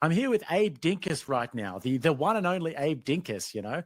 I'm here with Abe Dinkus right now, the one and only Abe Dinkus, you know.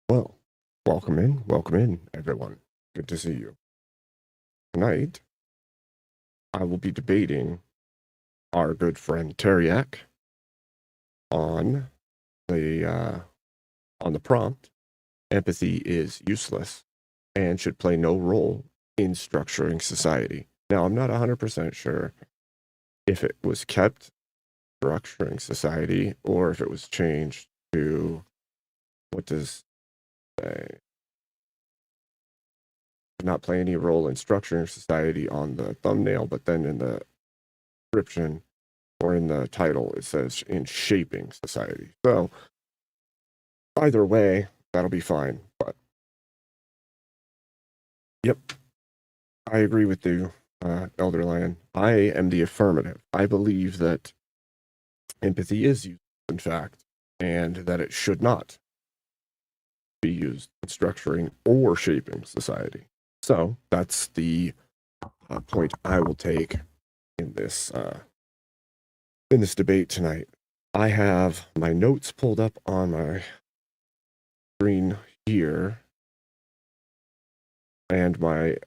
Well, welcome in, everyone. Good to see you. Tonight, I will be debating our good friend Tareyak on the prompt. Empathy is useless and should play no role in structuring society. Now, I'm not 100% sure if it was kept structuring society or if it was changed to, what does say, not play any role in structuring society on the thumbnail, but then in the description or in the title it says in shaping society. So either way, that'll be fine. But yep, I agree with you, Elder Lion. I am the affirmative. I believe that empathy is used, in fact, and that it should not be used in structuring or shaping society. So that's the point I will take in this debate tonight. I have my notes pulled up on my screen here, and my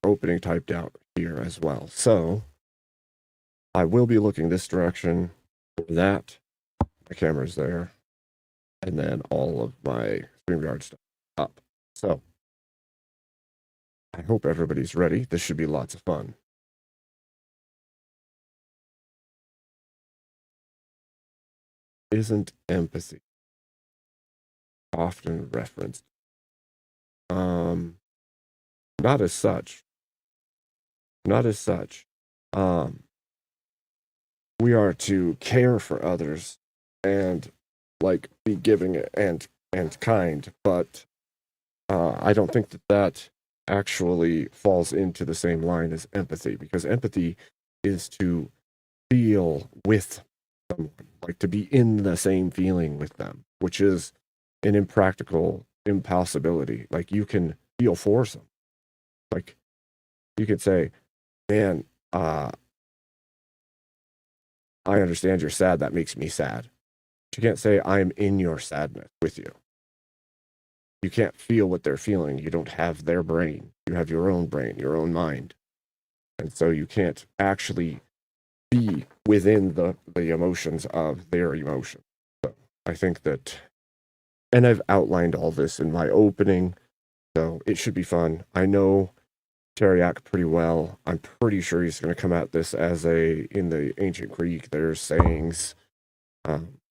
opening typed out here as well. So I will be looking this direction for that. My camera's there, and then all of my StreamYard stuff up. So I hope everybody's ready. This should be lots of fun. Isn't empathy often referenced? Not as such. Not as such. We are to care for others and like be giving and kind, but I don't think that actually falls into the same line as empathy, because empathy is to feel with someone, like to be in the same feeling with them, which is an impractical impossibility. Like you can feel for some, like you could say, man, I understand you're sad, that makes me sad. But you can't say I'm in your sadness with you. You can't feel what they're feeling. You don't have their brain. You have your own brain, your own mind. And so you can't actually be within the emotions of their emotion. So I think that, and I've outlined all this in my opening, so it should be fun. I know Tareyak pretty well. I'm pretty sure he's going to come at this as in the ancient Greek, there's sayings,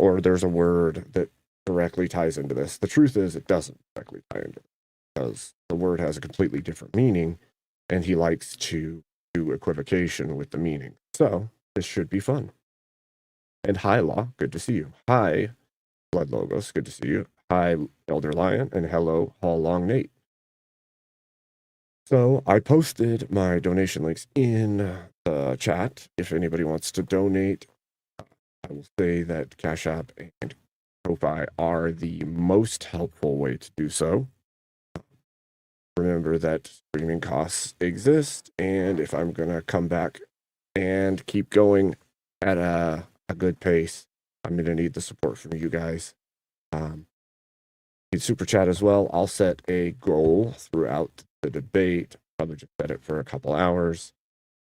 or there's a word that directly ties into this. The truth is, it doesn't directly tie into it, because the word has a completely different meaning, and he likes to do equivocation with the meaning. So this should be fun. And hi, Law, good to see you. Hi, Blood Logos, good to see you. Hi, Elder Lion, and hello, Hall Long Nate. So I posted my donation links in the chat. If anybody wants to donate, I will say that Cash App and Ko-Fi are the most helpful way to do so. Remember that streaming costs exist, and if I'm going to come back and keep going at a a good pace. I'm going to need the support from you guys. You can super chat as well. I'll set a goal throughout the debate. Probably just set it for a couple hours.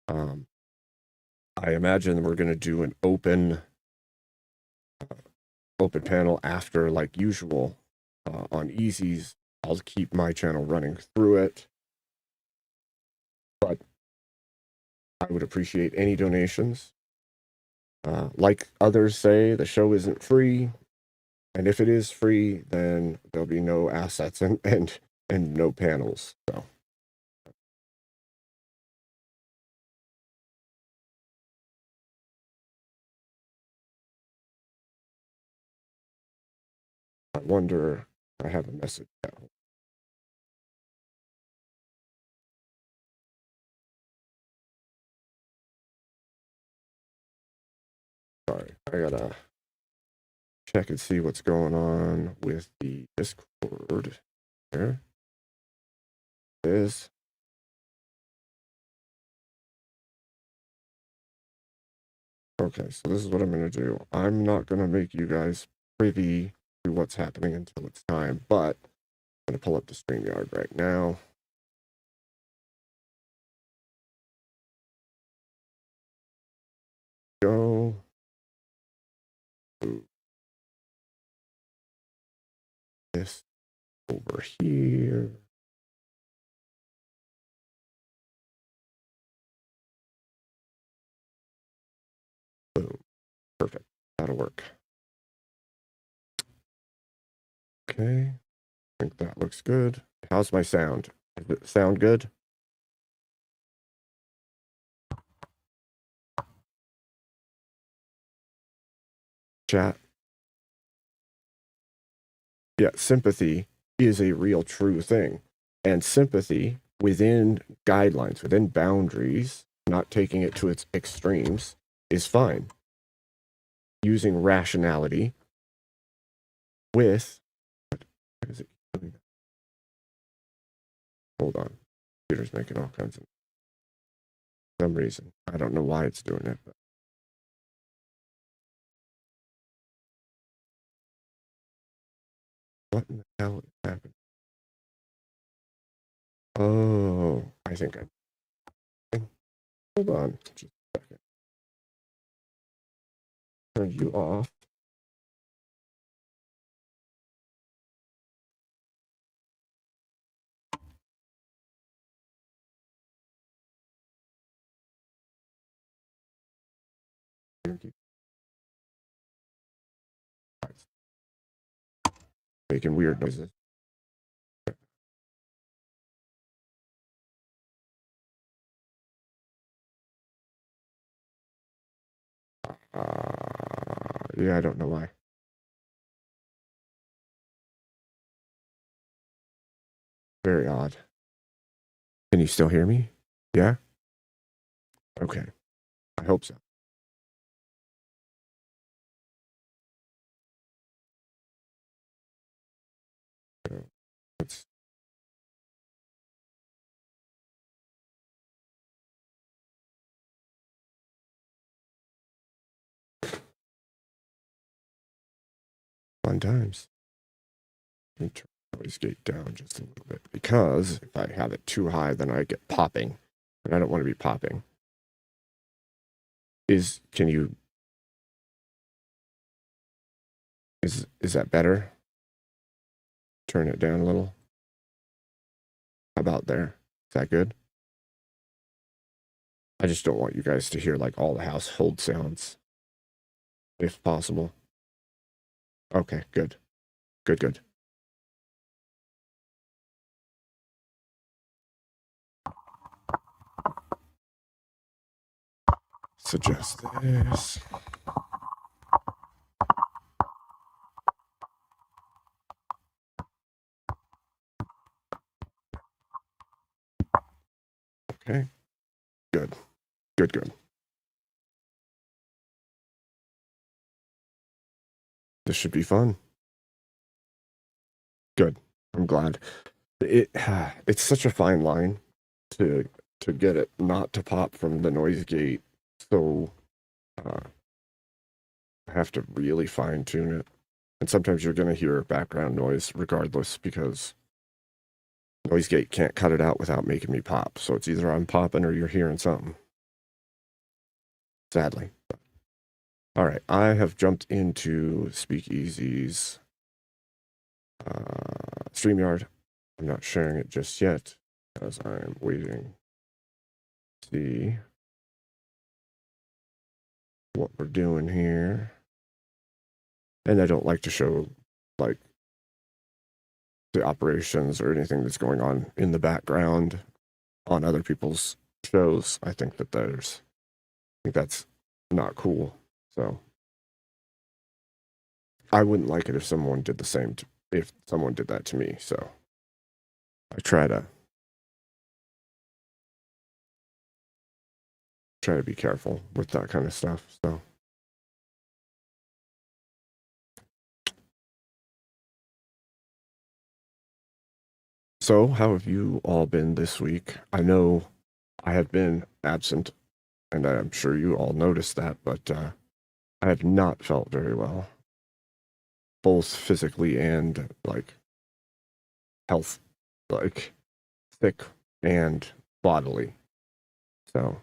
I imagine we're going to do an open panel after, like usual, on easies. I'll keep my channel running through it, but I would appreciate any donations. Like others say, the show isn't free, and if it is free, then there'll be no assets and no panels. So. I wonder, I have a message now. Sorry, I gotta check and see what's going on with the Discord. There it is. Okay, so this is what I'm gonna do. I'm not gonna make you guys privy to what's happening until it's time, but I'm gonna pull up the StreamYard right now. Go. Move this over here. Boom. Perfect. That'll work. Okay. I think that looks good. How's my sound? Does it sound good? Chat. Yeah, sympathy is a real true thing. And sympathy within guidelines, within boundaries, not taking it to its extremes, is fine. Using rationality with, what is it doing? Hold on. Computer's making all kinds of, for some reason. I don't know why it's doing it, but. What in the hell is happening? Oh, I think hold on just a second. Turn you off. Making weird noises. Yeah, I don't know why. Very odd. Can you still hear me? Yeah? Okay. I hope so. It's fun times. Let me turn the noise gate down just a little bit, because if I have it too high, then I get popping, and I don't want to be popping. Can you, is that better? Turn it down a little. How about there? Is that good? I just don't want you guys to hear like all the household sounds, if possible. Okay, good. Good. Suggest this. Okay. Good. This should be fun. Good. I'm glad. It's such a fine line to get it not to pop from the noise gate. So I have to really fine tune it. And sometimes you're going to hear background noise regardless because Noise Gate can't cut it out without making me pop. So it's either I'm popping or you're hearing something. Sadly. All right, I have jumped into Speakeasy's StreamYard. I'm not sharing it just yet because I'm waiting to see what we're doing here. And I don't like to show like the operations or anything that's going on in the background on other people's shows. I think that's not cool. So I wouldn't like it if someone did the same if someone did that to me. So I try to be careful with that kind of stuff. So how have you all been this week? I know I have been absent, and I'm sure you all noticed that, but I have not felt very well, both physically and like health, like sick and bodily. So,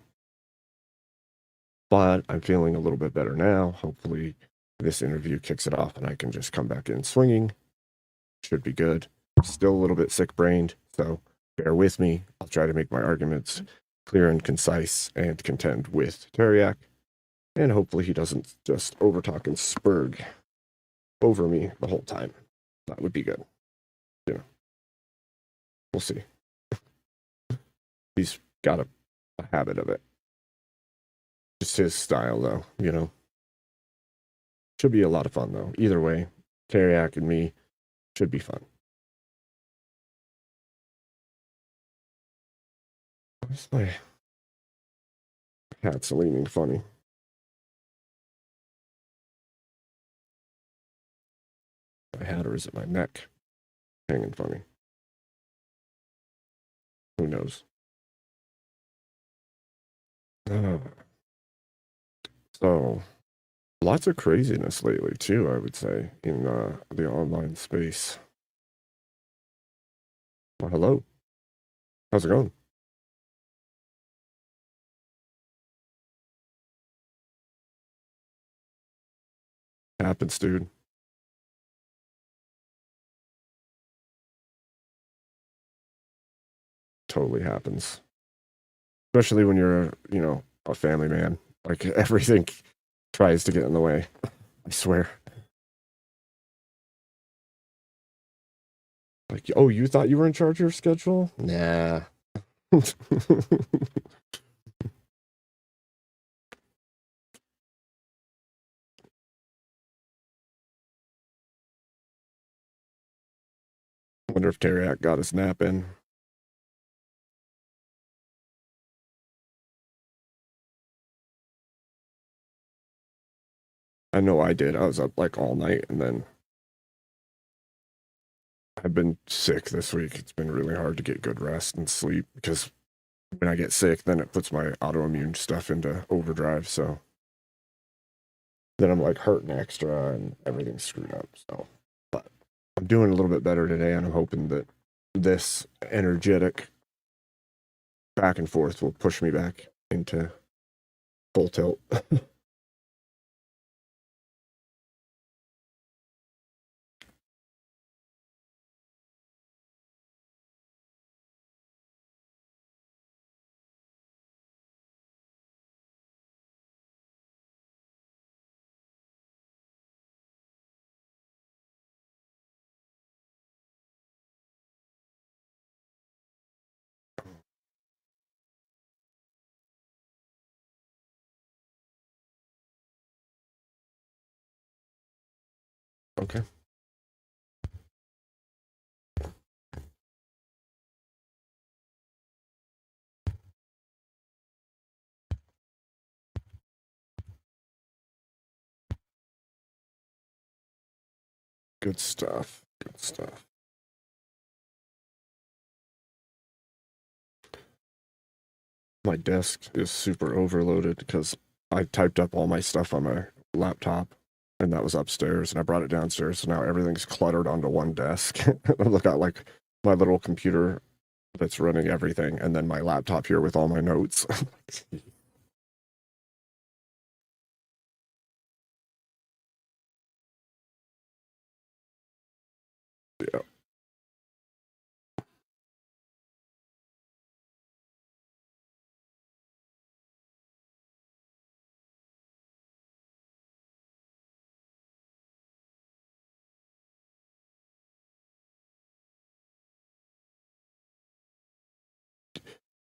but I'm feeling a little bit better now. Hopefully, this interview kicks it off and I can just come back in swinging. Should be good. Still a little bit sick brained, so bear with me. I'll try to make my arguments clear and concise and contend with Tareyak. And hopefully he doesn't just overtalk and spurg over me the whole time. That would be good. You know, we'll see. He's got a habit of it. Just his style, though, you know. Should be a lot of fun, though. Either way, Tareyak and me should be fun. Where's my cat's leaning funny? My hat, or is it my neck hanging funny? Who knows? So, lots of craziness lately, too, I would say, in the online space. Well, hello. How's it going? Happens, dude. Totally happens. Especially when you're, you know, a family man. Like, everything tries to get in the way. I swear. Like, oh, you thought you were in charge of your schedule? Nah. Wonder if Tareyak got his nap in. I know I did. I was up like all night, and then I've been sick this week. It's been really hard to get good rest and sleep because when I get sick, then it puts my autoimmune stuff into overdrive. So then I'm like hurting extra and everything's screwed up. So, but I'm doing a little bit better today, and I'm hoping that this energetic back and forth will push me back into full tilt. Okay. Good stuff. Good stuff. My desk is super overloaded because I typed up all my stuff on my laptop and that was upstairs, and I brought it downstairs, so now everything's cluttered onto one desk. I've got like my little computer that's running everything, and then my laptop here with all my notes. Yeah.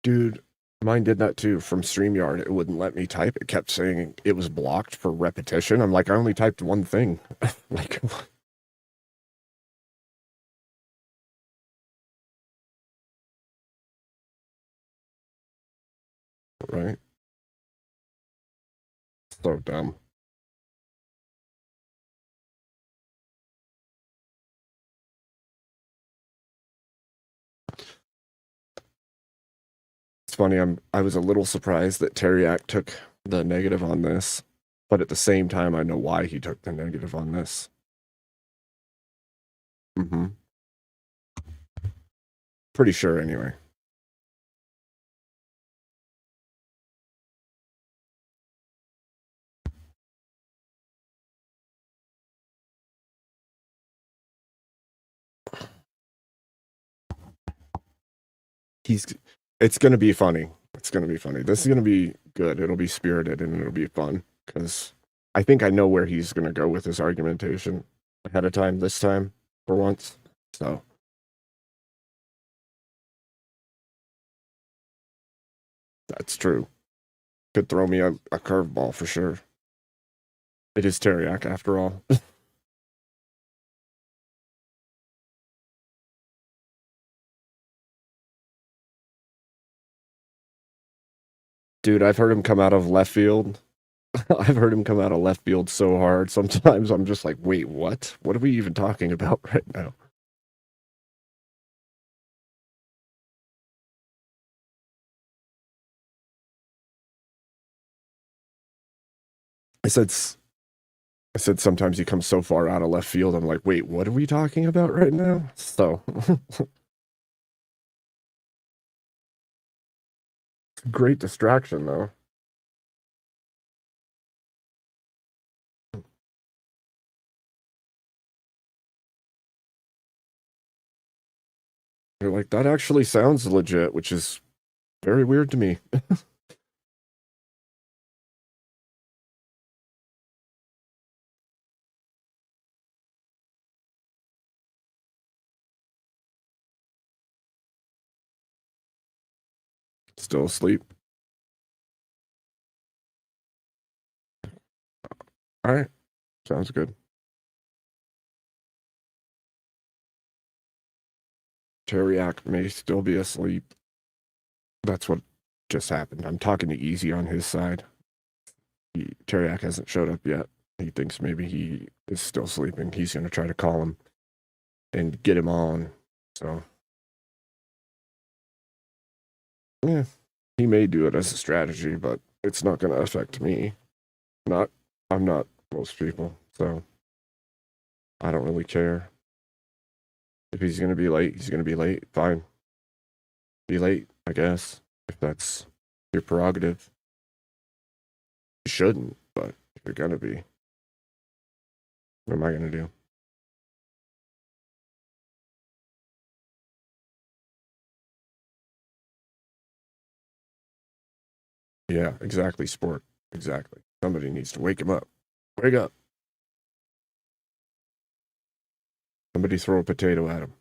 Dude, mine did that too from StreamYard. It wouldn't let me type. It kept saying it was blocked for repetition. I'm like, I only typed one thing. Like, right? So dumb. It's funny. I was a little surprised that Tareyak took the negative on this, but at the same time, I know why he took the negative on this. Mm-hmm. Pretty sure, anyway. He's. It's gonna be funny. It's gonna be funny. This is gonna be good. It'll be spirited and it'll be fun because I think I know where he's gonna go with his argumentation ahead of time. This time, for once. So that's true. Could throw me a curveball for sure. It is Tareyak after all. Dude, I've heard him come out of left field. I've heard him come out of left field so hard. Sometimes I'm just like, wait, what? What are we even talking about right now? I said, I said sometimes he comes so far out of left field. I'm like, wait, what are we talking about right now? So great distraction though. You're like, that actually sounds legit, which is very weird to me. Still asleep. All right. Sounds good. Tareyak may still be asleep. That's what just happened. I'm talking to Easy on his side. Tareyak hasn't showed up yet. He thinks maybe he is still sleeping. He's going to try to call him and get him on. So, yeah, he may do it as a strategy, but it's not going to affect me. Not, I'm not most people, so I don't really care. If he's going to be late, he's going to be late. Fine. Be late, I guess, if that's your prerogative. You shouldn't, but if you're going to be, what am I going to do? Yeah, exactly, sport. Exactly. Somebody needs to wake him up. Wake up. Somebody throw a potato at him.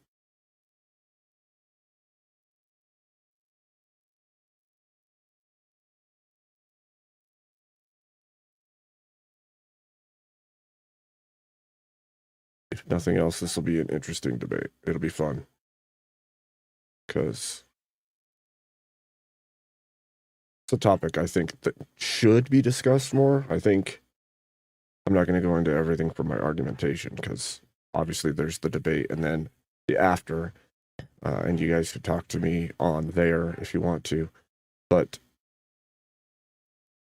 If nothing else, this will be an interesting debate. It'll be fun. Because it's a topic I think that should be discussed more. I think I'm not going to go into everything from my argumentation because obviously there's the debate and then the after. And you guys could talk to me on there if you want to. But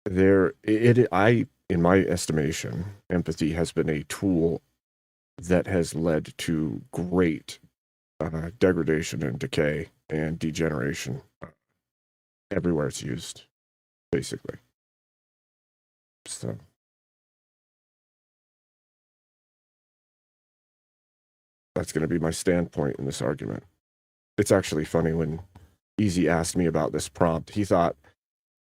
I in my estimation, empathy has been a tool that has led to great degradation and decay and degeneration everywhere it's used, basically. So that's going to be my standpoint in this argument. It's actually funny when Easy asked me about this prompt.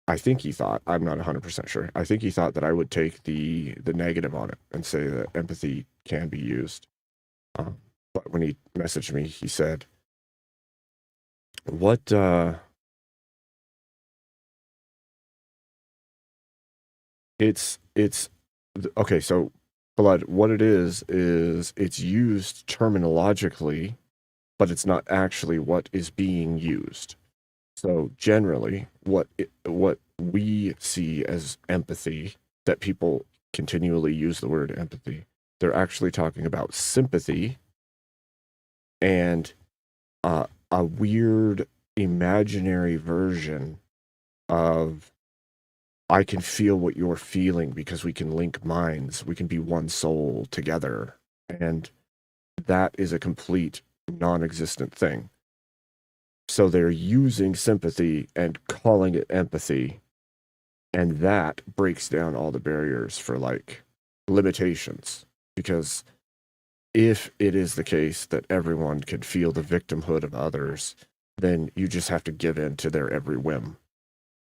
I think he thought, I'm not 100% sure. I think he thought that I would take the negative on it and say that empathy can be used. But when he messaged me, he said, what, it's, okay, so Blood, what it is it's used terminologically, but it's not actually what is being used. So generally, what we see as empathy, that people continually use the word empathy, they're actually talking about sympathy and a weird imaginary version of I can feel what you're feeling because we can link minds, we can be one soul together, and that is a complete non-existent thing. So they're using sympathy and calling it empathy, and that breaks down all the barriers for like limitations. Because if it is the case that everyone can feel the victimhood of others, then you just have to give in to their every whim,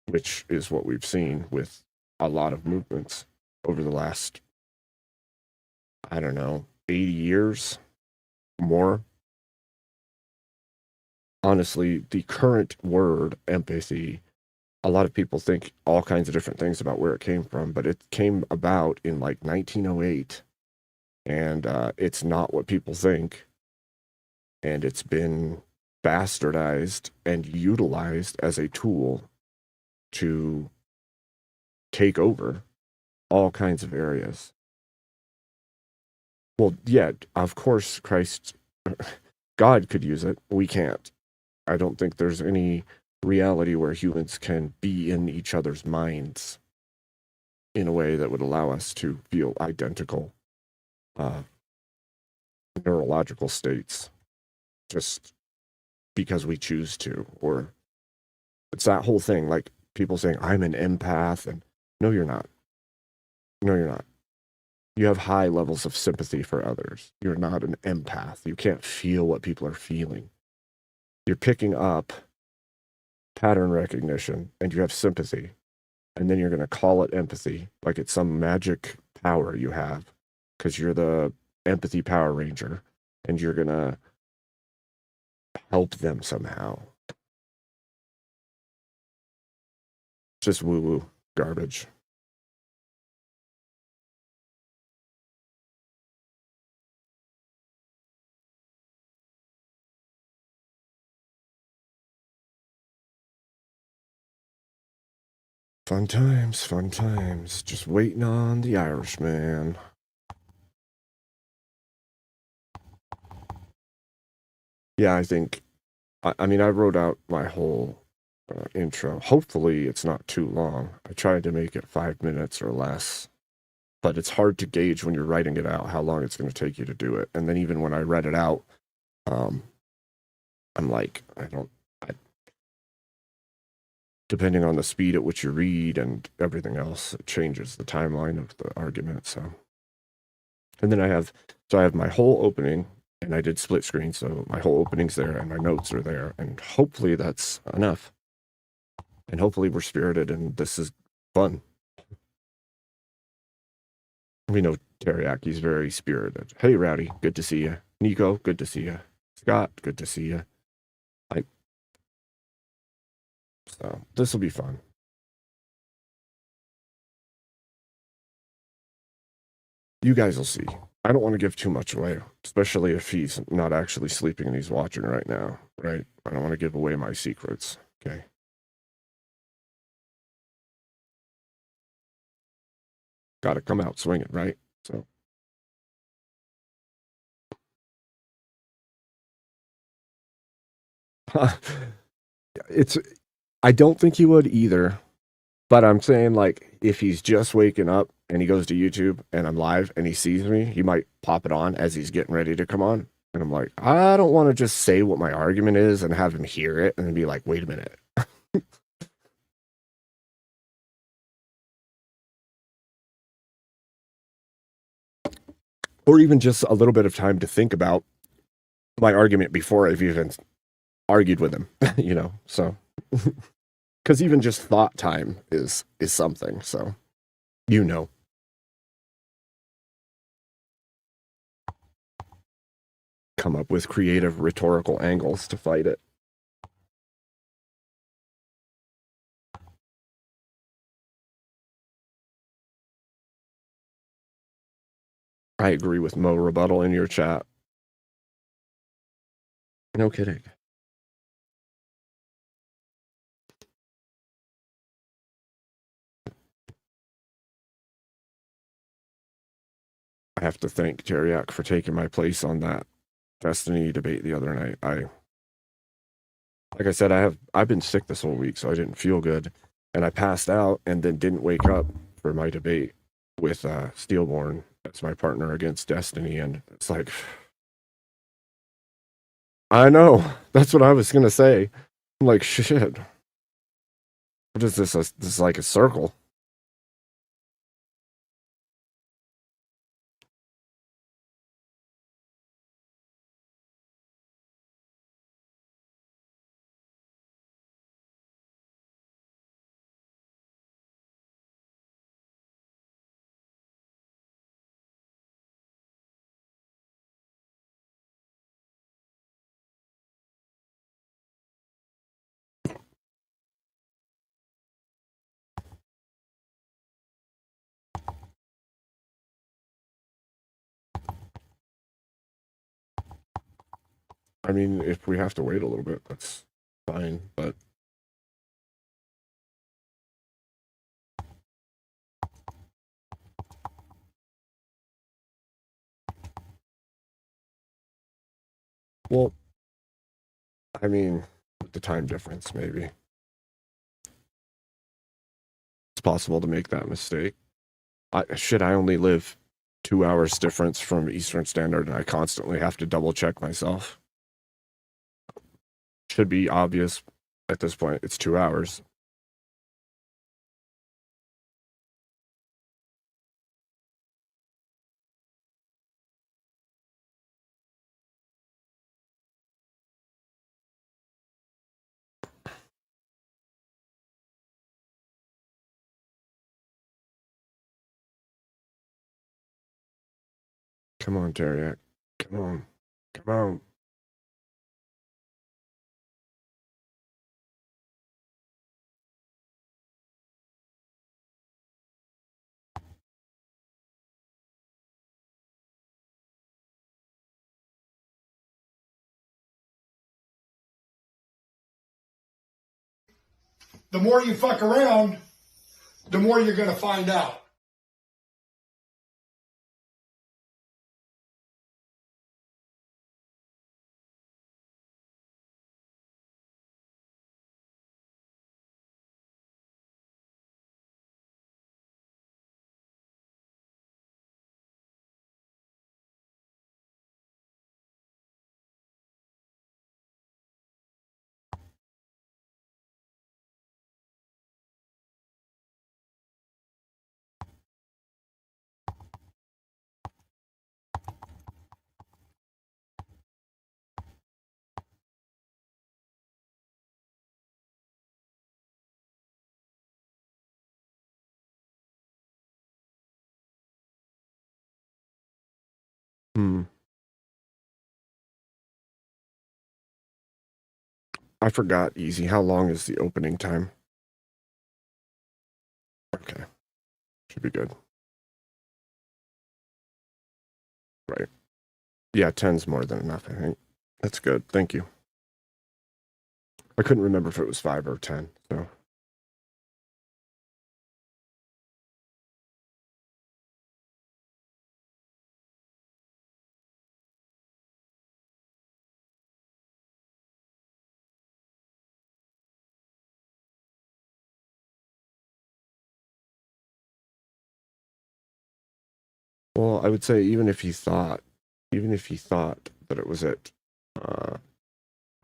which is what we've seen with a lot of movements over the last, I don't know, 80 years, more. Honestly, the current word empathy, a lot of people think all kinds of different things about where it came from, but it came about in like 1908, and it's not what people think, and it's been bastardized and utilized as a tool to take over all kinds of areas. Well, yeah, of course, God could use it. We can't. I don't think there's any reality where humans can be in each other's minds in a way that would allow us to feel identical neurological states just because we choose to. Or it's that whole thing, like people saying, I'm an empath, and no, you're not. No, you're not. You have high levels of sympathy for others. You're not an empath. You can't feel what people are feeling. You're picking up pattern recognition and you have sympathy. And then you're going to call it empathy like it's some magic power you have because you're the empathy Power Ranger and you're going to help them somehow. Just woo-woo garbage. Fun times, fun times. Just waiting on the Irishman. Yeah, I think, I mean, I wrote out my whole intro. Hopefully it's not too long. I tried to make it 5 minutes or less, but it's hard to gauge when you're writing it out how long it's going to take you to do it. And then even when I read it out, I'm like, depending on the speed at which you read and everything else, it changes the timeline of the argument. So, and then I have my whole opening, and I did split screen, so my whole opening's there and my notes are there, and hopefully that's enough. And hopefully we're spirited and this is fun. We know Tareyak, he's very spirited. Hey, Rowdy, good to see you. Nico, good to see you. Scott, good to see you. So this will be fun. You guys will see. I don't want to give too much away, especially if he's not actually sleeping and he's watching right now, right? I don't want to give away my secrets, okay? Got to come out swinging, right? So. I don't think he would either, but I'm saying, like, if he's just waking up and he goes to YouTube and I'm live and he sees me, he might pop it on as he's getting ready to come on. And I'm like, I don't want to just say what my argument is and have him hear it and then be like, wait a minute. Or even just a little bit of time to think about my argument before I've even argued with him, you know, so. Because even just thought time is something, so, you know. Come up with creative rhetorical angles to fight it. I agree with Mo Rebuttal in your chat. No kidding. I have to thank Tareyak for taking my place on that Destiny debate the other night. Like I said, I've been sick this whole week, so I didn't feel good, and I passed out and then didn't wake up for my debate with Steelborn. That's my partner against Destiny, and it's like, I know. That's what I was gonna say. I'm like, shit. What is this? This is like a circle. I mean, if we have to wait a little bit, that's fine, but well, I mean, with the time difference, maybe it's possible to make that mistake. I only live 2 hours difference from Eastern Standard, and I constantly have to double check myself. Should be obvious at this point. It's 2 hours. Come on, Tareyak. Come on. Come on. The more you fuck around, the more you're going to find out. I forgot, Easy. How long is the opening time? Okay. Should be good. Right. Yeah, 10's more than enough, I think. That's good. Thank you. I couldn't remember if it was 5 or 10, so. Well, I would say even if he thought that it was at uh,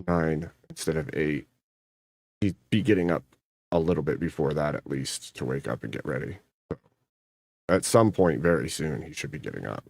9 instead of 8, he'd be getting up a little bit before that at least to wake up and get ready. So at some point very soon, he should be getting up.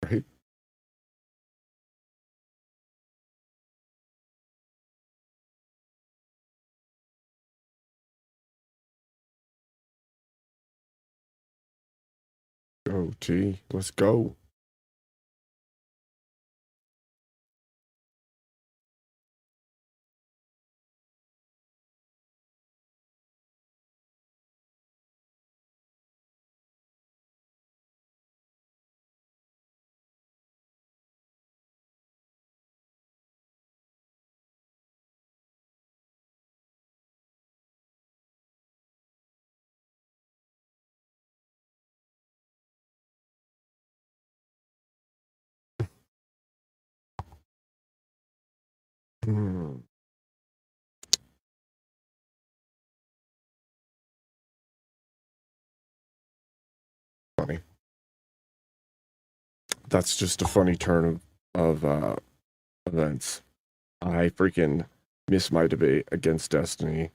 Right? Go, T. Let's go. Hmm. Funny. That's just a funny turn of events. I freaking missed my debate against Destiny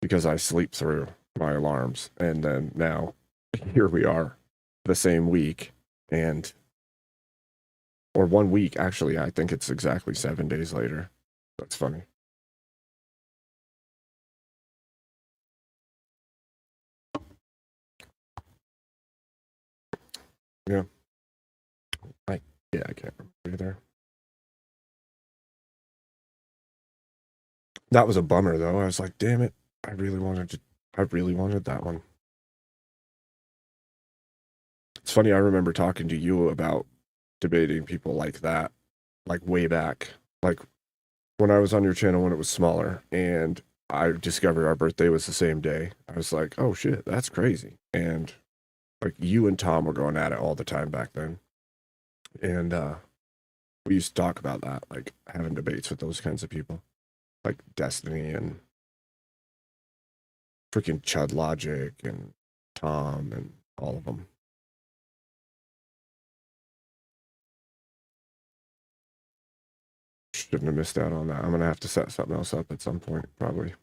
because I sleep through my alarms. And then now, here we are, the same week, and or 1 week, actually. I think it's exactly 7 days later. That's funny. Yeah. I can't remember either. That was a bummer though. I was like, damn it. I really wanted that one. It's funny, I remember talking to you about debating people like that, like way back. Like when I was on your channel when it was smaller and I discovered our birthday was the same day. I was like, oh shit, that's crazy. And like you and Tom were going at it all the time back then. And we used to talk about that, like having debates with those kinds of people. Like Destiny and freaking Chud Logic and Tom and all of them. Shouldn't have missed out on that. I'm gonna have to set something else up at some point, probably.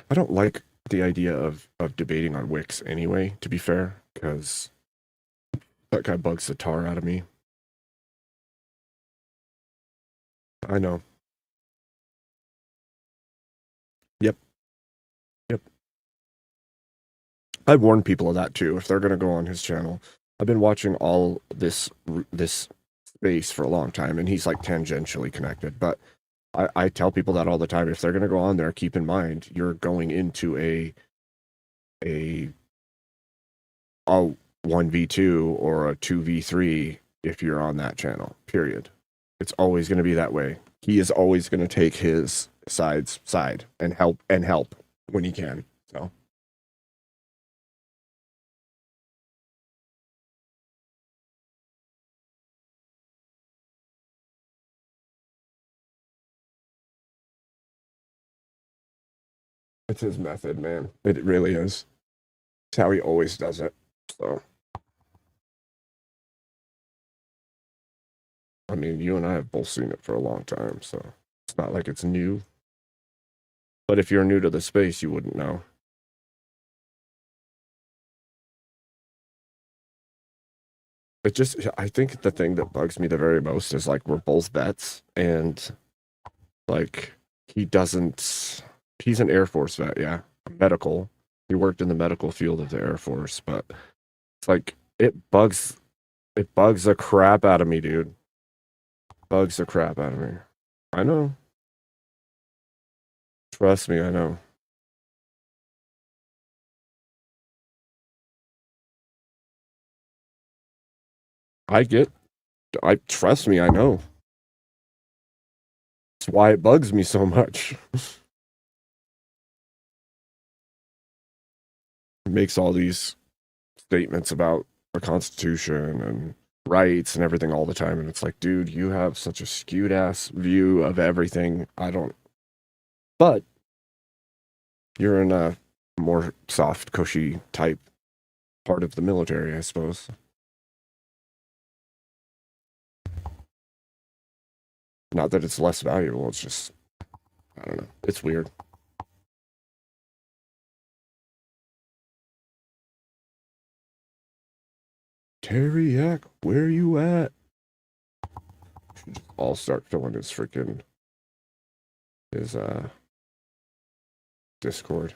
I don't like the idea of debating on Wix anyway, to be fair, because that guy bugs the tar out of me. I know. Yep. Yep. I've warned people of that too. If they're gonna go on his channel, I've been watching all this space for a long time, and he's like tangentially connected. But I tell people that all the time. If they're gonna go on there, keep in mind you're going into a 1v2 or a 2v3 if you're on that channel. Period. It's always going to be that way. He is always going to take his side and help when he can. So It's his method, man. It really is. It's how he always does it. So, I mean, you and I have both seen it for a long time, so it's not like it's new. But if you're new to the space, you wouldn't know. It just, I think the thing that bugs me the very most is like we're both vets, and like he's an Air Force vet, yeah, medical. He worked in the medical field of the Air Force, but it's like it bugs the crap out of me, dude. Bugs the crap out of me. I know. Trust me, I know. I get, I trust me, I know. That's why it bugs me so much. It makes all these statements about the Constitution and rights and everything all the time. And it's like, dude, you have such a skewed ass view of everything. I don't, but you're in a more soft, cushy type part of the military, I suppose. Not that it's less valuable, it's just, I don't know. It's weird. Tareyak, where you at? Should just all start filling his Discord.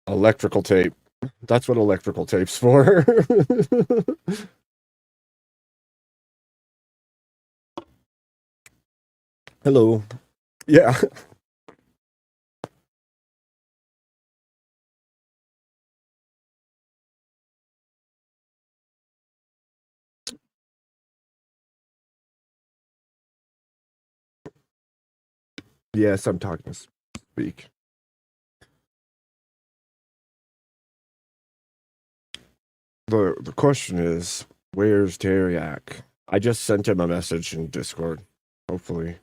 Electrical tape. That's what electrical tape's for. Hello. Yeah. Yes, I'm talking to speak. The question is, where's Tareyak? I just sent him a message in Discord. Hopefully.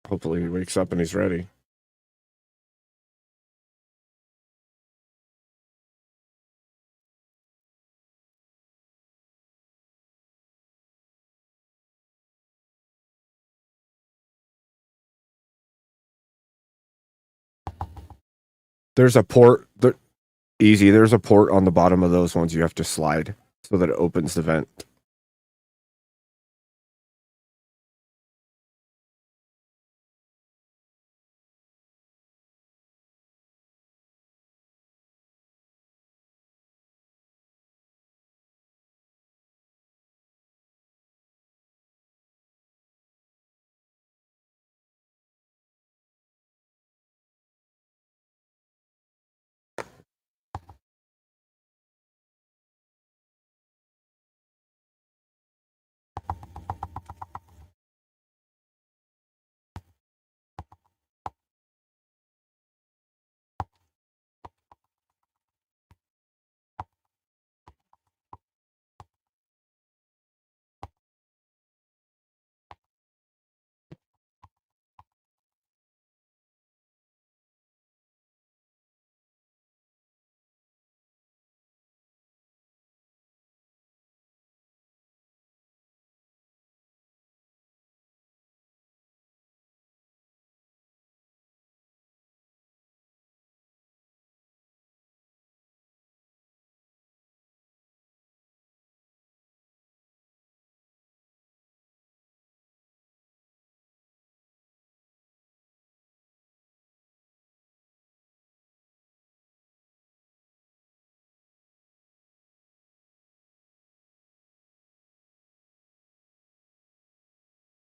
Hopefully he wakes up and he's ready. There's a port. Easy. There's a port on the bottom of those ones you have to slide so that it opens the vent.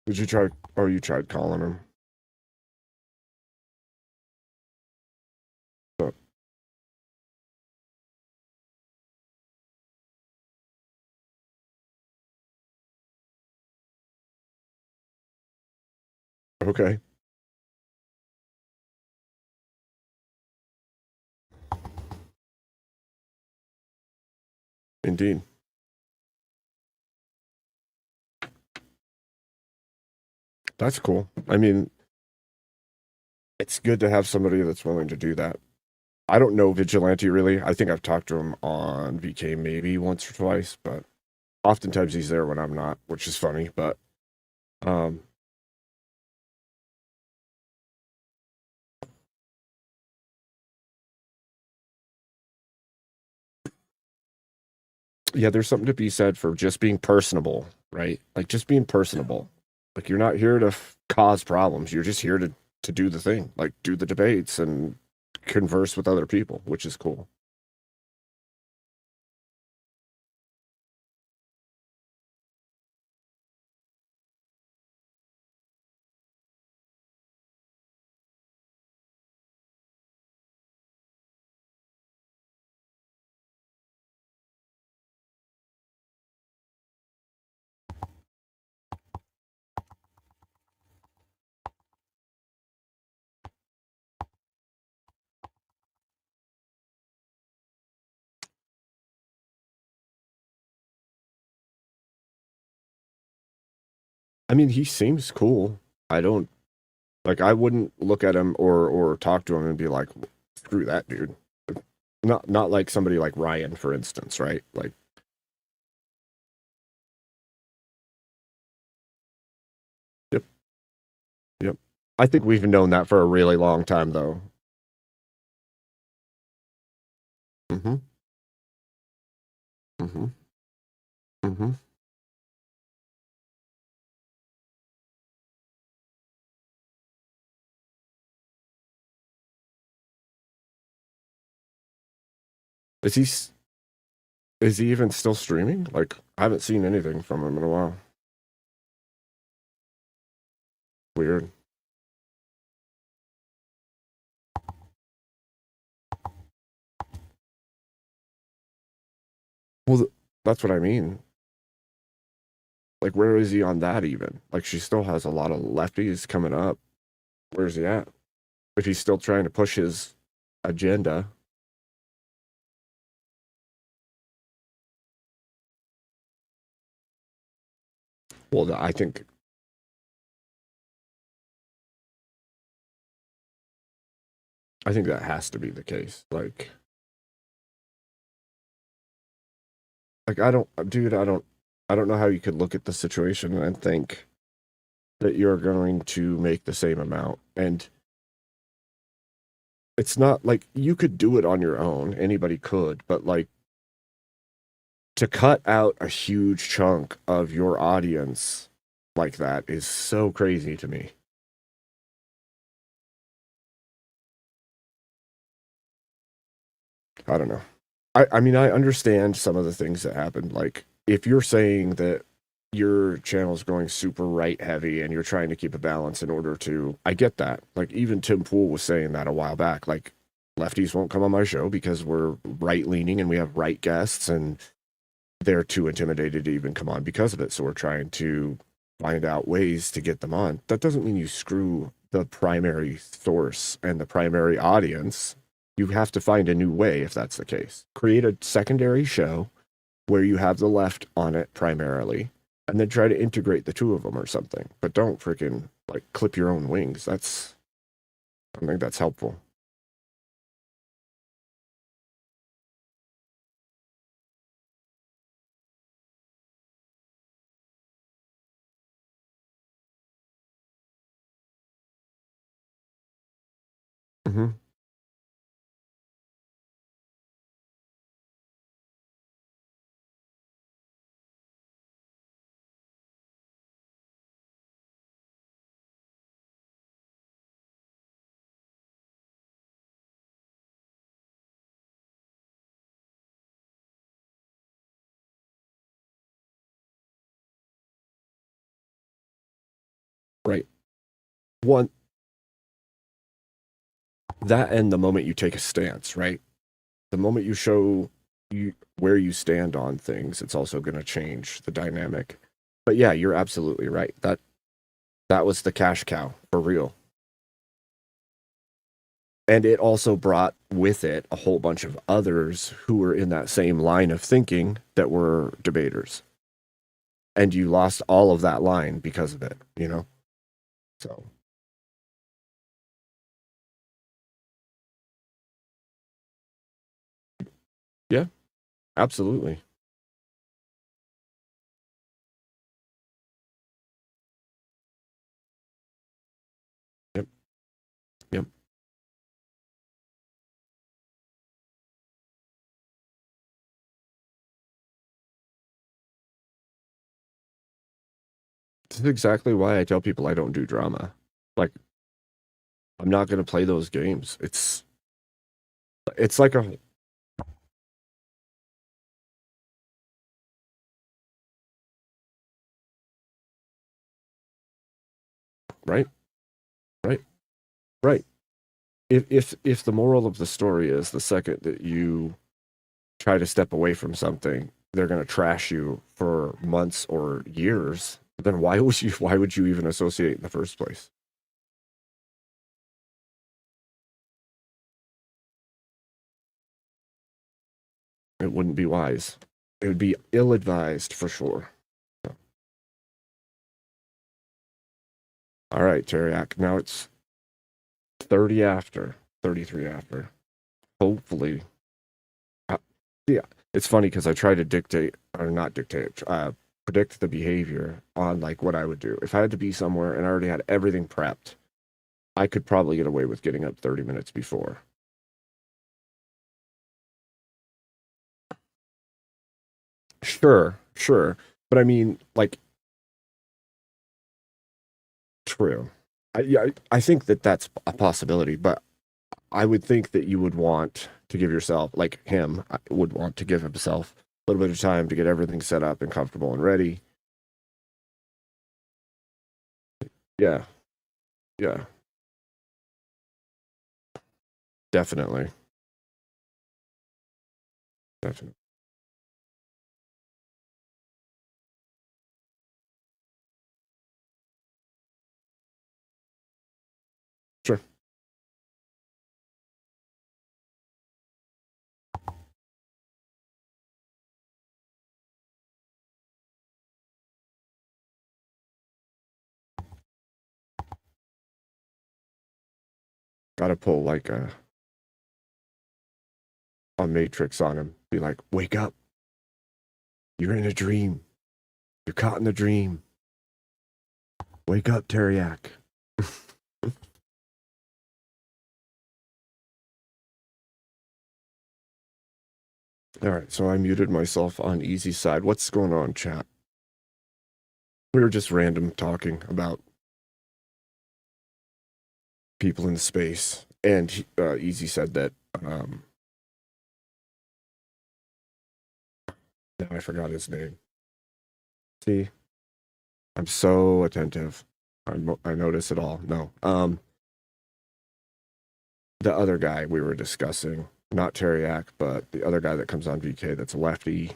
Did you try? Oh, you tried calling him. Oh, okay. Indeed. That's cool. I mean, it's good to have somebody that's willing to do that. I don't know Vigilante really. I think I've talked to him on VK maybe once or twice, but oftentimes he's there when I'm not, which is funny. But um, yeah, there's something to be said for just being personable, right? Like just being personable. Like you're not here to cause problems. You're just here to do the thing, like do the debates and converse with other people, which is cool. I mean, he seems cool. I don't like. I wouldn't look at him or talk to him and be like, "Screw that dude." Not like somebody like Ryan, for instance, right? Like, yep, yep. I think we've known that for a really long time, though. Mm-hmm. Mm-hmm. Mm-hmm. Is he is he even still streaming? Like, I haven't seen anything from him in a while. Weird. Well, that's what I mean. Like, where is he on that even? Like, she still has a lot of lefties coming up. Where's he at? If he's still trying to push his agenda. Well, I think that has to be the case. Like I don't, dude, I don't know how you could look at the situation and think that you're going to make the same amount. And it's not like you could do it on your own. Anybody could, but like to cut out a huge chunk of your audience like that is so crazy to me. I don't know. I mean, I understand some of the things that happened. Like, if you're saying that your channel is going super right heavy and you're trying to keep a balance in order to, I get that. Like, even Tim Pool was saying that a while back. Like, lefties won't come on my show because we're right leaning and we have right guests and they're too intimidated to even come on because of it. So we're trying to find out ways to get them on. That doesn't mean you screw the primary source and the primary audience. You have to find a new way if that's the case. Create a secondary show where you have the left on it primarily and then try to integrate the two of them or something. But don't freaking like clip your own wings. I think that's helpful. Mm-hmm. one, that and the moment you take a stance, right? The moment you show where you stand on things, it's also going to change the dynamic. But yeah, you're absolutely right. That was the cash cow for real. And it also brought with it a whole bunch of others who were in that same line of thinking that were debaters. And you lost all of that line because of it, you know? So. Yeah, absolutely. Yep. Yep. This is exactly why I tell people I don't do drama. Like, I'm not going to play those games. It's like a right, right, right. If the moral of the story is the second that you try to step away from something, they're going to trash you for months or years, then why would you even associate in the first place? It wouldn't be wise. It would be ill-advised for sure. All right, Tareyak. Now it's 30 after, 33 after. Hopefully. Yeah, it's funny because I try to dictate, or not dictate, predict the behavior on like what I would do. If I had to be somewhere and I already had everything prepped, I could probably get away with getting up 30 minutes before. Sure, sure. But I mean, like, true. I think that that's a possibility, but I would think that you would want to give yourself, like him, would want to give himself a little bit of time to get everything set up and comfortable and ready. Yeah, yeah, definitely, definitely. Sure. Got to pull like a matrix on him. Be like, wake up. You're in a dream. You're caught in the dream. Wake up, Tareyak. All right, so I muted myself on easy side. What's going on, chat? We were just random talking about people in space, and Easy said that. Now I forgot his name. See, I'm so attentive. I notice it all. No, the other guy we were discussing, not Tareyak, but the other guy that comes on VK that's a lefty.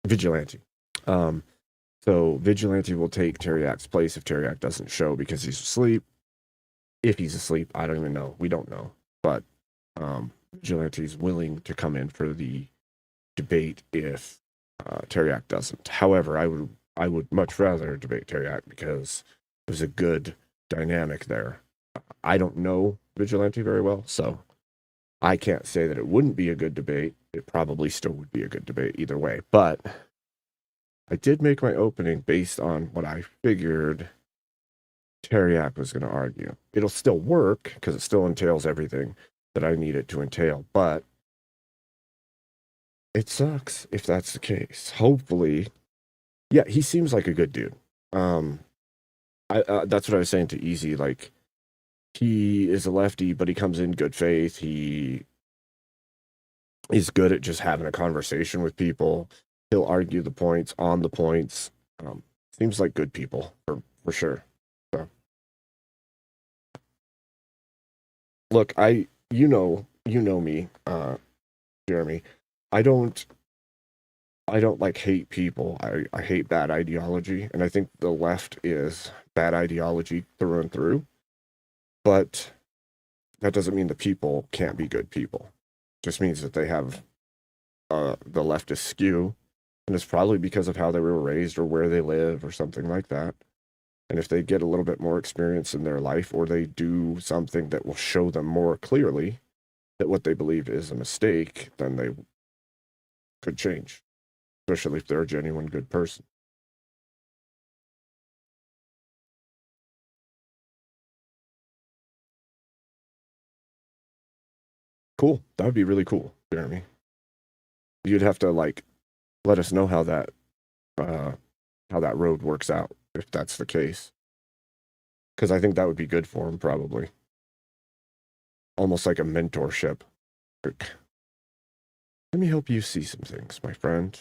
Vigilante. Um, so Vigilante will take Tareyak's place if Tareyak doesn't show because he's asleep. If he's asleep, I don't even know. We don't know. But Vigilante is willing to come in for the debate if Tareyak doesn't. However, I would much rather debate Tareyak because there's a good dynamic there. I don't know Vigilante very well, so I can't say that it wouldn't be a good debate. It probably still would be a good debate either way. But I did make my opening based on what I figured Tareyak was going to argue. It'll still work because it still entails everything that I need it to entail, but it sucks if that's the case. Hopefully, yeah, he seems like a good dude. That's what I was saying to Easy. Like, he is a lefty, but he comes in good faith. He's good at just having a conversation with people. He'll argue the points on the points. Seems like good people for sure. So, look, you know me, Jeremy. I don't like hate people. I hate bad ideology, and I think the left is bad ideology through and through. But that doesn't mean the people can't be good people. It just means that they have the leftist skew, and it's probably because of how they were raised or where they live or something like that. And if they get a little bit more experience in their life, or they do something that will show them more clearly that what they believe is a mistake, then they could change, especially if they're a genuine good person. Cool. That would be really cool, Jeremy. You'd have to like let us know uh how that road works out if that's the case. Because I think that would be good for him, probably. Almost like a mentorship. Like, let me help you see some things, my friend.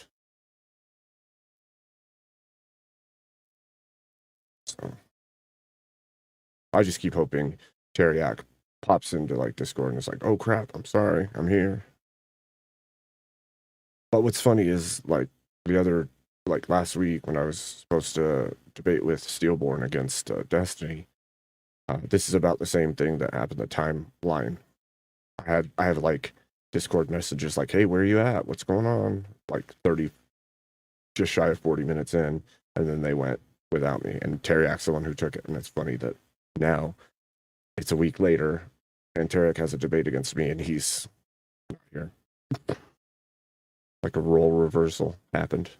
So I just keep hoping Tareyak pops into like Discord and is like, oh crap, I'm sorry, I'm here. But what's funny is like last week when I was supposed to debate with Steelborn against Destiny, this is about the same thing that happened the timeline. I have like Discord messages like, hey, where are you at? What's going on? Like 30, just shy of 40 minutes in, and then they went without me. And Taryak's the one who took it. And it's funny that now it's a week later and Tareyak has a debate against me and he's not here. Like a role reversal happened.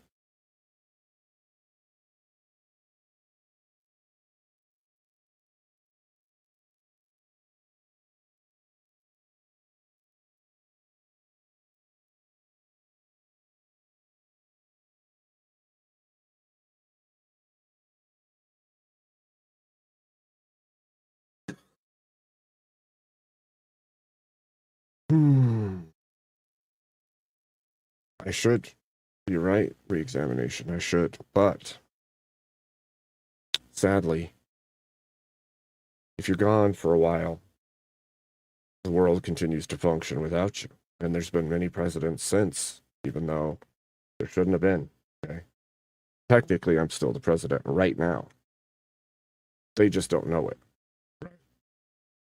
I should. You're right. Re-examination. I should. But sadly, if you're gone for a while, the world continues to function without you. And there's been many presidents since, even though there shouldn't have been. Okay. Technically, I'm still the president right now. They just don't know it.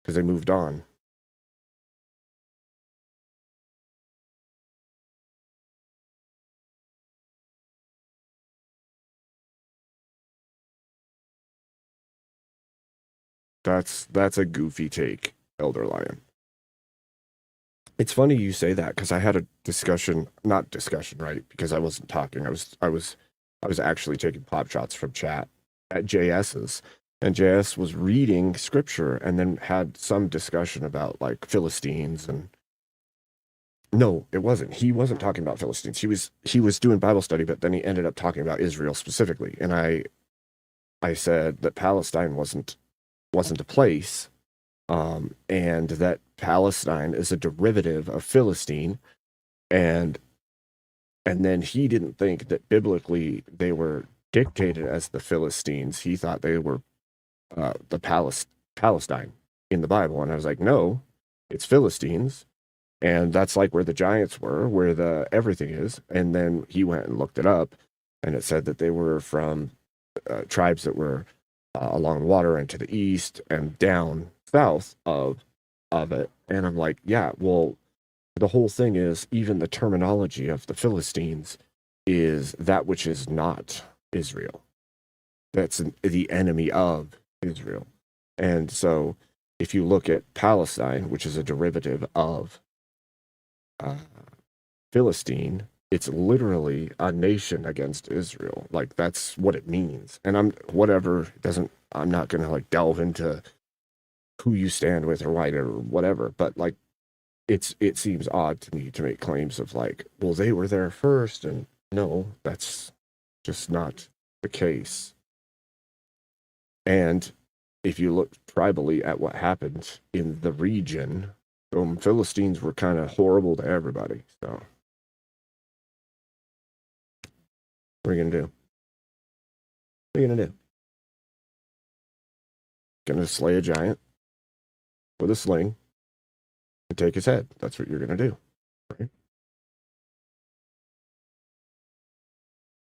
Because they moved on. That's a goofy take, Elder Lion. It's funny you say that because I had a discussion, not discussion, right? Because I wasn't talking. I was actually taking pop shots from chat at JS's, and JS was reading scripture and then had some discussion about like Philistines and no, it wasn't. He wasn't talking about Philistines. He was doing Bible study, but then he ended up talking about Israel specifically. And I said that Palestine wasn't a place, and that Palestine is a derivative of Philistine, and then he didn't think that biblically they were dictated as the Philistines. He thought they were Palestine in the Bible, and I was like, no, it's Philistines, and that's like where the giants were, where the everything is. And then he went and looked it up, and it said that they were from tribes that were along the water and to the east and down south of it. And I'm like, yeah, well, the whole thing is even the terminology of the Philistines is that which is not Israel. That's the enemy of Israel. And so if you look at Palestine, which is a derivative of Philistine, it's literally a nation against Israel. Like that's what it means. And I'm not going to like delve into who you stand with or why or whatever, but like it seems odd to me to make claims of like, well, they were there first, and no, that's just not the case. And if you look tribally at what happened in the region, Philistines were kind of horrible to everybody. So what are you gonna do? What are you gonna do? Gonna slay a giant with a sling and take his head. That's what you're gonna do, right?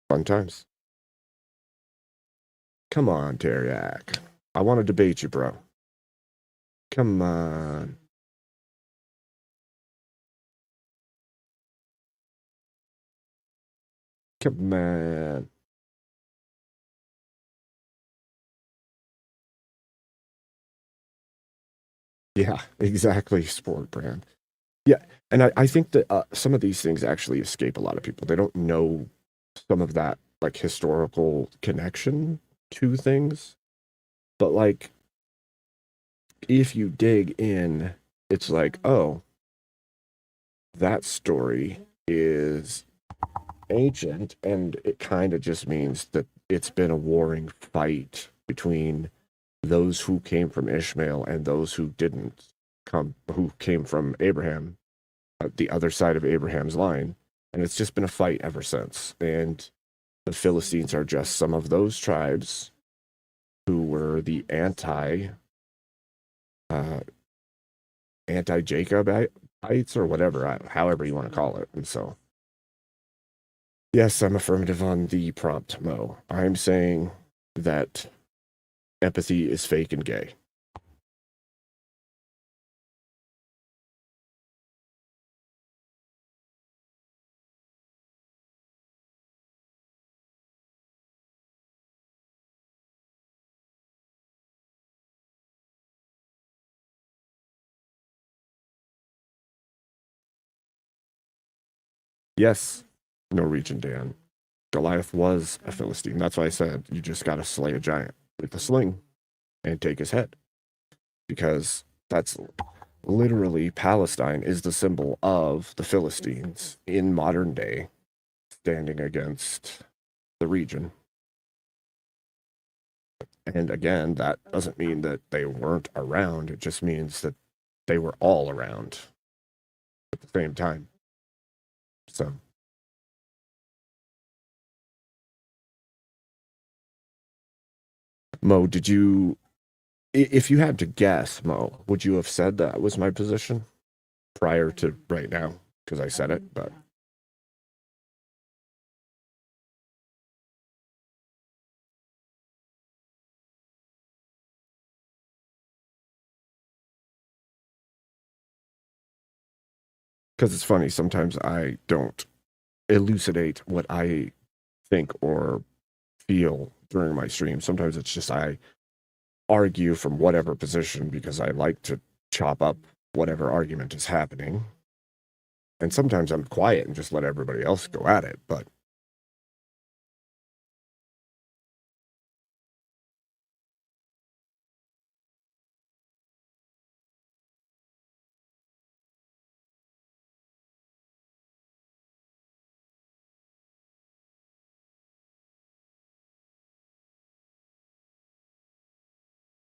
Fun times. Come on, Tareyak. I want to debate you, bro. Come on. Come on. Yeah, exactly. Sport brand. Yeah, and I think that some of these things actually escape a lot of people. They don't know some of that like historical connection to things. But like if you dig in, it's like, oh, that story is ancient, and it kind of just means that it's been a warring fight between those who came from Ishmael and those who didn't come, who came from Abraham, the other side of Abraham's line. And it's just been a fight ever since. And the Philistines are just some of those tribes who were the anti-Jacobites or whatever, however you want to call it. And so, yes, I'm affirmative on the prompt, Mo. I'm saying that empathy is fake and gay. Yes, Norwegian Dan. Goliath was a Philistine. That's why I said you just got to slay a giant with a sling and take his head. Because that's literally Palestine is the symbol of the Philistines in modern day, standing against the region. And again, that doesn't mean that they weren't around. It just means that they were all around at the same time. So, Mo, did you, if you had to guess, Mo, would you have said that was my position prior to right now? Because I said it, but. Because it's funny, sometimes I don't elucidate what I think or feel during my stream. Sometimes it's just I argue from whatever position because I like to chop up whatever argument is happening. And sometimes I'm quiet and just let everybody else go at it. But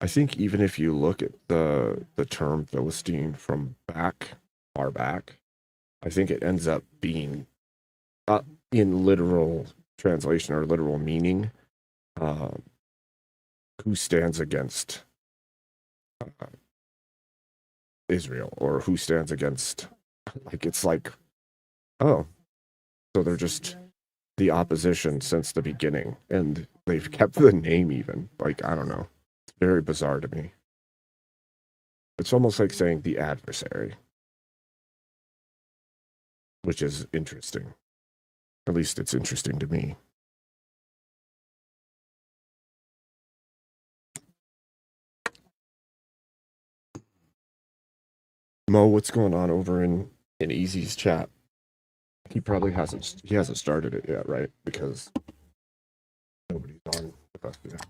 I think even if you look at the term Philistine from far back, I think it ends up being in literal translation or literal meaning, uh, who stands against Israel or who stands against, like, it's like, oh, so they're just the opposition since the beginning, and they've kept the name even. Like, I don't know. It's very bizarre to me. It's almost like saying the adversary, which is interesting. At least it's interesting to me. Mo, what's going on over in Easy's chat? He probably hasn't started it yet, right? Because nobody's on with us yet.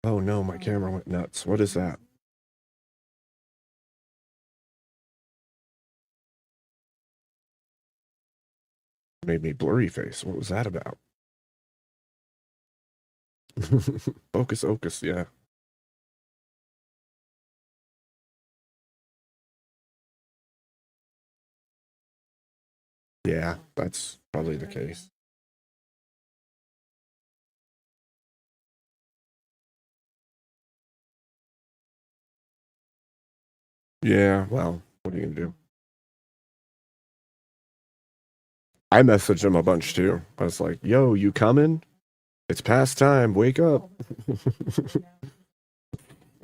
Oh no, my camera went nuts. What is that? Made me blurry face. What was that about? Focus, Ocus, yeah. Yeah, that's probably the case. Yeah, well, what are you gonna do? I messaged him a bunch too. I was like, yo, you coming? It's past time. Wake up.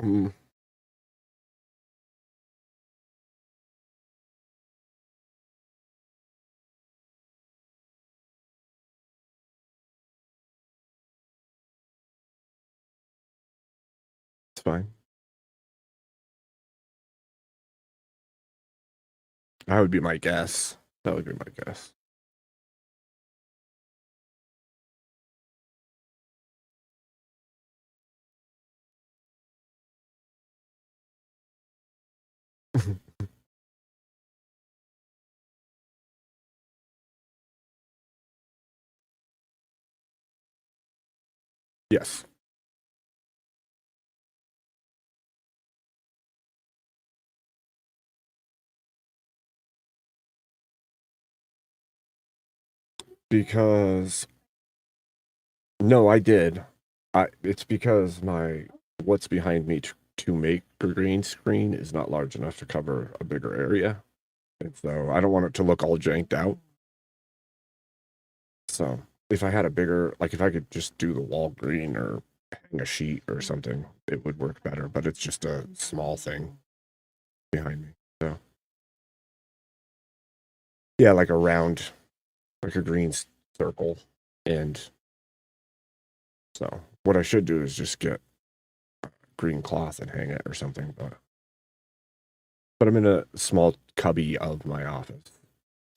Mm, it's fine. That would be my guess. That would be my guess. Yes. Because no, I did. It's because my what's behind me to make a green screen is not large enough to cover a bigger area. And so I don't want it to look all janked out. So if I had a bigger, like if I could just do the wall green or hang a sheet or something, it would work better. But it's just a small thing behind me. So yeah, like a round, like a green circle. And so what I should do is just get green cloth and hang it or something. But I'm in a small cubby of my office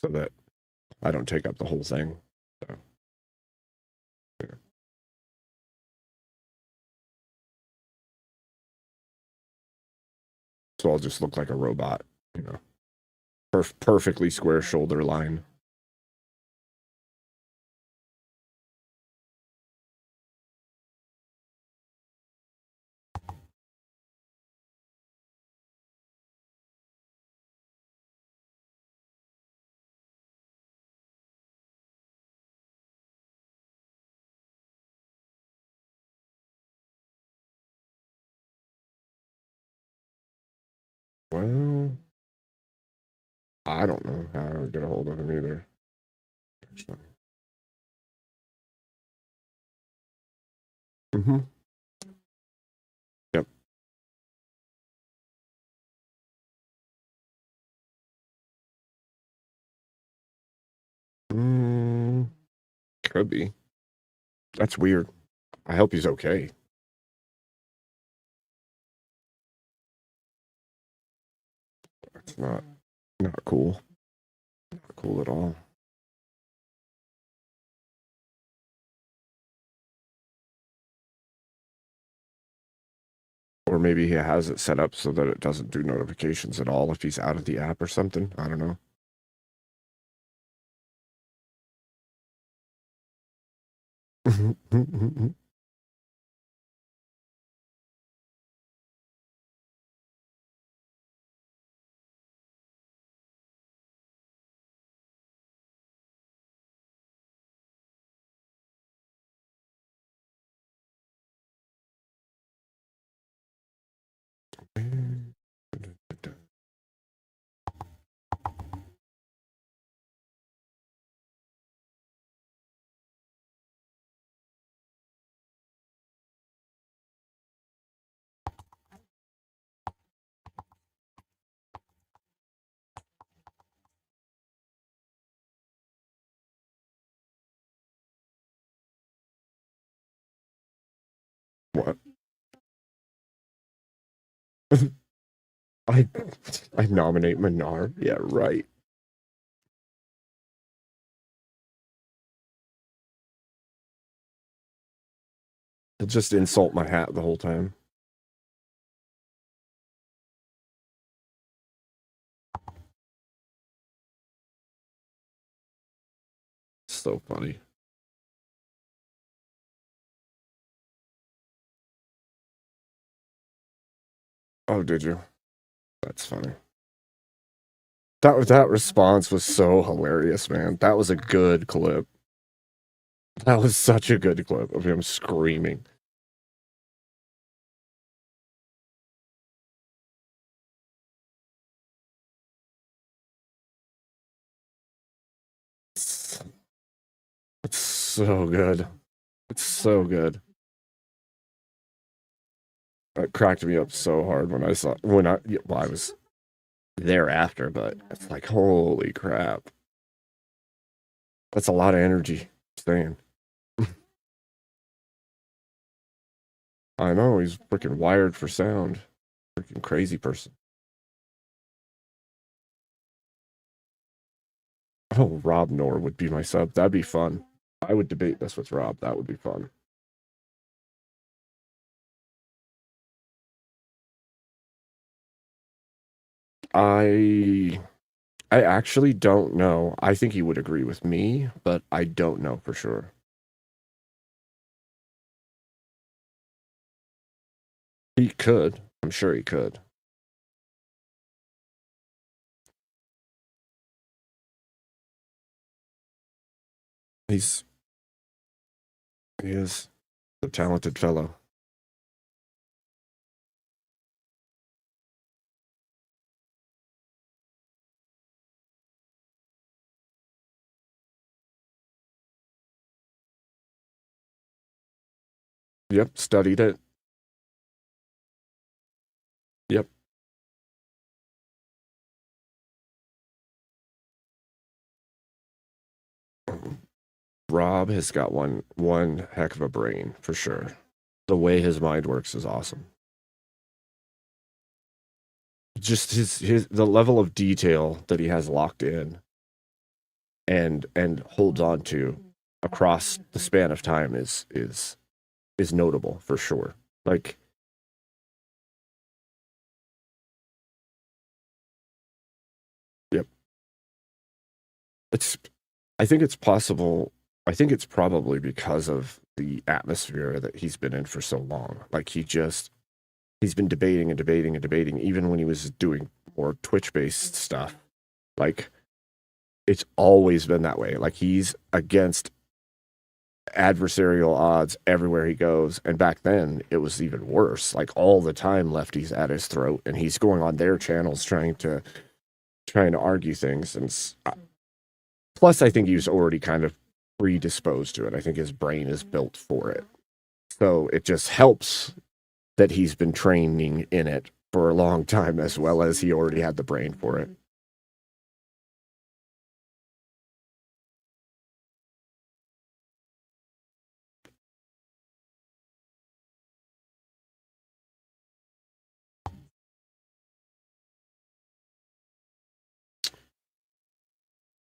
so that I don't take up the whole thing. So, yeah. So I'll just look like a robot, you know, perfectly square shoulder line. Well, I don't know how to get a hold of him either. So. Mm-hmm. Yep. Mm, could be. That's weird. I hope he's okay. That's not cool. Not cool at all. Or maybe he has it set up so that it doesn't do notifications at all if he's out of the app or something. I don't know. What? I I nominate Menard. Yeah, right. He'll just insult my hat the whole time. So funny. Oh, did you? That's funny. That response was so hilarious, man. That was a good clip. That was such a good clip of him screaming. It's so good. It's so good. It cracked me up so hard when I was thereafter, but it's like, holy crap. That's a lot of energy. Saying. I know, he's freaking wired for sound. Freaking crazy person. Oh, Rob Nor would be my sub. That'd be fun. I would debate this with Rob. That would be fun. I actually don't know. I think he would agree with me, but I don't know for sure. He could. I'm sure he could. He is a talented fellow. Yep, studied it. Yep. Rob has got one heck of a brain for sure. The way his mind works is awesome. Just the level of detail that he has locked in and holds on to across the span of time is notable for sure. Like, yep. I think it's possible. I think it's probably because of the atmosphere that he's been in for so long. Like, he's been debating and debating and debating, even when he was doing more Twitch-based stuff. Like, it's always been that way. Like, he's against adversarial odds everywhere he goes. And back then, it was even worse. Like, all the time, lefties at his throat, and he's going on their channels trying to argue things. And plus, I think he was already kind of predisposed to it. I think his brain is built for it. So it just helps that he's been training in it for a long time, as well as he already had the brain for it.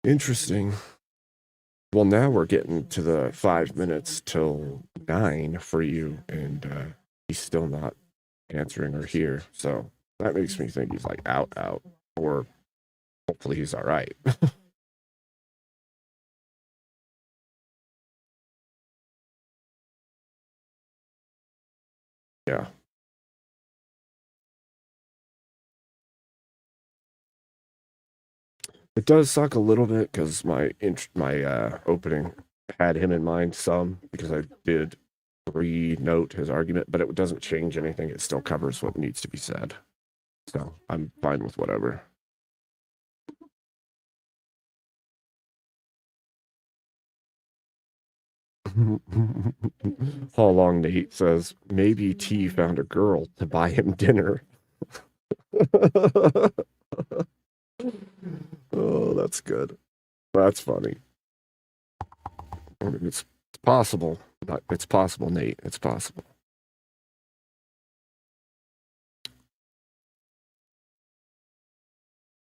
Interesting. Well, now we're getting to the 5 minutes till 9 for you, and he's still not answering or here. So that makes me think he's like out, or hopefully he's all right. Yeah. It does suck a little bit because my opening had him in mind some, because I did re-note his argument, but it doesn't change anything. It still covers what needs to be said. So I'm fine with whatever. Paul Long Nate says, maybe T found a girl to buy him dinner. Oh, that's good. That's funny. I mean, it's possible. It's possible, Nate. It's possible.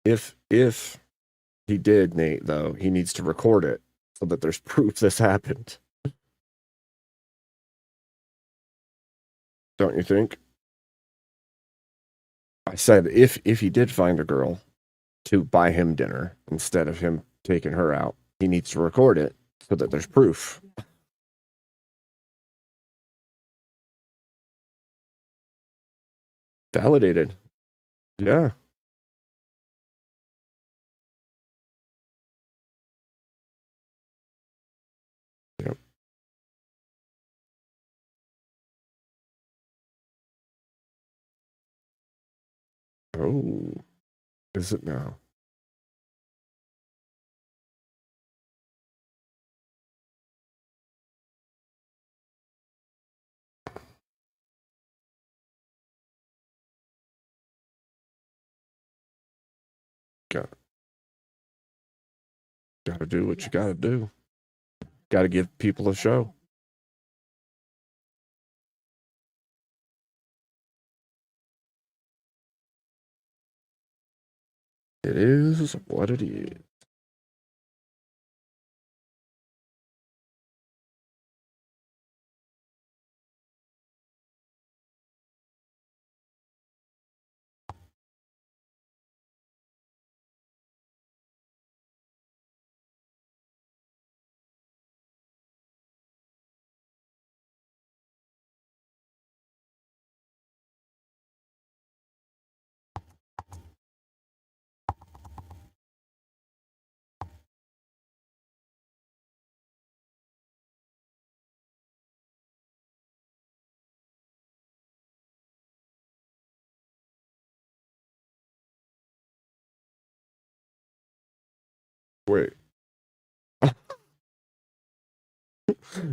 If he did, Nate, though, he needs to record it so that there's proof this happened. Don't you think? I said if he did find a girl to buy him dinner instead of him taking her out, he needs to record it so that there's proof. Validated. Yeah. Oh, is it now? Gotta do what you gotta do. Gotta give people a show. It is what it is. Wait.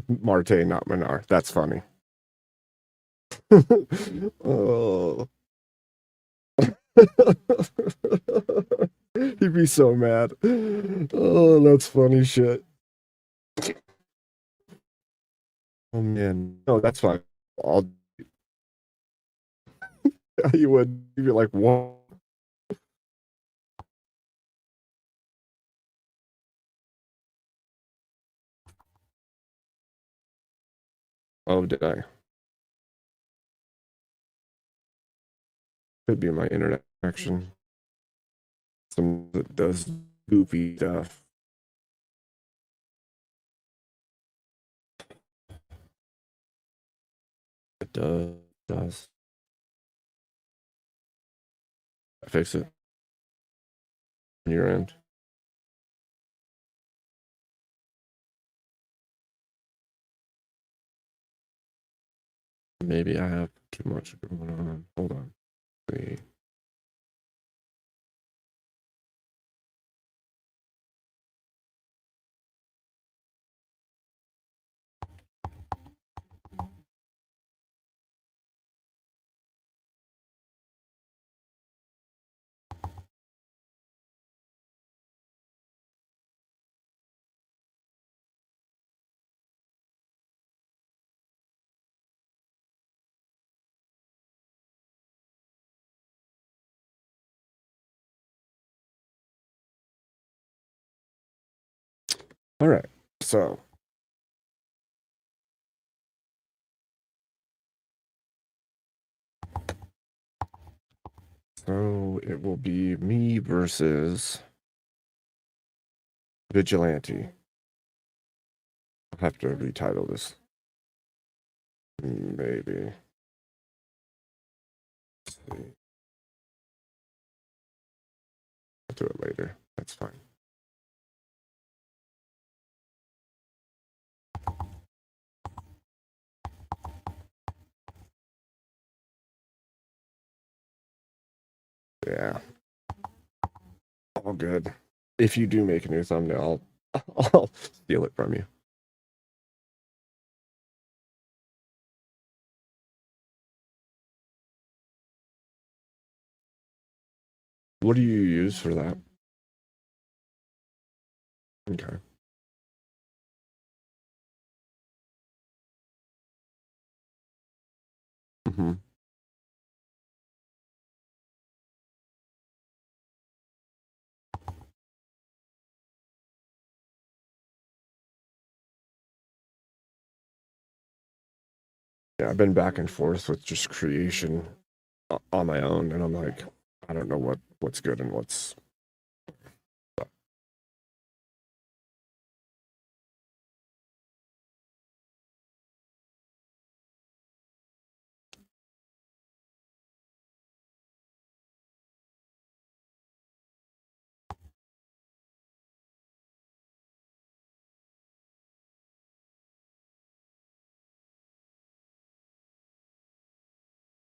Marte, not Minar. That's funny. Oh. He'd be so mad. Oh, that's funny shit. Oh man. No, that's fine. I'll you would you'd be like, what? Oh, did I? Could be my internet connection. Some that does goofy stuff. It does. Fix it on your end. Maybe I have too much going on. Hold on. See. All right. So it will be me versus Vigilante. I'll have to retitle this. Maybe. Let's see. I'll do it later. That's fine. Yeah. All good. If you do make a new thumbnail, I'll steal it from you. What do you use for that? Okay. Mm-hmm. Yeah, I've been back and forth with just creation on my own, and I'm like, I don't know what's good and what's.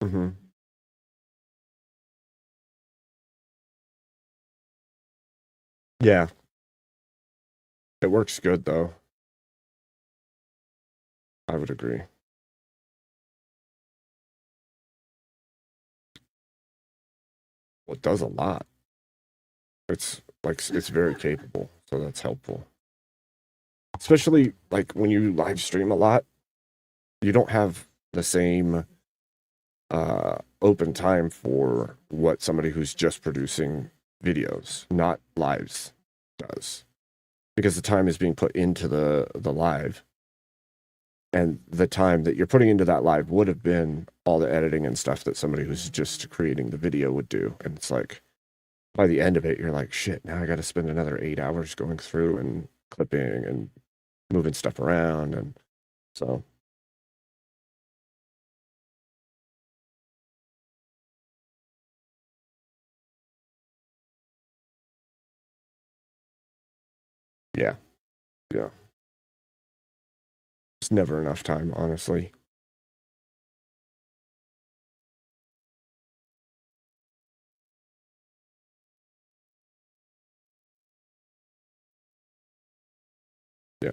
Mm-hmm. Yeah. It works good though. I would agree. Well, it does a lot. It's like it's very capable, so that's helpful. Especially like when you live stream a lot, you don't have the same open time for what somebody who's just producing videos, not lives, does. Because the time is being put into the live. And the time that you're putting into that live would have been all the editing and stuff that somebody who's just creating the video would do. And it's like, by the end of it, you're like, shit, now I got to spend another 8 hours going through and clipping and moving stuff around. And so, yeah, yeah. It's never enough time, honestly. Yeah.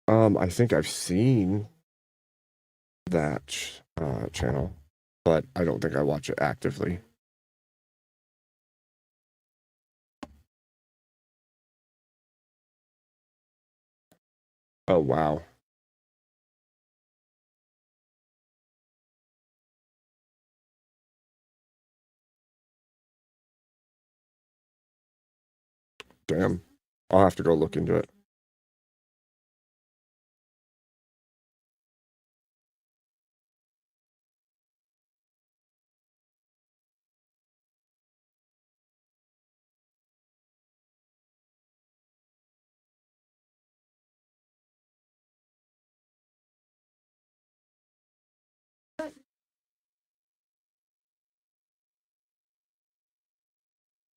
I think I've seen that channel, but I don't think I watch it actively. Oh, wow. Damn. I'll have to go look into it.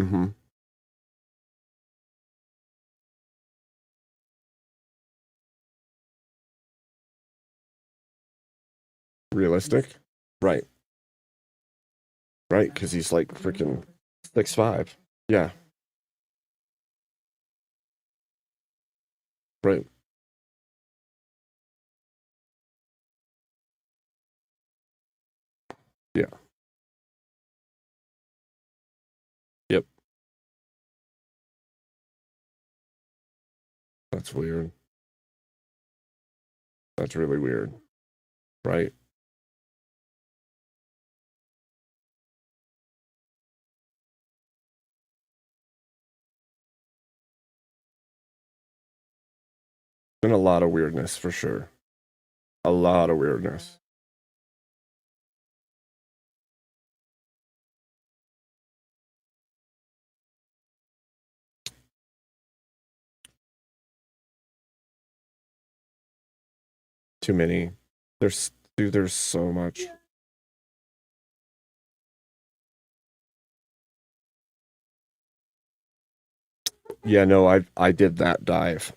Mm-hmm. Realistic? Right. Right, because he's like freaking 6'5". Yeah. Right. Yeah. Yep. That's weird. That's really weird. Right. Been a lot of weirdness for sure. A lot of weirdness. Too many. There's so much. Yeah, no, I did that dive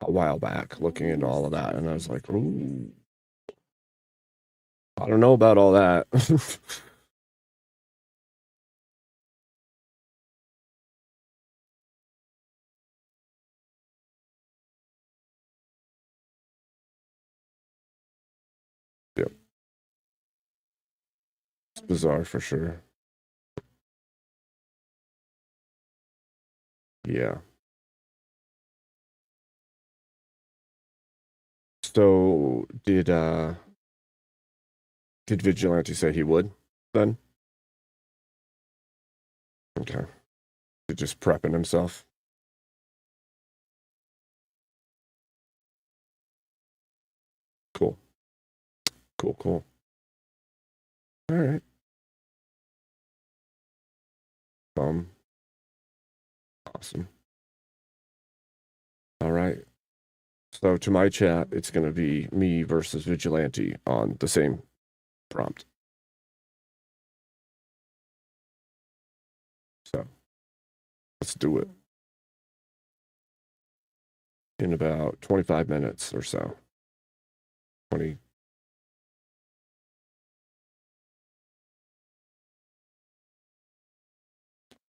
a while back, looking into all of that, and I was like, ooh, I don't know about all that. Yep. It's bizarre for sure. Yeah. So did Vigilante say he would then? Okay. He's just prepping himself. Cool. Cool, cool. All right. Awesome. All right. So to my chat, it's gonna be me versus Vigilante on the same prompt. Let's do it. In about 25 minutes or so. 20.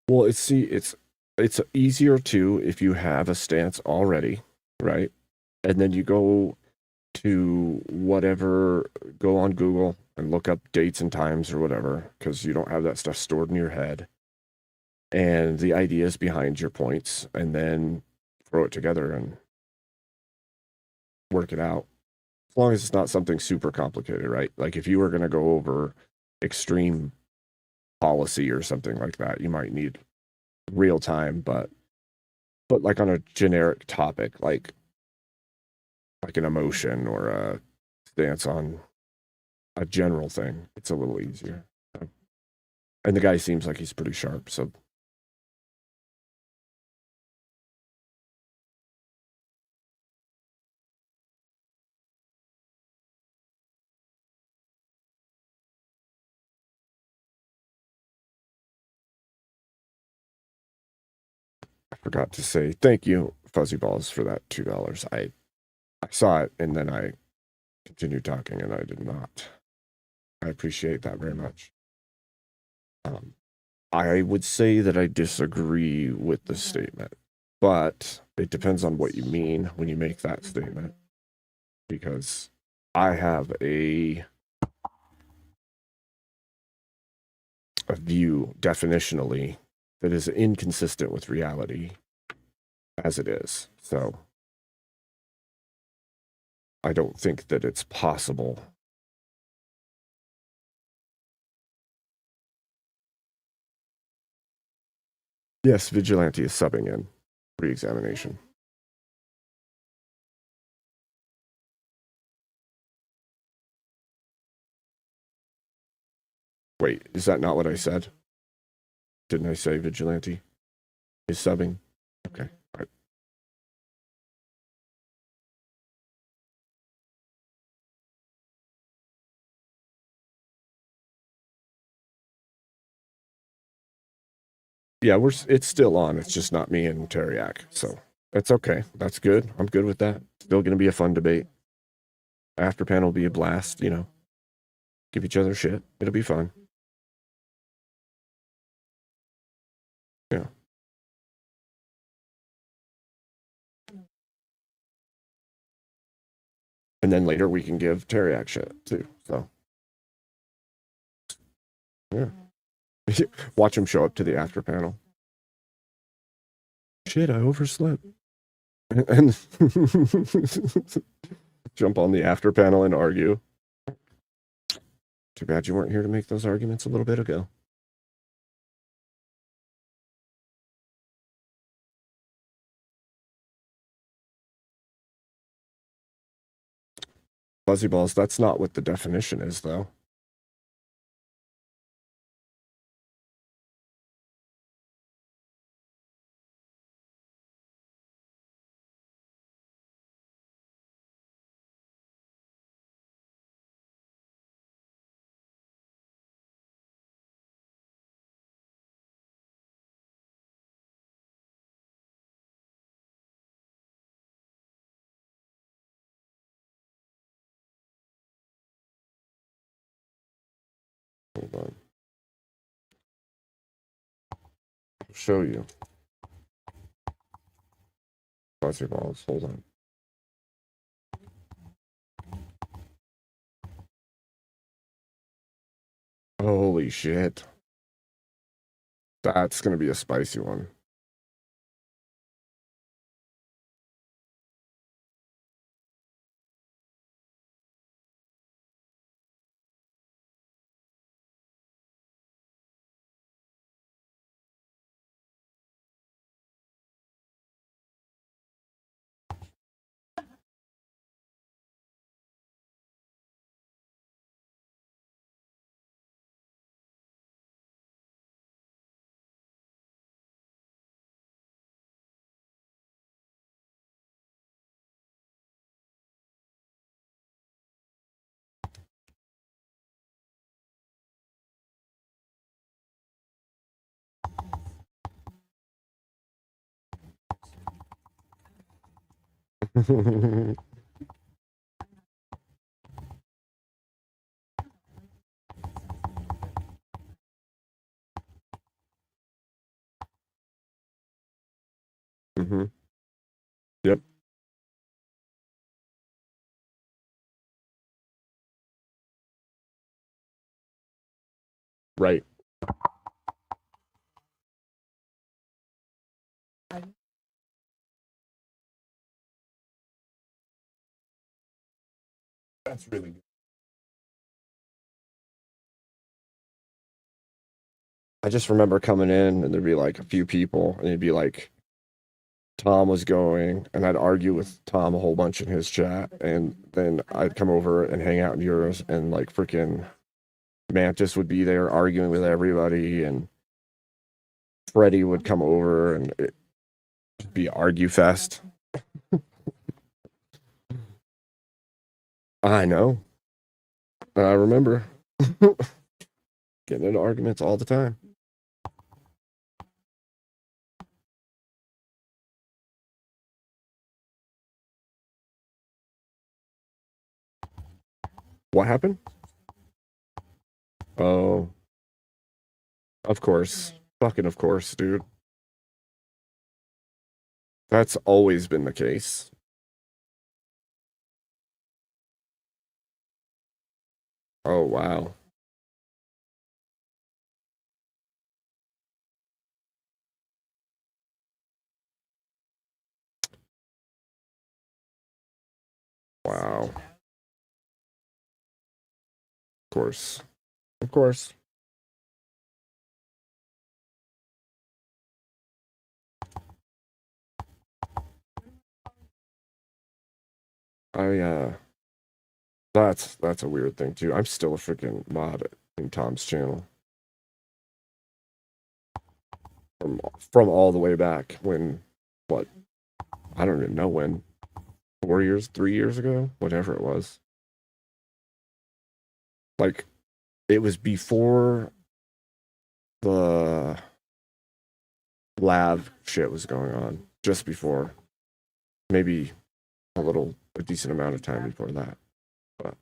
Well, it's easier too if you have a stance already, right? And then you go to go on Google and look up dates and times or whatever, because you don't have that stuff stored in your head. And the ideas behind your points, and then throw it together and work it out. As long as it's not something super complicated, right? Like if you were going to go over extreme policy or something like that, you might need real time, but like on a generic topic, like an emotion or a stance on a general thing, it's a little easier. And the guy seems like he's pretty sharp, so I forgot to say thank you, Fuzzy Balls, for that $2. I saw it and then I continued talking and I did not. I appreciate that very much. I would say that I disagree with the statement, but it depends on what you mean when you make that statement. Because I have a view definitionally that is inconsistent with reality as it is. So I don't think that it's possible. Yes, Vigilante is subbing in re-examination. Wait, is that not what I said? Didn't I say Vigilante is subbing? Okay. All right. Yeah, it's still on. It's just not me and Tareyak. So that's okay. That's good. I'm good with that. Still going to be a fun debate. After panel will be a blast, give each other shit. It'll be fun. Yeah. And then later we can give Tareyak shit too. So yeah. Watch him show up to the after panel. Shit, I overslept. And jump on the after panel and argue. Too bad you weren't here to make those arguments a little bit ago. Fuzzy balls, that's not what the definition is, though. Hold on. I'll show you. Fuzzy balls, hold on. Holy shit. That's going to be a spicy one. Mm-hmm. Yep. Right. That's really good. I just remember coming in and there'd be like a few people and it'd be like Tom was going and I'd argue with Tom a whole bunch in his chat and then I'd come over and hang out in yours and like freaking Mantis would be there arguing with everybody and Freddie would come over and it'd be argue fest. I know. I remember getting into arguments all the time. What happened? Oh, of course. Fucking of course, dude. That's always been the case. Oh, wow. Wow. Of course. Of course. I that's a weird thing too. I'm still a freaking mod in Tom's channel. From all the way back when what? I don't even know when. 4 years, 3 years ago, whatever it was. Like it was before the lab shit was going on. Just before. Maybe a decent amount of time before that. But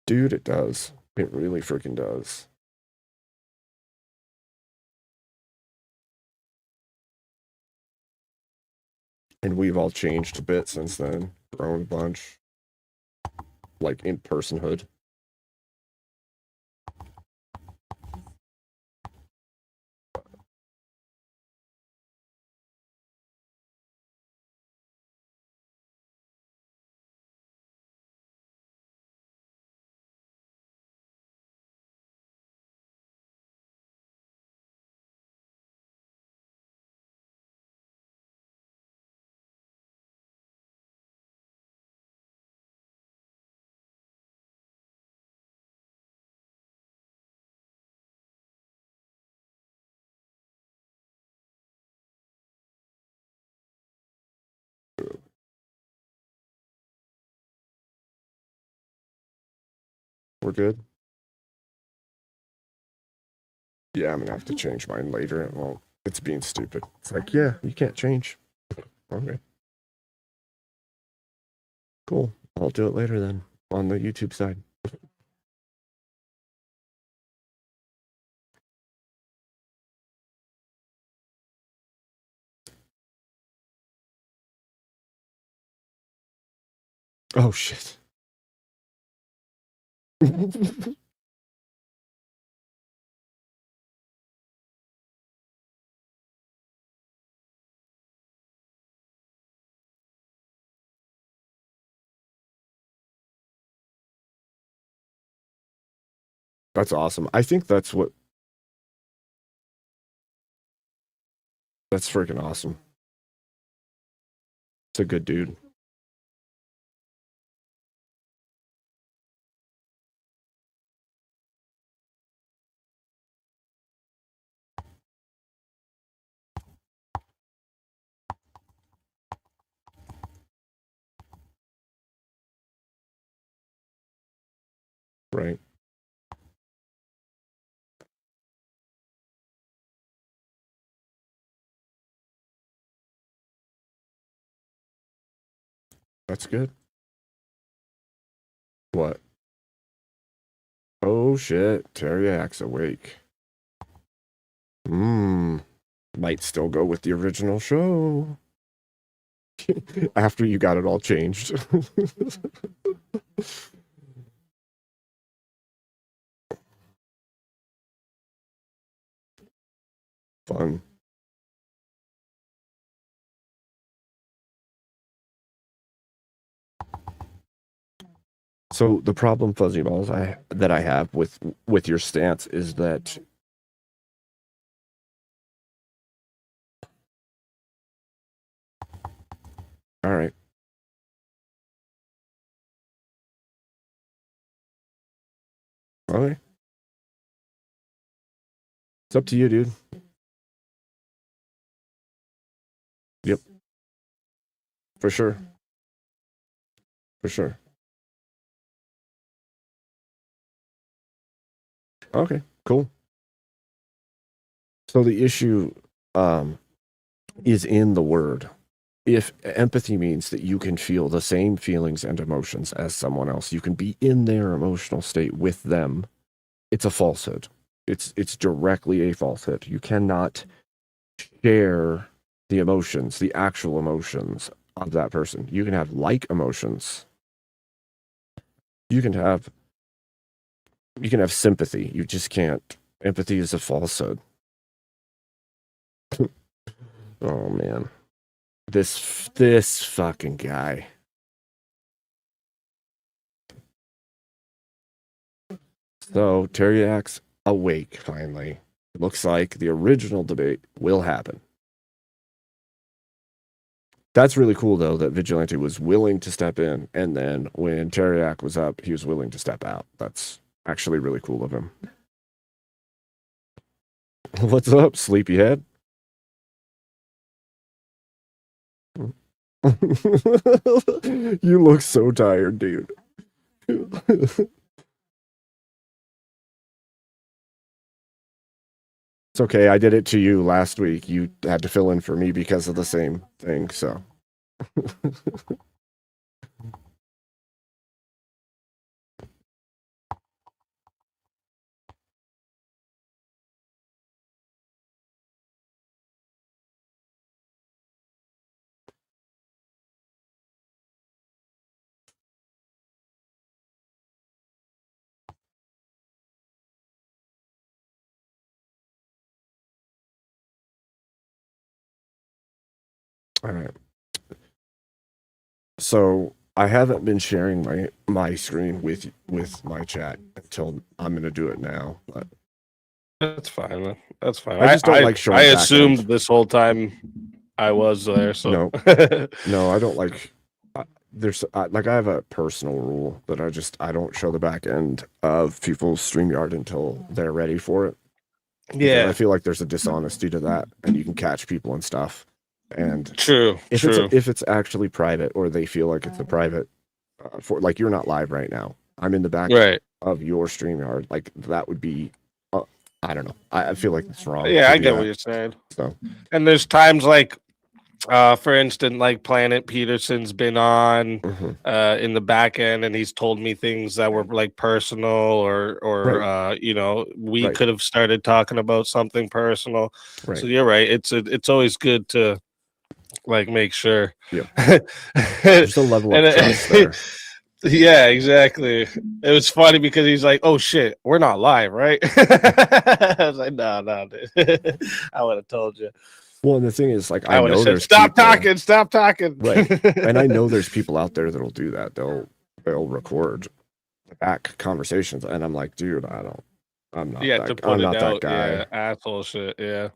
dude, it does. It really freaking does. And we've all changed a bit since then. Grown a bunch. Like in personhood. We're good. Yeah, I'm gonna have to change mine later. It won't. It's being stupid. It's like, yeah, you can't change. Okay. Cool. I'll do it later then on the YouTube side. Oh shit. That's awesome. I think that's freaking awesome. It's a good dude. Right. That's good. What? Oh shit, Taryak's awake. Might still go with the original show. After you got it all changed. Fun. So the problem, Fuzzy Balls, that I have with your stance is that all right. Okay. It's up to you, dude. Yep. For sure. For sure. Okay, cool. So the issue is in the word. If empathy means that you can feel the same feelings and emotions as someone else, you can be in their emotional state with them, it's a falsehood. It's directly a falsehood. You cannot share the emotions, the actual emotions of that person. You can have like emotions. You can have sympathy. You just can't. Empathy is a falsehood. Oh man. This fucking guy. So Taryak's awake finally. It looks like the original debate will happen. That's really cool though that Vigilante was willing to step in, and then when Tareyak was up, he was willing to step out. That's actually really cool of him. What's up, sleepyhead? You look so tired, dude. It's okay. I did it to you last week. You had to fill in for me because of the same thing, so. All right. So I haven't been sharing my screen with my chat until I'm gonna do it now. But that's fine. Man. That's fine. I just don't like showing. I back assumed end. this whole time I was there. So no, I don't like. There's like I have a personal rule that I don't show the back end of people's StreamYard until they're ready for it. Yeah, I feel like there's a dishonesty to that, and you can catch people and stuff. And true. If it's actually private, or they feel like it's a private, for like you're not live right now. I'm in the back of your StreamYard. Like that would be, I don't know. I feel like it's wrong. Yeah, I get what you're saying. So, and there's times like, for instance, like Planet Peterson's been on in the back end, and he's told me things that were like personal, or you know, we could have started talking about something personal. Right. So you're right. It's always good to like make sure. Yeah. There's a level of trust there. Yeah, exactly. It was funny because he's like, "Oh shit, we're not live, right?" I was like, "No, dude. I would have told you." Well, and the thing is, like, I would have said, "Stop talking." Right. And I know there's people out there that'll do that. They'll record back conversations, and I'm like, dude, I'm not. I'm not that guy. Yeah, asshole shit. Yeah.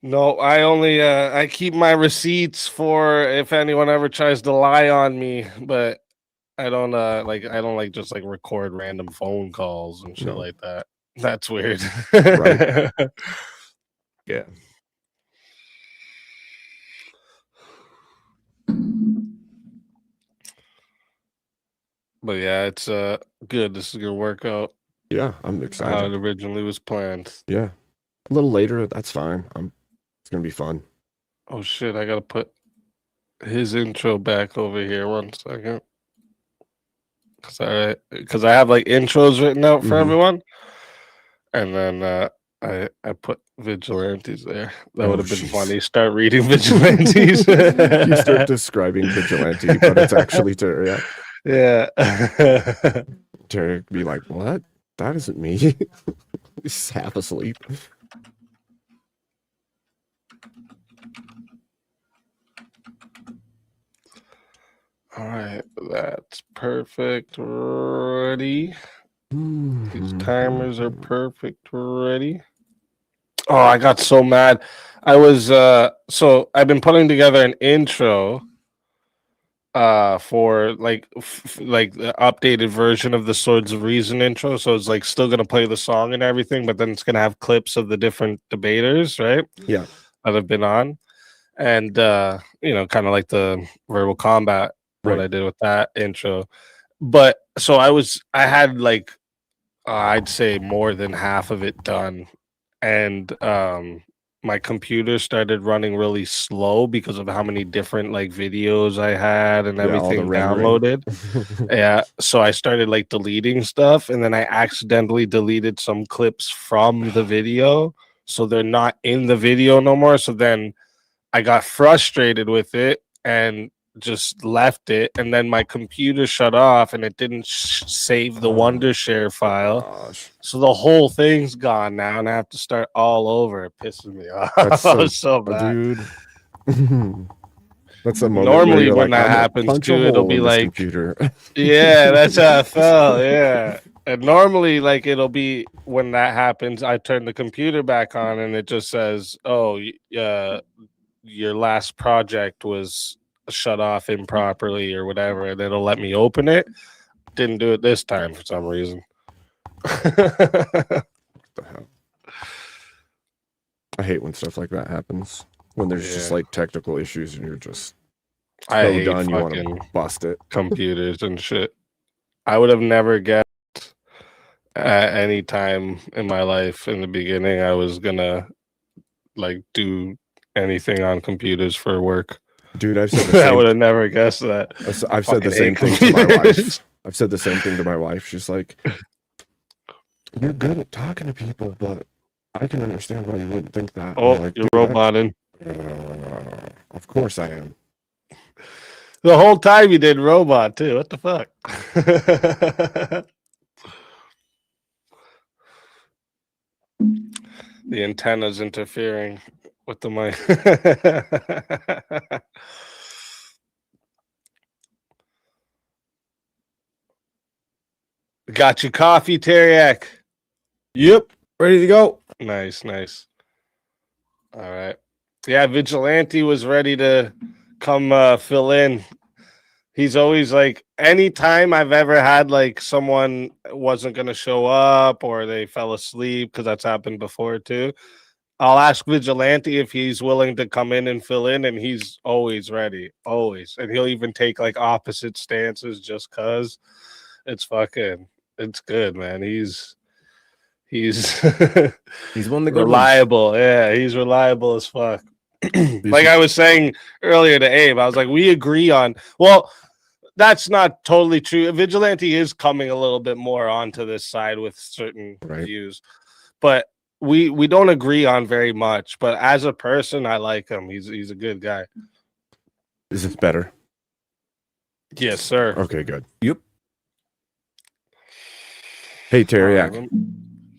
No, I only I keep my receipts for if anyone ever tries to lie on me, but I don't like just like record random phone calls and shit like that. That's weird. Right. Yeah. But yeah, it's good. This is gonna work out. Yeah, I'm excited. How it originally was planned. Yeah. A little later, that's fine. It's gonna be fun. Oh shit, I gotta put his intro back over here. 1 second. Because I have like intros written out for everyone. And then I put vigilantes there. That would have been funny. Start reading vigilantes. You start describing vigilante, but it's actually Tareyak. Yeah. Tareyak be like, what? That isn't me. He's half asleep. All right, that's perfect. Ready. These timers are perfect. Ready. Oh, I got so mad. I was so I've been putting together an intro for like the updated version of the Swords of Reason intro. So it's like still gonna play the song and everything, but then it's gonna have clips of the different debaters, right? Yeah. That have been on. And you know, kind of like the verbal combat, what I did with that intro. But so I had like I'd say more than half of it done. And my computer started running really slow because of how many different like videos I had and everything downloaded. Yeah, so I started like deleting stuff, and then I accidentally deleted some clips from the video, so they're not in the video no more. So then I got frustrated with it and just left it, and then my computer shut off and it didn't save the Wondershare file. Gosh. So the whole thing's gone now, and I have to start all over. It pisses me off. That's so bad. Dude. That's a moment Normally where when like, that happens too, it'll be like computer. yeah, that's how I felt. Yeah. And normally, like it'll be when that happens, I turn the computer back on and it just says, "Oh, your last project was shut off improperly or whatever," and it'll let me open it. Didn't do it this time for some reason. The hell? I hate when stuff like that happens. When there's just like technical issues and you're just so done, you want to bust it. Computers and shit. I would have never guessed at any time in my life in the beginning I was gonna like do anything on computers for work. Dude, I've said the same. I would have never guessed that. I've said the same thing to my wife. I've said the same thing to my wife. She's like, "You're good at talking to people, but I can understand why you wouldn't think that." Oh, like, you're roboting. Of course I am. The whole time you did robot too. What the fuck? The antenna's interfering with the mic. Got your coffee, Tareyak? Yep, ready to go. Nice. All right. Yeah, Vigilante was ready to come fill in. He's always like, anytime I've ever had like someone wasn't going to show up or they fell asleep, because that's happened before too, I'll ask Vigilante if he's willing to come in and fill in, and he's always ready, always. And he'll even take like opposite stances just because it's good, man. He's He's one of the good reliable. Ones. Yeah, he's reliable as fuck. Like I was saying earlier to Abe, I was like, we agree on. Well, that's not totally true. Vigilante is coming a little bit more onto this side with certain views, but we don't agree on very much. But as a person, I like him. He's a good guy. Is this better? Yes, sir. Okay, good. Yep. Hey, Tareyak.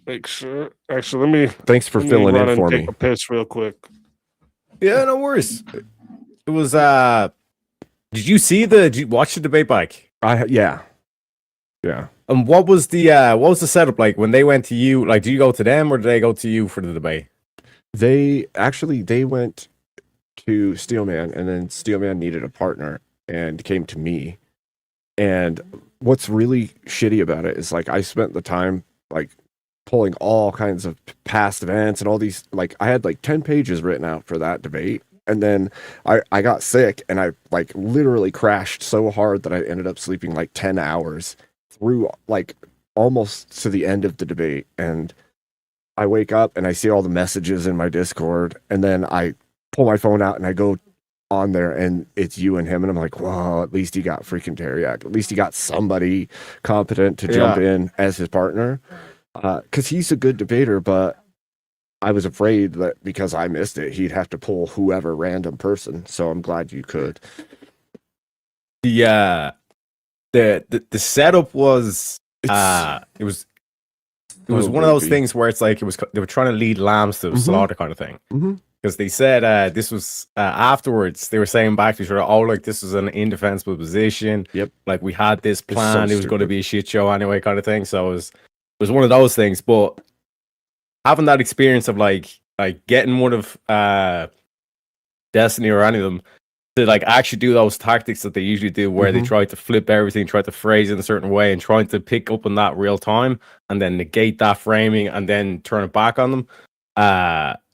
Make sure. Actually, let me. Thanks for filling in for me. Take a piss real quick. Yeah, no worries. It was did you watch the debate bike? Yeah. And what was the setup like when they went to you? Like, do you go to them or do they go to you for the debate? They went to Steelman, and then Steelman needed a partner and came to me. And what's really shitty about it is like I spent the time like pulling all kinds of past events and all these, like I had like 10 pages written out for that debate. And then I got sick and I like literally crashed so hard that I ended up sleeping like 10 hours through like almost to the end of the debate. And I wake up and I see all the messages in my Discord, and then I pull my phone out and I go on there and it's you and him, and I'm like, well, at least he got freaking Tareyak. At least he got somebody competent to jump in as his partner. Because he's a good debater, but I was afraid that because I missed it, he'd have to pull whoever random person. So I'm glad you could. The setup was it was one of those things where it's like they were trying to lead lambs to the slaughter kind of thing. Because they said this was afterwards they were saying back to each other, oh, like this was an indefensible position. Yep. Like we had this plan, So it was going to be a shit show anyway, kind of thing. So it was one of those things. But having that experience of like getting one of Destiny or any of them to like actually do those tactics that they usually do, where they try to flip everything, try to phrase it in a certain way, and trying to pick up on that real time, and then negate that framing, and then turn it back on them.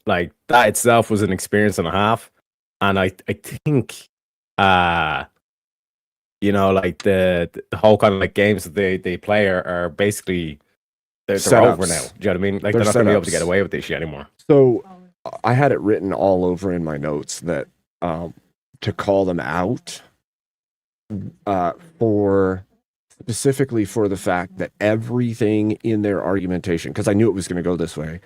Like that itself was an experience and a half. And I think you know, like the whole kind of like games that they play are basically they're over now. Do you know what I mean? Like they're not going to be able to get away with this shit anymore. So I had it written all over in my notes that to call them out for specifically for the fact that everything in their argumentation, because I knew it was going to go this way,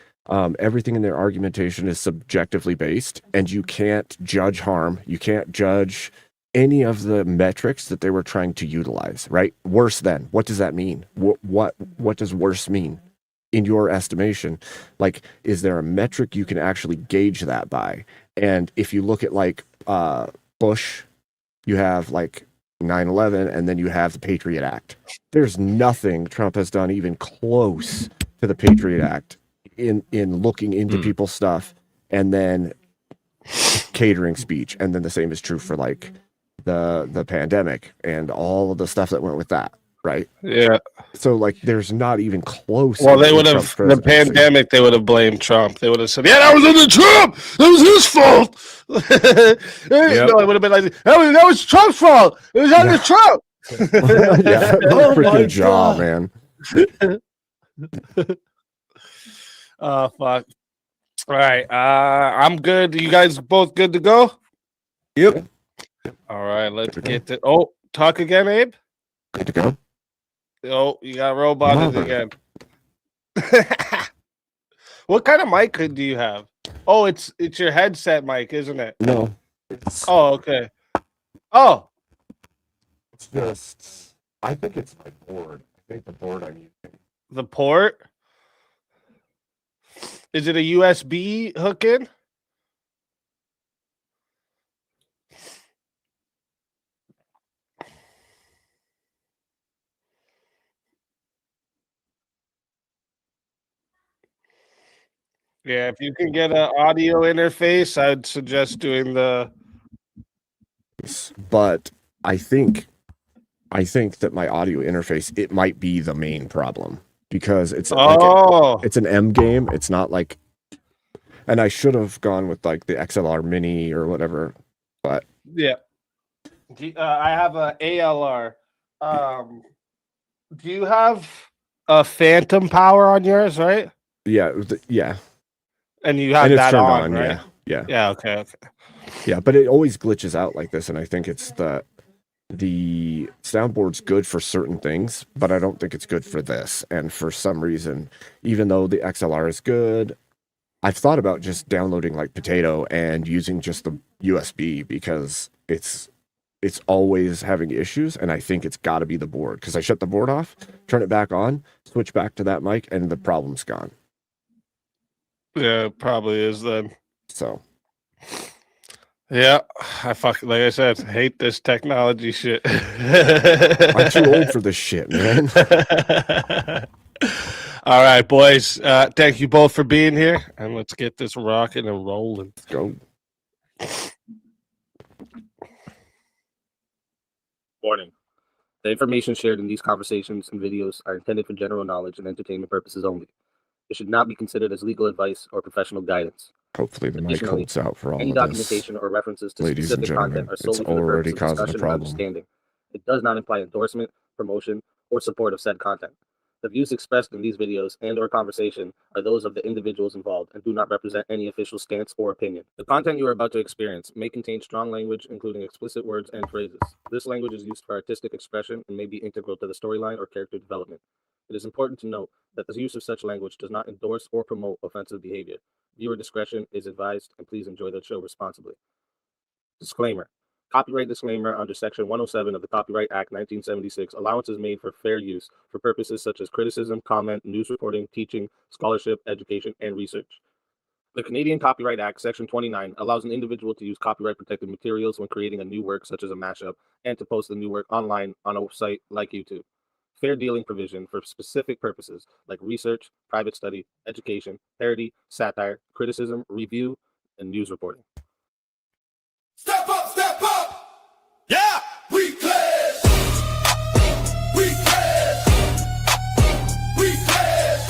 everything in their argumentation is subjectively based, and you can't judge harm. You can't judge any of the metrics that they were trying to utilize, right? Worse than, what does that mean? What does worse mean in your estimation? Like, is there a metric you can actually gauge that by? And if you look at like Bush, you have like 9/11, and then you have the Patriot Act. There's nothing Trump has done even close to the Patriot Act in looking into people's stuff and then catering speech. And then the same is true for like the pandemic and all of the stuff that went with that, right? Yeah. So like there's not even close. Well, they would have the pandemic. They would have blamed Trump. They would have said, "Yeah, that was under Trump. That was his fault." No, it would have been like, "That was Trump's fault. It was under Trump." Yeah, freaking job, man. Oh fuck! All right, I'm good. You guys both good to go? Yep. All right, let's get to. Oh, talk again, Abe. Good to go. Oh, you got roboted again. What kind of mic do you have? Oh, it's your headset mic, isn't it? No. Oh, okay. Oh, it's just. I think it's my board. I think the board I'm using. The port. Is it a USB hook in? Yeah, if you can get an audio interface, I'd suggest doing the. But I think that my audio interface, it might be the main problem because it's it's an M game. It's not like, and I should have gone with like the XLR Mini or whatever, but yeah, I have a ALR. Do you have a phantom power on yours, right? Yeah, yeah. And you have that on, right? Yeah. Yeah. Okay. Yeah, but it always glitches out like this, and I think it's the soundboard's good for certain things, but I don't think it's good for this. And for some reason, even though the XLR is good, I've thought about just downloading like Potato and using just the USB because it's always having issues, and I think it's got to be the board because I shut the board off, turn it back on, switch back to that mic, and the problem's gone. Yeah, it probably is then. So. Yeah, like I said, hate this technology shit. I'm too old for this shit, man. All right, boys. Thank you both for being here, and let's get this rocking and rolling. Let's go. Warning. The information shared in these conversations and videos are intended for general knowledge and entertainment purposes only. It should not be considered as legal advice or professional guidance. Hopefully the mic holds out for all any of this. documentation or references to Ladies and specific gentlemen, content are it's solely for the already purpose of causing a discussion and problem. understanding. It does not imply endorsement, promotion, or support of said content. The views expressed in these videos and/or conversation are those of the individuals involved and do not represent any official stance or opinion. The content you are about to experience may contain strong language, including explicit words and phrases. This language is used for artistic expression and may be integral to the storyline or character development. It is important to note that the use of such language does not endorse or promote offensive behavior. Viewer discretion is advised, and please enjoy the show responsibly. Disclaimer. Copyright disclaimer under Section 107 of the Copyright Act 1976. Allowance is made for fair use for purposes such as criticism, comment, news reporting, teaching, scholarship, education, and research. The Canadian Copyright Act, Section 29, allows an individual to use copyright-protected materials when creating a new work, such as a mashup, and to post the new work online on a site like YouTube. Fair dealing provision for specific purposes like research, private study, education, parody, satire, criticism, review, and news reporting. Step up, step up. Yeah, we pledge. We pledge. We pledge.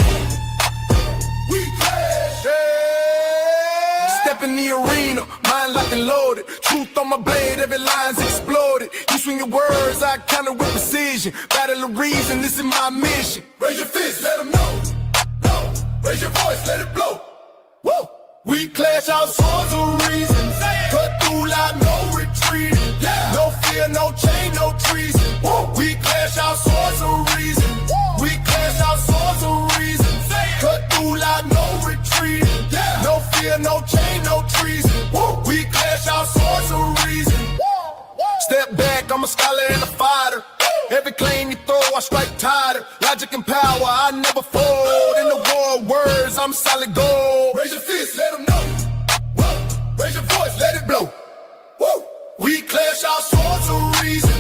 We pledge. Yeah. Step in the arena, mind locked and loaded. Truth on my blade, every line's exploded. You swing your words, I counter with precision. Battle of reason, this is my mission. Raise your fist, let them know. No. Raise your voice, let it blow. Woo. We clash our swords of reason. Cut through like no retreat. Yeah. No fear, no chain, no treason. Woo. We clash our swords of reason. Woo. We clash our swords of reason. Cut through like no retreat. Yeah. No fear, no chain, no treason. Woo. We clash our swords of reason. Step back, I'm a scholar and a fighter. Every claim you throw, I strike tighter. Logic and power, I never fold. In the war of words, I'm solid gold. Raise your fist, let them know. Whoa. Raise your voice, let it blow. Woo. We clash our swords of reason.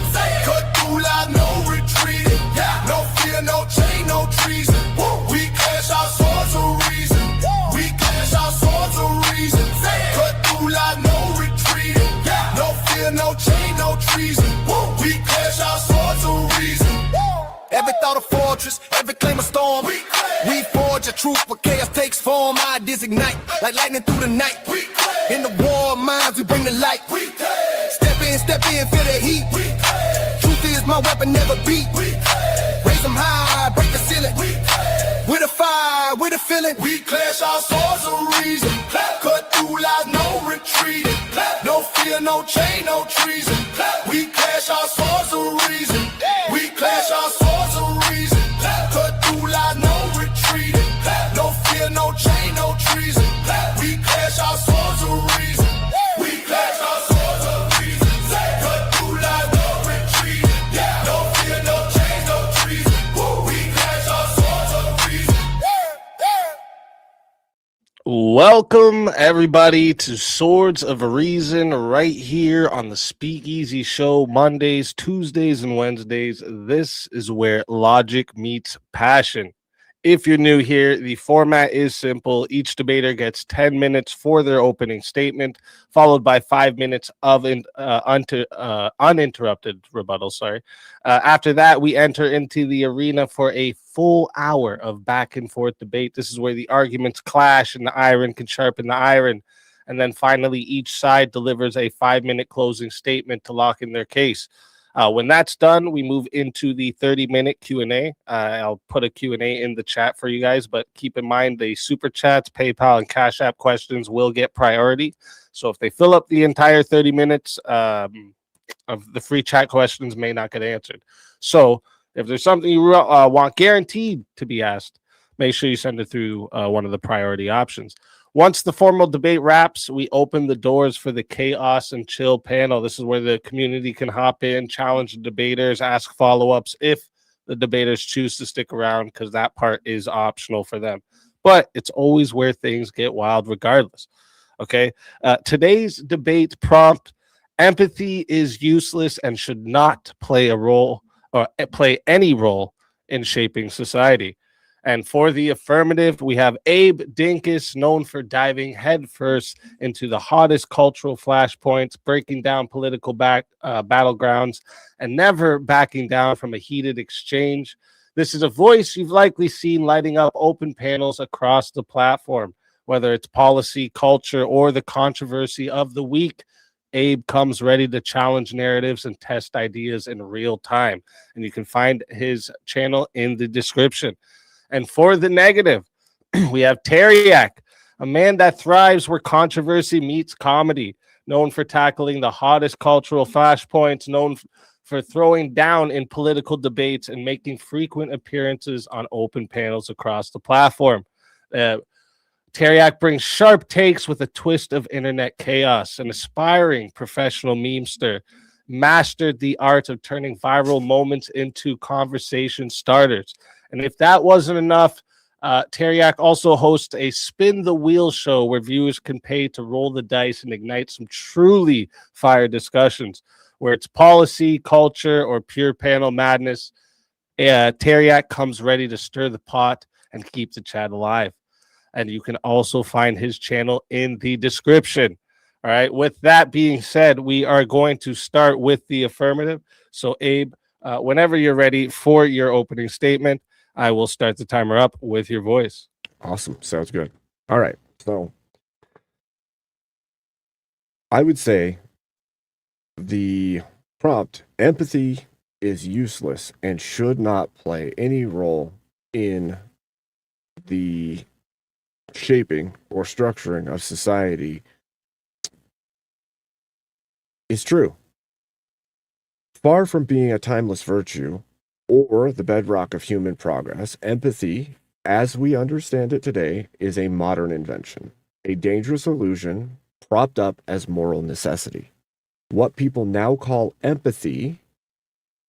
Cut through like no retreat. Yeah. No fear, no chain, no treason. Woo. We clash our swords of reason. Woo. We clash our swords of reason. Cut through like no retreat. Yeah. No fear, no chain, no treason. Woo. We clash our swords of reason. Every thought a fortress, every claim a storm. We forge a truth where chaos takes form. Ideas ignite like lightning through the night. In the war of minds, we bring the light. Step in, feel the heat. Truth is my weapon, never beat. Raise them high, break the ceiling. With a fire, with a feeling. We clash our swords of reason. Cut through like no retreating. No fear, no chain, no treason. We clash our swords of reason. We clash our swords of reason. Cut through like no retreating. No fear, no chain, no treason. We clash our swords of reason. We clash our swords of reason. Cut through like no retreating. No fear, no chain, no treason. We clash our swords of reason. Welcome, everybody, to Swords of Reason right here on the Speakeasy Show, Mondays, Tuesdays, and Wednesdays. This is where logic meets passion. If you're new here, the format is simple. Each debater gets 10 minutes for their opening statement, followed by 5 minutes of uninterrupted rebuttal. After that, we enter into the arena for a full hour of back and forth debate. This is where the arguments clash and the iron can sharpen the iron. And then finally, each side delivers a 5-minute closing statement to lock in their case. When that's done, we move into the 30-minute Q&A. I'll put a Q&A in the chat for you guys, but keep in mind the Super Chats, PayPal, and Cash App questions will get priority. So if they fill up the entire 30 minutes, of the free chat questions may not get answered. So if there's something you want guaranteed to be asked, make sure you send it through one of the priority options. Once the formal debate wraps, we open the doors for the Chaos and Chill panel. This is where the community can hop in, challenge the debaters, ask follow-ups if the debaters choose to stick around, because that part is optional for them. But it's always where things get wild regardless. Okay? Today's debate prompt: empathy is useless and should not play a role or play any role in shaping society. And for the affirmative, we have Abe Dinkus, known for diving headfirst into the hottest cultural flashpoints, breaking down political battlegrounds, and never backing down from a heated exchange. This is a voice you've likely seen lighting up open panels across the platform, whether it's policy, culture, or the controversy of the week. Abe comes ready to challenge narratives and test ideas in real time. And you can find his channel in the description. And for the negative, we have Tareyak, a man that thrives where controversy meets comedy, known for tackling the hottest cultural flashpoints, known for throwing down in political debates and making frequent appearances on open panels across the platform. Tareyak brings sharp takes with a twist of internet chaos. An aspiring professional memester, mastered the art of turning viral moments into conversation starters. And if that wasn't enough, Tareyak also hosts a spin the wheel show where viewers can pay to roll the dice and ignite some truly fire discussions, where it's policy, culture, or pure panel madness. Tareyak comes ready to stir the pot and keep the chat alive. And you can also find his channel in the description. All right. With that being said, we are going to start with the affirmative. So, Abe, whenever you're ready for your opening statement, I will start the timer up with your voice. Awesome. Sounds good. All right. So I would say the prompt, empathy is useless and should not play any role in the shaping or structuring of society, is true. Far from being a timeless virtue or the bedrock of human progress, empathy, as we understand it today, is a modern invention, a dangerous illusion propped up as moral necessity. What people now call empathy,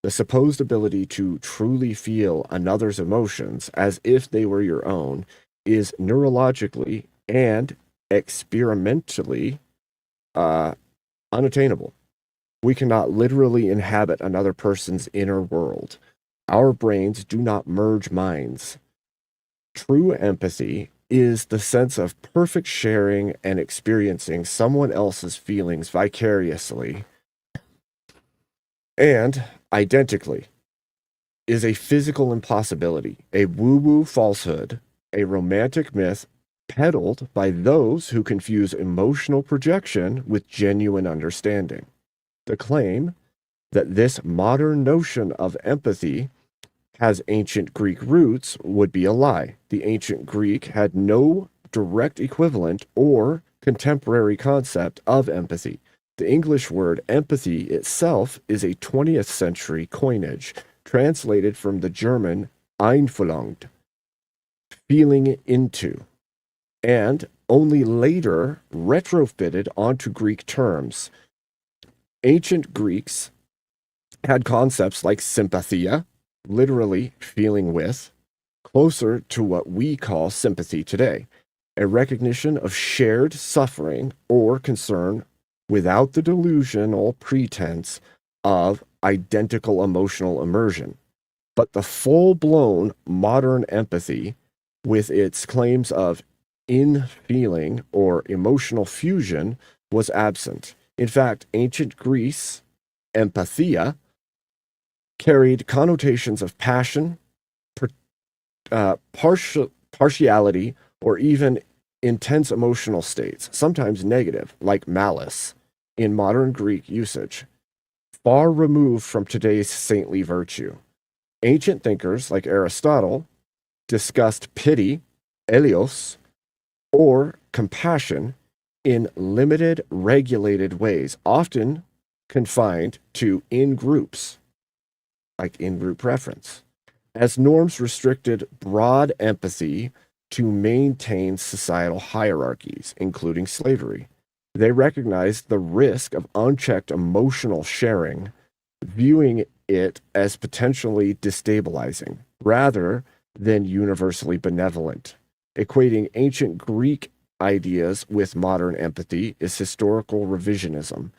the supposed ability to truly feel another's emotions as if they were your own, is neurologically and experimentally unattainable. We cannot literally inhabit another person's inner world. Our brains do not merge minds. True empathy is the sense of perfect sharing and experiencing someone else's feelings vicariously and identically, is a physical impossibility, a woo-woo falsehood, a romantic myth peddled by those who confuse emotional projection with genuine understanding. The claim that this modern notion of empathy has ancient Greek roots would be a lie. The ancient Greek had no direct equivalent or contemporary concept of empathy. The English word empathy itself is a 20th century coinage, translated from the German Einfühlung, feeling into, and only later retrofitted onto Greek terms. Ancient Greeks had concepts like sympathia, literally feeling with, closer to what we call sympathy today, a recognition of shared suffering or concern without the delusional pretense of identical emotional immersion. But the full-blown modern empathy, with its claims of in-feeling or emotional fusion, was absent. In fact, ancient Greece, empathia, carried connotations of passion, partiality, or even intense emotional states, sometimes negative, like malice, in modern Greek usage, far removed from today's saintly virtue. Ancient thinkers like Aristotle discussed pity, eleos, or compassion in limited, regulated ways, often confined to in-groups, like in-group preference, as norms restricted broad empathy to maintain societal hierarchies, including slavery. They recognized the risk of unchecked emotional sharing, viewing it as potentially destabilizing, rather than universally benevolent. Equating ancient Greek ideas with modern empathy is historical revisionism.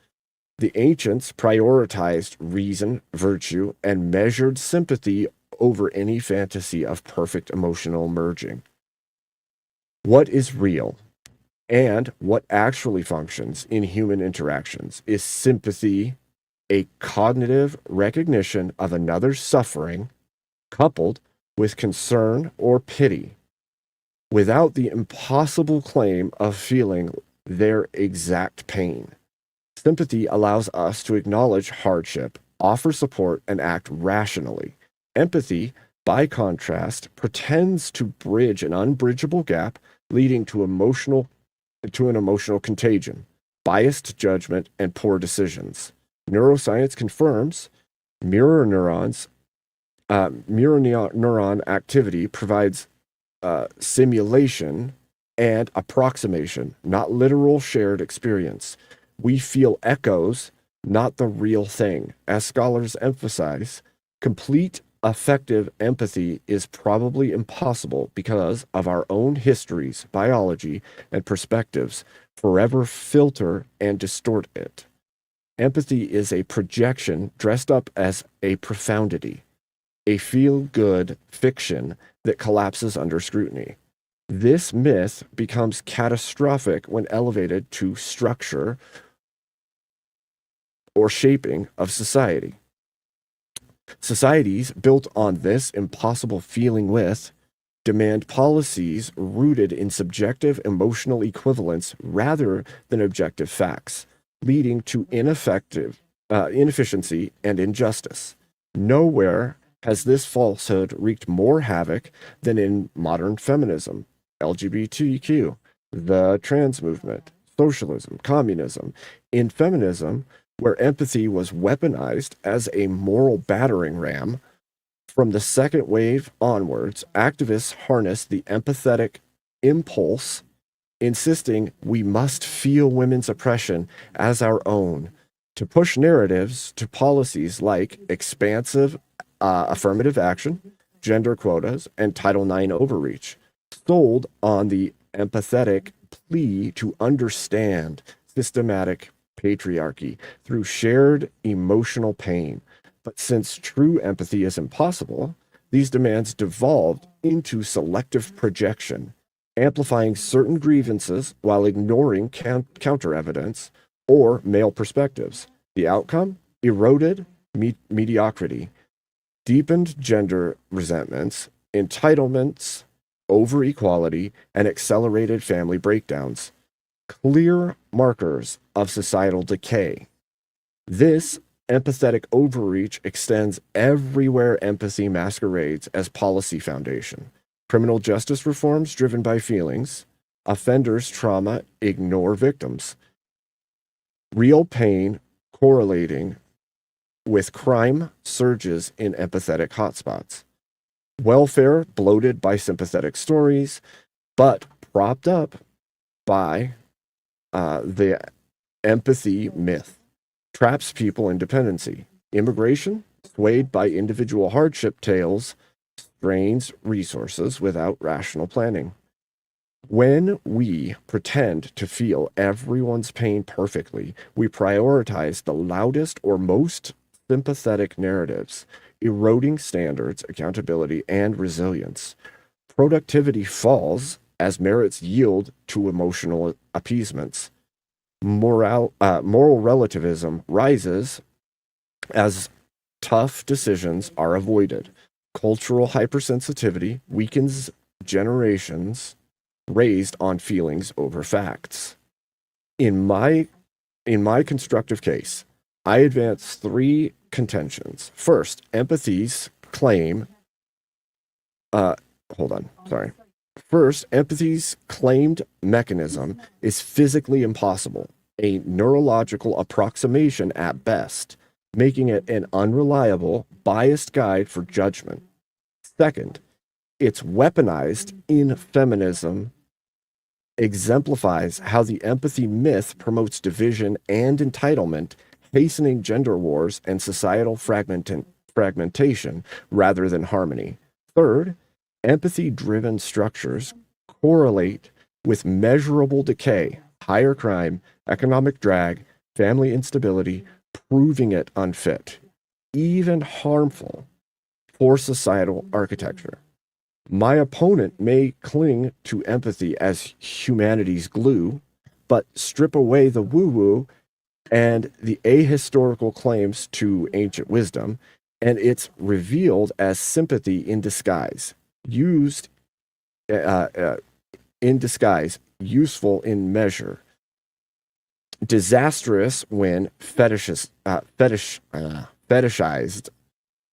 The ancients prioritized reason, virtue, and measured sympathy over any fantasy of perfect emotional merging. What is real and what actually functions in human interactions? Is sympathy a cognitive recognition of another's suffering coupled with concern or pity, without the impossible claim of feeling their exact pain? Sympathy allows us to acknowledge hardship, offer support, and act rationally. Empathy, by contrast, pretends to bridge an unbridgeable gap, leading to an emotional contagion, biased judgment, and poor decisions. Neuroscience confirms mirror neuron activity provides simulation and approximation, not literal shared experience. We feel echoes, not the real thing. As scholars emphasize, complete effective empathy is probably impossible because of our own histories, biology, and perspectives forever filter and distort it. Empathy is a projection dressed up as a profundity, a feel-good fiction that collapses under scrutiny. This myth becomes catastrophic when elevated to structure or shaping of society. Societies built on this impossible feeling with demand policies rooted in subjective emotional equivalence rather than objective facts, leading to inefficiency and injustice. Nowhere has this falsehood wreaked more havoc than in modern feminism, LGBTQ, the trans movement, socialism, communism. In feminism, where empathy was weaponized as a moral battering ram, from the second wave onwards, activists harnessed the empathetic impulse, insisting we must feel women's oppression as our own, to push narratives to policies like expansive affirmative action, gender quotas, and Title IX overreach, sold on the empathetic plea to understand systematic patriarchy through shared emotional pain. But since true empathy is impossible, these demands devolved into selective projection, amplifying certain grievances while ignoring counter evidence or male perspectives. The outcome? Eroded mediocrity, deepened gender resentments, entitlements, over equality, and accelerated family breakdowns. Clear markers of societal decay. This empathetic overreach extends everywhere empathy masquerades as policy foundation. Criminal justice reforms driven by feelings. Offenders' trauma ignore victims. Real pain correlating with crime surges in empathetic hotspots. Welfare bloated by sympathetic stories, but propped up by the empathy myth. Traps people in dependency. Immigration, swayed by individual hardship tales, strains resources without rational planning. When we pretend to feel everyone's pain perfectly, we prioritize the loudest or most sympathetic narratives, eroding standards, accountability, and resilience. Productivity falls as merits yield to emotional appeasements. Moral relativism rises as tough decisions are avoided. Cultural hypersensitivity weakens generations raised on feelings over facts. In my constructive case, I advance three contentions. First, empathy's claim. First, empathy's claimed mechanism is physically impossible, a neurological approximation at best, making it an unreliable, biased guide for judgment. Second, its weaponized in feminism exemplifies how the empathy myth promotes division and entitlement, hastening gender wars and societal fragmentation rather than harmony. Third, empathy-driven structures correlate with measurable decay, higher crime, economic drag, family instability, proving it unfit, even harmful for societal architecture. My opponent may cling to empathy as humanity's glue, but strip away the woo-woo and the ahistorical claims to ancient wisdom, and it's revealed as sympathy in disguise, used in disguise, useful in measure. disastrous when fetishized.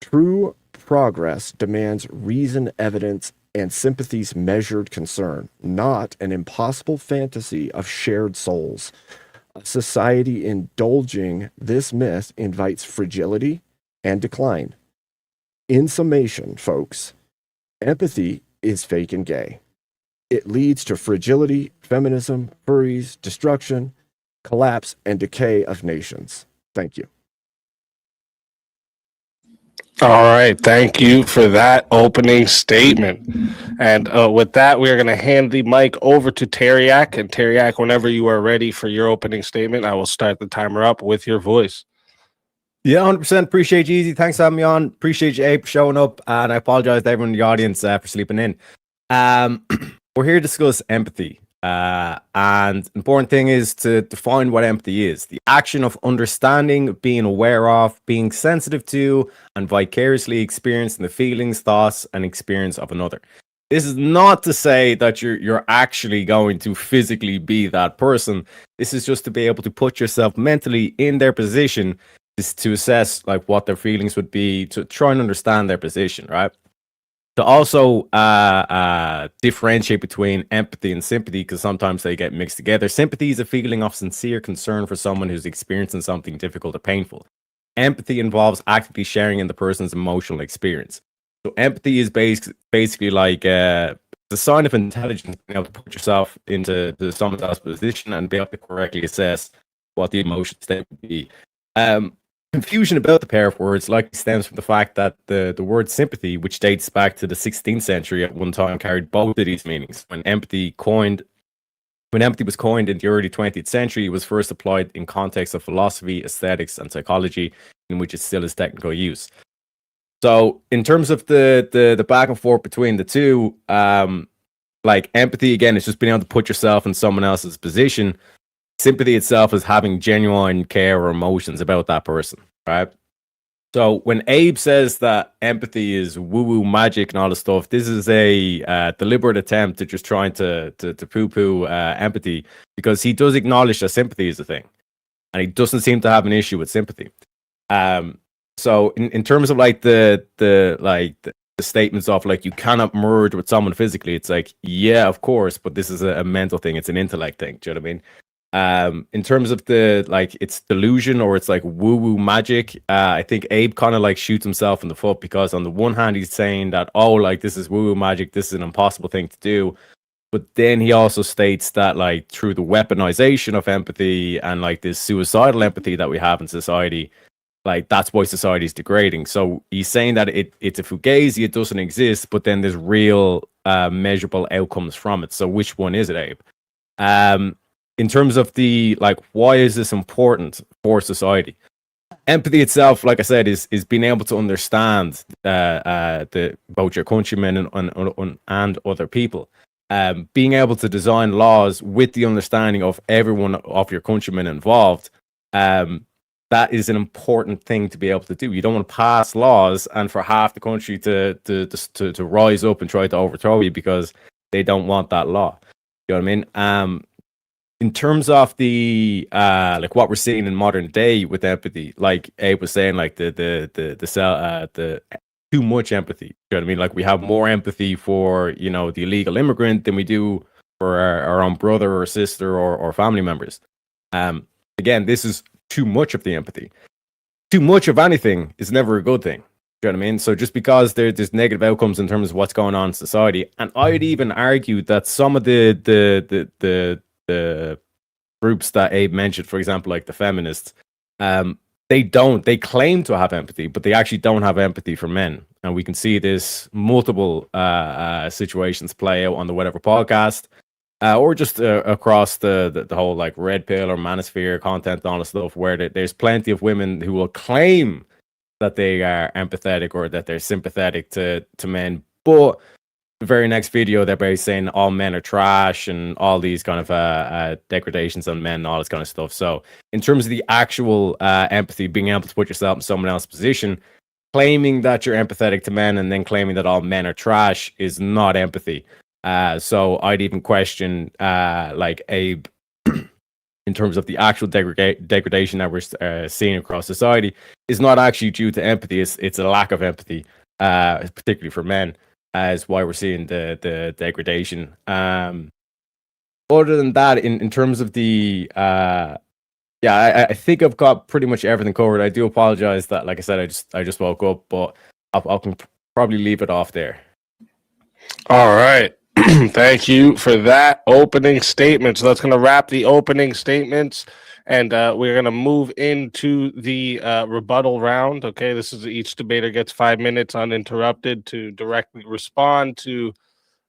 True progress demands reason, evidence, and sympathy's measured concern, not an impossible fantasy of shared souls. A society indulging this myth invites fragility and decline. In summation, folks, empathy is fake and gay. It leads to fragility, feminism, furries, destruction, collapse, and decay of nations. Thank you. All right. Thank you for that opening statement. And with that, we are going to hand the mic over to Tareyak. And Tareyak, whenever you are ready for your opening statement, I will start the timer up with your voice. Yeah, 100%. Appreciate you, Easy. Thanks for having me on. Appreciate you, Abe, for showing up. And I apologize to everyone in the audience for sleeping in. We're here to discuss empathy. And important thing is to define what empathy is. The action of understanding, being aware of, being sensitive to, and vicariously experiencing the feelings, thoughts, and experience of another. This is not to say that you're actually going to physically be that person. This is just to be able to put yourself mentally in their position, is to assess like what their feelings would be, to try and understand their position, right? To also differentiate between empathy and sympathy, because sometimes they get mixed together. Sympathy is a feeling of sincere concern for someone who's experiencing something difficult or painful. Empathy involves actively sharing in the person's emotional experience. So empathy is basically like the sign of intelligence, being able to put yourself into someone else's position and be able to correctly assess what the emotion state would be. Confusion about the pair of words likely stems from the fact that the word sympathy, which dates back to the 16th century, at one time carried both of these meanings. When empathy was coined in the early 20th century, it was first applied in context of philosophy, aesthetics, and psychology, in which it still is technical use. So, in terms of the back and forth between the two, like empathy again is just being able to put yourself in someone else's position. Sympathy itself is having genuine care or emotions about that person, right? So when Abe says that empathy is woo-woo magic and all this stuff, this is a deliberate attempt to just trying to poo-poo empathy, because he does acknowledge that sympathy is a thing, and he doesn't seem to have an issue with sympathy. So in terms of like the statements of like you cannot merge with someone physically, it's like, yeah, of course, but this is a mental thing, it's an intellect thing. Do you know what I mean? In terms of the like it's delusion or it's like woo-woo magic, I think Abe kind of like shoots himself in the foot, because on the one hand he's saying that, oh, like this is woo-woo magic, this is an impossible thing to do, but then he also states that like through the weaponization of empathy and like this suicidal empathy that we have in society, like that's why society is degrading. So he's saying that it's a fugazi, it doesn't exist, but then there's real measurable outcomes from it. So which one is it, Abe? In terms of the like, why is this important for society? Empathy itself, like I said, is being able to understand both your countrymen and other people. Being able to design laws with the understanding of everyone of your countrymen involved. That is an important thing to be able to do. You don't want to pass laws and for half the country to rise up and try to overthrow you because they don't want that law. You know what I mean? In terms of the like what we're seeing in modern day with empathy, like Abe was saying, like the too much empathy. You know what I mean? Like we have more empathy for, you know, the illegal immigrant than we do for our own brother or sister or family members. Again, this is too much of the empathy. Too much of anything is never a good thing. You know what I mean? So just because there's negative outcomes in terms of what's going on in society, and I'd even argue that some of the groups that Abe mentioned, for example, like the feminists, they claim to have empathy, but they actually don't have empathy for men. And we can see this multiple situations play out on the Whatever podcast, or just across the whole like red pill or manosphere content and all this stuff, where there's plenty of women who will claim that they are empathetic or that they're sympathetic to men, but the very next video they're basically saying all men are trash and all these kind of degradations on men and all this kind of stuff. So in terms of the actual empathy, being able to put yourself in someone else's position, claiming that you're empathetic to men and then claiming that all men are trash is not empathy. So I'd even question like Abe in terms of the actual degradation that we're seeing across society is not actually due to empathy. It's a lack of empathy, particularly for men, as why we're seeing the degradation. Other than that, in terms of the I think I've got pretty much everything covered. I do apologize that, like I said, I just woke up, but I can probably leave it off there. All right. Thank you for that opening statement. So that's going to wrap the opening statements, and we're going to move into the rebuttal round. Okay, this is each debater gets 5 minutes uninterrupted to directly respond to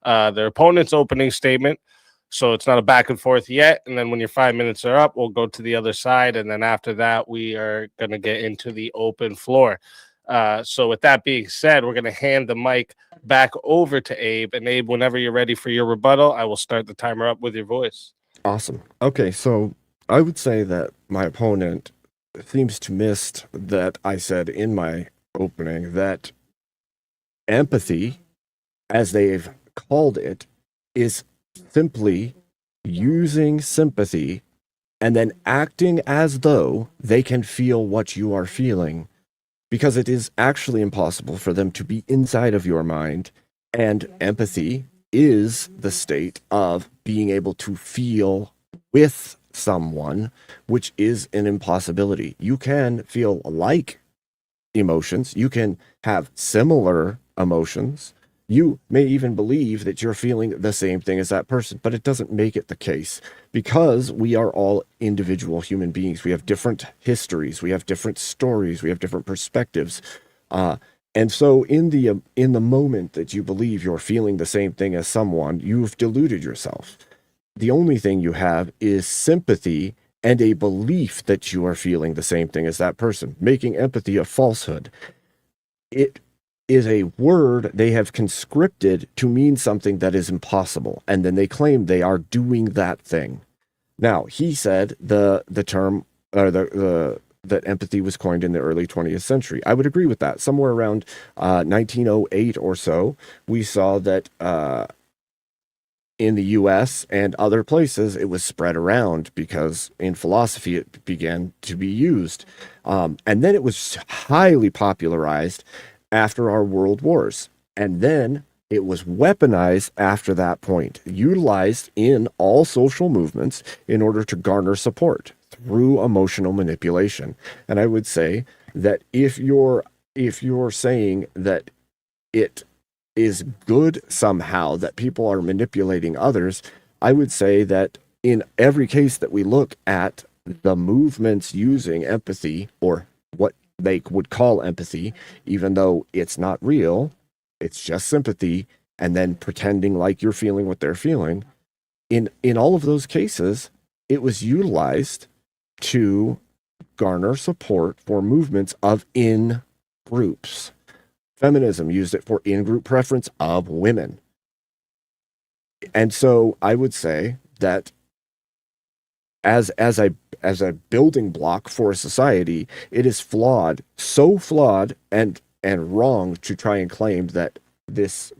their opponent's opening statement. So it's not a back and forth yet. And then when your 5 minutes are up, we'll go to the other side. And then after that, we are going to get into the open floor. So with that being said, we're going to hand the mic back over to Abe. And Abe, whenever you're ready for your rebuttal, I will start the timer up with your voice. Awesome. Okay, so I would say that my opponent seems to miss that I said in my opening that empathy, as they've called it, is simply using sympathy and then acting as though they can feel what you are feeling, because it is actually impossible for them to be inside of your mind. And empathy is the state of being able to feel with someone, which is an impossibility. You can feel like emotions, you can have similar emotions, you may even believe that you're feeling the same thing as that person, but it doesn't make it the case, because we are all individual human beings. We have different histories, we have different stories, we have different perspectives. And so in the moment that you believe you're feeling the same thing as someone, you've deluded yourself. The only thing you have is sympathy and a belief that you are feeling the same thing as that person, making empathy a falsehood. It is a word they have conscripted to mean something that is impossible, and then they claim they are doing that thing. Now, he said the term, that empathy was coined in the early 20th century. I would agree with that. Somewhere around 1908 or so, we saw that in the US and other places, it was spread around because in philosophy it began to be used. And then it was highly popularized after our world wars. And then it was weaponized after that point, utilized in all social movements in order to garner support through emotional manipulation. And I would say that if you're saying that it is good somehow that people are manipulating others, I would say that in every case that we look at the movements using empathy, or what they would call empathy, even though it's not real, it's just sympathy, and then pretending like you're feeling what they're feeling. In all of those cases, it was utilized to garner support for movements of in groups. Feminism used it for in-group preference of women. And so I would say that as a building block for a society, it is flawed, so flawed and wrong to try and claim that this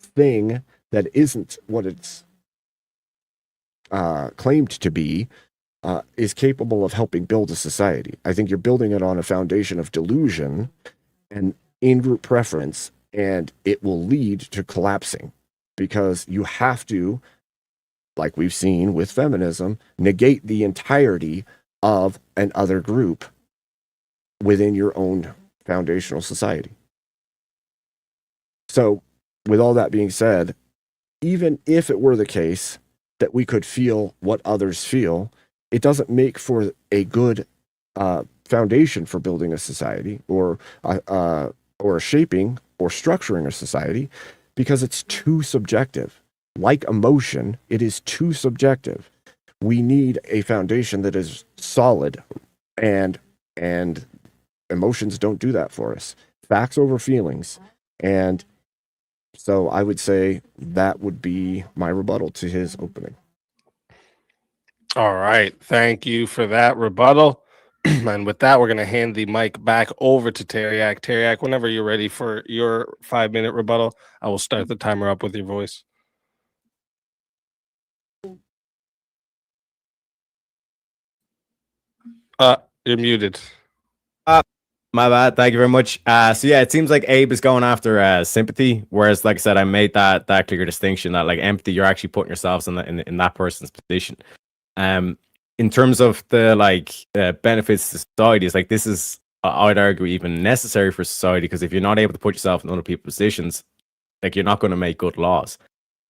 thing that isn't what it's claimed to be is capable of helping build a society. I think you're building it on a foundation of delusion and in-group preference, and it will lead to collapsing, because you have to, like we've seen with feminism, negate the entirety of an other group within your own foundational society. So, with all that being said, even if it were the case that we could feel what others feel, it doesn't make for a good foundation for building a society, or shaping or structuring a society, because it's too subjective. Like emotion, it is too subjective. We need a foundation that is solid, and emotions don't do that for us. Facts over feelings. And so I would say that would be my rebuttal to his opening. All right. Thank you for that rebuttal. And with that, we're going to hand the mic back over to Tareyak. Tareyak, whenever you're ready for your 5-minute rebuttal, I will start the timer up with your voice. You're muted. My bad. Thank you very much. So yeah, it seems like Abe is going after sympathy, whereas, like I said, I made that clear distinction that like empathy, you're actually putting yourselves in that person's position. In terms of the benefits to society, it's like this is I'd argue even necessary for society, because if you're not able to put yourself in other people's positions, like you're not going to make good laws.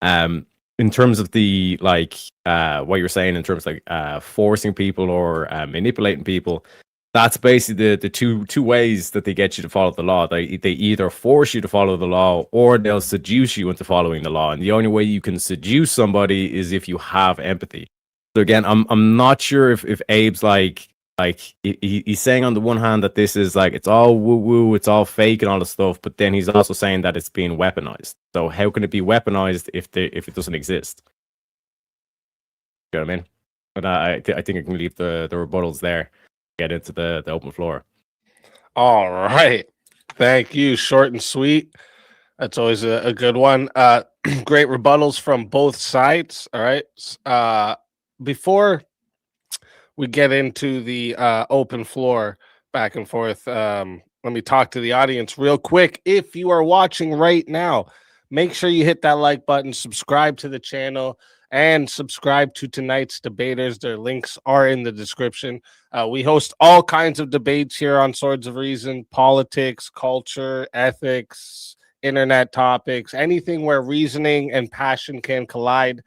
In terms of the what you're saying in terms of forcing people or manipulating people, that's basically the two ways that they get you to follow the law. They either force you to follow the law, or they'll seduce you into following the law. And the only way you can seduce somebody is if you have empathy. So again, I'm not sure if Abe's he's saying on the one hand that this is like it's all woo woo, it's all fake and all this stuff, but then he's also saying that it's being weaponized. So how can it be weaponized if it doesn't exist? You know what I mean? But I think I can leave the rebuttals there. Get into the open floor. All right. Thank you. Short and sweet. That's always a good one. Great rebuttals from both sides. All right. Before we get into the open floor back and forth, let me talk to the audience real quick. If you are watching right now, make sure you hit that like button, subscribe to the channel, and subscribe to tonight's debaters. Their links are in the description. We host all kinds of debates here on Swords of Reason: politics, culture, ethics, internet topics, anything where reasoning and passion can collide.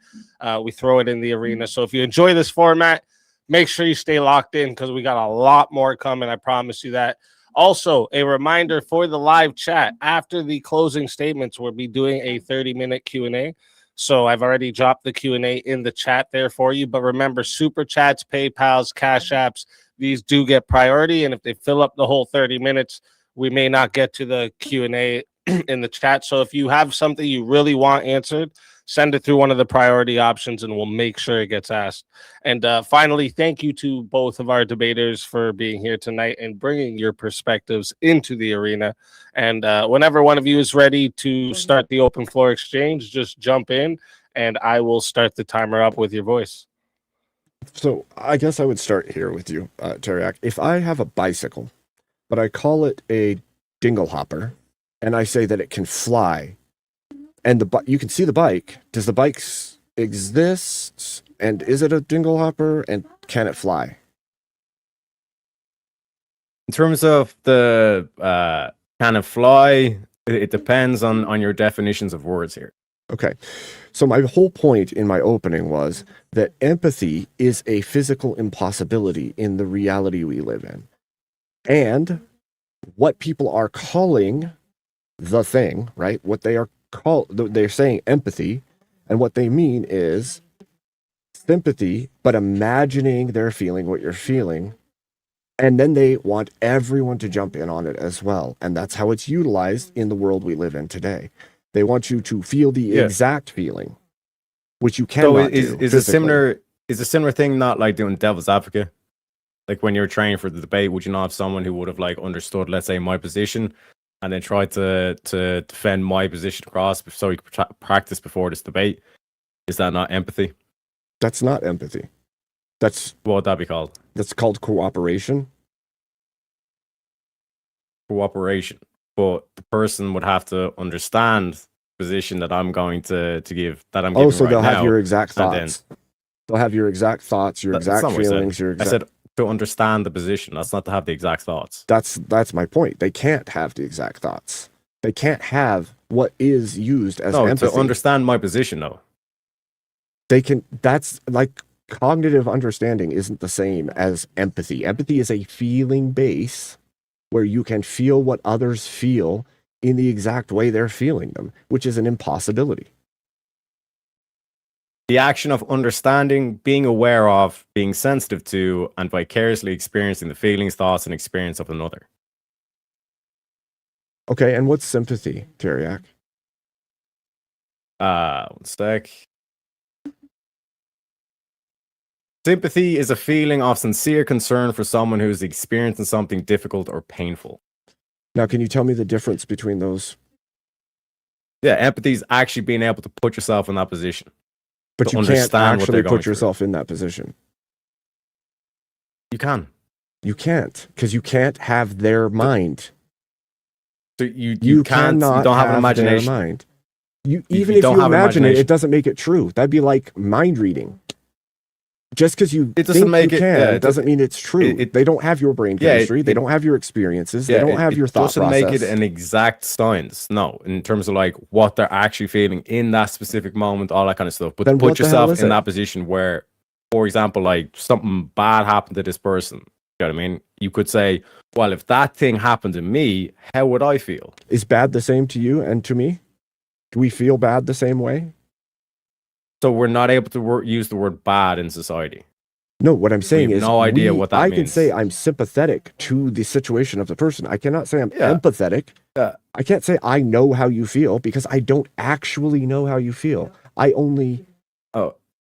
We throw it in the arena. So if you enjoy this format, make sure you stay locked in, because we got a lot more coming. I promise you that. Also, a reminder for the live chat: after the closing statements, we'll be doing a 30-minute Q&A. So I've already dropped the Q&A in the chat there for you. But remember, super chats, PayPals, Cash Apps, these do get priority. And if they fill up the whole 30 minutes, we may not get to the Q&A in the chat. So if you have something you really want answered, send it through one of the priority options and we'll make sure it gets asked. And finally, thank you to both of our debaters for being here tonight and bringing your perspectives into the arena. And whenever one of you is ready to start the open floor exchange, just jump in and I will start the timer up with your voice. So I guess I would start here with you, Tareyak. If I have a bicycle, but I call it a dingle hopper, and I say that it can fly, and you can see the bike. Does the bike exist? And is it a dingle hopper? And can it fly? In terms of the can it fly, it depends on your definitions of words here. Okay. So my whole point in my opening was that empathy is a physical impossibility in the reality we live in. And what people are calling the thing, right? What they are they're saying empathy, and what they mean is sympathy, but imagining they're feeling what you're feeling, and then they want everyone to jump in on it as well. And that's how it's utilized in the world we live in today. They want you to feel the exact feeling, which you cannot do. Is a similar thing not like doing devil's advocate? Like when you're training for the debate, would you not have someone who would have like understood, let's say, my position, and then try to defend my position across so you could practice before this debate? Is that not empathy? That's not empathy. What would that be called? That's called cooperation. Cooperation. But the person would have to understand the position that I'm going to give, that I'm giving. Oh, so right they'll now, have your exact thoughts. They'll have your exact thoughts, your exact feelings, I said to understand the position. That's not to have the exact thoughts. That's my point. They can't have the exact thoughts. They can't have what is used as empathy. To understand my position, though. They can. That's like cognitive understanding isn't the same as empathy. Empathy is a feeling base where you can feel what others feel in the exact way they're feeling them, which is an impossibility. The action of understanding, being aware of, being sensitive to, and vicariously experiencing the feelings, thoughts, and experience of another. Okay, and what's sympathy, Tareyak? 1 sec. Sympathy is a feeling of sincere concern for someone who is experiencing something difficult or painful. Now, can you tell me the difference between those? Yeah, empathy is actually being able to put yourself in that position. But you can't actually put yourself in that position. You can. You can't, because you can't have their mind. So you can't. You cannot don't have an their imagination. mind. Even you if don't you have imagine it, imagination. it doesn't make it true. That'd be like mind reading. Just because you It doesn't think make you it- can, yeah, it doesn't mean it's true. They don't have your brain Yeah, chemistry. They don't have your experiences. They don't have your thought doesn't process. make it an exact science. No, in terms of like what they're actually feeling in that specific moment, all that kind of stuff. But Then put what the hell yourself is in it? that position where, for example, like something bad happened to this person. You know what I mean? You could say, well, if that thing happened to me, how would I feel? Is bad the same to you and to me? Do we feel bad the same way? So we're not able to use the word bad in society. No, what I'm saying have is no idea what that I can means. say I'm sympathetic to the situation of the person. I cannot say I'm Yeah. empathetic. Yeah. I can't say I know how you feel because I don't actually know how you feel. I only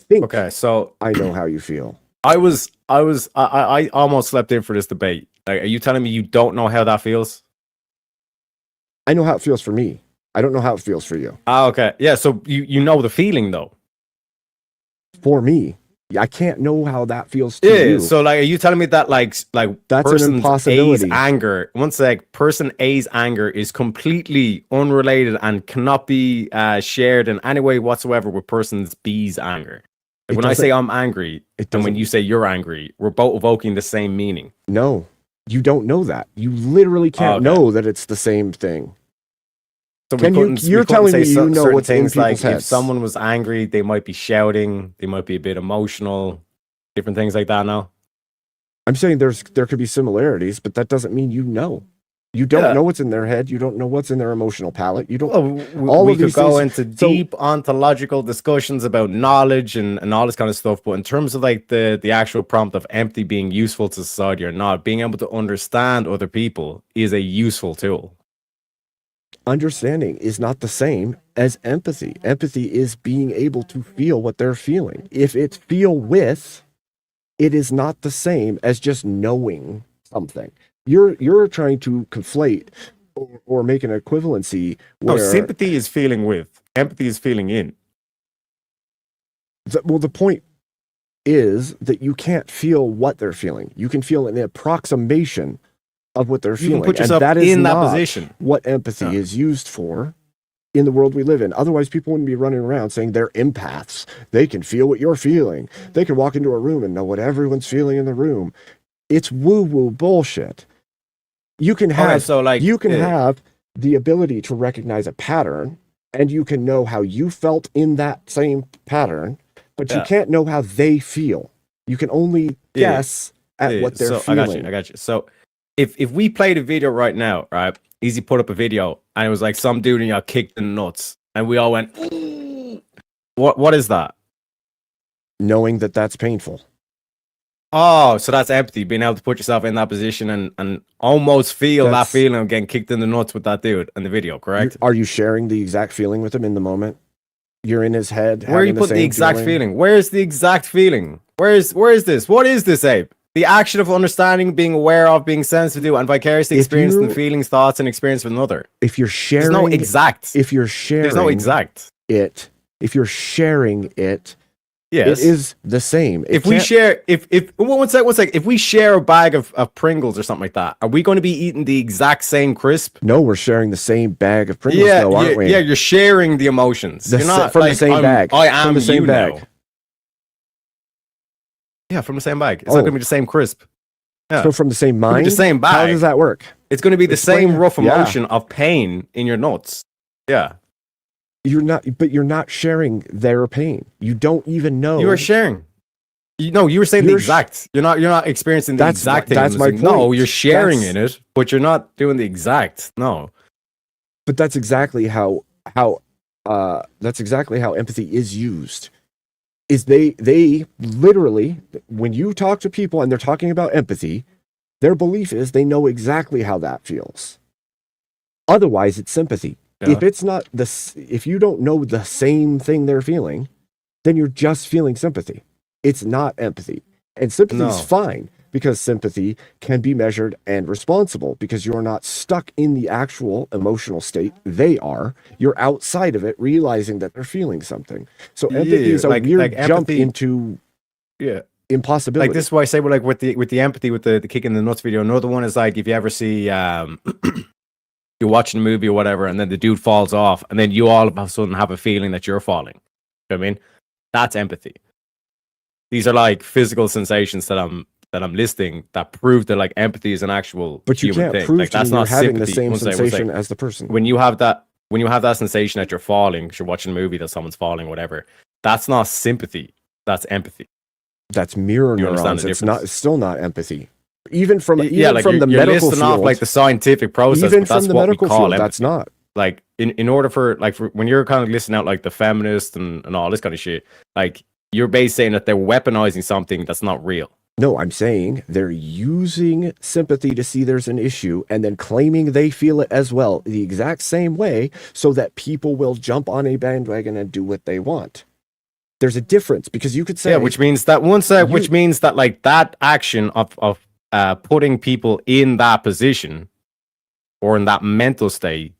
think Okay, so I know how you feel. I almost slept in for this debate. Like, are you telling me you don't know how that feels? I know how it feels for me. I don't know how it feels for you. Ah, okay. Yeah, so you know the feeling though. For me, I can't know how that feels to Yeah. you. So like, are you telling me that like That's an person A's impossibility. anger? One sec. Person A's anger is completely unrelated and cannot be shared in any way whatsoever with person B's anger. Like, It when I say doesn't- I'm angry, it and when doesn't- you say you're angry, we're both evoking the same meaning. No, you don't know that. You literally can't Okay. know that it's the same thing. So Can you- you're couldn't telling say me you know certain what's in things like people's if heads. someone was angry, they might be shouting, they might be a bit emotional, different things like that. Now, I'm saying there could be similarities, but that doesn't mean you know. You don't Yeah. know what's in their head. You don't know what's in their emotional palette. You don't. well, all we of could these go things- into so- deep ontological discussions about knowledge and all this kind of stuff. But in terms of like the actual prompt of empathy being useful to society or not, being able to understand other people is a useful tool. Understanding is not the same as empathy. Empathy is being able to feel what they're feeling. If it's feel with, it is not the same as just knowing something. You're trying to conflate or make an equivalency No, where sympathy is feeling with, empathy is feeling in. the point is that you can't feel what they're feeling. You can feel an approximation of what they're You feeling. can put yourself and that is in that not position. what empathy Yeah. is used for in the world we live in. Otherwise, people wouldn't be running around saying they're empaths. They can feel what you're feeling. They can walk into a room and know what everyone's feeling in the room. It's woo-woo bullshit. You can have Okay, so like have the ability to recognize a pattern, and you can know how you felt in that same pattern, but you Yeah. can't know how they feel. You can only Yeah. guess at what they're so feeling. I got you. So if we played a video right now, right? Easy put up a video and it was like some dude and got kicked in the nuts, and we all went, "Ooh." What is that? Knowing that that's painful. Oh, so that's empathy, being able to put yourself in that position and almost feel that That's- feeling of getting kicked in the nuts with that dude in the video, correct? Are you sharing the exact feeling with him in the moment? You're in his head. Where are you having putting the same exact feeling? Where's the exact feeling? Where is this? What is this, Abe? The action of understanding, being aware of, being sensitive to, and vicariously If experiencing you- the feelings, thoughts, and experience with another. If you're sharing, There's no exact. if you're sharing, There's no exact. it. If you're sharing it, Yes. it is the same. It If we can't- share, if one sec, if we share a bag of Pringles or something like that, are we going to be eating the exact same crisp? no, we're sharing the same bag of Pringles, Yeah, though, aren't we? yeah, you're sharing the emotions. The you're sa- not from the like, same bag. I am From the same you bag. now. Yeah, from the same bag. It's Oh. not going to be the same crisp. Yeah. So from the same It'll be mind. the same How bag. does that work? It's going to be the Explain same it. rough Yeah. emotion of pain in your nuts. Yeah. You're not sharing their pain. You don't even know. You are sharing. You were saying the You're sh- exact. You're not experiencing the That's exact my- thing. that's I'm my saying, No, point. you're sharing That's- in it, but you're not doing the exact. No. But that's exactly how empathy is used. Is they literally, when you talk to people and they're talking about empathy, their belief is they know exactly how that feels. Otherwise, it's sympathy. Yeah. If it's not if you don't know the same thing they're feeling, then you're just feeling sympathy. It's not empathy. And sympathy is No. fine because sympathy can be measured and responsible because you're not stuck in the actual emotional state they are. You're outside of it, realizing that they're feeling something. So empathy Yeah, is a like weird jump empathy- into Yeah. impossibility. Like this is why I say, well, like with the empathy, with the kick in the nuts video. Another one is like if you ever see you're watching a movie or whatever, and then the dude falls off, and then you all of a sudden have a feeling that you're falling. You know what I mean? That's empathy. These are like physical sensations that I'm listing that prove that like empathy is an actual but you human can't thing. prove Like to that's me you're not having sympathy. the same One sensation second. as the person. When you have that sensation that you're falling, 'cause you're watching a movie that someone's falling, whatever, that's not sympathy. That's empathy. That's mirror You understand neurons. the It's difference? it's still not empathy. Even from Like the you're medical listing field, off like the scientific process, even but from that's the what we medical call field, empathy. that's not. Like in order for when you're kind of listing out like the feminist and all this kind of shit, like you're basically saying that they're weaponizing something that's not real. No, I'm saying they're using sympathy to see there's an issue and then claiming they feel it as well, the exact same way, so that people will jump on a bandwagon and do what they want. There's a difference because you could say, which means that which means that like that action of putting people in that position or in that mental state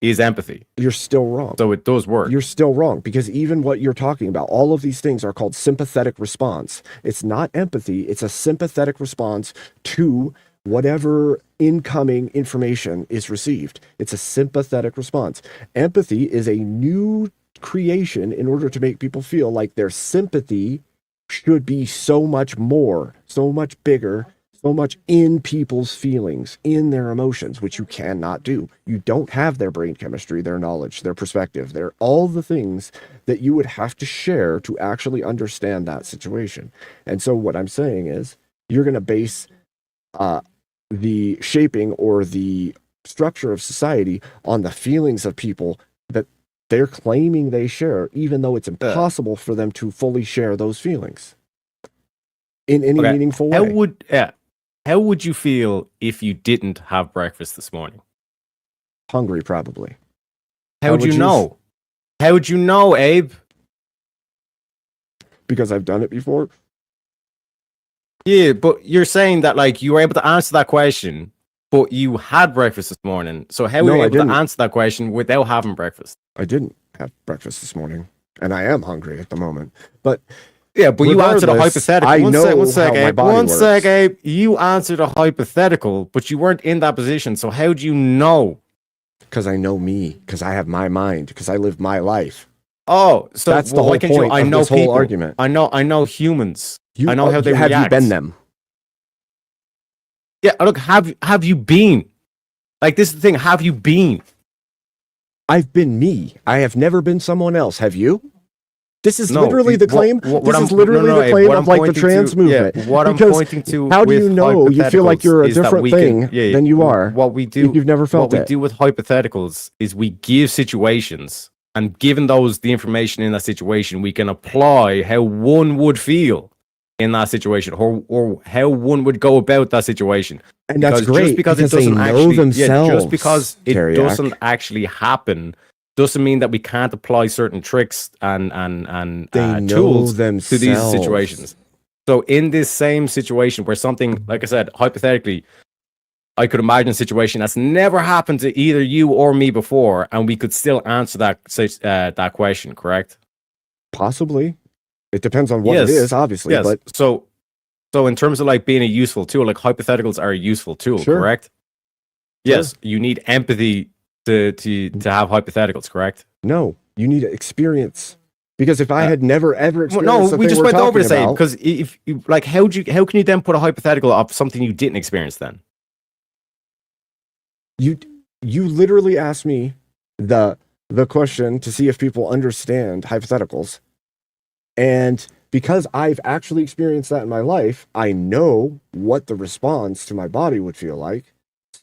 is empathy. you're still wrong. So it does work. You're still wrong because even what you're talking about, all of these things are called sympathetic response. It's not empathy. It's a sympathetic response to whatever incoming information is received. It's a sympathetic response. Empathy is a new creation in order to make people feel like their sympathy should be so much more, so much bigger, so much in people's feelings, in their emotions, which you cannot do. You don't have their brain chemistry, their knowledge, their perspective. They're all the things that you would have to share to actually understand that situation. And so what I'm saying is you're going to base the shaping or the structure of society on the feelings of people that they're claiming they share, even though it's impossible for them to fully share those feelings in any meaningful way. How would you feel if you didn't have breakfast this morning? Hungry, probably. How would you know? How would you know, Abe? Because I've done it before. Yeah, but you're saying that like you were able to answer that question, but you had breakfast this morning. So how were you able to answer that question without having breakfast? I didn't have breakfast this morning, and I am hungry at the moment. But yeah, but you answered a hypothetical. I know how my body works. One sec, Abe. You answered a hypothetical, but you weren't in that position. So how do you know? Because I know me. Because I have my mind. Because I live my life. Oh, so that's the whole point of this whole argument. I know humans. I know how they react. Have you been them? Yeah, look, have you been? Like, this is the thing. Have you been? I've been me. I have never been someone else. Have you? This is literally the claim. This is literally the claim of like the trans movement. Yeah, what I'm pointing to. How do you know you feel like you're a different thing than you are? What we do, you've never felt. What we do with hypotheticals is we give situations, and given those the information in that situation, we can apply how one would feel in that situation, or how one would go about that situation. And that's great just because it doesn't actually, just because it doesn't actually happen doesn't mean that we can't apply certain tricks and tools to these situations. So in this same situation where something, like I said, hypothetically, I could imagine a situation that's never happened to either you or me before, and we could still answer that question, correct? Possibly. It depends on what it is, obviously. Yes. But so in terms of like being a useful tool, like hypotheticals are a useful tool, correct? Yes. You need empathy to have hypotheticals, correct? No, you need experience. Because if I had never ever experienced we just went over the same. Because if like, how can you then put a hypothetical of something you didn't experience then? You literally asked me the question to see if people understand hypotheticals, and because I've actually experienced that in my life, I know what the response to my body would feel like.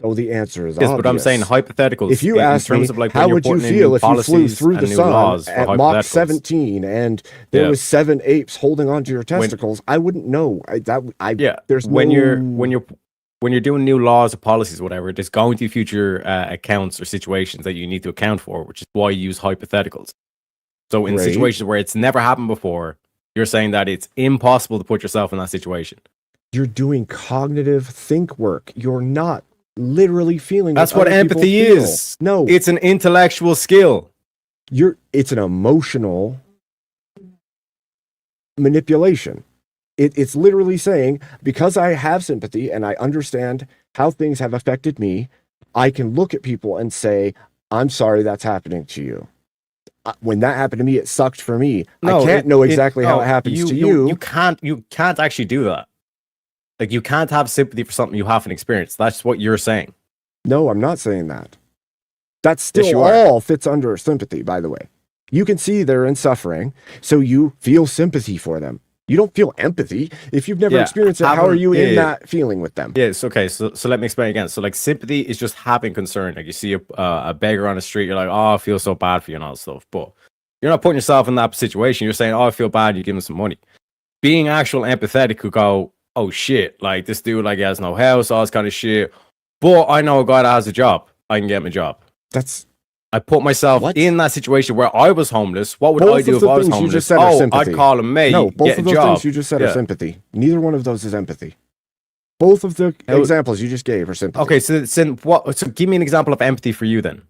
So the answer is obvious. But I'm saying hypotheticals. If you ask me, like, how would you feel if you flew through the sun at Mach 17 and there was 7 apes holding onto your testicles? I wouldn't know. There's when you're doing new laws or policies or whatever, there's going to be future accounts or situations that you need to account for, which is why you use hypotheticals. So in situations where it's never happened before, you're saying that it's impossible to put yourself in that situation. You're doing cognitive think work. You're not literally feeling. That's what empathy is. No, it's an intellectual skill. It's an emotional manipulation. It's literally saying, because I have sympathy and I understand how things have affected me, I can look at people and say, I'm sorry that's happening to you. When that happened to me, it sucked for me. I can't know exactly how it happens to you. You can't actually do that. Like, you can't have sympathy for something you haven't experienced. That's what you're saying. No, I'm not saying that. That still Yes, you are. all fits under sympathy, by the way. You can see they're in suffering, so you feel sympathy for them. You don't feel empathy. If you've never experienced it, how are you in that feeling with them? Yes, okay. So let me explain again. So, like, sympathy is just having concern. Like, you see a beggar on the street, you're like, oh, I feel so bad for you and all that stuff. But you're not putting yourself in that situation. You're saying, oh, I feel bad. You give him some money. Being actual empathetic could go, oh shit, like this dude, like, he has no house, all this kind of shit. But I know a guy that has a job. I can get him a job. I put myself in that situation where I was homeless. What would I do if I was homeless? I'd call him mate. No, both get of a those job. things you just said are sympathy. Neither one of those is empathy. Both of the examples you just gave are sympathy. Okay, so give me an example of empathy for you then.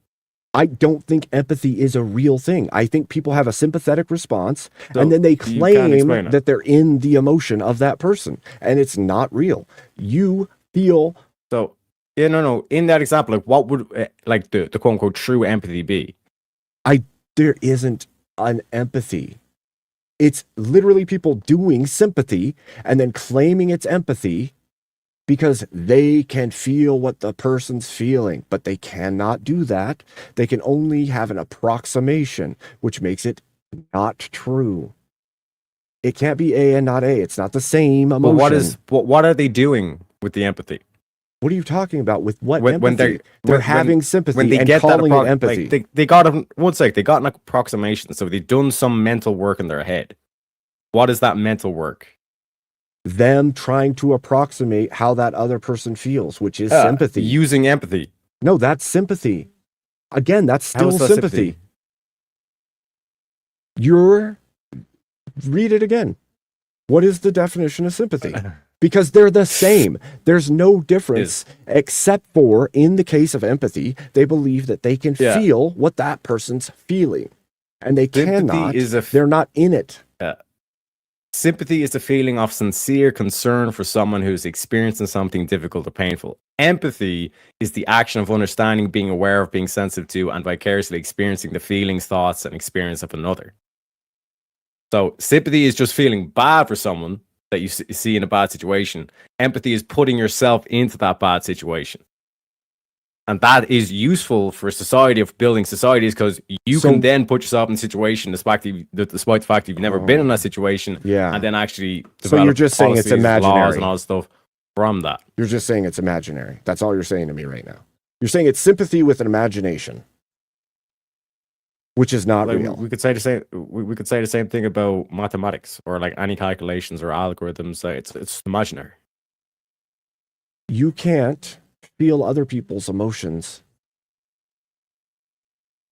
I don't think empathy is a real thing. I think people have a sympathetic response, and then they claim that they're in the emotion of that person, and it's not real. You feel... So, yeah, no. In that example, like, what would like the quote unquote true empathy be? There isn't an empathy. It's literally people doing sympathy and then claiming it's empathy because they can feel what the person's feeling, but they cannot do that. They can only have an approximation, which makes it not true. It can't be A and not A. It's not the same emotion. But what are they doing with the empathy? What are you talking about? With what when empathy? They're having sympathy when they and get calling that it empathy. Like, they got they got an approximation, so they've done some mental work in their head. What is that mental work? Them trying to approximate how that other person feels, which is sympathy. Using empathy. No, that's sympathy. Again, that's still sympathy. Read it again. What is the definition of sympathy? Because they're the same. There's no difference except for, in the case of empathy, they believe that they can feel what that person's feeling. And they cannot. They're not in it. Sympathy is a feeling of sincere concern for someone who's experiencing something difficult or painful. Empathy is the action of understanding, being aware of, being sensitive to, and vicariously experiencing the feelings, thoughts, and experience of another. So sympathy is just feeling bad for someone that you see in a bad situation. Empathy is putting yourself into that bad situation. And that is useful for society, of building societies, because you can then put yourself in a situation despite the fact that you've never been in that situation, and then actually develop so you're just saying it's imaginary and all this stuff from that. You're just saying it's imaginary. That's all you're saying to me right now. You're saying it's sympathy with an imagination, which is not real. We could say the same. We could say the same thing about mathematics or like any calculations or algorithms. It's imaginary. You can't feel other people's emotions.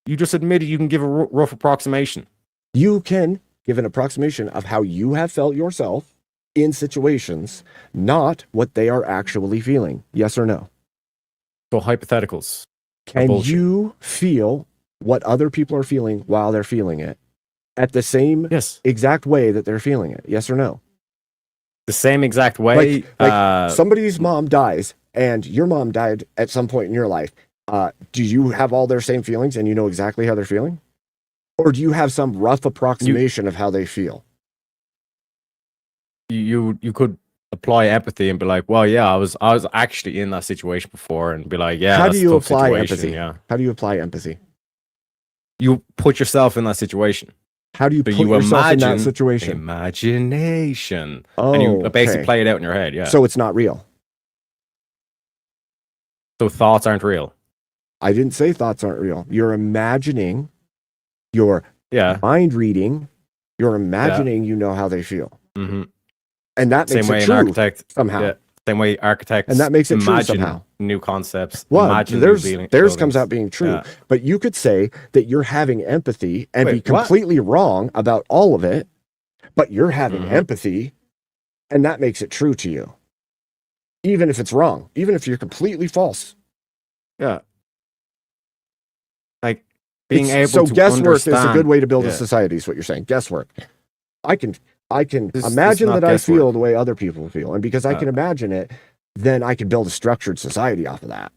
You just admitted you can give a rough approximation. You can give an approximation of how you have felt yourself in situations, not what they are actually feeling. Yes or no? So hypotheticals. Can you feel what other people are feeling while they're feeling it at the same exact way that they're feeling it? Yes or no? The same exact way. Like somebody's mom dies and your mom died at some point in your life. Do you have all their same feelings and you know exactly how they're feeling? Or do you have some rough approximation of how they feel? You could apply empathy and be like, well, yeah, I was actually in that situation before, and be like, yeah, how that's do you a tough apply situation. empathy? Yeah. How do you apply empathy? You put yourself in that situation. How do you put yourself in that situation? Imagination. Oh, and you basically play it out in your head. Yeah. So it's not real. So thoughts aren't real. I didn't say thoughts aren't real. You're imagining, you're mind reading, you're imagining you know how they feel. Mm-hmm. And that makes it true somehow. Yeah. Same way architects and that makes it true somehow. New concepts. Well, theirs comes out being true. Yeah. But you could say that you're having empathy and be completely wrong about all of it, but you're having empathy, and that makes it true to you. Even if it's wrong, even if you're completely false. Yeah. Like being able to guesswork understand. is a good way to build a society, is what you're saying. Guesswork. I can This is imagine not that I guesswork. feel the way other people feel. And because I can imagine it, then I can build a structured society off of that.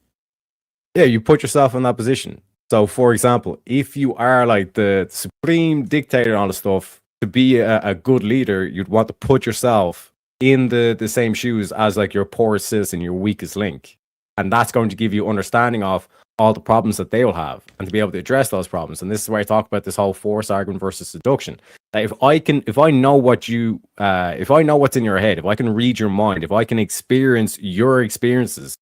Yeah, you put yourself in that position. So, for example, if you are like the supreme dictator on the stuff, to be a good leader, you'd want to put yourself in the same shoes as like your poorest citizen, your weakest link. And that's going to give you understanding of all the problems that they will have and to be able to address those problems. And this is where I talk about this whole force argument versus seduction. That if I know what's in your head, if I can read your mind, if I can experience your experiences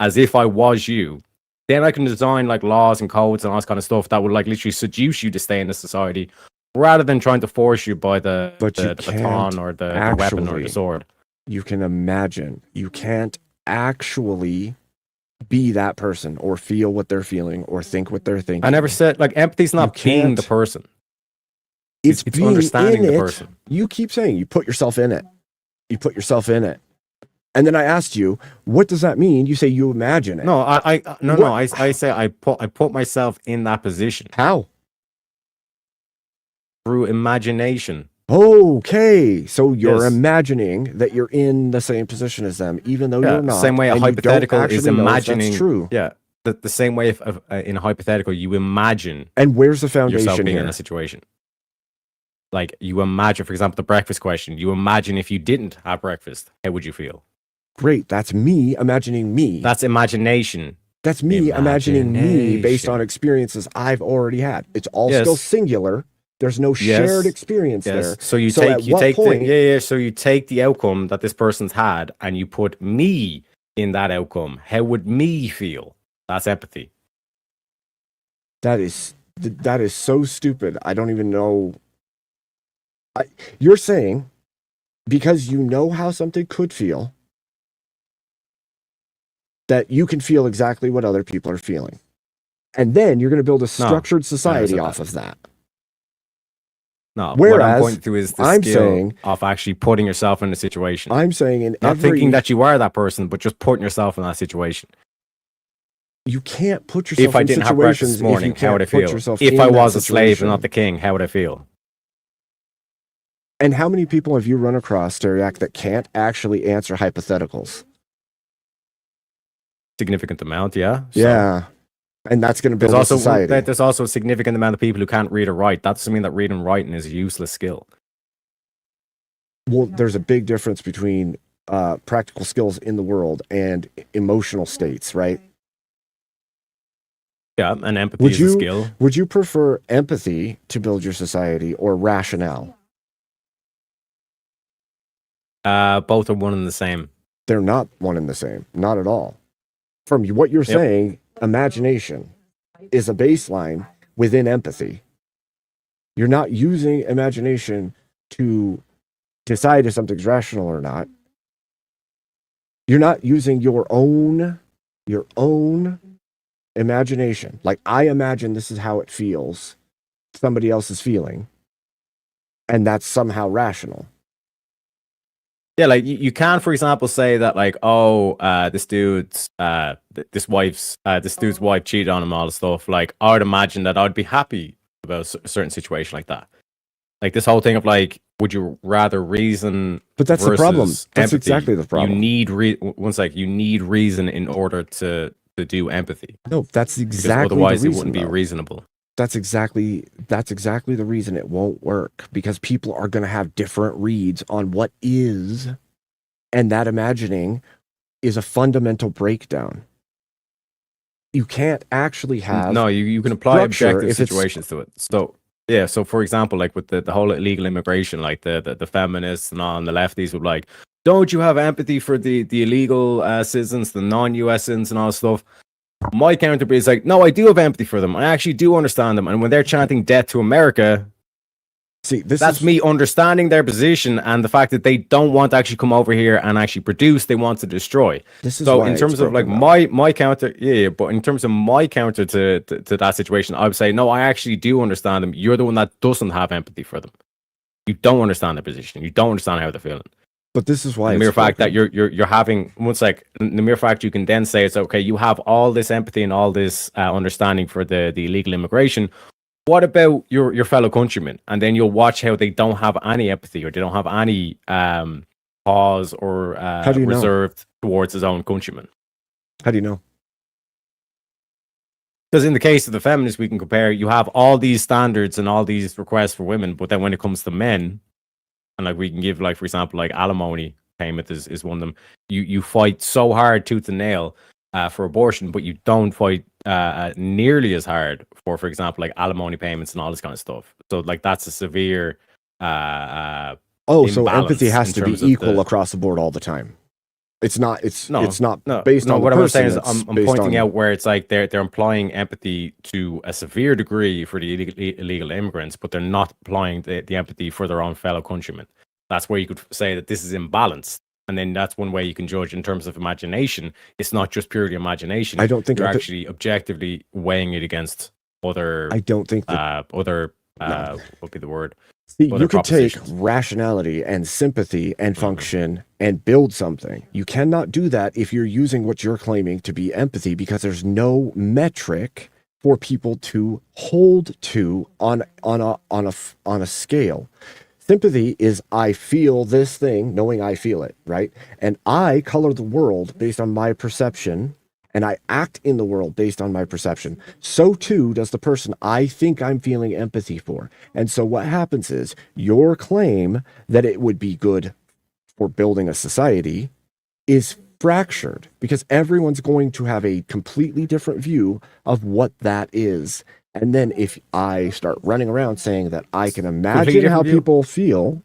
as if I was you, then I can design like laws and codes and all this kind of stuff that would like literally seduce you to stay in the society rather than trying to force you by the baton or the weapon or the sword. You can imagine. You can't actually be that person or feel what they're feeling or think what they're thinking. I never said like empathy's not being the person. It's being understanding in the it. person. You keep saying you put yourself in it. You put yourself in it. And then I asked you, what does that mean? You say you imagine it. No, I say I put myself in that position. How? Through imagination. Okay, so you're Yes. imagining that you're in the same position as them, even though you're not. Same way a and you don't hypothetical is actually know if imagining. that's true. Yeah, the same way in a hypothetical, you imagine And where's the yourself foundation being here? in a situation. Like you imagine, for example, the breakfast question. You imagine if you didn't have breakfast, how would you feel? Great, that's me imagining me. That's imagination. That's me imagining me based Imagination. on experiences I've already had. It's all Yes. still singular. There's no shared experience there. So you So take at what point- So you take the outcome that this person's had and you put me in that outcome. How would me feel? That's empathy. That is so stupid. I don't even know. You're saying because you know how something could feel, that you can feel exactly what other people are feeling. And then you're going to build a structured society said off of that. No, what I'm Whereas, pointing to is the I'm skill saying- of actually putting yourself in a situation. I'm saying in Not every... thinking that you are that person, but just putting yourself in that situation. You can't put yourself If I in didn't have breakfast situations this morning, if you how would I can't put feel? yourself If in I that was a slave situation. and not the king, how would I feel? And how many people have you run across, Tareyak, that can't actually answer hypotheticals? Significant amount, yeah. So Yeah. And that's going to build there's a society. there's also a significant amount of people who can't read or write. That doesn't mean that reading and writing is a useless skill. Well, there's a big difference between practical skills in the world and emotional states, right? Yeah, and empathy Would is you- a skill. Would you prefer empathy to build your society or rationale? Both are one and the same. They're not one and the same. Not at all. From what you're saying, imagination is a baseline within empathy. You're not using imagination to decide if something's rational or not. You're not using your own imagination. Like, I imagine this is how it feels. Somebody else is feeling. And that's somehow rational. Yeah, like you can, for example, say that like, oh, this dude's this dude's wife cheated on him, all this stuff. Like, I would imagine that I'd be happy about a certain situation like that. Like this whole thing of like, would you rather reason? But that's the problem. versus That's empathy? exactly the problem. You need you need reason in order to do empathy. No, that's Because exactly otherwise the it reason, wouldn't be though. reasonable. That's exactly the reason it won't work, because people are going to have different reads on what is, and that imagining is a fundamental breakdown. You can't actually have No, you can apply structure objective if it's- situations to it. So yeah, so for example, like with the whole illegal immigration, like the feminists and all, and the lefties would like, don't you have empathy for the illegal citizens, the non-US citizens and all this stuff? My counter is like, no, I do have empathy for them. I actually do understand them. And when they're chanting death to America, see this that's is me understanding their position and the fact that they don't want to actually come over here and actually produce, they want to destroy. this is So why in it's terms of like broken up. my counter, but in terms of my counter to that situation, I would say, no, I actually do understand them. You're the one that doesn't have empathy for them. You don't understand their position. You don't understand how they're feeling. But this is why The it's mere fact that broken. you're having once like the mere fact you can then say it's okay, you have all this empathy and all this understanding for the illegal immigration. what about your fellow countrymen? And then you'll watch how they don't have any empathy, or they don't have any pause or How do you know? reserved towards his own countrymen. How do you know? Because in the case of the feminists, we can compare. You have all these standards and all these requests for women, but then when it comes to men, and like we can give, like for example, like alimony payment is one of them. You fight so hard tooth and nail for abortion, but you don't fight nearly as hard for example, like alimony payments and all this kind of stuff. So like that's a severe. So empathy has to be equal across the board all the time. It's not based on what I'm saying is person, I'm pointing out where it's like they're implying empathy to a severe degree for the illegal immigrants, but they're not applying the empathy for their own fellow countrymen. That's where you could say that this is imbalanced, and then that's one way you can judge in terms of imagination. It's not just purely imagination. I don't think you're actually objectively weighing it against other. I don't think that, what would be the word? See, you could take rationality and sympathy and function and build something. You cannot do that if you're using what you're claiming to be empathy, because there's no metric for people to hold to on a scale. Sympathy is I feel this thing knowing I feel it, right? And I color the world based on my perception, and I act in the world based on my perception. So too does the person I think I'm feeling empathy for. And so what happens is your claim that it would be good for building a society is fractured, because everyone's going to have a completely different view of what that is. And then if I start running around saying that I can imagine how people feel.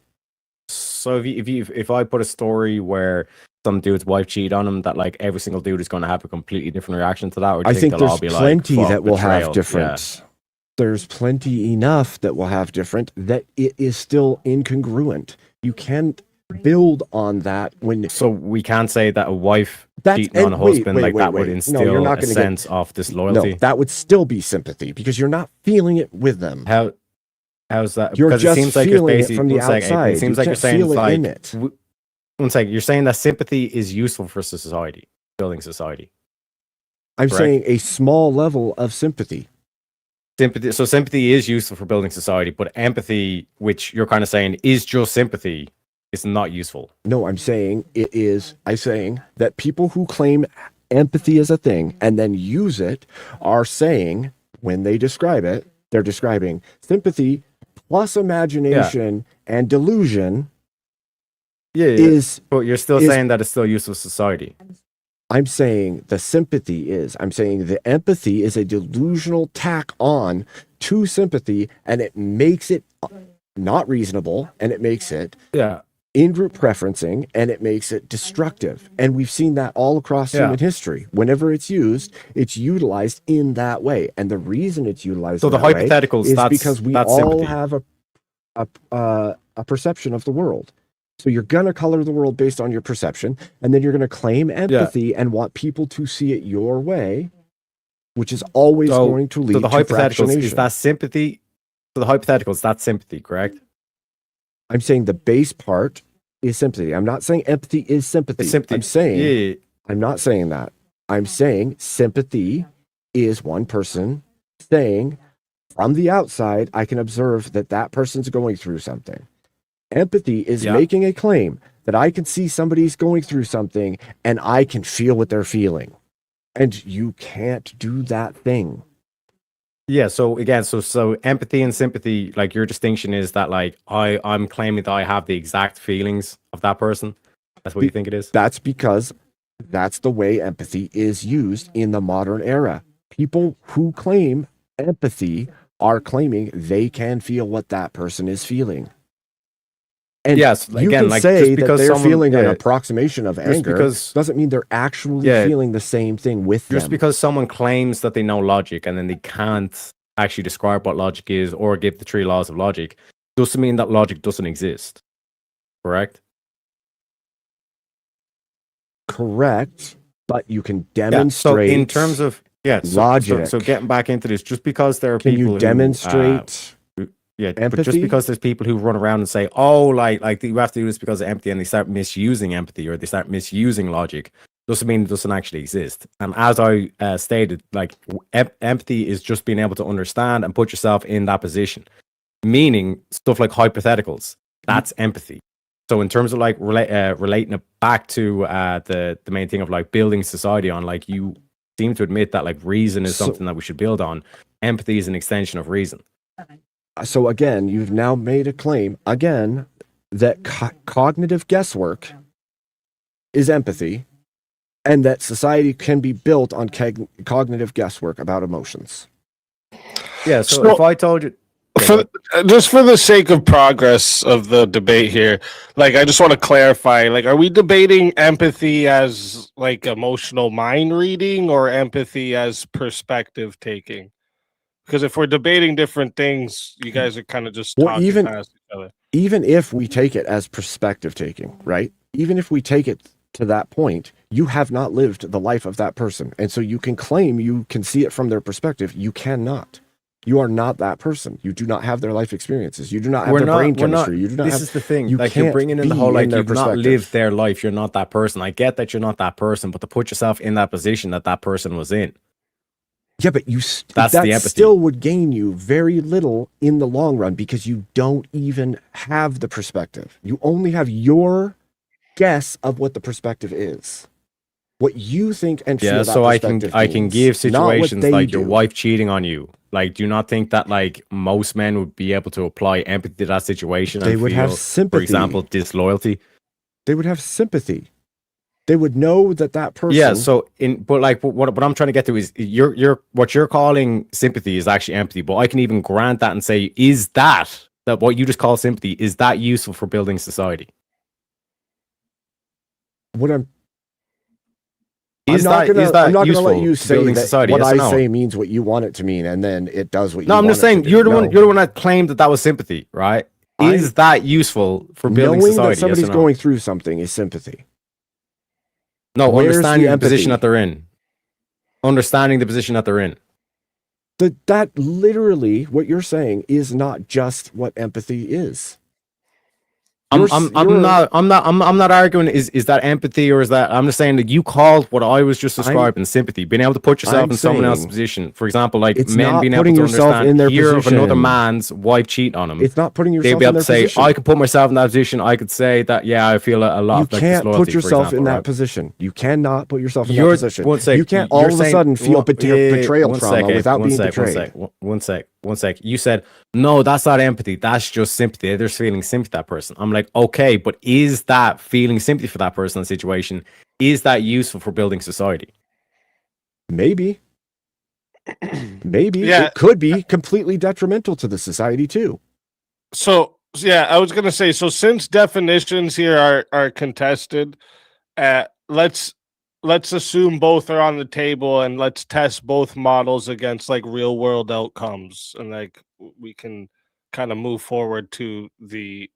So if I put a story where some dude's wife cheated on him, that like every single dude is going to have a completely different reaction to that, or do you think there's plenty like, that will betrayal? have different. Yeah. There's plenty enough that will have different, that it is still incongruent. You can't build on that when. So we can't say that a wife cheating on a husband that would instill a sense of disloyalty. No, that would still be sympathy, because you're not feeling it with them. How's that? You're because just it seems like feeling you're it from the outside. It seems like you're saying like. One second, you're saying that sympathy is useful for society, building society. I'm saying a small level of sympathy. Sympathy is useful for building society, but empathy, which you're kind of saying is just sympathy, is not useful. No, I'm saying it is. I'm saying that people who claim empathy as a thing and then use it are saying, when they describe it, they're describing sympathy plus imagination and delusion. But you're still saying that it's still useful society. I'm saying the sympathy is. I'm saying the empathy is a delusional tack on to sympathy, and it makes it not reasonable, and it makes it in-group preferencing, and it makes it destructive. And we've seen that all across human history. Whenever it's used, it's utilized in that way. And the reason it's utilized in that hypotheticals, way is because we all have a perception of the world. So you're going to color the world based on your perception, and then you're going to claim empathy and want people to see it your way, which is always going to lead to fractionation. Is that sympathy? So the hypotheticals, that's sympathy, correct? I'm saying the base part is sympathy. I'm not saying empathy is sympathy. I'm saying I'm not saying that. I'm saying sympathy is one person saying from the outside, I can observe that that person's going through something. Empathy is making a claim that I can see somebody's going through something and I can feel what they're feeling. And you can't do that thing. Yeah, so again, so empathy and sympathy, like your distinction is that like I'm claiming that I have the exact feelings of that person. That's what you think it is? That's because that's the way empathy is used in the modern era. People who claim empathy are claiming they can feel what that person is feeling. And yes, you can say that they're feeling an approximation of anger doesn't mean they're actually feeling the same thing with them. Just because someone claims that they know logic and then they can't actually describe what logic is or give the 3 laws of logic doesn't mean that logic doesn't exist. Correct? Correct, but you can demonstrate. So in terms of logic. So getting back into this, just because there are people who can you demonstrate empathy? But just because there's people who run around and say, oh, like you have to do this because of empathy, and they start misusing empathy or they start misusing logic, doesn't mean it doesn't actually exist. And as I stated, like empathy is just being able to understand and put yourself in that position. Meaning stuff like hypotheticals. That's empathy. So in terms of like relating it back to the main thing of like building society on, like you seem to admit that like reason is something that we should build on. Empathy is an extension of reason. So again, you've now made a claim again that cognitive guesswork is empathy, and that society can be built on cognitive guesswork about emotions. Yeah. So if I told you. Just for the sake of progress of the debate here, like I just want to clarify, like are we debating empathy as like emotional mind reading or empathy as perspective taking? Because if we're debating different things, you guys are kind of just talking past each other. Even if we take it as perspective taking, right? Even if we take it to that point, you have not lived the life of that person. And so you can claim you can see it from their perspective. You cannot. You are not that person. You do not have their life experiences. You do not have their brain chemistry. You do not. This is the thing. You like you're bringing in the whole like you've not lived their life. You're not that person. I get that you're not that person, but to put yourself in that position that person was in. Yeah, but that still would gain you very little in the long run because you don't even have the perspective. You only have your guess of what the perspective is. What you think and feel. Yeah, so I can give situations like your wife cheating on you. Like, do you not think that like most men would be able to apply empathy to that situation? They would have sympathy. For example, disloyalty. They would have sympathy. They would know that person. Yeah. So what I'm trying to get to is what you're calling sympathy is actually empathy. But I can even grant that and say, is that what you just call sympathy, is that useful for building society? I'm not going to let you say that what I say means what you want it to mean, and then it does what you want it to do. No, I'm just saying, you're the one that claimed that was sympathy, right? Is that useful for building society? Knowing that somebody's going through something is sympathy. No, understanding the position that they're in. Understanding the position that they're in. That literally, what you're saying is not just what empathy is. I'm not arguing is that empathy or is that, I'm just saying that you called what I was just describing sympathy, being able to put yourself in someone else's position. For example, like men being able to understand in their position of another man's wife cheat on him. It's not putting yourself they'd be able in to say, position. I can put myself in that position. I could say that, yeah, I feel a lot. You can't put yourself in that position. You cannot put yourself in that position. You can't all of a sudden feel betrayal trauma without being betrayed. One sec. You said, no, that's not empathy. That's just sympathy. They're just feeling sympathy for that person. I'm like, okay, but is that feeling sympathy for that person in the situation, is that useful for building society? Maybe. Yeah. It could be completely detrimental to the society too. So, yeah, I was going to say, so since definitions here are contested, let's assume both are on the table and let's test both models against like real world outcomes, and like we can kind of move forward to the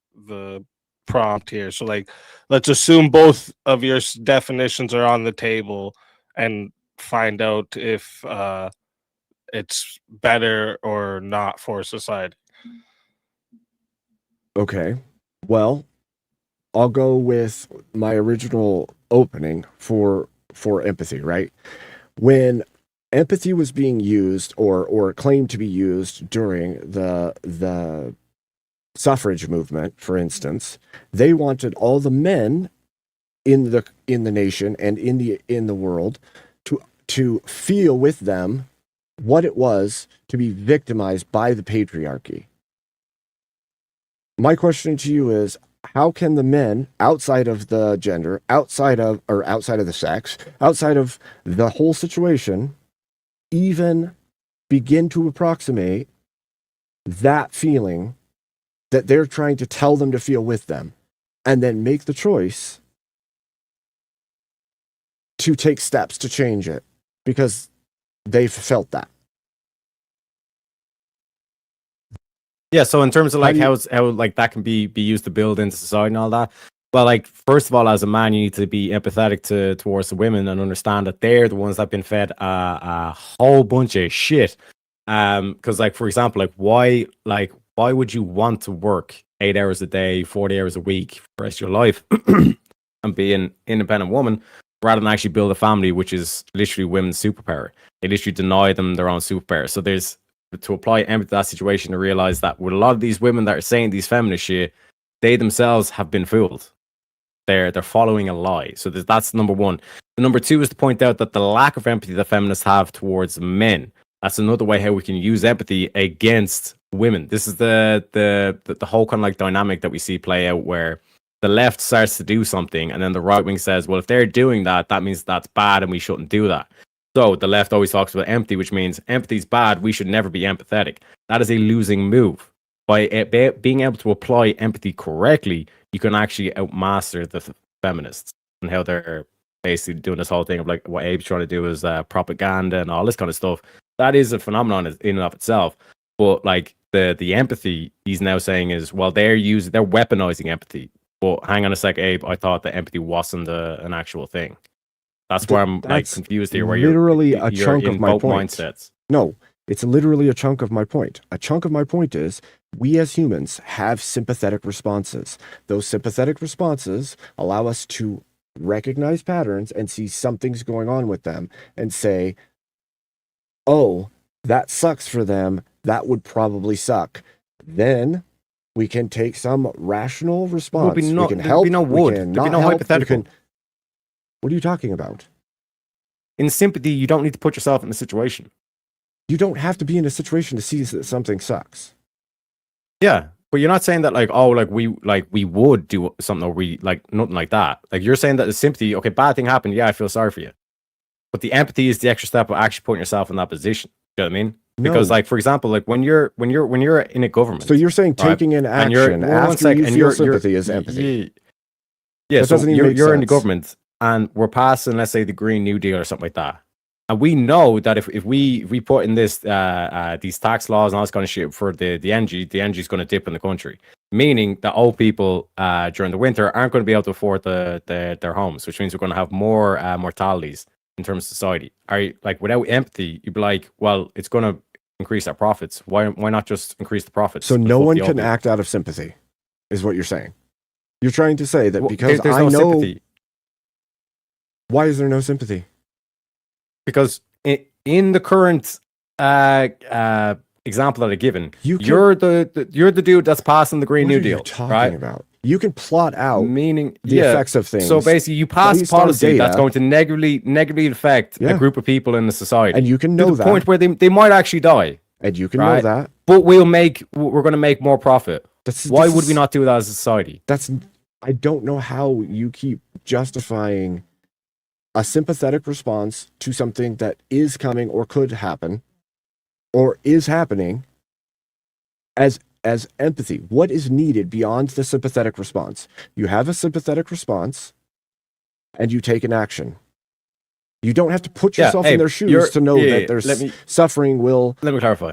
prompt here. So like let's assume both of your definitions are on the table and find out if it's better or not for society. Okay. Well, I'll go with my original opening for empathy, right? When empathy was being used or claimed to be used during the suffrage movement, for instance, they wanted all the men in the nation and in the world to feel with them what it was to be victimized by the patriarchy. My question to you is, how can the men outside of the gender, outside of the sex, outside of the whole situation, even begin to approximate that feeling that they're trying to tell them to feel with them, and then make the choice to take steps to change it because they've felt that? Yeah, so in terms of like how like that can be used to build into society and all that, well, like first of all, as a man, you need to be empathetic towards the women and understand that they're the ones that have been fed a whole bunch of shit. Because like for example, like why would you want to work 8 hours a day, 40 hours a week for the rest of your life and be an independent woman rather than actually build a family, which is literally women's superpower. They literally deny them their own superpower. So there's to apply empathy to that situation to realize that with a lot of these women that are saying these feminist shit, they themselves have been fooled. They're following a lie. So that's number one. The number two is to point out that the lack of empathy that feminists have towards men. That's another way how we can use empathy against women. This is the whole kind of like dynamic that we see play out where the left starts to do something and then the right wing says, well, if they're doing that, that means that's bad and we shouldn't do that. So the left always talks about empathy, which means empathy is bad. We should never be empathetic. That is a losing move. By being able to apply empathy correctly, you can actually outmaster the feminists and how they're basically doing this whole thing of like what Abe's trying to do is propaganda and all this kind of stuff. That is a phenomenon in and of itself. But like the empathy he's now saying is, well, they're weaponizing empathy. But hang on a sec, Abe. I thought that empathy wasn't an actual thing. That's where I'm like confused here. Where literally you're a chunk in of my both point. mindsets. No, it's literally a chunk of my point. A chunk of my point is we as humans have sympathetic responses. Those sympathetic responses allow us to recognize patterns and see something's going on with them and say, oh, that sucks for them. That would probably suck. Then we can take some rational response. We can help. There'd be no hypothetical. What are you talking about? In sympathy, you don't need to put yourself in a situation. You don't have to be in a situation to see that something sucks. Yeah, but you're not saying that like, oh, like we would do something or we like nothing like that. Like you're saying that the sympathy, okay, bad thing happened. Yeah, I feel sorry for you. But the empathy is the extra step of actually putting yourself in that position. You know what I mean? Because like, for example, like when you're in a government. So you're saying taking an action after you feel sympathy is empathy. Yeah, so you're in the government and we're passing, let's say, the Green New Deal or something like that. And we know that if we put in this these tax laws and all this kind of shit for the energy is going to dip in the country, meaning that old people during the winter aren't going to be able to afford their homes, which means we're going to have more mortalities in terms of society. Are you, like, without empathy, you'd be like, well, it's going to increase our profits. Why not just increase the profits? So no one can act out of sympathy, is what you're saying. You're trying to say that because there's I no know sympathy. Why is there no sympathy? Because in the current example that I've given, you're the dude that's passing the Green New Deal, right? About? You can plot out the effects of things. So basically, you pass policy that's going to negatively affect a group of people in the society, and you can know to the point where they might actually die, and you can know that. But we're going to make more profit. Why would we not do that as a society? I don't know how you keep justifying a sympathetic response to something that is coming or could happen or is happening as empathy. What is needed beyond the sympathetic response? You have a sympathetic response and you take an action. You don't have to put yourself in their shoes to know that there's suffering will. Let me clarify.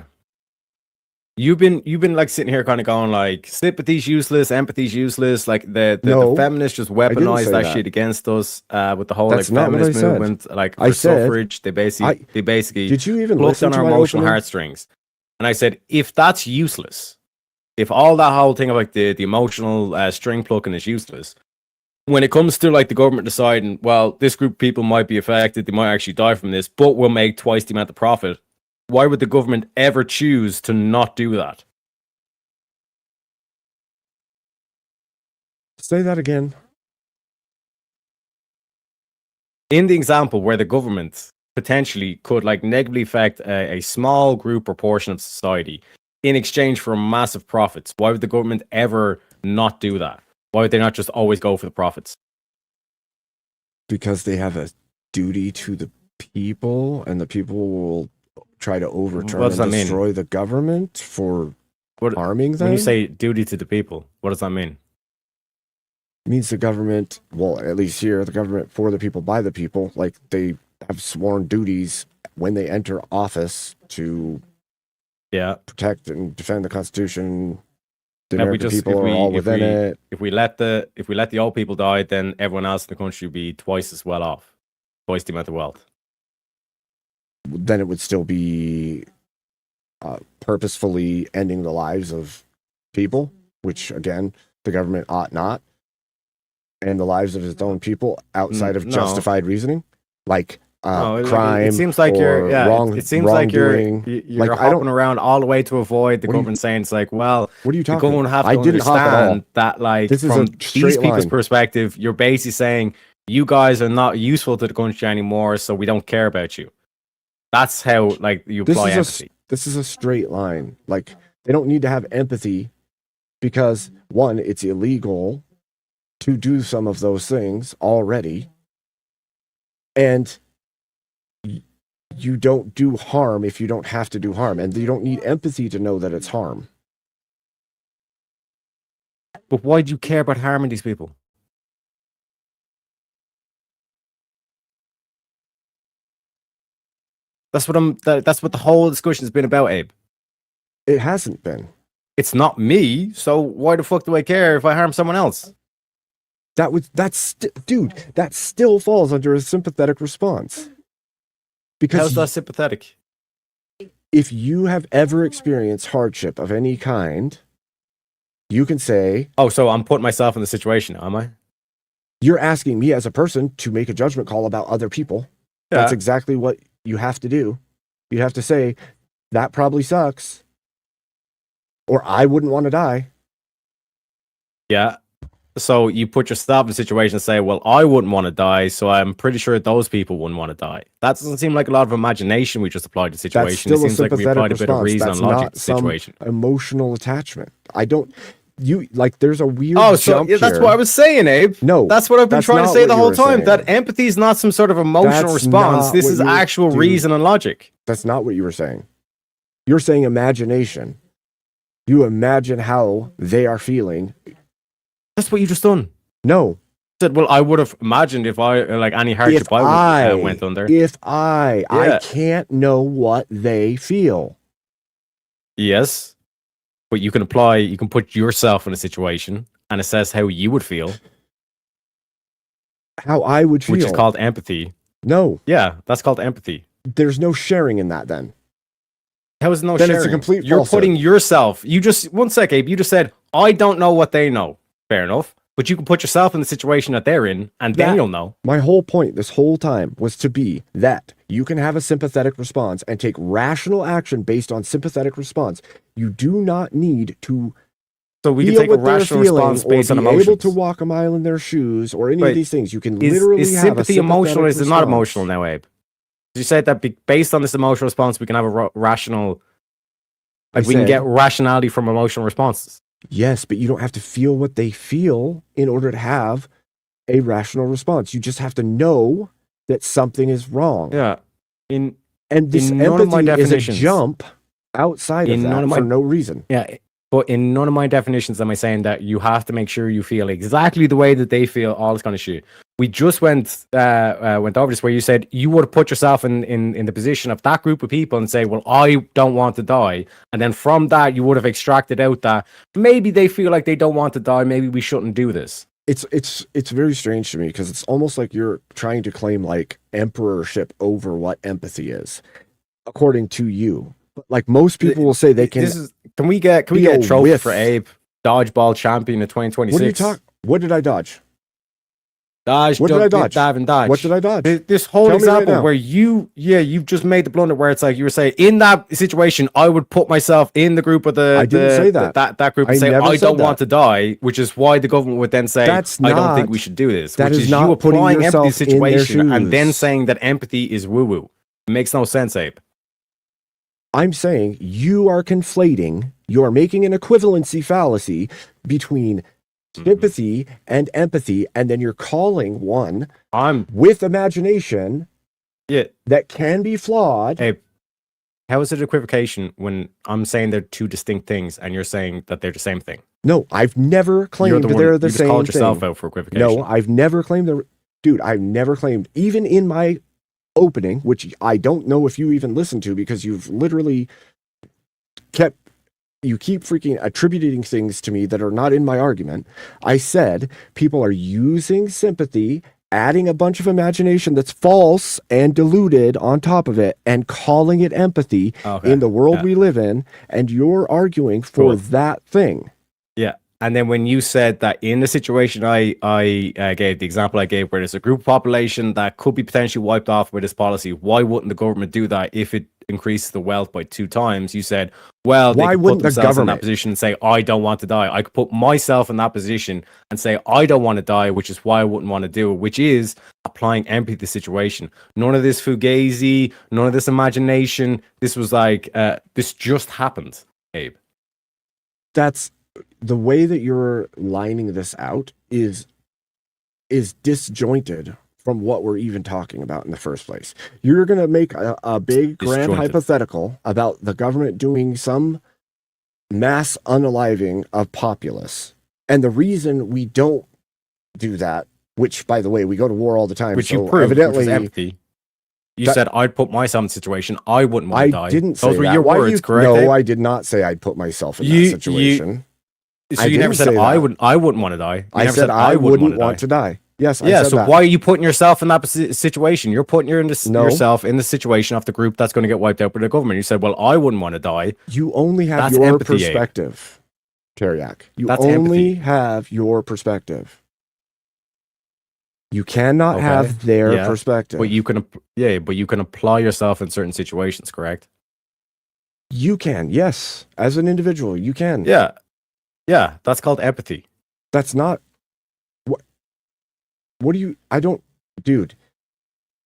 You've been like sitting here kind of going like sympathy's useless, empathy's useless. Like the feminists just weaponize that shit against us with the whole like feminist movement, like for suffrage. They basically did you even plucked on our emotional heartstrings. And I said, if that's useless, if all that whole thing about the emotional string plucking is useless, when it comes to like the government deciding, well, this group of people might be affected, they might actually die from this, but we'll make twice the amount of profit. Why would the government ever choose to not do that? Say that again. In the example where the government potentially could like negatively affect a small group or portion of society in exchange for massive profits, why would the government ever not do that? Why would they not just always go for the profits? Because they have a duty to the people, and the people will try to overturn and destroy the government for harming them. When you say duty to the people, what does that mean? It means the government, well, at least here, the government for the people, by the people, like they have sworn duties when they enter office to protect and defend the Constitution. The American people are all within it. If we let the old people die, then everyone else in the country would be twice as well off, twice the amount of wealth. Then it would still be purposefully ending the lives of people, which again, the government ought not. and the lives of his own people outside of No. justified reasoning, like No, crime. It seems like you're it seems like you're Like, I don't- hopping around all the way to avoid the What do you- government saying it's like, well, What are you the talking? government have to I didn't hop at all. understand that, like, This is from a these straight people's line. perspective, you're basically saying you guys are not useful to the country anymore, so we don't care about you. That's how, like, you apply empathy. This is a straight line. Like, they don't need to have empathy because, one, it's illegal to do some of those things already, and you don't do harm if you don't have to do harm, and you don't need empathy to know that it's harm. But why do you care about harming these people? That's what the whole discussion's been about, Abe. It hasn't been. It's not me, so why the fuck do I care if I harm someone else? Dude, that still falls under a sympathetic response. Because How's that sympathetic? if you have ever experienced hardship of any kind, you can say, Oh, so I'm putting myself in the situation, am I? you're asking me as a person to make a judgment call about other people. Yeah. That's exactly what you have to do. You have to say, that probably sucks. Or I wouldn't want to die. Yeah. So you put yourself in a situation and say, well, I wouldn't want to die, so I'm pretty sure those people wouldn't want to die. That doesn't seem like a lot of imagination we just applied to the situation. It still a seems like we applied a bit of sympathetic reason and response. logic to That's the not some situation. Emotional attachment. There's a weird Oh, so jump yeah, that's here. what I was saying, Abe. No, That's what I've been that's trying to not say what the you whole were time. saying. That empathy is not some sort of emotional That's response. not This what is you were- actual dude. reason and logic. That's not what you were saying. You're saying imagination. You imagine how they are feeling. That's what you just done. No. Said, well, I would have imagined if I, like, any hardship If I went under. I Yeah. can't know what they feel. Yes. But you can put yourself in a situation and assess how you would feel, How I would feel. which is called empathy. No, Yeah, that's called empathy. there's no sharing in that then. How is no Then sharing? it's a complete You're falsehood. putting yourself. You just one sec, Abe. You just said I don't know what they know. Fair enough. But you can put yourself in the situation that they're in, and then That- you'll know. My whole point this whole time was to be that you can have a sympathetic response and take rational action based on sympathetic response. You do not need to So we can feel take a what they're rational feeling response or based on be emotions. able to walk a mile in their shoes or any Wait, of these things. You can Is literally have sympathy a emotional or is it not sympathetic emotional response. now, Abe? You said that based on this emotional response, we can have a rational. Like I we can said- get rationality from emotional responses. Yes, but you don't have to feel what they feel in order to have a rational response. You just have to know that something is wrong. Yeah. And this in none of my empathy is a definitions- jump outside of in none that of my- for no reason. Yeah. But in none of my definitions am I saying that you have to make sure you feel exactly the way that they feel, all this kind of shit. We just went over this where you said you would have put yourself in the position of that group of people and say, well, I don't want to die. And then from that, you would have extracted out that maybe they feel like they don't want to die. Maybe we shouldn't do this. It's very strange to me because it's almost like you're trying to claim like emperorship over what empathy is, according to you. But like most people will say they can. Can we get a feel trophy with- for Abe, dodgeball champion of 2026? What are you talking? What did I dodge? Dodge, What did I dodge? Dive and dodge. What did I dodge? This whole Tell me right example now. where you've just made the blunder where it's like you were saying in that situation, I would put myself in the group of I didn't say that. that group and I say never I said don't want that. to die, which is why the government would then say That's I don't think not- we should do this. that Which is is not you putting applying empathy yourself in their situation and then shoes. saying that empathy is woo woo. It makes no sense, Abe. I'm saying you are conflating, you are making an equivalency fallacy between sympathy and empathy, and then you're calling one I'm with imagination yeah. that can be flawed. Abe, how is it equivocation when I'm saying they're two distinct things and you're saying that they're the same thing? No, I've never You're claimed the one, they're the you just same called yourself thing. out for equivocation. No, I've never claimed dude, I've never claimed, even in my opening, which I don't know if you even listened to because you've literally you keep freaking attributing things to me that are not in my argument. I said people are using sympathy, adding a bunch of imagination that's false and diluted on top of it, and calling it empathy Okay, in the world yeah. we live in, and you're arguing for Cool. that thing. Yeah. And then when you said that in the situation I gave, the example I gave, where there's a group of population that could be potentially wiped off with this policy, why wouldn't the government do that if it increases the wealth by 2 times? You said, well, they Why could put wouldn't the themselves in that government? position and say, I don't want to die. I could put myself in that position and say, I don't want to die, which is why I wouldn't want to do it, which is applying empathy to the situation. None of this fugazi, none of this imagination. This was like, this just happened, Abe. That's the way that you're lining this out is disjointed from what we're even talking about in the first place. You're going to make a big grand Disjointed. hypothetical about the government doing some mass unaliving of populace. And the reason we don't do that, which by the way, we go to war all the time. Which so you proved, evidently, which was empathy. You that- said, I'd put myself in a situation I wouldn't want I to die. didn't say Those were that. your Why words, you, correct? No, Abe? I did not say I'd put myself in You- that situation. So I you never didn't said say I that. wouldn't want to die. You I never said I wouldn't wanna want to die. Yes, I Yeah, said so that. why are you putting yourself in that situation? You're putting No. yourself in the situation of the group that's going to get wiped out by the government. You said, well, I wouldn't want to die. You only have That's your empathy, Abe. perspective, Tareyak. You That's only empathy. have your perspective. You cannot Okay. have their Yeah, perspective. But you can apply yourself in certain situations, correct? You can, yes. As an individual, you can. Yeah. Yeah, that's called empathy. That's not what do you dude,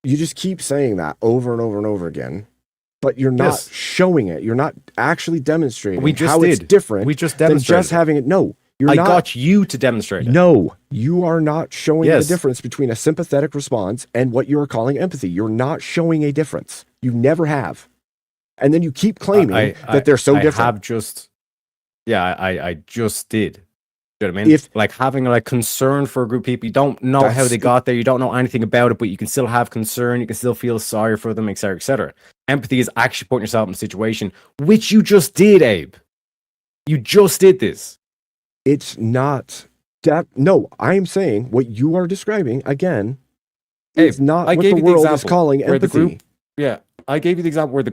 you just keep saying that over and over and over again, but you're not Yes. showing it. You're not actually demonstrating We just how it's did. different We just than demonstrated. just having it. No, you're I not. got you to demonstrate it. No, you are not showing Yes. the difference between a sympathetic response and what you're calling empathy. You're not showing a difference. You never have. And then you keep claiming that they're so different. I just did. You know what I mean? If- like having like concern for a group of people, you don't know how That's- they got there, you don't know anything about it, but you can still have concern, you can still feel sorry for them, etc., etc. Empathy is actually putting yourself in a situation, which you just did, Abe. You just did this. It's not that. No, I'm saying what you are describing again Abe, is not I what gave the you the world is example calling where the empathy. group- Yeah, I gave you the example where there's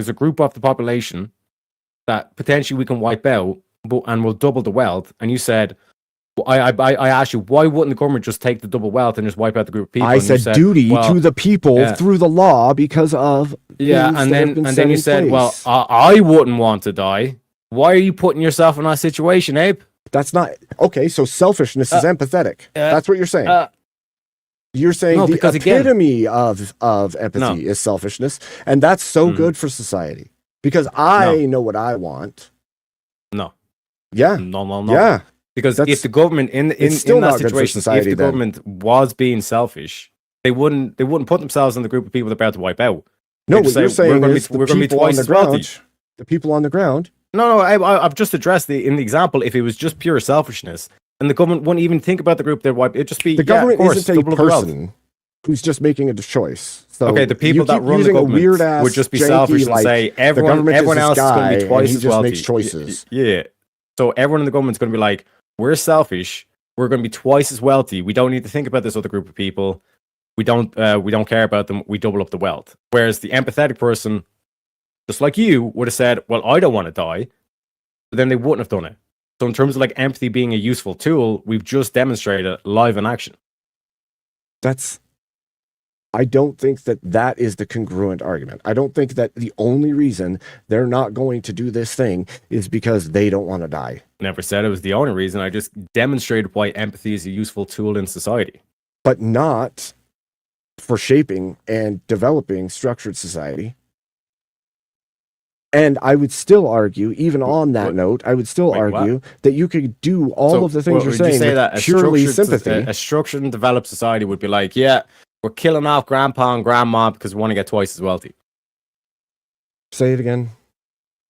a group of the population that potentially we can wipe out, and we'll double the wealth. And you said, I asked you, why wouldn't the government just take the double wealth and just wipe out the group of people? I And you said duty well, to the people yeah. through the law because of Yeah, things and that have then been and set then you in said, well, place. I wouldn't want to die. Why are you putting yourself in that situation, Abe? That's not okay. So selfishness is empathetic. That's what you're saying. You're saying no, the because again- epitome of empathy is selfishness, and that's so good for society because I know what I want. No. Yeah, No. yeah. Because That's- if the government in still that not good for situation, if society the then. government was being selfish, they wouldn't put themselves in the group of people they're about to wipe out. No, They'd what say, you're saying we're gonna is be- the we're gonna be people on twice the as wealthy. ground. The people on the ground. No, I've just addressed in the example. If it was just pure selfishness, and the government wouldn't even think about the group they'd wipe, it'd just be The government of course, isn't a double the wealth. person who's just making a choice. So Okay, the people you that keep run the using a government weird ass would just be janky, selfish and like, say the everyone government is else this is going guy to be and twice he as just wealthy. makes choices. Yeah. So everyone in the government's going to be like, we're selfish. We're going to be twice as wealthy. We don't need to think about this other group of people. We don't care about them. We double up the wealth. Whereas the empathetic person, just like you, would have said, well, I don't want to die. But then they wouldn't have done it. So in terms of like empathy being a useful tool, we've just demonstrated it live in action. I don't think that is the congruent argument. I don't think that the only reason they're not going to do this thing is because they don't want to die. Never said it was the only reason. I just demonstrated why empathy is a useful tool in society. But not for shaping and developing structured society. And I would still argue, even on that note, I would still Wait, what? argue that you could do all of the things you're would you saying say with that purely structured sympathy. a structured and developed society would be like, yeah, we're killing off grandpa and grandma because we want to get twice as wealthy. Say it again.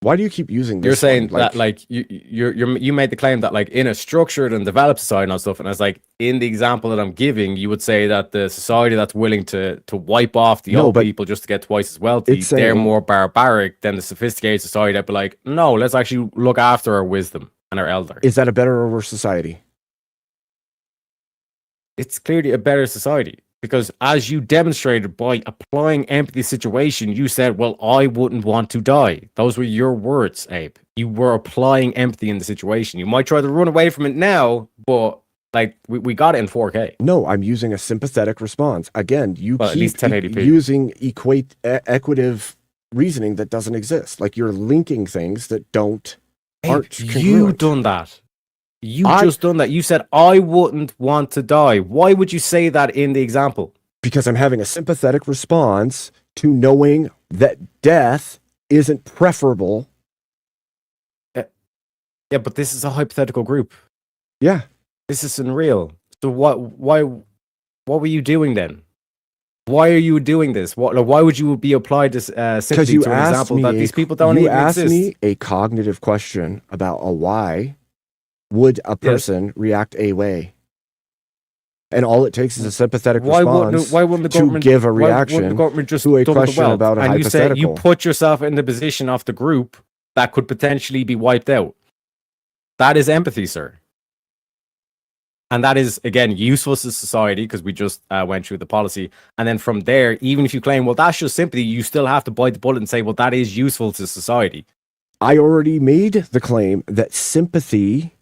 Why do you keep using this? You're saying one? that like you made the claim that like in a structured and developed society and stuff, and it's like in the example that I'm giving, you would say that the society that's willing to wipe off the No, old but people just to get twice as wealthy, it's they're saying- more barbaric than the sophisticated society that'd be like, no, let's actually look after our wisdom and our elder. Is that a better or worse society? It's clearly a better society because as you demonstrated by applying empathy to the situation, you said, well, I wouldn't want to die. Those were your words, Abe. You were applying empathy in the situation. You might try to run away from it now, but like we got it in 4K. No, I'm using a sympathetic response. Again, you Well, at keep least 1080p. using equitative reasoning that doesn't exist. Like you're linking things that aren't You congruent. done that. You just done that. You said, I wouldn't want to die. Why would you say that in the example? Because I'm having a sympathetic response to knowing that death isn't preferable. Yeah, but this is a hypothetical group. Yeah. This isn't real. So what were you doing then? Why are you doing this? Why would you be applied this sympathy you to an asked example me that these people don't you even asked exist? me a cognitive question about a why would a person react a way. And all it takes is a sympathetic response why wouldn't the to government give a why wouldn't reaction the government just to a double the question wealth? about a and you said you hypothetical. put yourself in the position of the group that could potentially be wiped out. That is empathy, sir. And that is, again, useful to society because we just went through the policy. And then from there, even if you claim, well, that's just sympathy, you still have to bite the bullet and say, well, that is useful to society. I already made the claim that sympathy,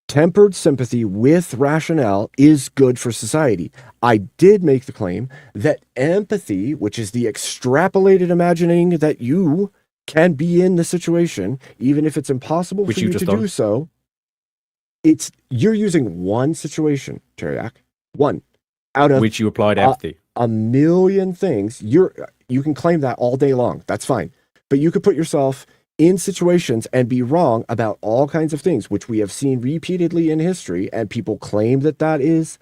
tempered sympathy with rationale, is good for society. I did make the claim that empathy, which is the extrapolated imagining that you can be in the situation, even if it's impossible Which for you you just to done. do so, you're using one situation, Tareyak, one out of Which you applied empathy. a million things. You can claim that all day long. That's fine. But you could put yourself in situations and be wrong about all kinds of things, which we have seen repeatedly in history, and people claim that is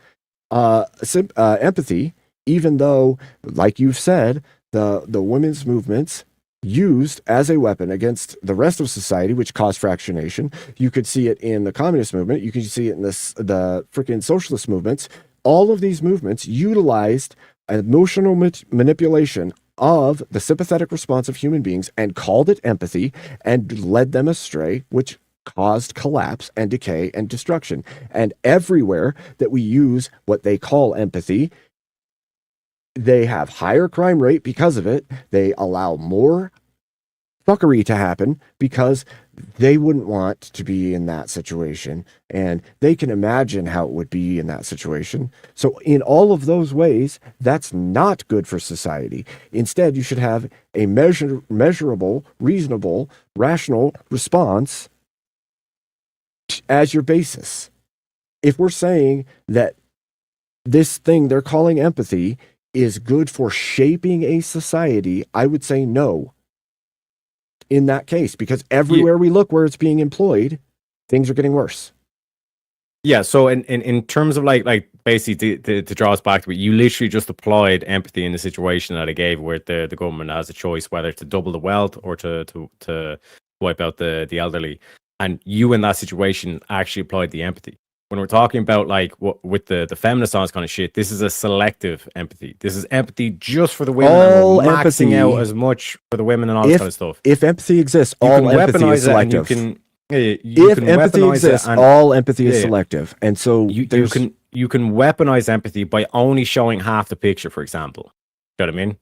empathy, even though, like you've said, the women's movements used as a weapon against the rest of society, which caused fractionation. You could see it in the communist movement. You could see it in the freaking socialist movements. All of these movements utilized emotional manipulation of the sympathetic response of human beings and called it empathy and led them astray, which caused collapse and decay and destruction. And everywhere that we use what they call empathy, they have higher crime rate because of it. They allow more fuckery to happen because they wouldn't want to be in that situation, and they can imagine how it would be in that situation. So in all of those ways, that's not good for society. Instead, you should have a measurable, reasonable, rational response as your basis. If we're saying that this thing they're calling empathy is good for shaping a society, I would say no in that case, because everywhere we look where it's being employed, things are getting worse. Yeah, so in terms of like basically to draw us back to it, you literally just applied empathy in the situation that I gave, where the government has a choice whether to double the wealth or to wipe out the elderly, and you in that situation actually applied the empathy. When we're talking about like what with the feminist on kind of shit, this is a selective empathy. This is empathy just for the women, All and we're maxing empathy, out as much for the women and all this kind of stuff. If empathy exists, You all can empathy is weaponize it, and you selective. can. You If can empathy weaponize exists, it and, all empathy is selective. And so you can weaponize empathy by only showing half the picture, for example. You know what I mean?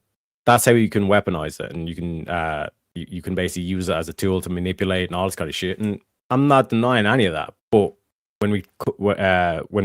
That's how you can weaponize it, and you can basically use it as a tool to manipulate and all this kind of shit. And I'm not denying any of that, but when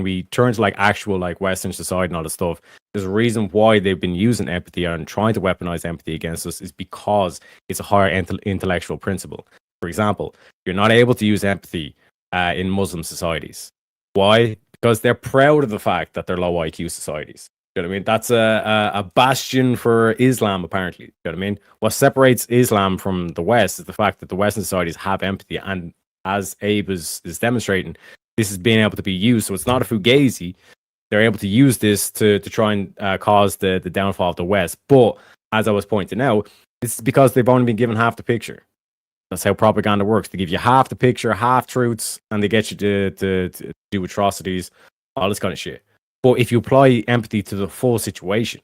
we turn to like actual like Western society and all this stuff, there's a reason why they've been using empathy and trying to weaponize empathy against us is because it's a higher intellectual principle. For example, you're not able to use empathy in Muslim societies. Why? Because they're proud of the fact that they're low IQ societies. You know what I mean? That's a bastion for Islam, apparently. You know what I mean? What separates Islam from the West is the fact that the Western societies have empathy. And as Abe is demonstrating, this is being able to be used. So it's not a fugazi. They're able to use this to try and cause the downfall of the West. But as I was pointing out, this is because they've only been given half the picture. That's how propaganda works. They give you half the picture, half truths, and they get you to do atrocities, all this kind of shit. But if you apply empathy to the full situation,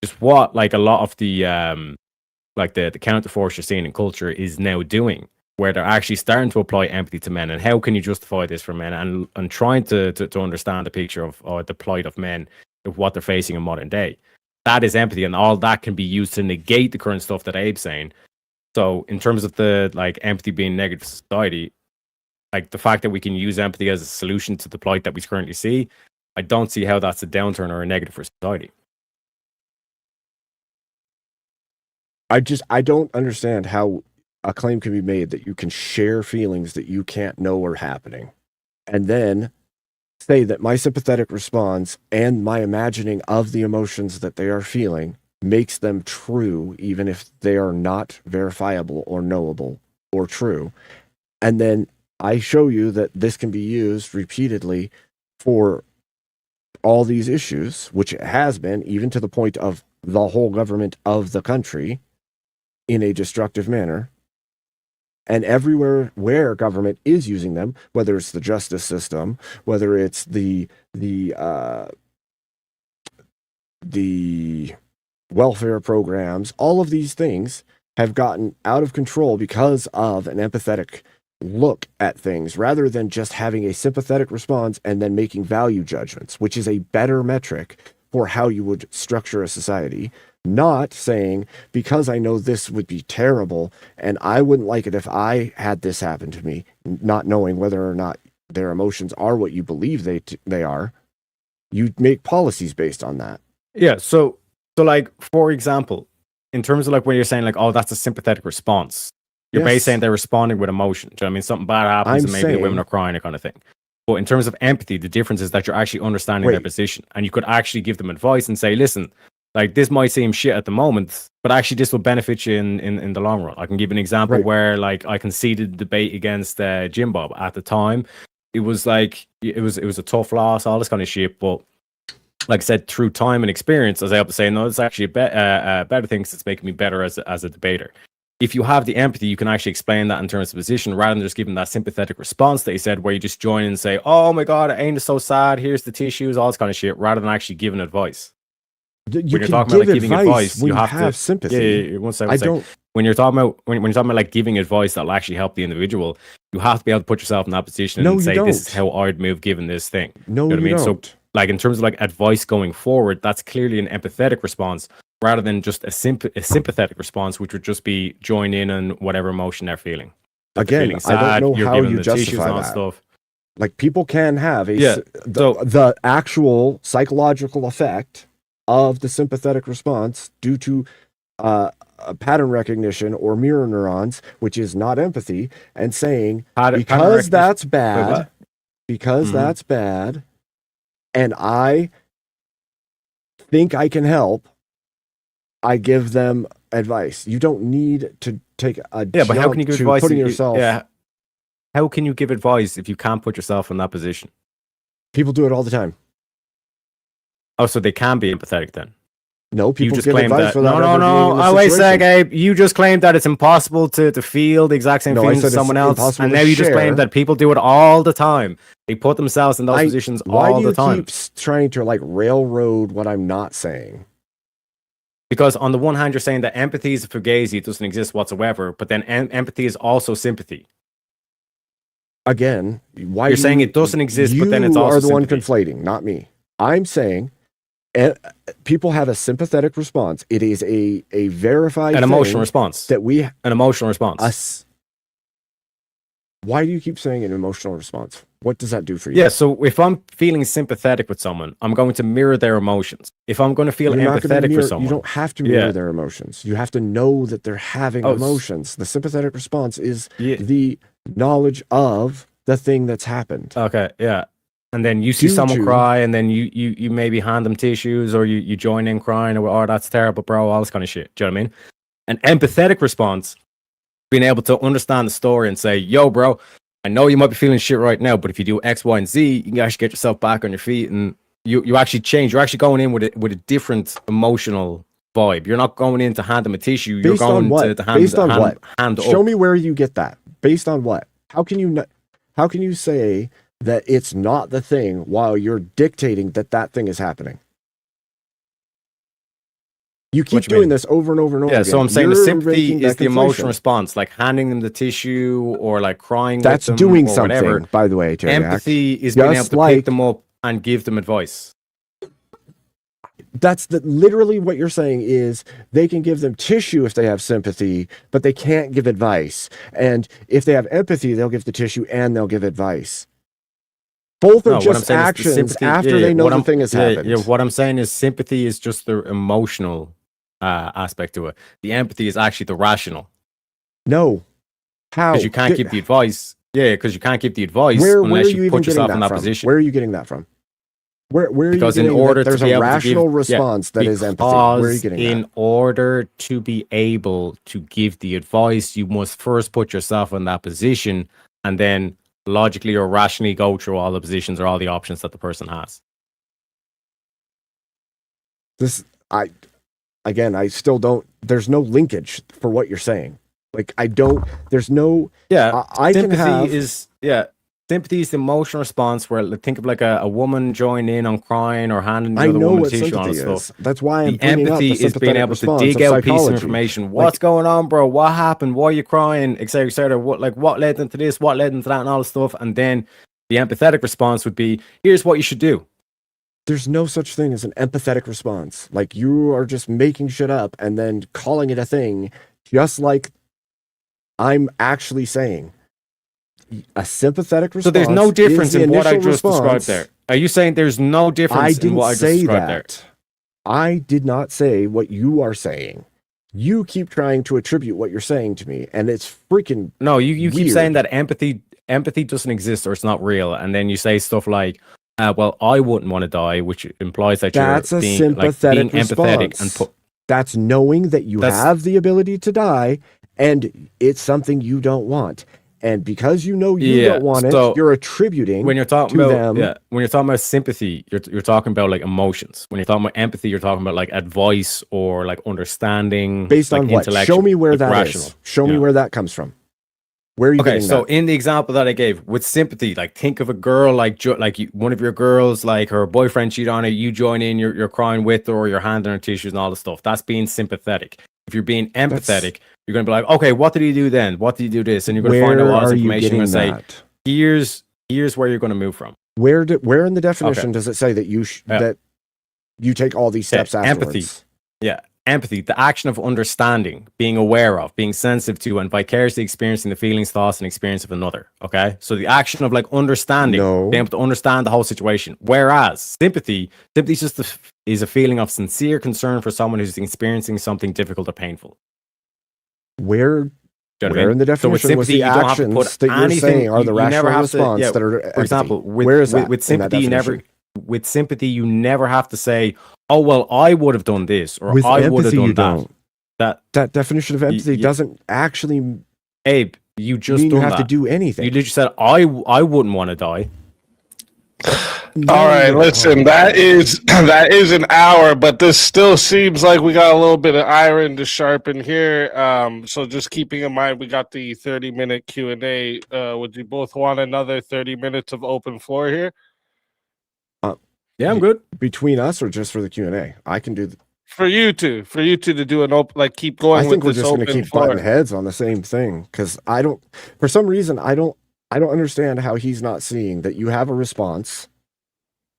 just what like a lot of the like the counterforce you're seeing in culture is now doing, where they're actually starting to apply empathy to men. And how can you justify this for men? And trying to understand the picture of the plight of men of what they're facing in modern day. That is empathy, and all that can be used to negate the current stuff that Abe's saying. So in terms of the like empathy being negative for society, like the fact that we can use empathy as a solution to the plight that we currently see, I don't see how that's a downturn or a negative for society. I don't understand how a claim can be made that you can share feelings that you can't know are happening, and then say that my sympathetic response and my imagining of the emotions that they are feeling makes them true, even if they are not verifiable or knowable or true. And then I show you that this can be used repeatedly for all these issues, which it has been, even to the point of the whole government of the country, in a destructive manner. And everywhere where government is using them, whether it's the justice system, whether it's the welfare programs, all of these things have gotten out of control because of an empathetic look at things, rather than just having a sympathetic response and then making value judgments, which is a better metric for how you would structure a society. Not saying, because I know this would be terrible and I wouldn't like it if I had this happen to me, not knowing whether or not their emotions are what you believe they are. You make policies based on that. Yeah. So like, for example, in terms of like when you're saying like, oh, that's a sympathetic response, you're basically saying they're responding with emotion. Do you know what I mean? Something bad happens and maybe the women are crying, that kind of thing. But in terms of empathy, the difference is that you're actually understanding their position, and you could actually give them advice and say, listen, like this might seem shit at the moment, but actually this will benefit you in the long run. I can give an example where like I conceded the debate against Jim Bob at the time. It was like, it was a tough loss, all this kind of shit. But like I said, through time and experience, I was able to say, no, it's actually a better thing, because it's making me better as a debater. If you have the empathy, you can actually explain that in terms of position, rather than just giving that sympathetic response that you said, where you just join in and say, oh my God, ain't it so sad? Here's the tissues, all this kind of shit, rather than actually giving advice. You when you're talking about like giving advice, you have to sympathy. Yeah, when you're talking about like giving advice that'll actually help the individual, you have to be able to put yourself in that position and say, this is how I'd move given this thing. No, you know what I mean? Don't. So like in terms of like advice going forward, that's clearly an empathetic response, rather than just a sympathetic response, which would just be join in on whatever emotion they're feeling. Again, sad, I don't know how you justify that. Stuff. Like people can have the actual psychological effect of the sympathetic response due to pattern recognition or mirror neurons, which is not empathy, and saying, because that's bad, that's bad, and I think I can help, I give them advice. You don't need to take a jump but how can you give advice putting yourself... How can you give advice if you can't put yourself in that position? People do it all the time. Oh, so they can be empathetic then? No, people just give advice that. No. Oh, wait a sec, Abe. You just claimed that it's impossible to feel the exact same feelings as someone else, and now you just claim that people do it all the time. They put themselves in those positions all the time. Why do you keep trying to like railroad what I'm not saying? Because on the one hand, you're saying that empathy is a fugazi, it doesn't exist whatsoever, but then empathy is also sympathy. Again, why you're saying it doesn't exist, but then it's also you are the one sympathy. Conflating, not me. I'm saying people have a sympathetic response. It is a verified an emotional response that we an emotional response. Why do you keep saying an emotional response? What does that do for you? Yeah, so if I'm feeling sympathetic with someone, I'm going to mirror their emotions. If I'm going to feel empathetic for someone, you don't have to mirror their emotions. You have to know that they're having emotions. The sympathetic response is the knowledge of the thing that's happened. Okay, yeah. And then you see someone cry, and then you maybe hand them tissues, or you join in crying, or, oh, that's terrible, bro, all this kind of shit. Do you know what I mean? An empathetic response, being able to understand the story and say, yo, bro, I know you might be feeling shit right now, but if you do X, Y, and Z, you can actually get yourself back on your feet, and you actually change. You're actually going in with a different emotional vibe. You're not going in to hand them a tissue. You're going to hand Show me where you get that. Based on what? How can you say that it's not the thing while you're dictating that thing is happening? You keep doing this over and over and over again. Yeah, so I'm saying the sympathy is the emotional response, like handing them the tissue or like crying. That's with them doing or something, whatever. By the way, Tareyak. Empathy is being able to pick them up and give them advice. That's literally what you're saying is they can give them tissue if they have sympathy, but they can't give advice. And if they have empathy, they'll give the tissue and they'll give advice. Both are No, what I'm just saying is the actions sympathy. after they know the thing has happened. Yeah, what I'm saying is sympathy is just the emotional aspect to it. The empathy is actually the rational. No. How? Because you can't give the advice. Yeah, because you can't give the advice where unless are you even put getting yourself in that from? position. Where are you getting that from? Where are Because you in getting order that there's to be a able to rational give, response that is empathy? Where are you getting in that? order to be able to give the advice, you must first put yourself in that position and then logically or rationally go through all the positions or all the options that the person has. I still don't, there's no linkage for what you're saying. Like, there's no, Yeah, I can sympathy have, is sympathy is the emotional response where think of like a woman joining in on crying or handing the I other know woman what tissue on sympathy and is. stuff. That's why I'm The bringing up empathy the is being sympathetic able to response dig of out piece of psychology. information. What's going on, bro? What happened? Why are you crying? Etc. Etc. What led into this? What led into that? And all this stuff. And then the empathetic response would be, here's what you should do. There's no such thing as an empathetic response. Like, you are just making shit up and then calling it a thing, just like I'm actually saying. A sympathetic response. So there's no difference is the in what I initial just described response. there. Are you saying there's no I difference in didn't what I just say described there? that. I did not say what you are saying. You keep trying to attribute what you're saying to me, and it's freaking No, you keep weird. saying that empathy doesn't exist or it's not real, and then you say stuff like, well, I wouldn't want to die, which implies that That's you're a being, sympathetic being empathetic response. and That's knowing that you have the ability to die, and it's something you don't want. And because you know you don't want it, you're attributing when you're talking to about them. when you're talking about sympathy, you're talking about like emotions. When you're talking about empathy, you're talking about like advice or like understanding Based like on what? intellectual, Show me where like that rational. is. Show me where that comes from. Where are you getting so that? in the example that I gave with sympathy, like think of a girl like one of your girls, like her boyfriend cheated on her, you join in, you're crying with her, or you're handing her tissues and all the stuff. That's being sympathetic. If you're being empathetic, you're going to be like, okay, what did he do then? What did he do this? And you're going to find out all this information. You're going to say, here's where you're going to move from. Where in the definition does it say that that you take all these steps afterwards? Empathy. Yeah. Empathy, the action of understanding, being aware of, being sensitive to, and vicariously experiencing the feelings, thoughts, and experience of another. Okay, so the action of like understanding, being able to understand the whole situation. Whereas sympathy is just is a feeling of sincere concern for someone who's experiencing something difficult or painful. Where in the definition was the actions that you're saying are the rational response that are empathy? For example, where is that with sympathy, you never have to say, oh, well, I would have done this, or I would have done that. That definition of empathy doesn't actually, Abe, you just mean you have to do anything. You just said, I wouldn't want to die. All right, listen, that is an hour, but this still seems like we got a little bit of iron to sharpen here. So just keeping in mind, we got the 30-minute Q&A. Would you both want another 30 minutes of open floor here? Yeah, I'm good. Between us or just for the Q&A? I can do for you two to do an open, like keep going. I think with we're this just going to keep floor. butting heads on the same thing because for some reason I don't understand how he's not seeing that you have a response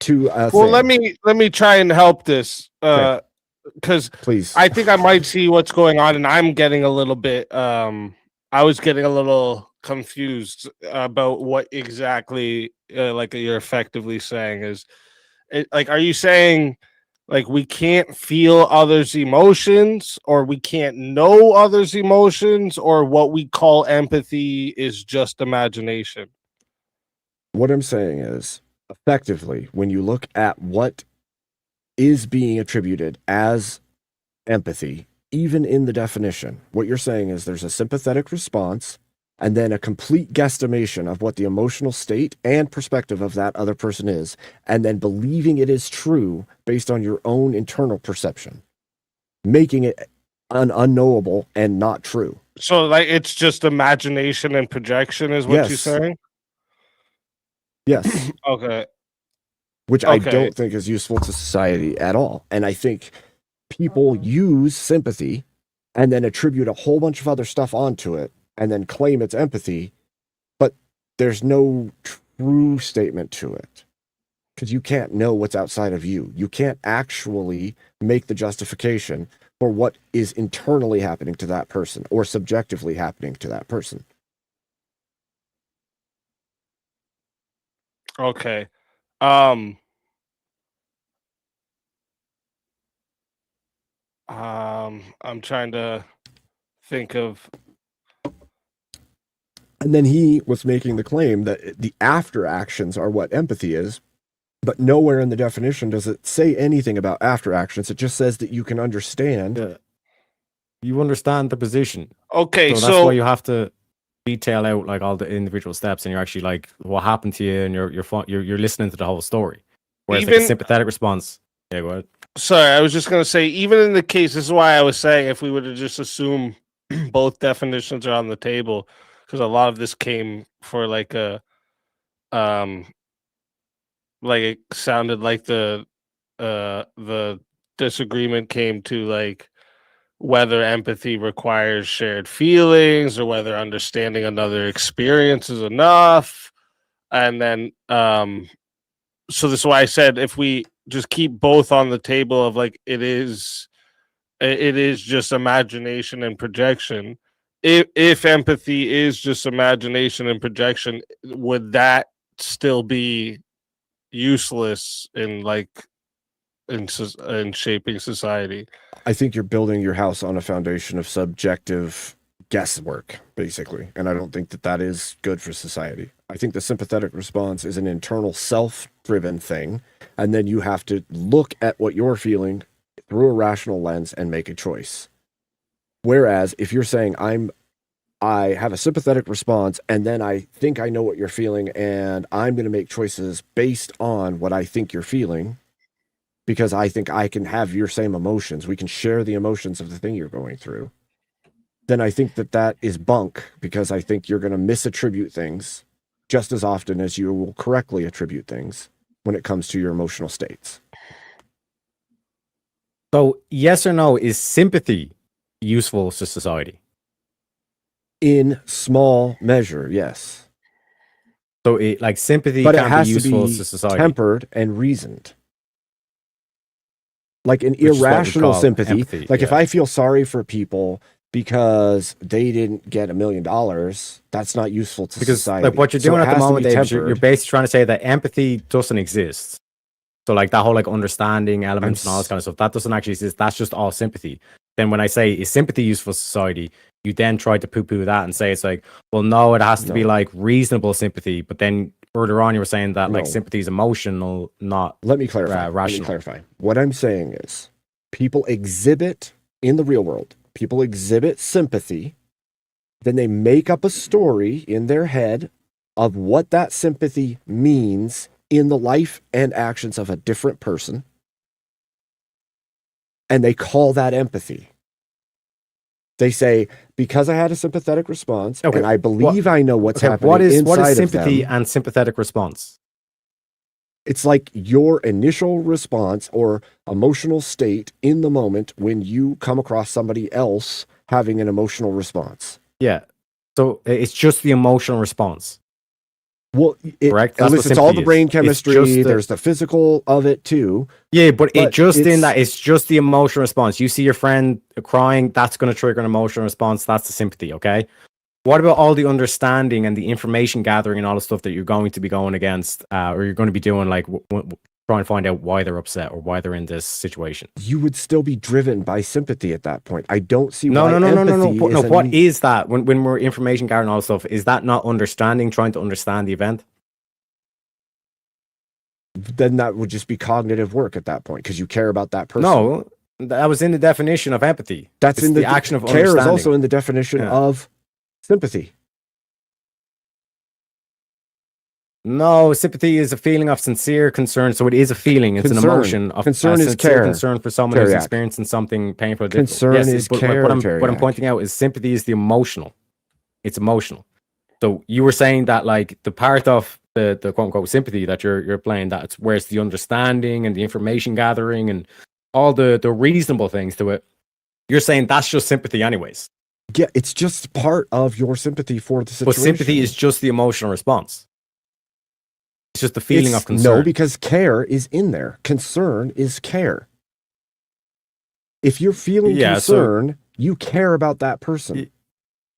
to a thing. Let me try and help this because please, I think I might see what's going on, and I'm getting a little bit I was getting a little confused about what exactly like you're effectively saying is like, are you saying like we can't feel others' emotions, or we can't know others' emotions, or what we call empathy is just imagination? What I'm saying is, effectively, when you look at what is being attributed as empathy, even in the definition, what you're saying is there's a sympathetic response and then a complete guesstimation of what the emotional state and perspective of that other person is, and then believing it is true based on your own internal perception, making it unknowable and not true. So, like, it's just imagination and projection is what you're saying? Yes. Okay. Which I don't think is useful to society at all. And I think people use sympathy and then attribute a whole bunch of other stuff onto it and then claim it's empathy, but there's no true statement to it. because you can't know what's outside of you. You can't actually make the justification for what is internally happening to that person or subjectively happening to that person. Okay. I'm trying to think of. And then he was making the claim that the after actions are what empathy is, but nowhere in the definition does it say anything about after actions. It just says that you can understand. Yeah. You understand the position. Okay, So that's why you have to detail out like all the individual steps, and you're actually like what happened to you, and you're listening to the whole story. Whereas like a sympathetic response. Yeah, go ahead. Sorry, I was just gonna say, even in the case, this is why I was saying if we were to just assume both definitions are on the table, because a lot of this came for like a like it sounded like the disagreement came to like whether empathy requires shared feelings or whether understanding another experience is enough. And then so this is why I said if we just keep both on the table of like it is just imagination and projection. If empathy is just imagination and projection, would that still be useless in like in shaping society? I think you're building your house on a foundation of subjective guesswork, basically. And I don't think that that is good for society. I think the sympathetic response is an internal self-driven thing. And then you have to look at what you're feeling through a rational lens and make a choice. Whereas if you're saying I have a sympathetic response and then I think I know what you're feeling and I'm going to make choices based on what I think you're feeling, because I think I can have your same emotions. We can share the emotions of the thing you're going through. Then I think that that is bunk, because I think you're going to misattribute things just as often as you will correctly attribute things when it comes to your emotional states. So yes or no, is sympathy useful to society? In small measure, yes. So it like sympathy But it can has be useful to be to society. tempered and reasoned. Like an Which is what we irrational call sympathy. empathy, Like if yeah. I feel sorry for people because they didn't get $1 million, that's not useful to Because society. like what you're So doing it at the has to moment, be Dave, is you're tempered. basically trying to say that empathy doesn't exist. So like that whole like understanding elements and all this kind of stuff, that doesn't actually exist. That's just all sympathy. Then when I say is sympathy useful to society, you then try to poo-poo that and say it's like, well, no, it has to be No. like reasonable sympathy. But then earlier on you were saying that like No. sympathy is emotional, not Let me clarify. rational. What I'm saying is people exhibit in the real world, people exhibit sympathy, then they make up a story in their head of what that sympathy means in the life and actions of a different person. And they call that empathy. They say, because I had a sympathetic response and I believe I know what's happening what is inside sympathy of them. and sympathetic response? It's like your initial response or emotional state in the moment when you come across somebody else having an emotional response. Yeah. So it's just the emotional response. Well, Correct? That's what it's all the sympathy brain is. It's chemistry. just There's the physical of it too. Yeah, but it just in it's- that it's just the emotional response. You see your friend crying, that's going to trigger an emotional response. That's the sympathy, okay? What about all the understanding and the information gathering and all the stuff that you're going to be going against, or you're going to be doing, like trying to find out why they're upset or why they're in this situation? You would still be driven by sympathy at that point. I don't see No. why empathy No, is a what need. is that when we're information gathering and all this stuff? Is that not understanding, trying to understand the event? Then that would just be cognitive work at that point because you care about that person. No, that was in the definition of empathy. That's It's in the action of care is understanding. also in the definition Yeah. of sympathy. No, sympathy is a feeling of sincere concern. So it is a feeling. It's Concern. an emotion of Concern is sincere care. concern for someone who's Tareyak. experiencing something painful. Or difficult. Concern Yes, is but care, what I'm Tareyak. pointing out is sympathy is the emotional. It's emotional. So you were saying that like the part of the quote unquote sympathy that you're playing, that's where it's the understanding and the information gathering and all the reasonable things to it. You're saying that's just sympathy anyways. Yeah, it's just part of your sympathy for the situation. But sympathy is just the emotional response. It's just the feeling of concern. No, because care is in there. Concern is care. If you're feeling concern, you care about that person.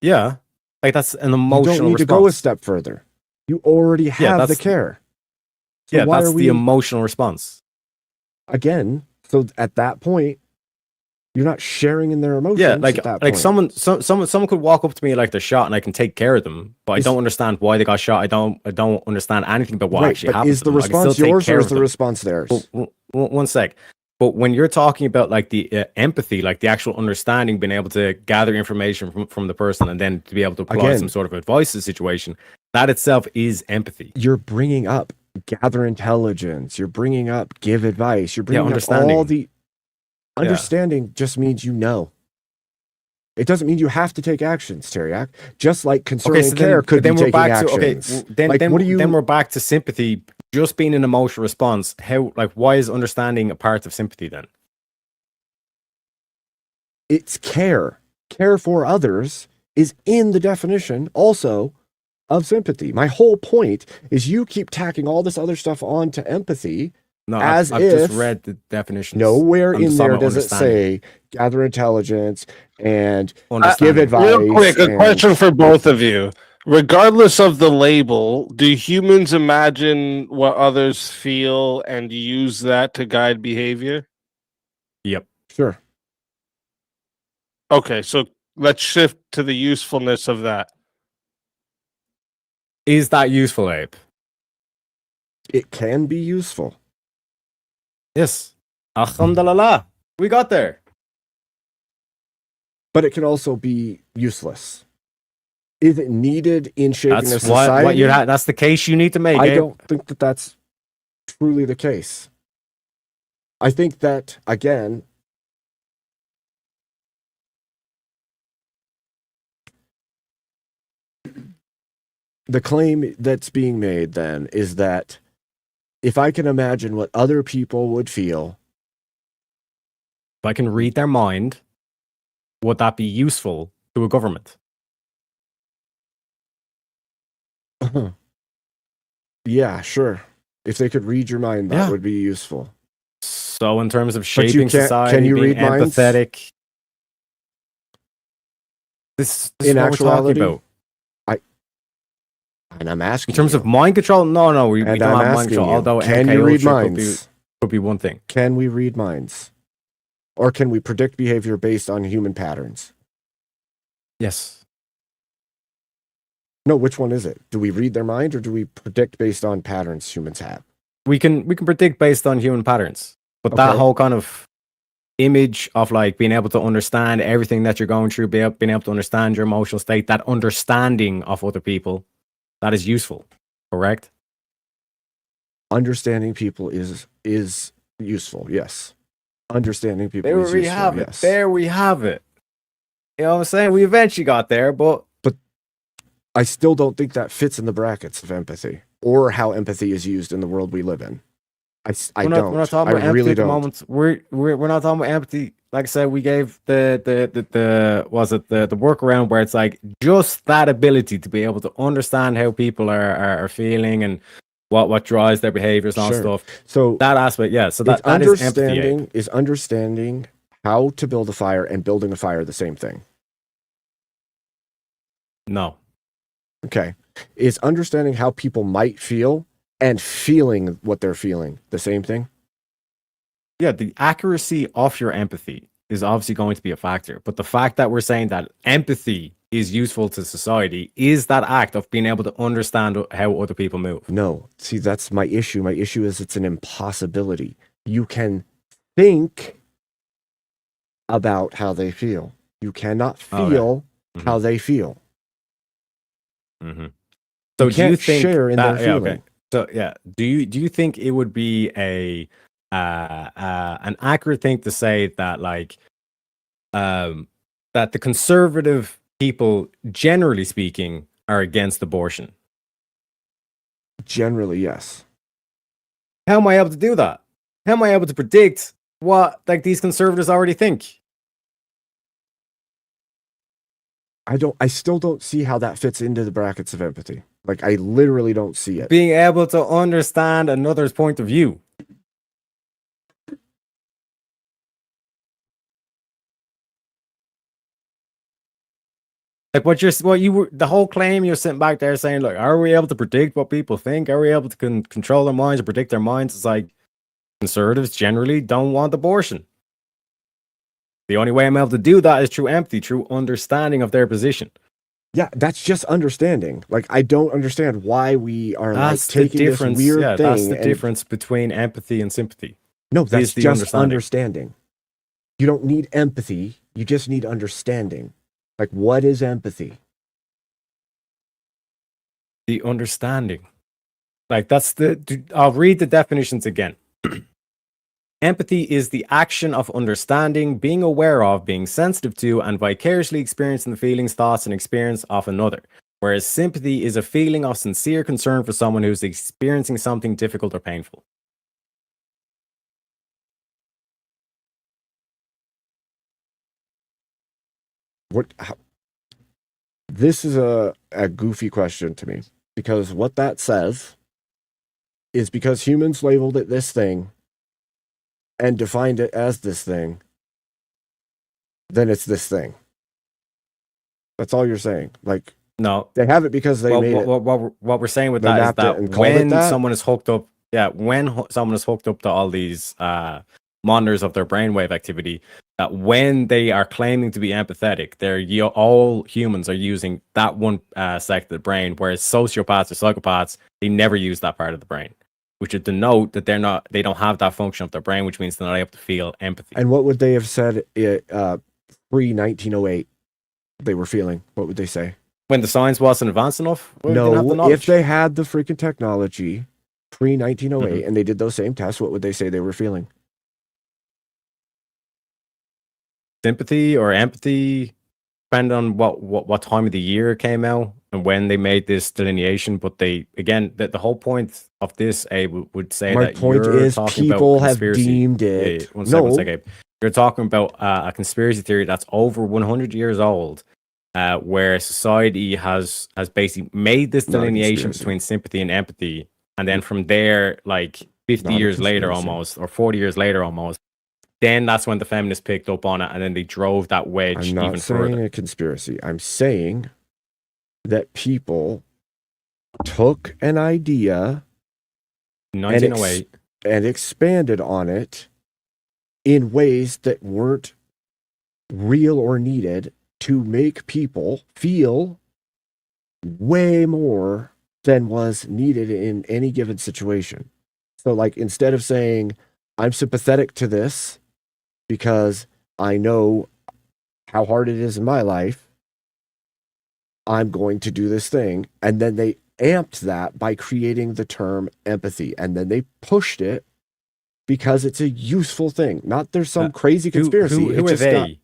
Yeah. Like that's an You emotional don't need to go a step further. You already have the care. So why that's are we, the emotional response. again, so at that point, you're not sharing in their emotions. Yeah, at that like point. someone could walk up to me like they're shot and I can take care of them, but I don't understand why they got shot. I don't understand anything about what actually happened. Is the response yours or is the response theirs? One sec. But when you're talking about like the empathy, like the actual understanding, being able to gather information from the person and then to be able to apply some sort of advice to the situation, that itself is empathy. You're bringing up gather intelligence. You're bringing up give advice. You're bringing up all the understanding. Just means you know. It doesn't mean you have to take actions, Tareyak. Just like concern and care could be taking actions. Then we're back to sympathy. Just being an emotional response. Why is understanding a part of sympathy then? It's care. Care for others is in the definition also of sympathy. My whole point is you keep tacking all this other stuff onto empathy. No, I've just read the definition. Nowhere in there does it say gather intelligence and give advice. Real quick, a question for both of you. Regardless of the label, do humans imagine what others feel and use that to guide behavior? Yep. Sure. Okay, so let's shift to the usefulness of that. Is that useful, Abe? It can be useful. Yes. Alhamdulillah. We got there. But it can also be useless. Is it needed in shaping a society? That's the case you need to make. I don't think that that's truly the case. I think that, again, the claim that's being made then is that if I can imagine what other people would feel, if I can read their mind, would that be useful to a government? Yeah, sure. If they could read your mind, that would be useful. So in terms of shaping society, can you being read empathetic, this is in what actuality, we're talking about. And I'm asking in terms of mind control, no, we don't have mind control. Although can MK you read Ultra minds? Could be one thing. Can we read minds? Or can we predict behavior based on human patterns? Yes. No, which one is it? Do we read their mind or do we predict based on patterns humans have? We can predict based on human patterns. But that whole kind of image of like being able to understand everything that you're going through, being able to understand your emotional state, that understanding of other people, that is useful, correct? Understanding people is useful, yes. Understanding people There is we useful, have it. yes. There we have it. You know what I'm saying? We eventually got there, but I still don't think that fits in the brackets of empathy or how empathy is used in the world we live in. We're not talking about empathy at the moment. We're not talking about empathy. Like I said, we gave the workaround where it's like just that ability to be able to understand how people are feeling and what drives their behaviors and stuff. So that aspect, yeah. So that is empathy. Is understanding how to build a fire and building a fire the same thing? No. Okay. Is understanding how people might feel and feeling what they're feeling the same thing? Yeah, the accuracy of your empathy is obviously going to be a factor. But the fact that we're saying that empathy is useful to society is that act of being able to understand how other people move. No. See, that's my issue. My issue is it's an impossibility. You can think about how they feel. You cannot feel how they feel. Mm-hmm. So you can't share in their feeling. Okay. So yeah, do you think it would be an accurate thing to say that like that the conservative people, generally speaking, are against abortion? Generally, yes. How am I able to do that? How am I able to predict what like these conservatives already think? I still don't see how that fits into the brackets of empathy. Like, I literally don't see it. Being able to understand another's point of view. Like the whole claim you're sitting back there saying, look, are we able to predict what people think? Are we able to control their minds or predict their minds? It's like conservatives generally don't want abortion. The only way I'm able to do that is through empathy, through understanding of their position. Yeah, that's just understanding. Like, I don't understand why we are That's like taking this weird thing. That's the difference between empathy and sympathy. No, that's the just understanding. You don't need empathy. You just need understanding. Like, what is empathy? The understanding. Like, I'll read the definitions again. Empathy is the action of understanding, being aware of, being sensitive to, and vicariously experiencing the feelings, thoughts, and experience of another. Whereas sympathy is a feeling of sincere concern for someone who's experiencing something difficult or painful. This is a goofy question to me, because what that says is because humans labeled it this thing and defined it as this thing, then it's this thing. That's all you're saying. Like, no, they have it because they made it. What we're saying with that is that when someone is hooked up, someone is hooked up to all these monitors of their brainwave activity, that when they are claiming to be empathetic, all humans are using that one sect of the brain, whereas sociopaths or psychopaths, they never use that part of the brain, which would denote that they don't have that function of their brain, which means they're not able to feel empathy. And what would they have said pre-1908 they were feeling? What would they say? When the science wasn't advanced enough? No, if they had the freaking technology pre-1908 Mhm. and they did those same tests, what would they say they were feeling? Sympathy or empathy, depending on what time of the year it came out and when they made this delineation. But the whole point of this, Abe, would say My that point you're is talking people about have conspiracy. deemed it. Yeah, one second, Abe. You're talking about a conspiracy theory that's over 100 years old, where society has basically made this Not a delineation conspiracy. between sympathy and empathy, and then from there, like 50 Not a years later conspiracy. almost, or 40 years later almost, then that's when the feminists picked up on it, and then they drove that wedge I'm not even saying further. a conspiracy. I'm saying that people took an idea In 1908, and expanded on it in ways that weren't real or needed to make people feel way more than was needed in any given situation. So, like, instead of saying, I'm sympathetic to this because I know how hard it is in my life, I'm going to do this thing. And then they amped that by creating the term empathy. And then they pushed it because it's a useful thing. Not there's some crazy conspiracy. Who are they?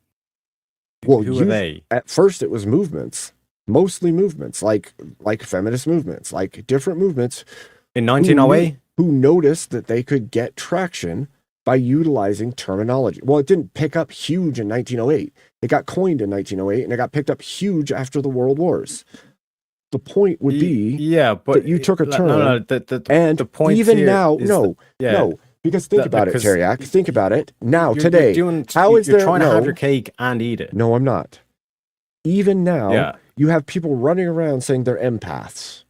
Who are they? At first, it was movements, mostly movements, like feminist movements, like different movements In 1908? who noticed that they could get traction by utilizing terminology. Well, it didn't pick up huge in 1908. It got coined in 1908, and it got picked up huge after the World Wars. The point would be but that you took a term, and the point even here now, is no, because think about it, because Tareyak. Think about it now, you're today. How is you're there trying to have your cake and eat it? No, I'm not. Even now, Yeah. you have people running around saying they're empaths.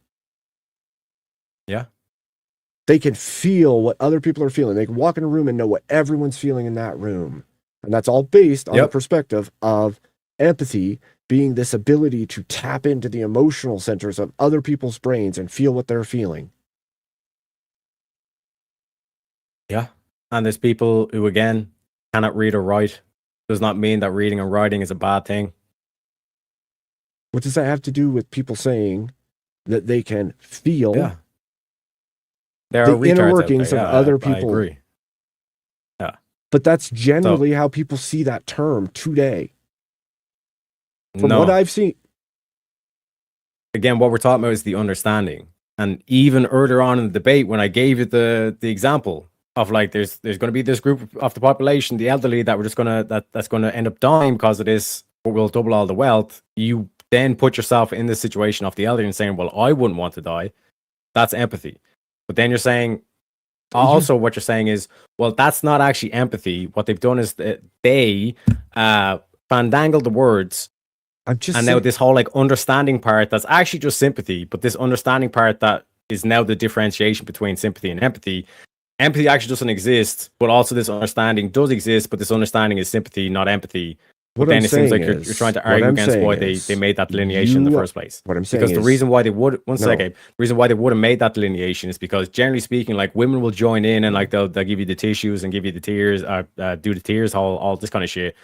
Yeah. They can feel what other people are feeling. They can walk in a room and know what everyone's feeling in that room. And that's all based on the perspective of empathy being this ability to tap into the emotional centers of other people's brains and feel what they're feeling. Yeah. And there's people who, again, cannot read or write. Does not mean that reading and writing is a bad thing. What does that have to do with people saying that they can feel There the are retards inner out workings there. of other people? I agree. Yeah. But that's generally how people see that term today. From No. what I've seen. Again, what we're talking about is the understanding. And even earlier on in the debate, when I gave you the example of, like, there's going to be this group of the population, the elderly, that we're just gonna that's going to end up dying because of this, but we'll double all the wealth. You then put yourself in the situation of the elder and saying, well, I wouldn't want to die. That's empathy. But then you're saying, also what you're saying is, well, that's not actually empathy. What they've done is that they fandangled the words. I'm just and saying, now this whole like understanding part, that's actually just sympathy, but this understanding part that is now the differentiation between sympathy and empathy. Empathy actually doesn't exist, but also this understanding does exist, but this understanding is sympathy, not empathy. But then it seems like you're trying to argue against why they made that delineation in the first place. What I'm saying because is, the reason why they would the reason why they would have made that delineation is because generally speaking, like women will join in and like they'll give you the tissues and give you the tears, do the tears, all this kind of shit.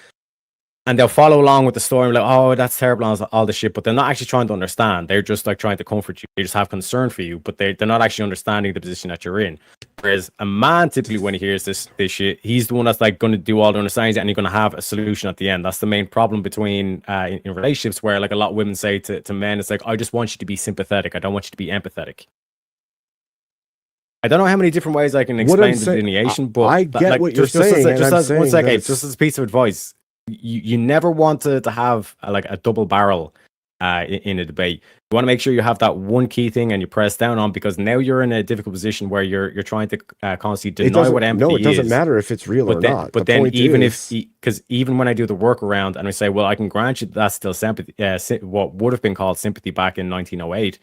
And they'll follow along with the story, like, oh, that's terrible, all this shit. But they're not actually trying to understand. They're just like trying to comfort you. They just have concern for you, but they're not actually understanding the position that you're in. Whereas a man, typically, when he hears this shit, he's the one that's like going to do all the understanding and you're going to have a solution at the end. That's the main problem between in relationships, where like a lot of women say to men, it's like, I just want you to be sympathetic. I don't want you to be empathetic. I don't know how many different ways I can explain the delineation, but I get what you're saying. One second, just as a piece of advice. You never want to have like a double barrel in a debate. You want to make sure you have that one key thing and you press down on, because now you're in a difficult position where you're trying to constantly deny what empathy is. No, it doesn't matter if it's real or not. But then because even when I do the workaround and I say, well, I can grant you that's still sympathy, what would have been called sympathy back in 1908.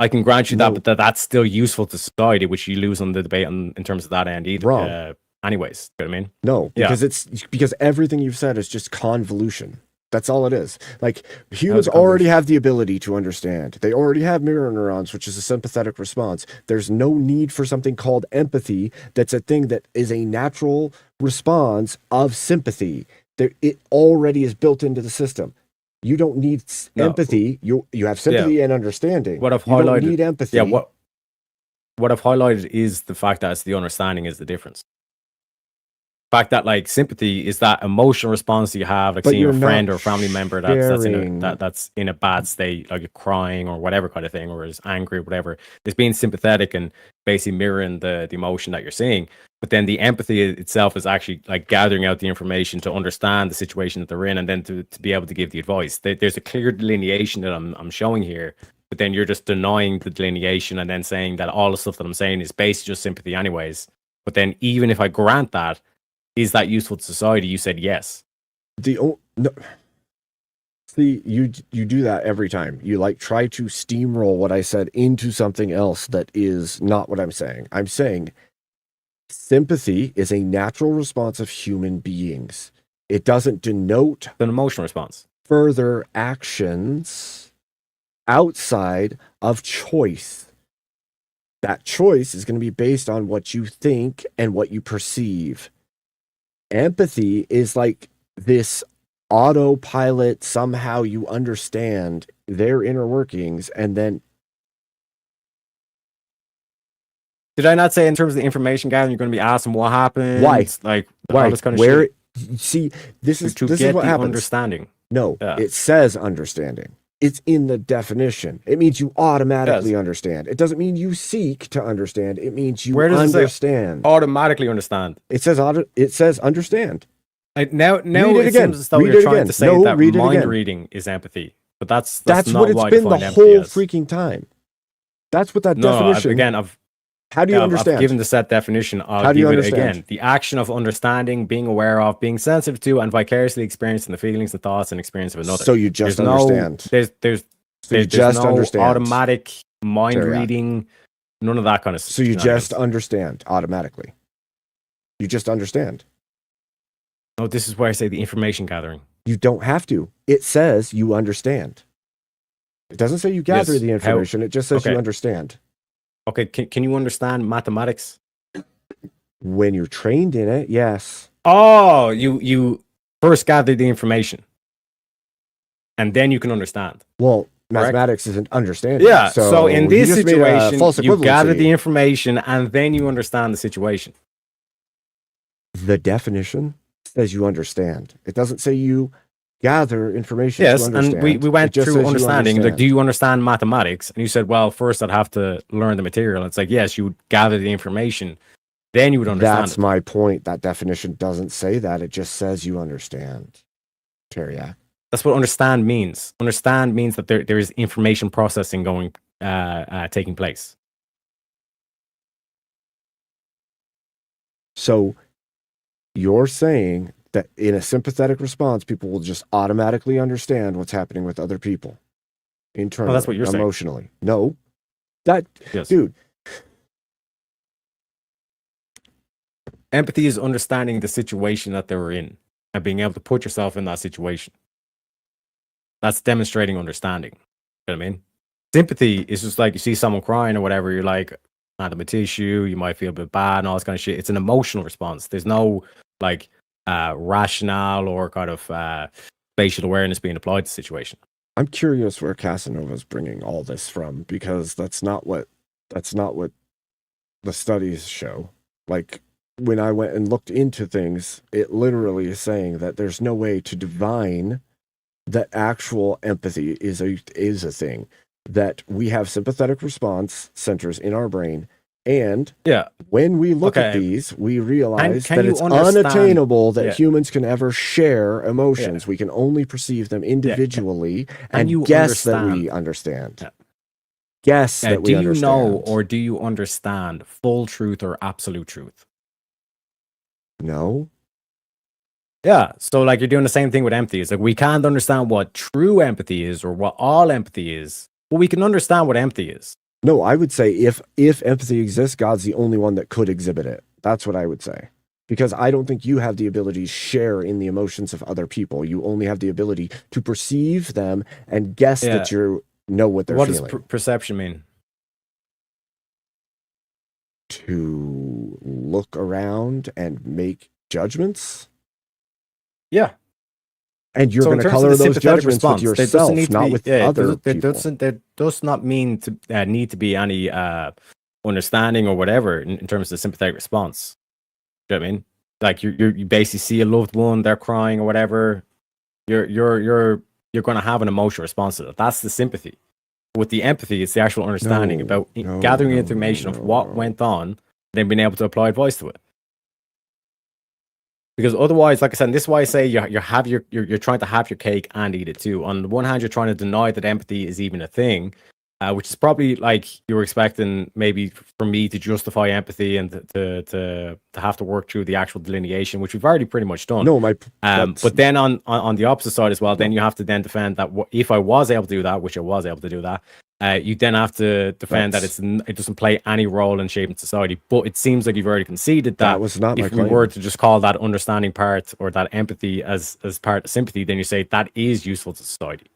I can grant you that, but that's still useful to society, which you lose on the debate in terms of that end either. Wrong. Anyways, you know what I mean? No, because everything you've said is just convolution. That's all it is. Like, humans already have the ability to understand. They already have mirror neurons, which is a sympathetic response. There's no need for something called empathy. That's a thing that is a natural response of sympathy. It already is built into the system. You don't need empathy. You have sympathy and understanding. What I've you highlighted, don't need empathy. Yeah, what I've highlighted is the fact that it's the understanding is the difference. Fact that like sympathy is that emotional response you have, like seeing a friend or family member that's in a bad state, like you're crying or whatever kind of thing, or is angry or whatever. It's being sympathetic and basically mirroring the emotion that you're seeing. But then the empathy itself is actually like gathering out the information to understand the situation that they're in, and then to be able to give the advice. There's a clear delineation that I'm showing here, but then you're just denying the delineation and then saying that all the stuff that I'm saying is basically just sympathy anyways. But then even if I grant that, is that useful to society? You said yes. No. See, you do that every time. You like try to steamroll what I said into something else that is not what I'm saying. I'm saying sympathy is a natural response of human beings. It doesn't denote an emotional response. Further actions outside of choice. That choice is going to be based on what you think and what you perceive. Empathy is like this autopilot. Somehow you understand their inner workings, and then did I not say in terms of the information gathering, you're going to be asking what happened? Why? Like why? All this kind of shit. See, this is to this get is what the happens. Understanding. No, it says understanding. It's in the definition. It means you automatically understand. It doesn't mean you seek to understand. It means you understand. Automatically understand. It says understand. Now it seems as though you're trying to say that mind reading is empathy, but that's what not it's what been the whole freaking time. That's what that definition. How do you understand? I've given the set definition. I'll give it again. The action of understanding, being aware of, being sensitive to, and vicariously experiencing the feelings, the thoughts, and experience of another. So you just understand. There's no automatic mind reading, none of that kind of stuff. So you just understand automatically. You just understand. No, this is where I say the information gathering. You don't have to. It says you understand. It doesn't say you gather the information. It just says you understand. Okay, can you understand mathematics? When you're trained in it, yes. Oh, you first gather the information, and then you can understand. Well, mathematics isn't understanding. Yeah, so in this situation, you gather the equivalency. information, and then you understand the situation. The definition says you understand. It doesn't say you gather information. Yes, to understand. and we went through understanding. Like, understand. do you understand mathematics? And you said, well, first I'd have to learn the material. And it's like, yes, you would gather the information, then you would understand. That's my point. That definition doesn't say that. It just says you understand. Tareyak. That's what understand means. Understand means that there is information processing taking place. So you're saying that in a sympathetic response, people will just automatically understand what's happening with other people internally, that's what you're saying. emotionally. No, that, Yes. dude, Empathy is understanding the situation that they were in and being able to put yourself in that situation. That's demonstrating understanding. You know what I mean? Sympathy is just like you see someone crying or whatever, you're like, hand them a tissue, you might feel a bit bad and all this kind of shit. It's an emotional response. There's no like rationale or kind of spatial awareness being applied to the situation. I'm curious where Casanova's bringing all this from, because that's not what the studies show. Like, when I went and looked into things, it literally is saying that there's no way to divine that actual empathy is a thing, that we have sympathetic response centers in our brain, and when we look at these, we realize that it's unattainable that humans can ever share emotions. We can only perceive them individually and guess that we understand. Guess that we understand. Do you know or do you understand full truth or absolute truth? No. Yeah, so like you're doing the same thing with empathy. It's like we can't understand what true empathy is or what all empathy is, but we can understand what empathy is. No, I would say if empathy exists, God's the only one that could exhibit it. That's what I would say. Because I don't think you have the ability to share in the emotions of other people. You only have the ability to perceive them and guess that you know what they're feeling. What does perception mean? To look around and make judgments? Yeah. And you're going to color those judgments with yourself, not with other people. There does not mean to need to be any understanding or whatever in terms of the sympathetic response. Do you know what I mean? Like you basically see a loved one, they're crying or whatever. You're going to have an emotional response to that. That's the sympathy. With the empathy, it's the actual understanding about gathering information of what went on, then being able to apply advice to it. Because otherwise, like I said, this is why I say you're trying to have your cake and eat it too. On the one hand, you're trying to deny that empathy is even a thing, which is probably like you were expecting maybe for me to justify empathy and to have to work through the actual delineation, which we've already pretty much done. No, but then on the opposite side as well, then you have to then defend that if I was able to do that, which I was able to do that, you then have to defend that it doesn't play any role in shaping society. But it seems like you've already conceded that was not if we were to just call that understanding part or that empathy as part of sympathy, then you say that is useful to society.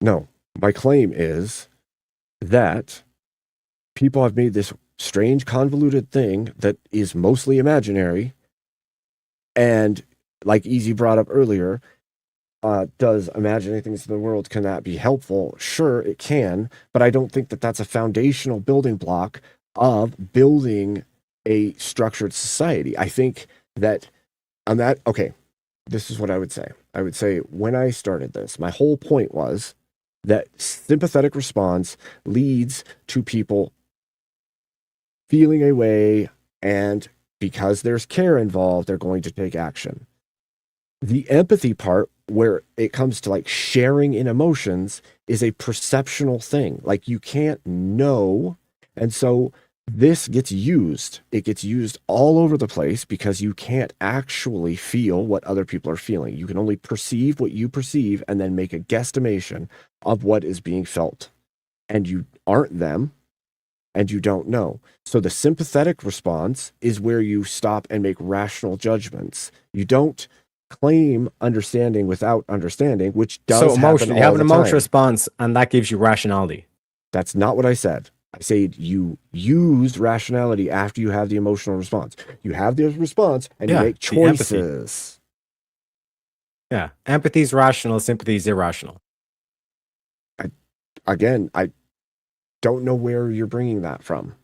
No, my claim is that people have made this strange, convoluted thing that is mostly imaginary. And like Easy brought up earlier, does imagining things in the world, can that be helpful? Sure, it can, but I don't think that that's a foundational building block of building a structured society. I think that this is what I would say. I would say when I started this, my whole point was that sympathetic response leads to people feeling a way, and because there's care involved, they're going to take action. The empathy part, where it comes to like sharing in emotions, is a perceptional thing. Like you can't know. And so this gets used. It gets used all over the place because you can't actually feel what other people are feeling. You can only perceive what you perceive and then make a guesstimation of what is being felt. And you aren't them, and you don't know. So the sympathetic response is where you stop and make rational judgments. You don't claim understanding without understanding, which does happen all you have an the emotional time. response, and that gives you rationality. That's not what I said. I said you use rationality after you have the emotional response. You have the response, and you make choices. Yeah, empathy is rational, sympathy is irrational. I don't know where you're bringing that from.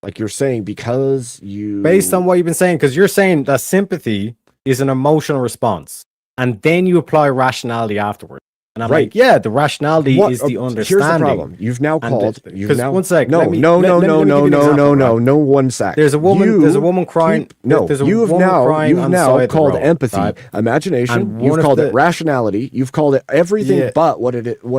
Like you're saying, because you... Based on what you've been saying, because you're saying that sympathy is an emotional response, and then you apply rationality afterwards. And I'm Right. like, yeah, the rationality is the understanding. Here's the problem. You've now called. You've 'cause now. one sec, No, let me- no, let- no, let me- no, let me no, give you an no, example, no, right? no. 1 sec. There's a woman. There's a woman crying. No, there's a you've woman now crying on the side now of the called road, empathy, right? imagination. And You've one of called the- it rationality. You've called it everything Yeah. but what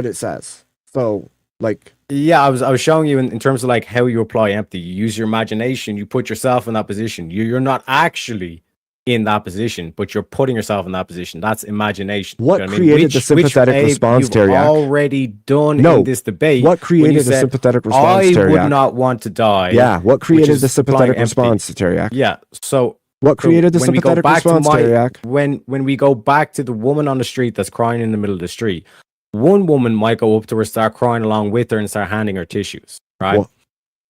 it says. So like, Yeah, I was showing you in terms of like how you apply empathy. You use your imagination. You put yourself in that position. You're not actually in that position, but you're putting yourself in that position. That's imagination. What You know I mean? created the sympathetic Abe, response, you've Tareyak? already done No. in this debate. What when you created the said, sympathetic response, I Tareyak? would not want to die. Yeah, what created is the sympathetic applying empathy. response, Tareyak? Yeah. So What created the when we go sympathetic back to response, Tareyak? when we go back to the woman on the street that's crying in the middle of the street, one woman might go up to her, start crying along with her, and start handing her tissues. Right. Well-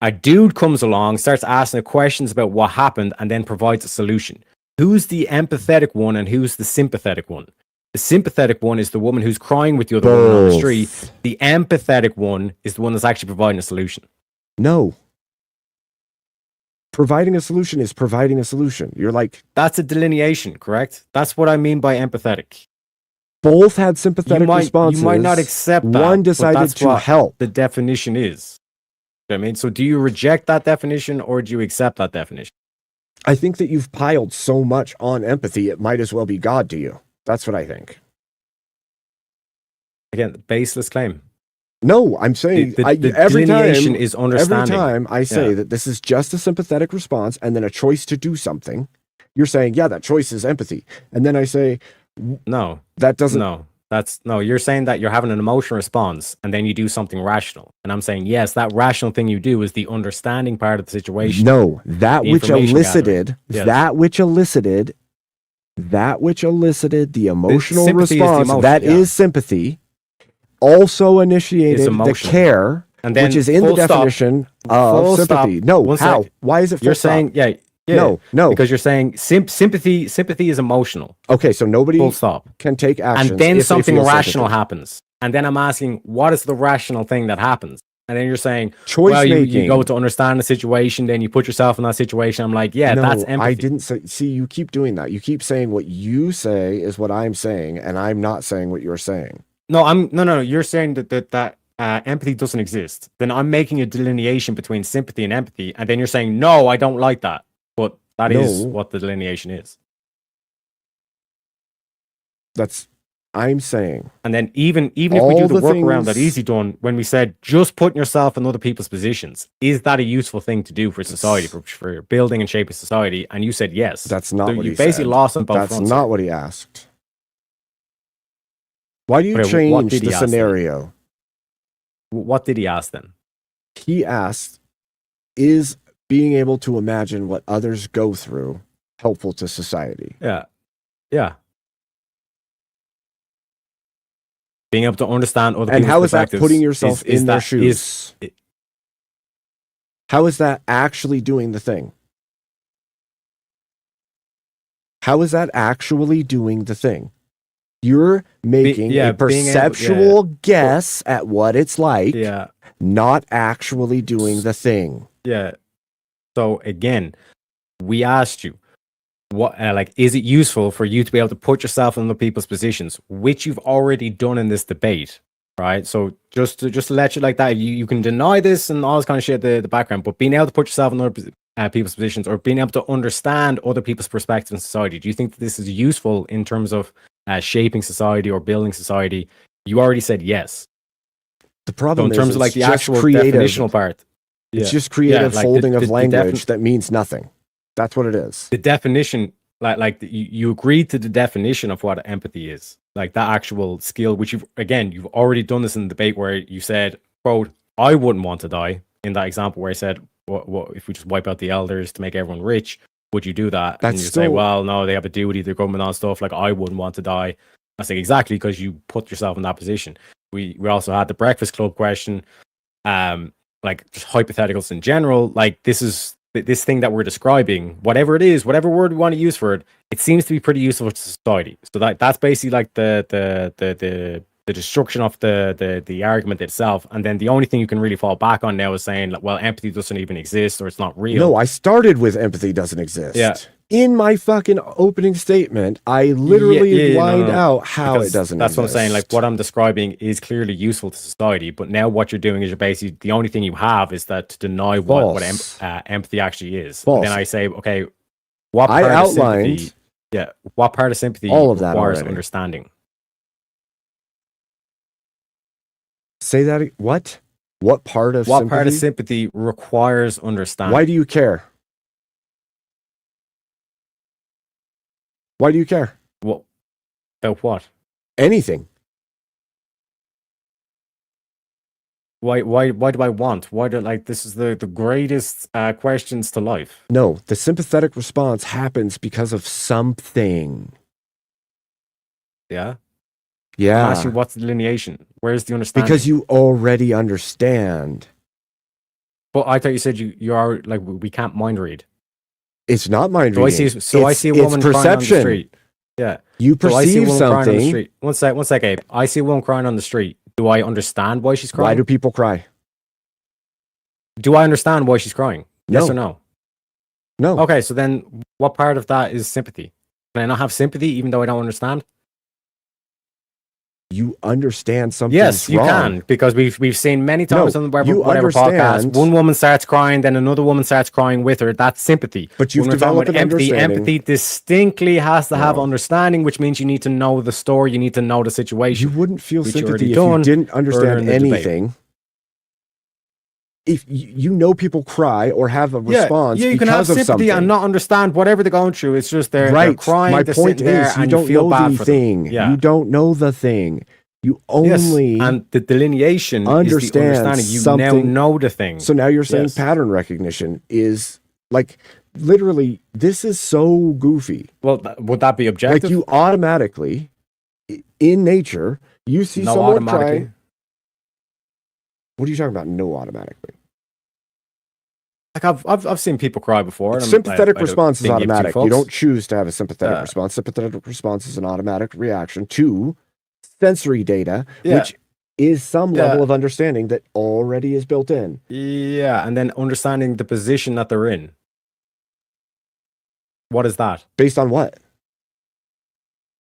A dude comes along, starts asking her questions about what happened, and then provides a solution. Who's the empathetic one and who's the sympathetic one? The sympathetic one is the woman who's crying with the other woman on the Both. street. The empathetic one is the one that's actually providing a solution. No. Providing a solution is providing a solution. You're like, That's a delineation, correct? That's what I mean by empathetic. both had sympathetic responses. You might not accept that. One but decided that's to what help. the definition is. You know what I mean? So do you reject that definition or do you accept that definition? I think that you've piled so much on empathy, it might as well be God to you. That's what I think. Again, baseless claim. No, I'm saying The every delineation time is understanding. Every time I say Yeah. that this is just a sympathetic response and then a choice to do something, you're saying, yeah, that choice is empathy. And then I say, No, that doesn't. no, you're saying that you're having an emotional response and then you do something rational. And I'm saying, yes, that rational thing you do is the understanding part of the situation. No, that The which information elicited, Yes. that which elicited the emotional sympathy is the response, emotion, that yeah. is sympathy, also initiated the emotional. care, And then which is in the full stop. definition Full of stop. sympathy. No, One how? sec. Why is it full You're stop? saying, yeah. No. Because you're saying sympathy is emotional. Okay, so nobody Full stop. can take action. And then something rational happens. And then I'm asking, what is the rational thing that happens? And then you're saying, Choice well, you making. go to understand the situation, then you put yourself in that situation. I'm like, yeah, No, that's empathy. I didn't say. See, you keep doing that. You keep saying what you say is what I'm saying, and I'm not saying what you're saying. No. You're saying that empathy doesn't exist. Then I'm making a delineation between sympathy and empathy, and then you're saying, no, I don't like that. But that is No. what the delineation is. I'm saying. And then even if we do All the the workaround that things- Easy done, when we said just putting yourself in other people's positions, is that a useful thing to do for society, for building and shaping society? And you said yes. That's not So what you he basically said. lost on both That's fronts. not what he asked. Why do you Okay, what change did he the ask then? scenario? What did he ask then? He asked, is being able to imagine what others go through helpful to society? Yeah. Being able to understand other And people's how is that perspectives putting yourself is in their that- shoes? How is that actually doing the thing? How is that actually doing the thing? You're making yeah, a being able- perceptual guess at what it's like, Yeah. not actually doing the thing. Yeah. So again, we asked you, what is it useful for you to be able to put yourself in other people's positions, which you've already done in this debate, right? So just to let you like that, you can deny this and all this kind of shit, the background, but being able to put yourself in other people's positions or being able to understand other people's perspectives in society, do you think that this is useful in terms of shaping society or building society? You already said yes. The So problem in terms is of like it's the just actual creative. definitional part, It's yeah. just creative like folding of the language that means nothing. That's what it is. the definition, you agreed to the definition of what empathy is, like that actual skill, which you've already done this in the debate where you said, quote, I wouldn't want to die, in that example where I said, what if we just wipe out the elders to make everyone rich, would you do that? That's and you say, still- well, no, they have a duty, they're government on stuff, like I wouldn't want to die. I say exactly, because you put yourself in that position. We also had the Breakfast Club question, like just hypotheticals in general, like this thing that we're describing, whatever it is, whatever word we want to use for it, it seems to be pretty useful to society. So that's basically like the destruction of the argument itself. And then the only thing you can really fall back on now is saying, well, empathy doesn't even exist or it's not real. No, I started with empathy doesn't exist. Yeah. In my fucking opening statement, I literally lined out how Because it doesn't That's what I'm saying. Like, exist. what I'm describing is clearly useful to society, but now what you're doing is you're basically the only thing you have is that to deny what False. empathy actually is. False. And then I say, okay, what I part of outlined sympathy? Yeah, what part of sympathy all of that requires already. understanding? Say that. What? What part of What sympathy? part of sympathy requires understanding? Why do you care? Why do you care? What about what? Anything. Why do I want? Why do like this is the greatest questions to life? No, the sympathetic response happens because of something. Yeah. I'm Yeah. asking what's the delineation? Where's the understanding? Because you already understand. But I thought you said you are like we can't mind read. It's not mind So I reading. see I see a woman it's crying on the perception. street. Yeah. You So I see a perceive woman crying on the something. street. One sec, Abe. I see a woman crying on the street. Do I understand why she's Why crying? do people cry? Do I understand why she's crying? Yes No. or no? No. Okay, so then what part of that is sympathy? Can I not have sympathy even though I don't understand? You understand something's Yes, you wrong. can, because we've seen many times No, on the you whatever podcast, understand- one woman starts crying, then another woman starts crying with her. That's sympathy. But you've When we're talking developed about an understanding. empathy distinctly has to have No. understanding, which means you need to know the story, you need to know the situation. You wouldn't feel which you sympathy already if you done didn't earlier in understand the debate. anything. If you know people cry or have a response you can have because of sympathy something, and not understand whatever they're going through. It's just they're right? crying. My they're point sitting there, is, you and don't feel know bad the for them. thing. Yeah. You don't know the thing. You only and the delineation is the understand understanding. You now something. know the thing. So now you're saying Yes. pattern recognition is like literally. This is so goofy. Well, would that be Like objective? you automatically, in nature, you see No, someone automatically. crying. What are you talking about? No, automatically. Like I've seen people cry before. and I'm- Sympathetic I don't response is think you have two automatic. You faults. don't choose to have a sympathetic Yeah. response. Sympathetic response is an automatic reaction to sensory data, Yeah. which is some Yeah. level of understanding that already is built in. Yeah, and then understanding the position that they're in. What is that? Based on what?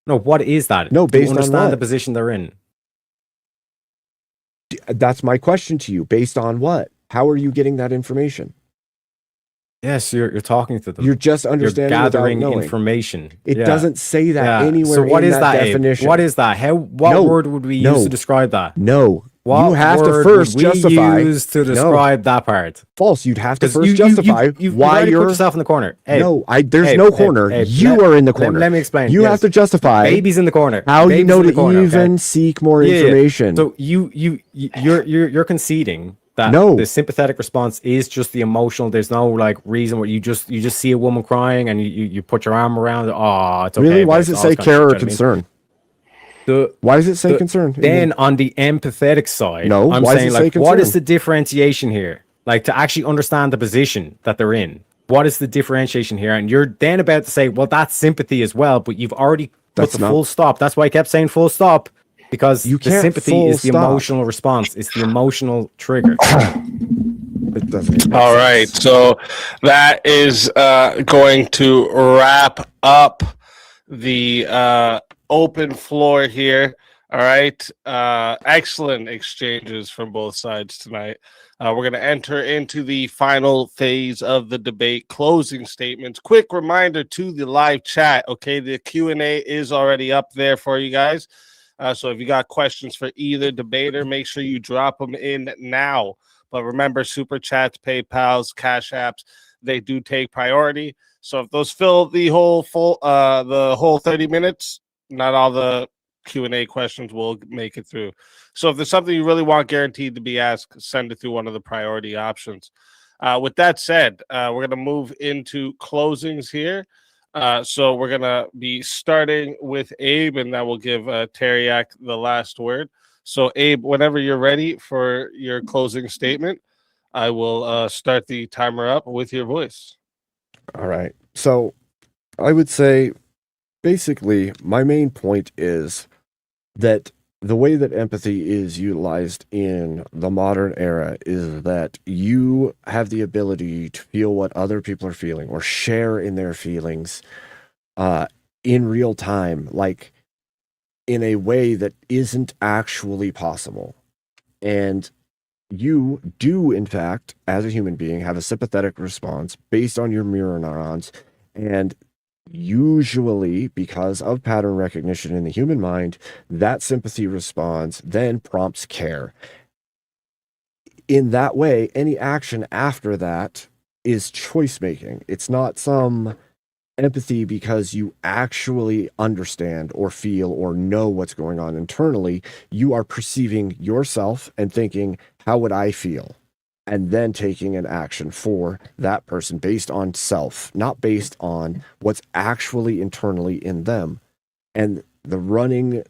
No, what is that? No, To based on understand what? the position they're in. That's my question to you. Based on what? How are you getting that information? Yes, you're talking to them. You're just You're understanding gathering without knowing. information. It Yeah. doesn't say that Yeah. anywhere So what in is that that, Abe? definition. What is that? What No. word would we No. use to describe that? No. What you have to word first would we justify. use to describe that part? False. You'd have to 'Cause first justify you've why already you're. put yourself in the corner. Abe, No, there's Abe, no Abe, corner. Abe, You are in the corner. Let me explain. You Yes. have to justify Baby's in the corner. how you Baby's know in the to corner, even okay? seek more Yeah, yeah. information. So you're conceding that No. the sympathetic response is just the emotional. There's no like reason where you just see a woman crying and you put your arm around it. Oh, it's okay. really? Why babe, does it it's say all kind of- care or you know what I mean? concern? The- Why does it say the- concern? Then on the empathetic side, No, I'm why does saying it say like, what is concern? the differentiation here? Like to actually understand the position that they're in. What is the differentiation here? And you're then about to say, well, that's sympathy as well, but you've already put That's the not- full stop. That's why I kept saying full stop, because You the can't sympathy full is the stop. emotional response. It's the emotional trigger. It doesn't even make All sense. right, so that is going to wrap up the open floor here. All right, excellent exchanges from both sides tonight. We're going to enter into the final phase of the debate, closing statements. Quick reminder to the live chat, okay? The Q&A is already up there for you guys. So if you got questions for either debater, make sure you drop them in now. But remember, Super Chats, PayPals, Cash Apps, they do take priority. So if those fill the whole 30 minutes, not all the Q&A questions will make it through. So if there's something you really want guaranteed to be asked, send it through one of the priority options. With that said, we're going to move into closings here. So we're going to be starting with Abe, and that will give Tareyak the last word. So Abe, whenever you're ready for your closing statement, I will start the timer up with your voice. All right. So I would say basically my main point is that the way that empathy is utilized in the modern era is that you have the ability to feel what other people are feeling or share in their feelings in real time, like in a way that isn't actually possible. And you do, in fact, as a human being, have a sympathetic response based on your mirror neurons. And usually, because of pattern recognition in the human mind, that sympathy response then prompts care. In that way, any action after that is choice making. It's not some empathy because you actually understand or feel or know what's going on internally. You are perceiving yourself and thinking, how would I feel? And then taking an action for that person based on self, not based on what's actually internally in them. And the running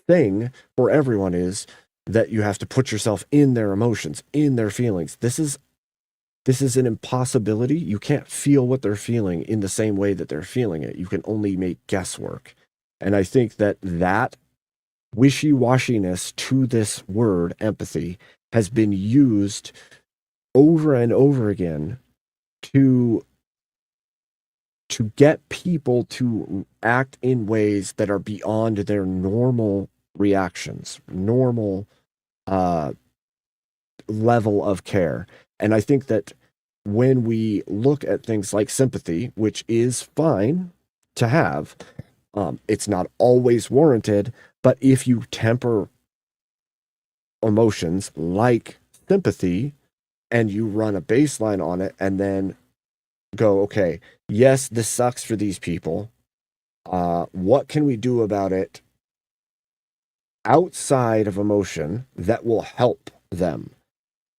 thing for everyone is that you have to put yourself in their emotions, in their feelings. This is an impossibility. You can't feel what they're feeling in the same way that they're feeling it. You can only make guesswork. And I think that wishy-washiness to this word, empathy, has been used over and over again to get people to act in ways that are beyond their normal reactions, normal level of care. And I think that when we look at things like sympathy, which is fine to have, it's not always warranted, but if you temper emotions like sympathy and you run a baseline on it and then go, okay, yes, this sucks for these people. What can we do about it outside of emotion that will help them?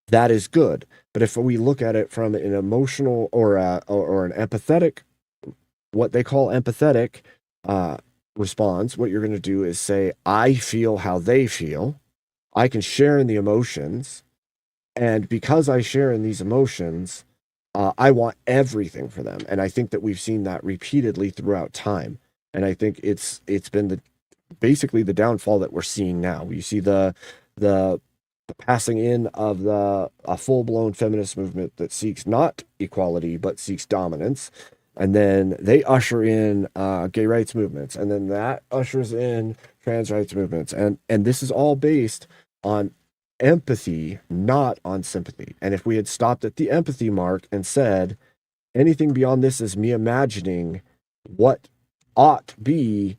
That is good. But if we look at it from an emotional or an empathetic, what they call empathetic response, what you're going to do is say, I feel how they feel. I can share in the emotions. And because I share in these emotions, I want everything for them. And I think that we've seen that repeatedly throughout time. And I think it's been basically the downfall that we're seeing now. You see the passing in of a full-blown feminist movement that seeks not equality, but seeks dominance. And then they usher in gay rights movements. And then that ushers in trans rights movements. And this is all based on empathy, not on sympathy. And if we had stopped at the empathy mark and said, anything beyond this is me imagining what ought be,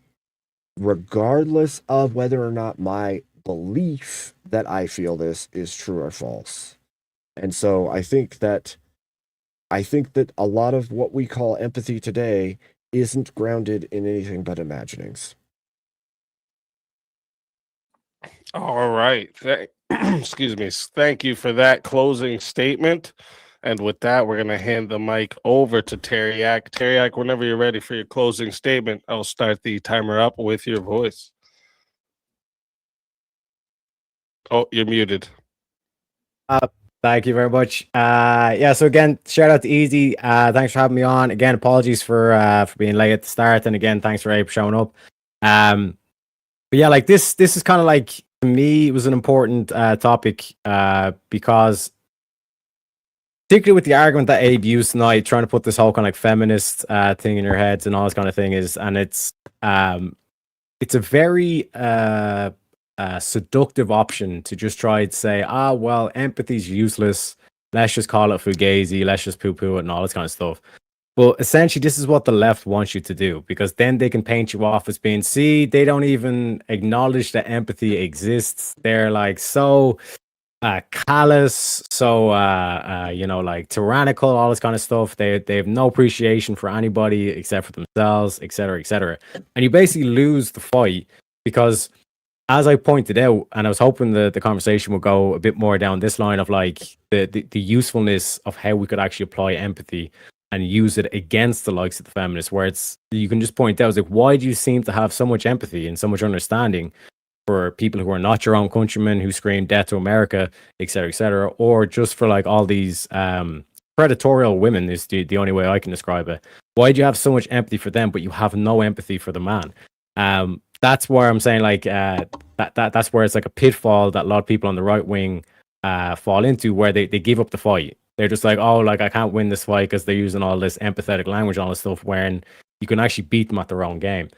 regardless of whether or not my belief that I feel this is true or false. And so I think that a lot of what we call empathy today isn't grounded in anything but imaginings. All right. Excuse me. Thank you for that closing statement. And with that, we're going to hand the mic over to Tareyak. Tareyak, whenever you're ready for your closing statement, I'll start the timer up with your voice. Oh, you're muted. Thank you very much. So again, shout out to Easy. Thanks for having me on. Again, apologies for being late at the start. And again, thanks for Abe showing up. But yeah, like this is kind of like, to me, it was an important topic because particularly with the argument that Abe used tonight, trying to put this whole kind of like feminist thing in your heads and all this kind of thing it's a very seductive option to just try to say, well, empathy's useless. Let's just call it fugazi. Let's just poo-poo it and all this kind of stuff. But essentially, this is what the left wants you to do, because then they can paint you off as being, see, they don't even acknowledge that empathy exists. They're like so callous, so like tyrannical, all this kind of stuff. They have no appreciation for anybody except for themselves, etc., etc. And you basically lose the fight because, as I pointed out, and I was hoping the conversation would go a bit more down this line of like the usefulness of how we could actually apply empathy and use it against the likes of the feminists, where you can just point out, like, why do you seem to have so much empathy and so much understanding for people who are not your own countrymen who scream death to America, etc., or just for like all these predatorial women is the only way I can describe it. Why do you have so much empathy for them, but you have no empathy for the man? That's where I'm saying, like, that's where it's like a pitfall that a lot of people on the right wing fall into, where they give up the fight. They're just like, oh, like I can't win this fight because they're using all this empathetic language, all this stuff, when you can actually beat them at their own game.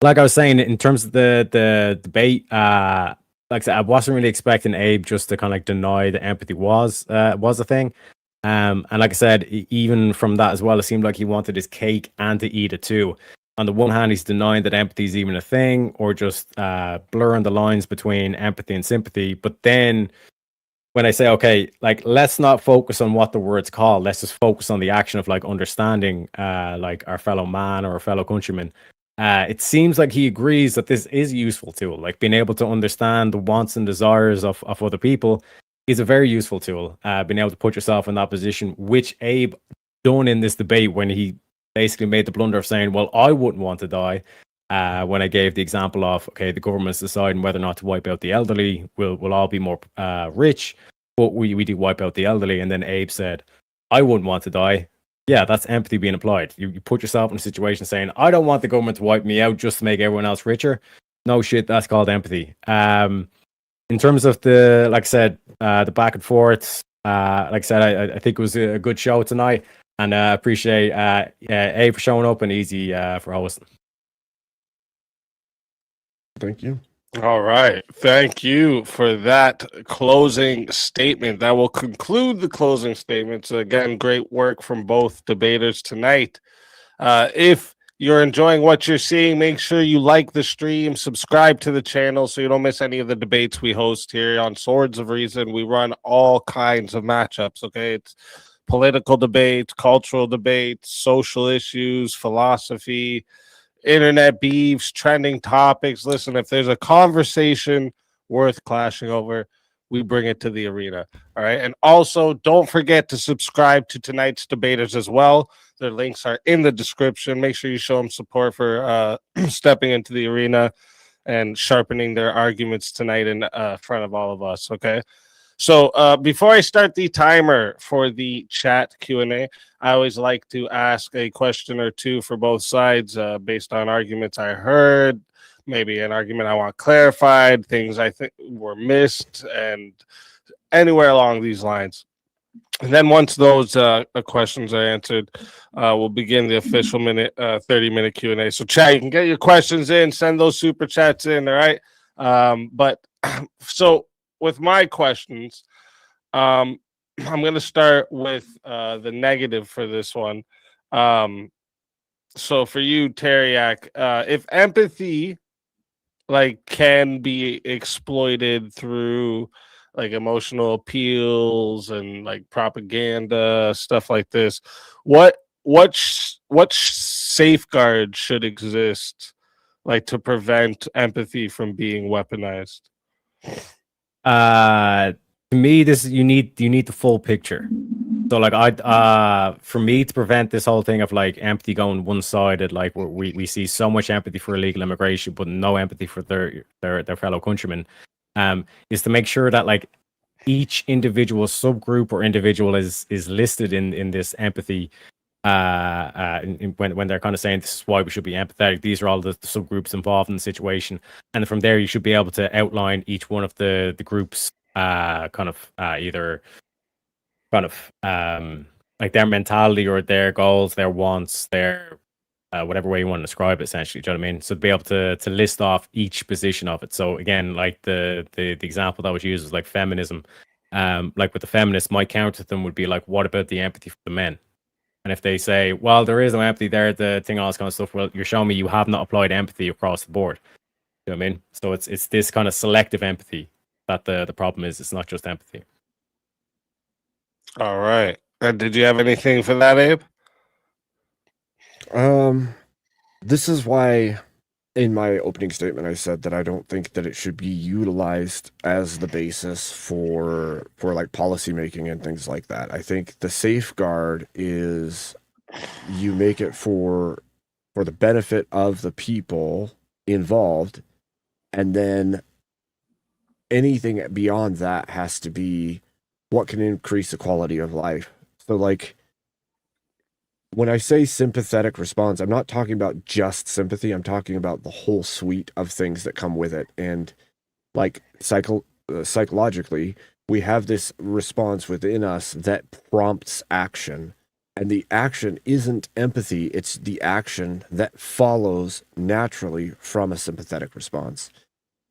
Like I was saying, in terms of the debate, like I said, I wasn't really expecting Abe just to kind of like deny that empathy was a thing. And like I said, even from that as well, it seemed like he wanted his cake and to eat it too. On the one hand, he's denying that empathy is even a thing, or just blurring the lines between empathy and sympathy. But then when I say, okay, like, let's not focus on what the word's called, let's just focus on the action of like understanding like our fellow man or our fellow countryman. It seems like he agrees that this is a useful tool. Like being able to understand the wants and desires of other people is a very useful tool. Being able to put yourself in that position, which Abe done in this debate when he basically made the blunder of saying, well, I wouldn't want to die. When I gave the example of, okay, the government's deciding whether or not to wipe out the elderly, we'll all be more rich, but we do wipe out the elderly. And then Abe said, I wouldn't want to die. Yeah, that's empathy being applied. You put yourself in a situation saying, I don't want the government to wipe me out just to make everyone else richer. No shit, that's called empathy. In terms of the, like I said, the back and forth, like I said, I think it was a good show tonight. And I appreciate Abe for showing up, and Easy for hosting. Thank you. All right. Thank you for that closing statement. That will conclude the closing statements. Again, great work from both debaters tonight. If you're enjoying what you're seeing, make sure you like the stream, subscribe to the channel so you don't miss any of the debates we host here on Swords of Reason. We run all kinds of matchups, okay? It's political debates, cultural debates, social issues, philosophy, internet beefs, trending topics. Listen, if there's a conversation worth clashing over, we bring it to the arena. All right. And also, don't forget to subscribe to tonight's debaters as well. Their links are in the description. Make sure you show them support for stepping into the arena and sharpening their arguments tonight in front of all of us. Okay. So before I start the timer for the chat Q&A, I always like to ask a question or two for both sides based on arguments I heard, maybe an argument I want clarified, things I think were missed, and anywhere along these lines. And then once those questions are answered, we'll begin the official 30-minute Q&A. So chat, you can get your questions in, send those super chats in, all right? But so with my questions, I'm going to start with the negative for this one. So for you, Tareyak, if empathy like can be exploited through like emotional appeals and like propaganda, stuff like this, what safeguard should exist like to prevent empathy from being weaponized? To me, this you need the full picture. So like for me to prevent this whole thing of like empathy going one-sided, like we see so much empathy for illegal immigration but no empathy for their fellow countrymen, is to make sure that like each individual subgroup or individual is listed in this empathy when they're kind of saying this is why we should be empathetic. These are all the subgroups involved in the situation, and from there you should be able to outline each one of the groups either like their mentality or their goals, their wants, their whatever way you want to describe it, essentially. Do you know what I mean? So to be able to list off each position of it. So again, like the example that was used is like feminism. Like with the feminists, my counter to them would be like, what about the empathy for the men? And if they say, well, there is no empathy there, the thing, all this kind of stuff, well, you're showing me you have not applied empathy across the board. You know what I mean? So it's this kind of selective empathy that the problem is. It's not just empathy. All right. And did you have anything for that, Abe? This is why in my opening statement I said that I don't think that it should be utilized as the basis for like policy making and things like that. I think the safeguard is you make it for the benefit of the people involved, and then anything beyond that has to be what can increase the quality of life. So like when I say sympathetic response, I'm not talking about just sympathy. I'm talking about the whole suite of things that come with it. And like psychologically, we have this response within us that prompts action. And the action isn't empathy, it's the action that follows naturally from a sympathetic response.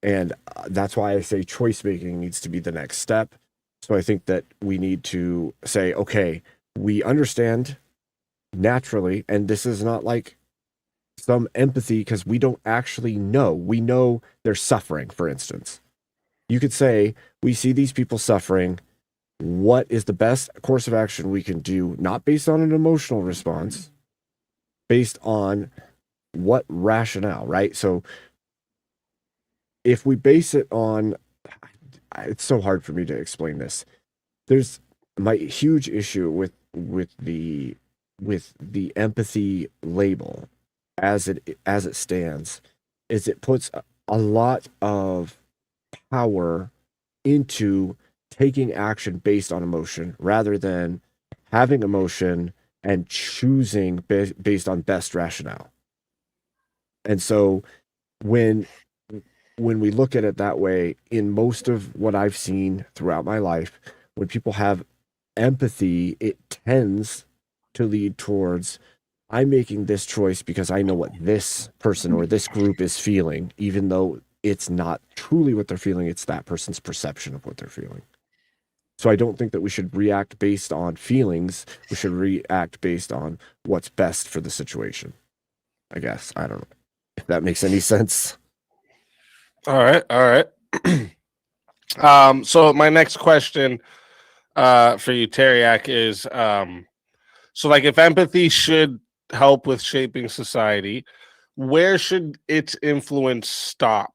And that's why I say choice making needs to be the next step. So I think that we need to say, okay, we understand naturally, and this is not like some empathy because we don't actually know. We know they're suffering, for instance. You could say, we see these people suffering. What is the best course of action we can do, not based on an emotional response, based on what rationale, right? So if we base it on, it's so hard for me to explain this. There's my huge issue with the empathy label as it stands is it puts a lot of power into taking action based on emotion rather than having emotion and choosing based on best rationale. And so when we look at it that way, in most of what I've seen throughout my life, when people have empathy, it tends to lead towards, I'm making this choice because I know what this person or this group is feeling, even though it's not truly what they're feeling, it's that person's perception of what they're feeling. So I don't think that we should react based on feelings. We should react based on what's best for the situation. I guess. I don't know if that makes any sense. All right. So my next question for you, Tareyak, is so like if empathy should help with shaping society, where should its influence stop?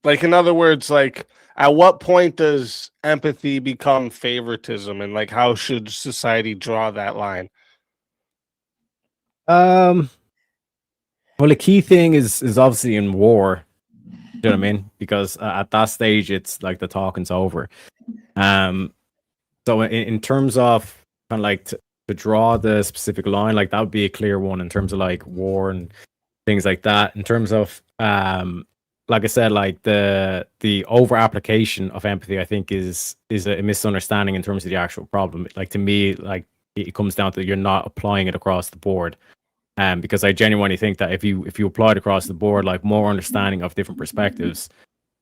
Like, in other words, like at what point does empathy become favoritism, and like how should society draw that line? Well, the key thing is obviously in war. You know what I mean? Because at that stage, it's like the talking's over. So in terms of kind of like to draw the specific line, like that would be a clear one in terms of like war and things like that. In terms of like I said, like the over application of empathy, I think is a misunderstanding in terms of the actual problem. Like to me, like it comes down to you're not applying it across the board. Because I genuinely think that if you apply it across the board, like more understanding of different perspectives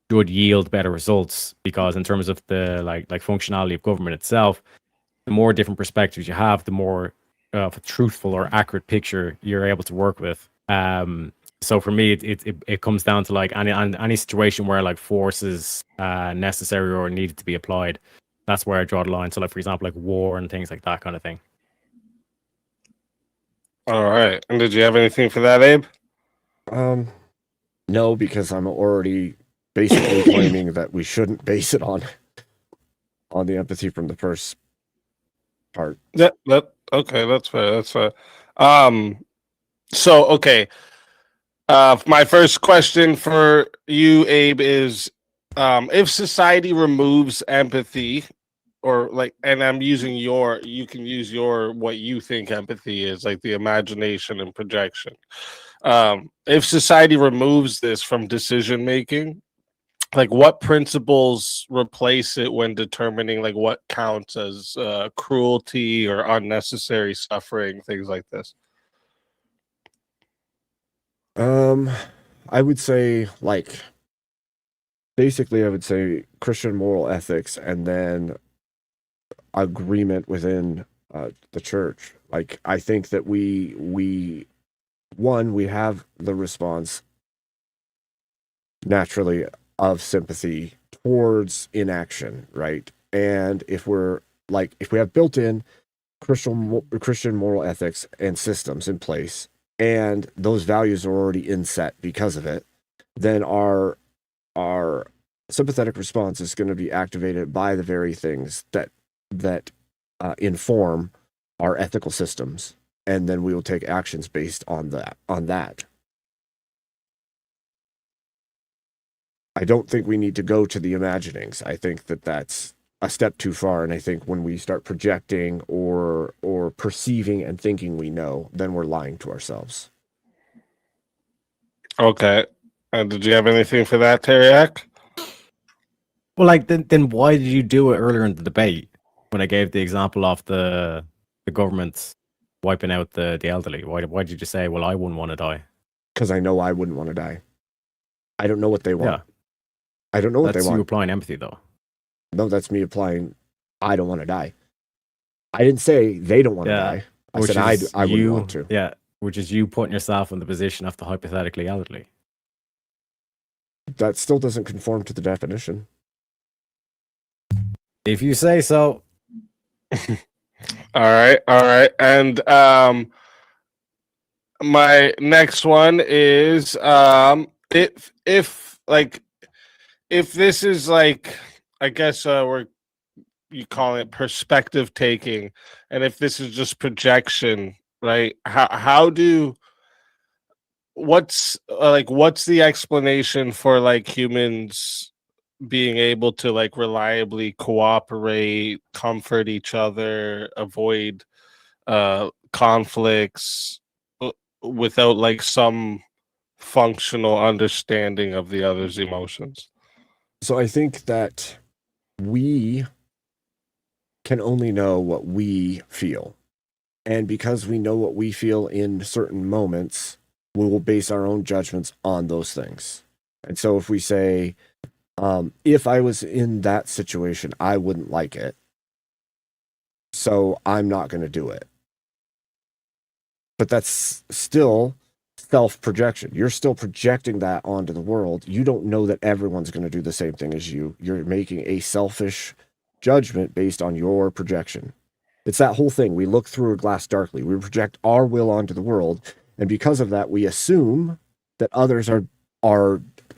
should yield better results. Because in terms of the like functionality of government itself, the more different perspectives you have, the more of a truthful or accurate picture you're able to work with. So for me, it comes down to like any situation where like force is necessary or needed to be applied. That's where I draw the line. So like for example, like war and things like that kind of thing. All right. And did you have anything for that, Abe? No, because I'm already basically claiming that we shouldn't base it on the empathy from the first part. Okay, that's fair. So okay. My first question for you, Abe, is if society removes empathy, or like, and I'm using you can use what you think empathy is, like the imagination and projection. If society removes this from decision making, like what principles replace it when determining like what counts as cruelty or unnecessary suffering, things like this? I would say basically I would say Christian moral ethics and then agreement within the church. Like I think that we have the response naturally of sympathy towards inaction, right? And if we have built-in Christian moral ethics and systems in place, and those values are already inset because of it, then our sympathetic response is going to be activated by the very things that inform our ethical systems, and then we will take actions based on that. I don't think we need to go to the imaginings. I think that that's a step too far. And I think when we start projecting or perceiving and thinking we know, then we're lying to ourselves. Okay. Did you have anything for that, Tareyak? Well, like then why did you do it earlier in the debate when I gave the example of the government wiping out the elderly? Why did you just say, well, I wouldn't want to die? Because I know I wouldn't want to die. I don't know what they want. Yeah. I don't know what That's they you want. applying empathy, though. No, that's me applying. I don't want to die. I didn't say they don't want to Yeah. die. I said I wouldn't want to. Yeah, which is you putting yourself in the position of the hypothetically elderly. That still doesn't conform to the definition. If you say so. All right. And my next one is if this is like, I guess you call it perspective taking, and if this is just projection, right? What's the explanation for like humans being able to like reliably cooperate, comfort each other, avoid conflicts without like some functional understanding of the other's emotions? So I think that we can only know what we feel. And because we know what we feel in certain moments, we will base our own judgments on those things. And so if we say, if I was in that situation, I wouldn't like it, so I'm not going to do it. But that's still self-projection. You're still projecting that onto the world. You don't know that everyone's going to do the same thing as you. You're making a selfish judgment based on your projection. It's that whole thing. We look through a glass darkly. We project our will onto the world. And because of that, we assume that others are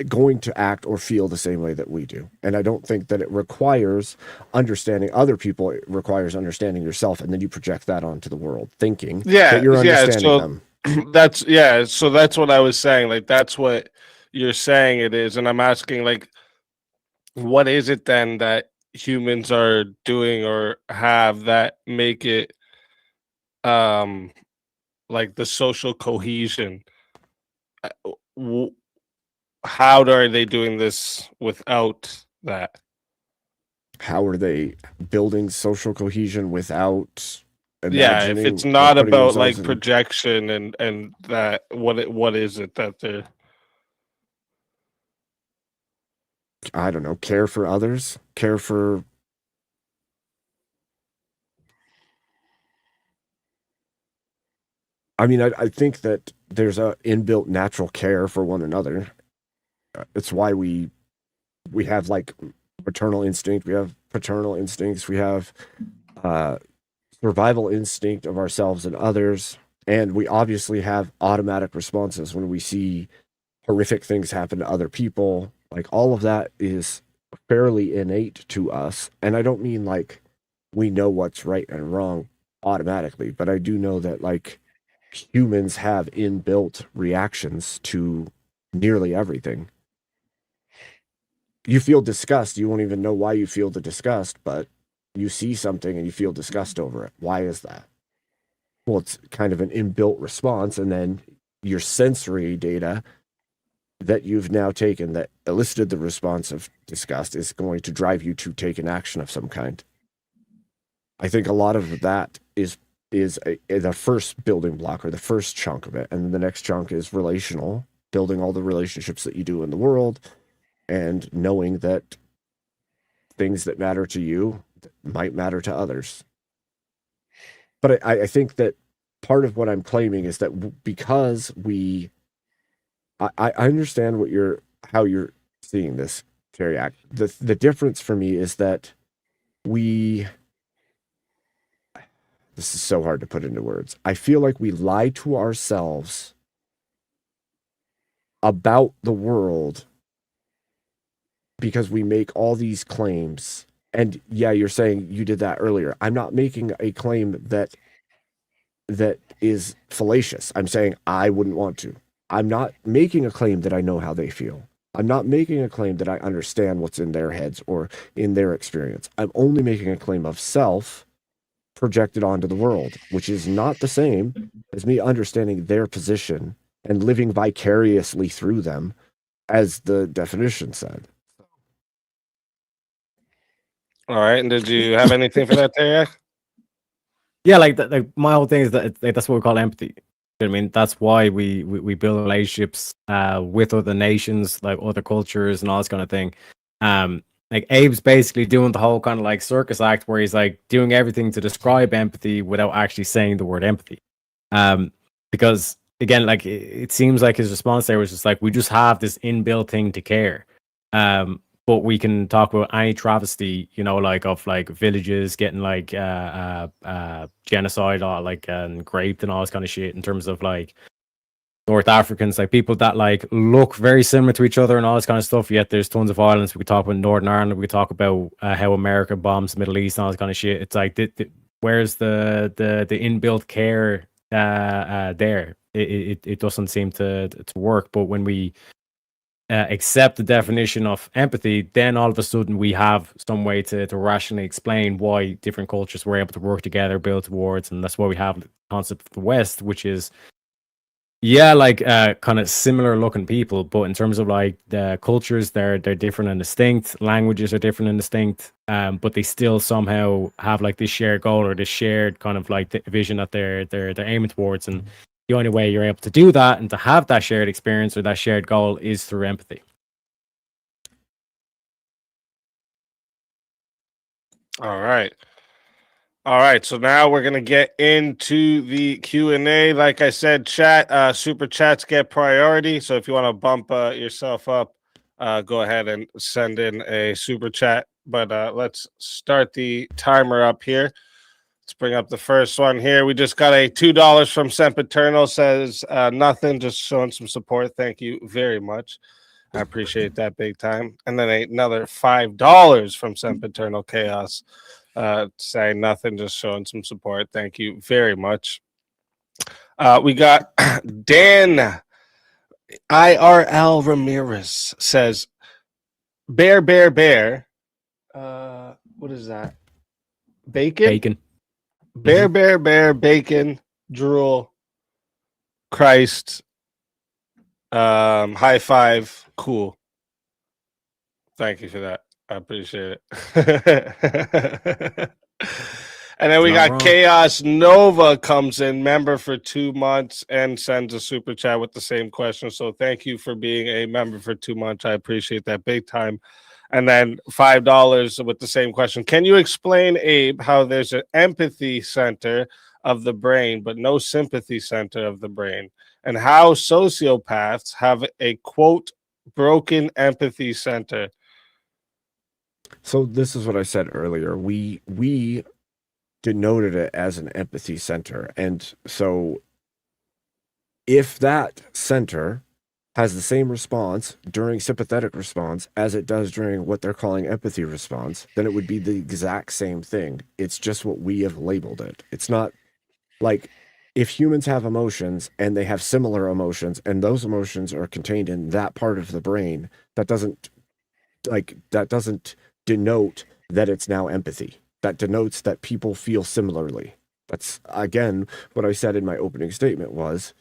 going to act or feel the same way that we do. And I don't think that it requires understanding other people. It requires understanding yourself. And then you project that onto the world, thinking that you're understanding them. So that's what I was saying. Like, that's what you're saying it is. And I'm asking, like, what is it then that humans are doing or have that make it like the social cohesion? How are they doing this without that? How are they building social cohesion without if it's not about like projection and that, what is it that they're, I don't know, care for others, care for I mean, I think that there's a inbuilt natural care for one another. It's why we have like maternal instinct, we have paternal instincts, we have survival instinct of ourselves and others, and we obviously have automatic responses when we see horrific things happen to other people. Like, all of that is fairly innate to us. And I don't mean like we know what's right and wrong automatically, but I do know that like humans have inbuilt reactions to nearly everything. You feel disgust, you won't even know why you feel the disgust, but you see something and you feel disgust over it. Why is that? Well, it's kind of an inbuilt response, and then your sensory data that you've now taken that elicited the response of disgust is going to drive you to take an action of some kind. I think a lot of that is the first building block or the first chunk of it. And then the next chunk is relational, building all the relationships that you do in the world and knowing that things that matter to you might matter to others. But I think that part of what I'm claiming is that because I understand how you're seeing this, Tareyak. The difference for me is that this is so hard to put into words. I feel like we lie to ourselves about the world because we make all these claims. And yeah, you're saying you did that earlier. I'm not making a claim that is fallacious. I'm saying I wouldn't want to. I'm not making a claim that I know how they feel. I'm not making a claim that I understand what's in their heads or in their experience. I'm only making a claim of self projected onto the world, which is not the same as me understanding their position and living vicariously through them, as the definition said. All right. And did you have anything for that, Tareyak? Yeah, like my whole thing is that that's what we call empathy. You know what I mean, that's why we build relationships with other nations, like other cultures and all this kind of thing. Like Abe's basically doing the whole kind of like circus act where he's like doing everything to describe empathy without actually saying the word empathy. Because again, like it seems like his response there was just like, we just have this inbuilt thing to care. But we can talk about any travesty, you know, like of like villages getting like genocide or like and raped and all this kind of shit in terms of like North Africans, like people that like look very similar to each other and all this kind of stuff. Yet there's tons of violence. We could talk about Northern Ireland. We could talk about how America bombs the Middle East and all this kind of shit. It's like, where's the inbuilt care there? It doesn't seem to work. But when we accept the definition of empathy, then all of a sudden we have some way to rationally explain why different cultures were able to work together, build towards, and that's why we have the concept of the West, which is like kind of similar looking people, but in terms of like the cultures, they're different and distinct. Languages are different and distinct, but they still somehow have like this shared goal or this shared kind of like the vision that they're aiming towards. And the only way you're able to do that and to have that shared experience or that shared goal is through empathy. All right. All right. So now we're going to get into the Q&A. Like I said, chat, super chats get priority. So if you want to bump yourself up, go ahead and send in a super chat. But let's start the timer up here. Let's bring up the first one here. We just got a $2 from Sempiternal. Says nothing, just showing some support. Thank you very much. I appreciate that big time. And then another $5 from Sempiternal Chaos. Saying nothing, just showing some support. Thank you very much. We got Dan IRL Ramirez says, bear. What is that? Bacon? Bear, bacon, drool, Christ, high five, cool. Thank you for that. I appreciate it. And then we got Chaos Nova comes in, member for 2 months, and sends a super chat with the same question. So thank you for being a member for 2 months. I appreciate that big time. And then $5 with the same question. Can you explain, Abe, how there's an empathy center of the brain, but no sympathy center of the brain? And how sociopaths have a, quote, broken empathy center? So this is what I said earlier. We denoted it as an empathy center. And so if that center has the same response during sympathetic response as it does during what they're calling empathy response, then it would be the exact same thing. It's just what we have labeled it. It's not like if humans have emotions and they have similar emotions and those emotions are contained in that part of the brain, that doesn't denote that it's now empathy. That denotes that people feel similarly. That's, again, what I said in my opening statement was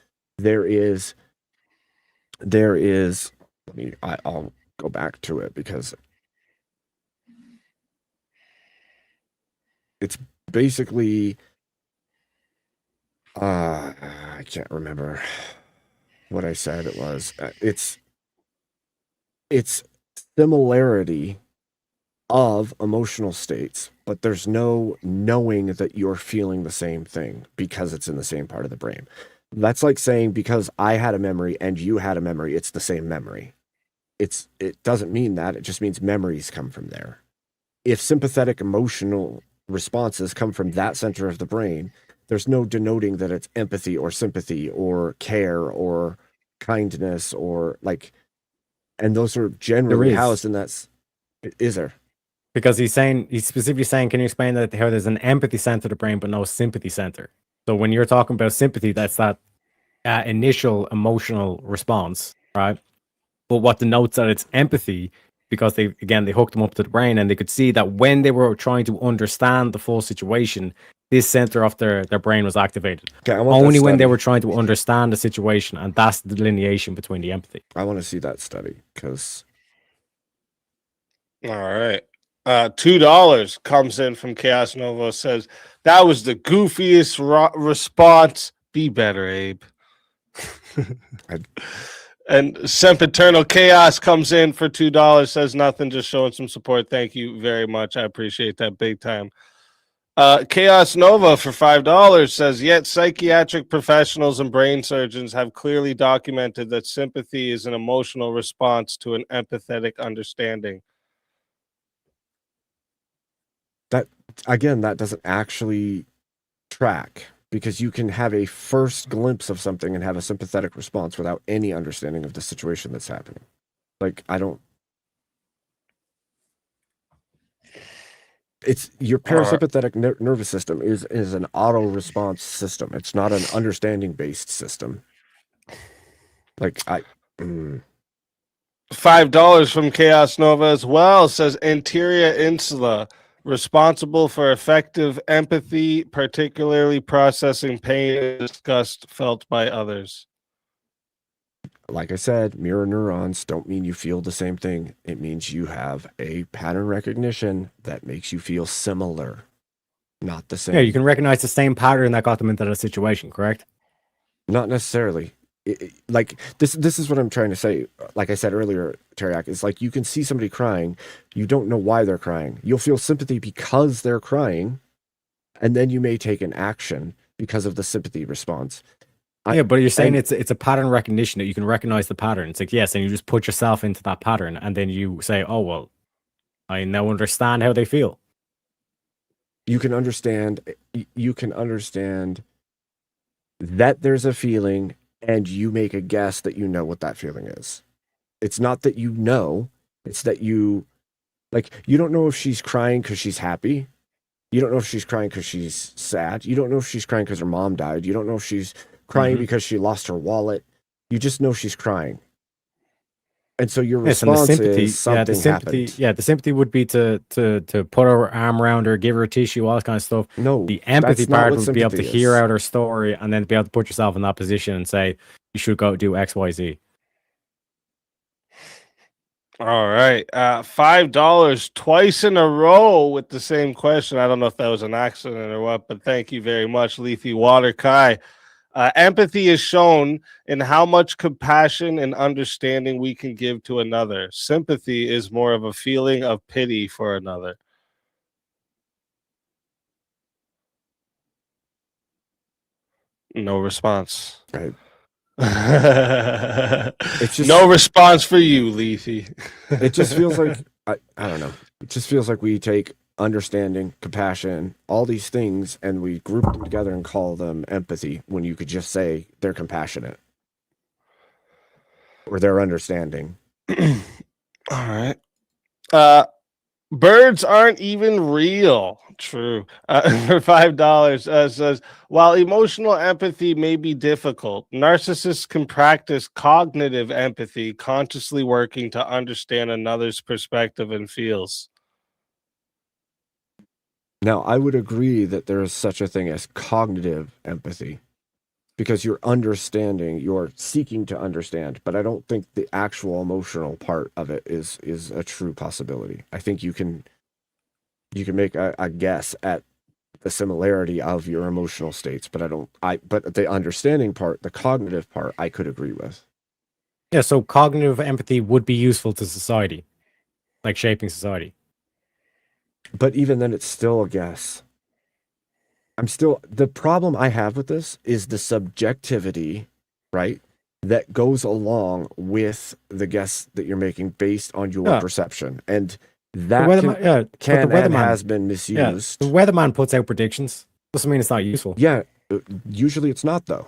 I'll go back to it because it's basically I can't remember what I said it was. It's similarity of emotional states, but there's no knowing that you're feeling the same thing because it's in the same part of the brain. That's like saying because I had a memory and you had a memory, it's the same memory. It doesn't mean that. It just means memories come from there. If sympathetic emotional responses come from that center of the brain, there's no denoting that it's empathy or sympathy or care or kindness or like, and those are generally housed in that. Is there? Because he's specifically saying, can you explain that how there's an empathy center of the brain but no sympathy center? So when you're talking about sympathy, that's that initial emotional response, right? but what denotes that it's empathy, because they hooked them up to the brain, and they could see that when they were trying to understand the full situation, this center of their brain was activated. Okay, I want that Only when they study. were trying to understand the situation, and that's the delineation between the empathy. I want to see that study because All right. $2 comes in from Chaos Nova, says that was the goofiest response. Be better, Abe. And Sempiternal Chaos comes in for $2, says nothing, just showing some support. Thank you very much. I appreciate that big time. Chaos Nova for $5 says, yet psychiatric professionals and brain surgeons have clearly documented that sympathy is an emotional response to an empathetic understanding. that again, that doesn't actually track, because you can have a first glimpse of something and have a sympathetic response without any understanding of the situation that's happening. Like, I don't. It's your parasympathetic nervous system is an auto response system. It's not an understanding based system. Like $5 from Chaos Nova as well, says anterior insula, responsible for effective empathy, particularly processing pain and disgust felt by others. like I said, mirror neurons don't mean you feel the same thing. It means you have a pattern recognition that makes you feel similar, not the same. Yeah, you can recognize the same pattern that got them into the situation, correct? Not necessarily. Like this is what I'm trying to say. Like I said earlier, Tareyak, is like you can see somebody crying, you don't know why they're crying. You'll feel sympathy because they're crying, and then you may take an action because of the sympathy response. Yeah, but you're saying it's a pattern recognition, that you can recognize the pattern. It's like, yes, and you just put yourself into that pattern, and then you say, oh, well, I now understand how they feel. You can understand that there's a feeling, and you make a guess that you know what that feeling is. It's not that you know, it's that you don't know if she's crying because she's happy. You don't know if she's crying because she's sad. You don't know if she's crying because her mom died. You don't know if she's crying because she lost her wallet. You just know she's crying. And so your response is something happened. Yeah, the sympathy would be to put her arm around her, give her a tissue, all that kind of stuff. No, the empathy that's not part what would be able to sympathy hear is. out her story and then be able to put yourself in that position and say, you should go do X, Y, Z. All right. $5 twice in a row with the same question. I don't know if that was an accident or what, but thank you very much, Lethy Water Kai. Empathy is shown in how much compassion and understanding we can give to another. Sympathy is more of a feeling of pity for another. No response. Right. It's just no response for you, Lethy. It just feels like I don't know. It just feels like we take understanding, compassion, all these things, and we group them together and call them empathy, when you could just say they're compassionate or they're understanding. All right. Birds aren't even real. True. For $5, says, while emotional empathy may be difficult, narcissists can practice cognitive empathy, consciously working to understand another's perspective and feels. Now, I would agree that there is such a thing as cognitive empathy, because you're understanding, you're seeking to understand, but I don't think the actual emotional part of it is a true possibility. I think you can make a guess at the similarity of your emotional states, but but the understanding part, the cognitive part, I could agree with. Yeah, so cognitive empathy would be useful to society, like shaping society. But even then, it's still a guess. The problem I have with this is the subjectivity, right, that goes along with the guess that you're making based on your perception. And that has been misused. Yeah, the weatherman puts out predictions. Doesn't mean it's not useful. Yeah, usually it's not, though.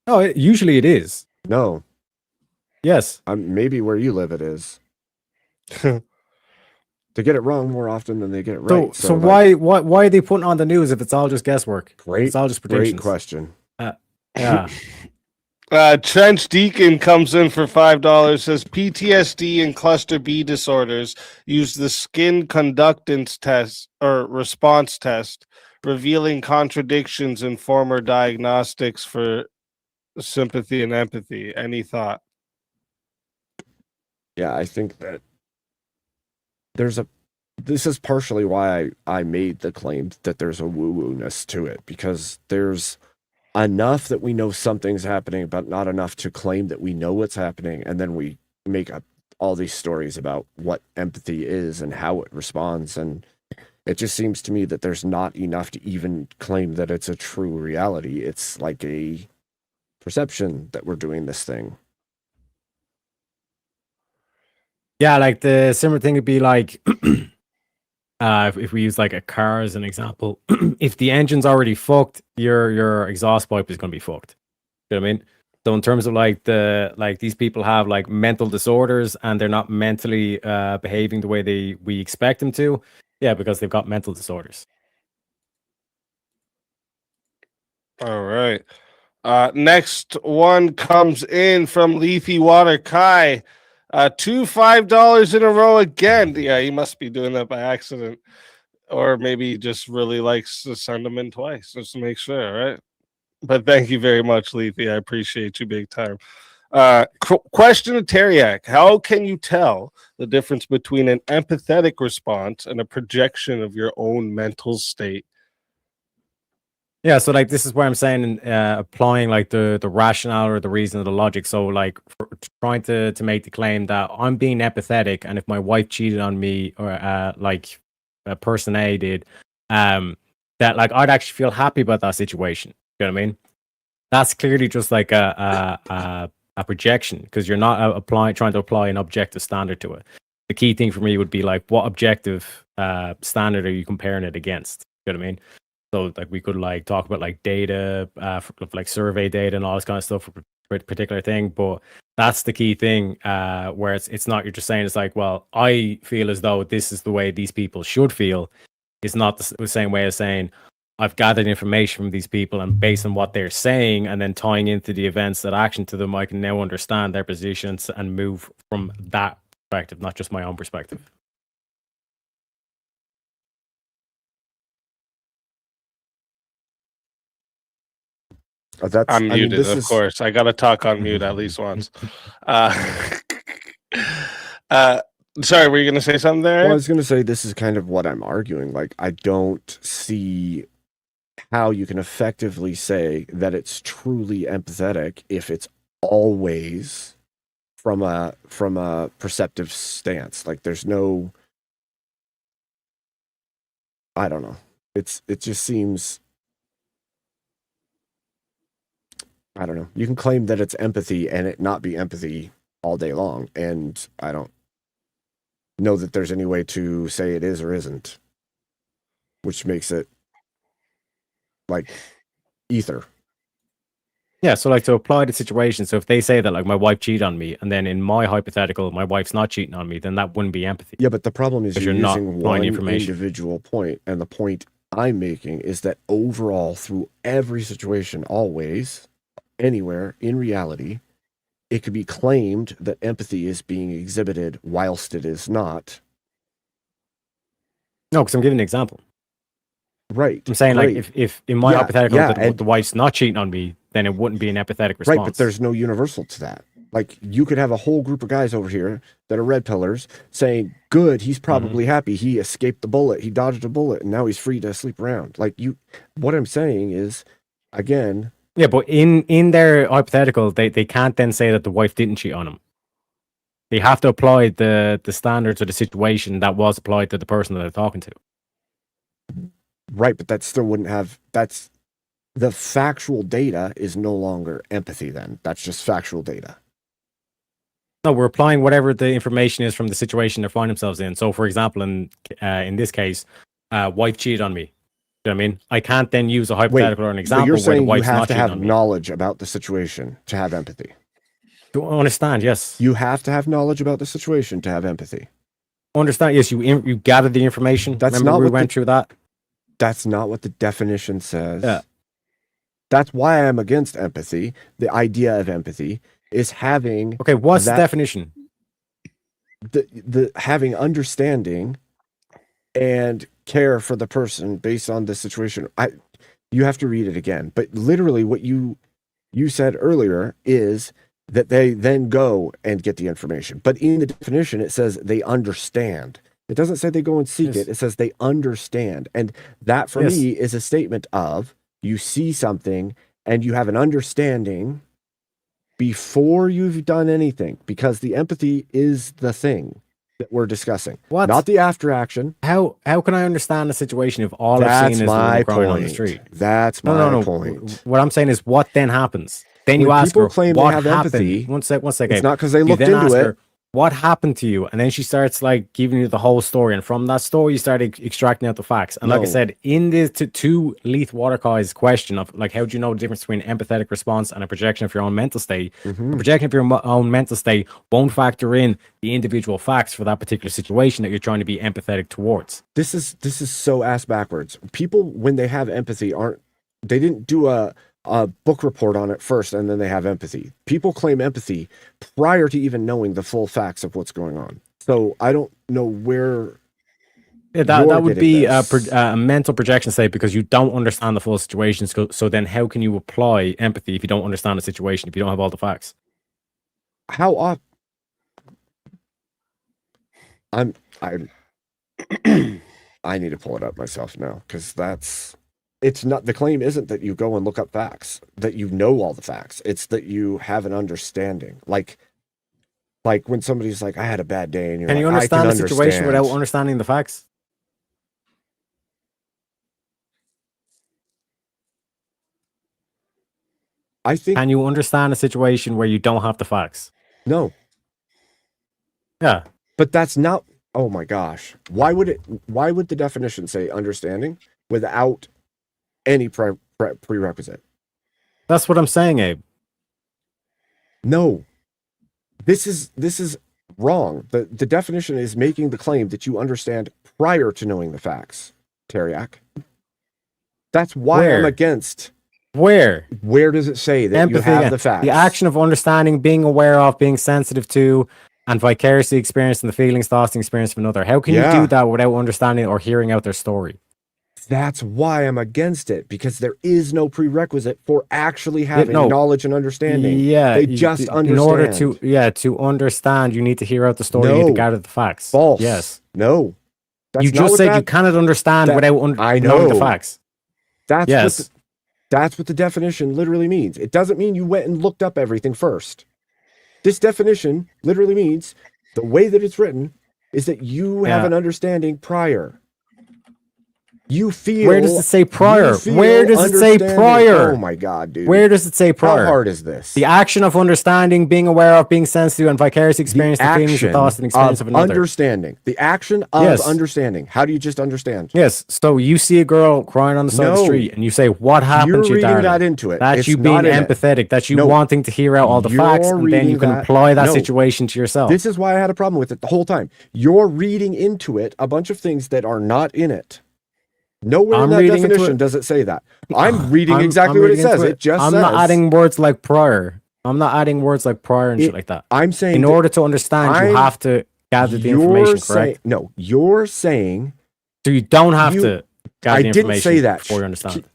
No, usually it is. No. Yes. Maybe where you live it is. They get it wrong more often than they get it right. So why are they putting on the news if it's all just guesswork? It's all just predictions. Great question. Yeah. Trench Deacon comes in for $5. Says PTSD and cluster B disorders use the skin conductance test or response test, revealing contradictions in former diagnostics for sympathy and empathy. Any thought? Yeah, I think that this is partially why I made the claim that there's a woo-woo-ness to it, because there's enough that we know something's happening, but not enough to claim that we know what's happening, and then we make up all these stories about what empathy is and how it responds, and it just seems to me that there's not enough to even claim that it's a true reality. It's like a perception that we're doing this thing. Yeah, like the similar thing would be like if we use like a car as an example, if the engine's already fucked, your exhaust pipe is going to be fucked. You know what I mean? So in terms of like these people have like mental disorders and they're not mentally behaving the way we expect them to. Yeah, because they've got mental disorders. All right. Next one comes in from Leafy Water Kai. Two $5 in a row again. Yeah, he must be doing that by accident. Or maybe he just really likes to send them in twice just to make sure, right? But thank you very much, Leafy. I appreciate you big time. Question to Tareyak. How can you tell the difference between an empathetic response and a projection of your own mental state? Yeah, so like this is where I'm saying applying like the rationale or the reason or the logic. So like trying to make the claim that I'm being empathetic, and if my wife cheated on me or like person A did, that like I'd actually feel happy about that situation. You know what I mean? That's clearly just like a projection, because you're not trying to apply an objective standard to it. The key thing for me would be like, what objective standard are you comparing it against? You know what I mean? So like we could like talk about like data, like survey data and all this kind of stuff for a particular thing, but that's the key thing where it's not, you're just saying it's like, well, I feel as though this is the way these people should feel. It's not the same way as saying I've gathered information from these people and based on what they're saying and then tying into the events that action to them, I can now understand their positions and move from that perspective, not just my own perspective. I'm muted, of course. I got to talk on mute at least once. Sorry, were you going to say something there? Well, I was going to say this is kind of what I'm arguing. Like, I don't see how you can effectively say that it's truly empathetic if it's always from a perceptive stance. Like, there's no, I don't know. It just seems, I don't know. You can claim that it's empathy and it not be empathy all day long, and I don't know that there's any way to say it is or isn't, which makes it like ether. Yeah, so like to apply the situation. So if they say that like my wife cheated on me, and then in my hypothetical, my wife's not cheating on me, then that wouldn't be empathy. Yeah, but the problem is you're not using applying one information. individual point, and the point I'm making is that overall, through every situation, always, anywhere, in reality, it could be claimed that empathy is being exhibited whilst it is not. No, because I'm giving an example. Right. I'm saying right. like if in my hypothetical and the wife's not cheating on me, then it wouldn't be an empathetic response. Right, but there's no universal to that. Like, you could have a whole group of guys over here that are red pillars saying, good, he's probably happy. He escaped the bullet. He dodged a bullet, and now he's free to sleep around. Like, what I'm saying is, again... Yeah, but in their hypothetical, they can't then say that the wife didn't cheat on him. They have to apply the standards or the situation that was applied to the person that they're talking to. Right, but that still wouldn't have... That's... The factual data is no longer empathy then. That's just factual data. No, we're applying whatever the information is from the situation they find themselves in. So, for example, in this case, wife cheated on me. You know what I mean? I can't then use a hypothetical or an example you're saying where the wife's you have not to cheating have on me. knowledge about the situation to have empathy. To understand, yes. You have to have knowledge about the situation to have empathy. Understand, yes. You gather the information. That's Remember not we what went through that. That's not what the definition says. Yeah. That's why I'm against empathy. The idea of empathy is having Okay, what's the that- definition? the having understanding and care for the person based on the situation. You have to read it again, but literally what you said earlier is that they then go and get the information. But in the definition, it says they understand. It doesn't say they go and seek Yes. it. It says they understand. And that for Yes. me is a statement of you see something and you have an understanding before you've done anything, because the empathy is the thing that we're discussing, What? not the after action. How can I understand the situation if all I've That's seen is the my woman crying on the point. street? That's my point. What I'm saying is, what then happens? Then you When ask people her, claim they what have happened? empathy, One sec, It's Abe. not because they You looked then into ask it. her, what happened to you? And then she starts like giving you the whole story. And from that story, you start extracting out the facts. And like I No. said, in the to Leith Waterkai's question of like, how do you know the difference between empathetic response and a projection of your own mental state? Mhm. A projection of your own mental state won't factor in the individual facts for that particular situation that you're trying to be empathetic towards. This is so ass backwards. People, when they have empathy, they didn't do a book report on it first and then they have empathy. People claim empathy prior to even knowing the full facts of what's going on. So I don't know where Yeah, that you're would getting be this. a mental projection state because you don't understand the full situation. So then how can you apply empathy if you don't understand the situation, if you don't have all the facts? How often I'm I need to pull it up myself now, because it's not, the claim isn't that you go and look up facts, that you know all the facts. It's that you have an understanding. Like when somebody's like, I had a bad day, and you're Can like, you I understand can the situation without understand. understanding the facts? I think Can you understand a situation where you don't have the facts? no, Yeah. but that's not. Oh my gosh, why would the definition say understanding without any prerequisite? That's what I'm saying, Abe. No, this is wrong. The definition is making the claim that you understand prior to knowing the facts. Tareyak. That's why Where? I'm against. Where? Where does it say that you Empathy, have again. the facts? The action of understanding, being aware of, being sensitive to, and vicariously experiencing the feelings, thoughts, and experience of another. How can you Yeah. do that without understanding or hearing out their story? That's why I'm against it, because there is no prerequisite for actually having no. knowledge and understanding. Yeah, They just understand. In order to understand, you need to hear out the story. You need to No. gather the facts. False. Yes. No. That's You not just what said you that- cannot understand that- without I knowing the know. facts. That's Yes. that's what the definition literally means. It doesn't mean you went and looked up everything first. This definition literally means the way that it's written is that you have Yeah. an understanding prior. You feel. Where does it say prior? you feel Where does it say understanding. prior? Oh my God, dude. Where does it say prior? How hard is this? The action of understanding, being aware of, being sensitive, and vicariously experience the feelings, the action thoughts, and experience of another. understanding. The action of Yes. understanding. How do you just understand? Yes. So you see a girl crying on the side of the No. street, and you say, "What happened You're to you, reading darling?" that into it. That's It's you being not in it. empathetic. That's you No. wanting to hear out all the You're facts, and then reading you can that- apply that No. situation to yourself. This is why I had a problem with it the whole time. You're reading into it a bunch of things that are not in it. Nowhere in I'm that reading into definition it. does it say that. I'm reading exactly I'm what it reading into says. It just I'm says. not adding words like prior. I'm not adding words like prior and shit like that. I'm saying. In that order to understand, you I'm- have to gather the you're information, saying- correct? No, you're saying. So you don't have You- to gather I the didn't information say that. before you understand.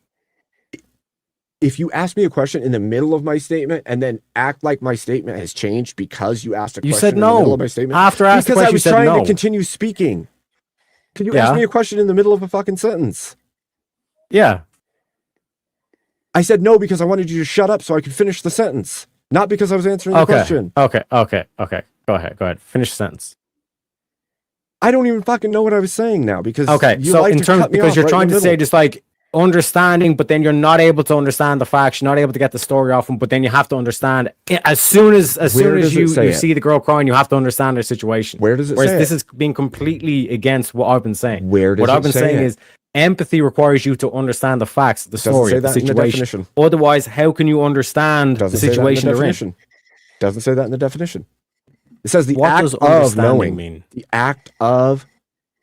If you ask me a question in the middle of my statement and then act like my statement has changed because you asked a You question said in the middle no. of my statement, After I asked the because I question, you was said trying no. to continue speaking. Can you Yeah. ask me a question in the middle of a fucking sentence? Yeah. I said no because I wanted you to shut up so I could finish the sentence, not because I was answering the Okay. question. Okay. Go ahead. Finish the sentence. I don't even fucking know what I was saying now because Okay. you So like in to terms, cut me because off you're right in trying the to say middle. just like understanding, but then you're not able to understand the facts. You're not able to get the story off them, but then you have to understand as soon as Where does it you say it? see the girl crying, you have to understand their situation. Where does it Whereas say this it? is being completely against what I've been saying. Where does What it I've been say saying it? is empathy requires you to understand the facts, the Doesn't story, say the that in the situation. definition. Otherwise, how can you understand Doesn't the say that in situation the they're in? definition. Doesn't say that in the definition. It says the What act does of understanding knowing. mean? The act of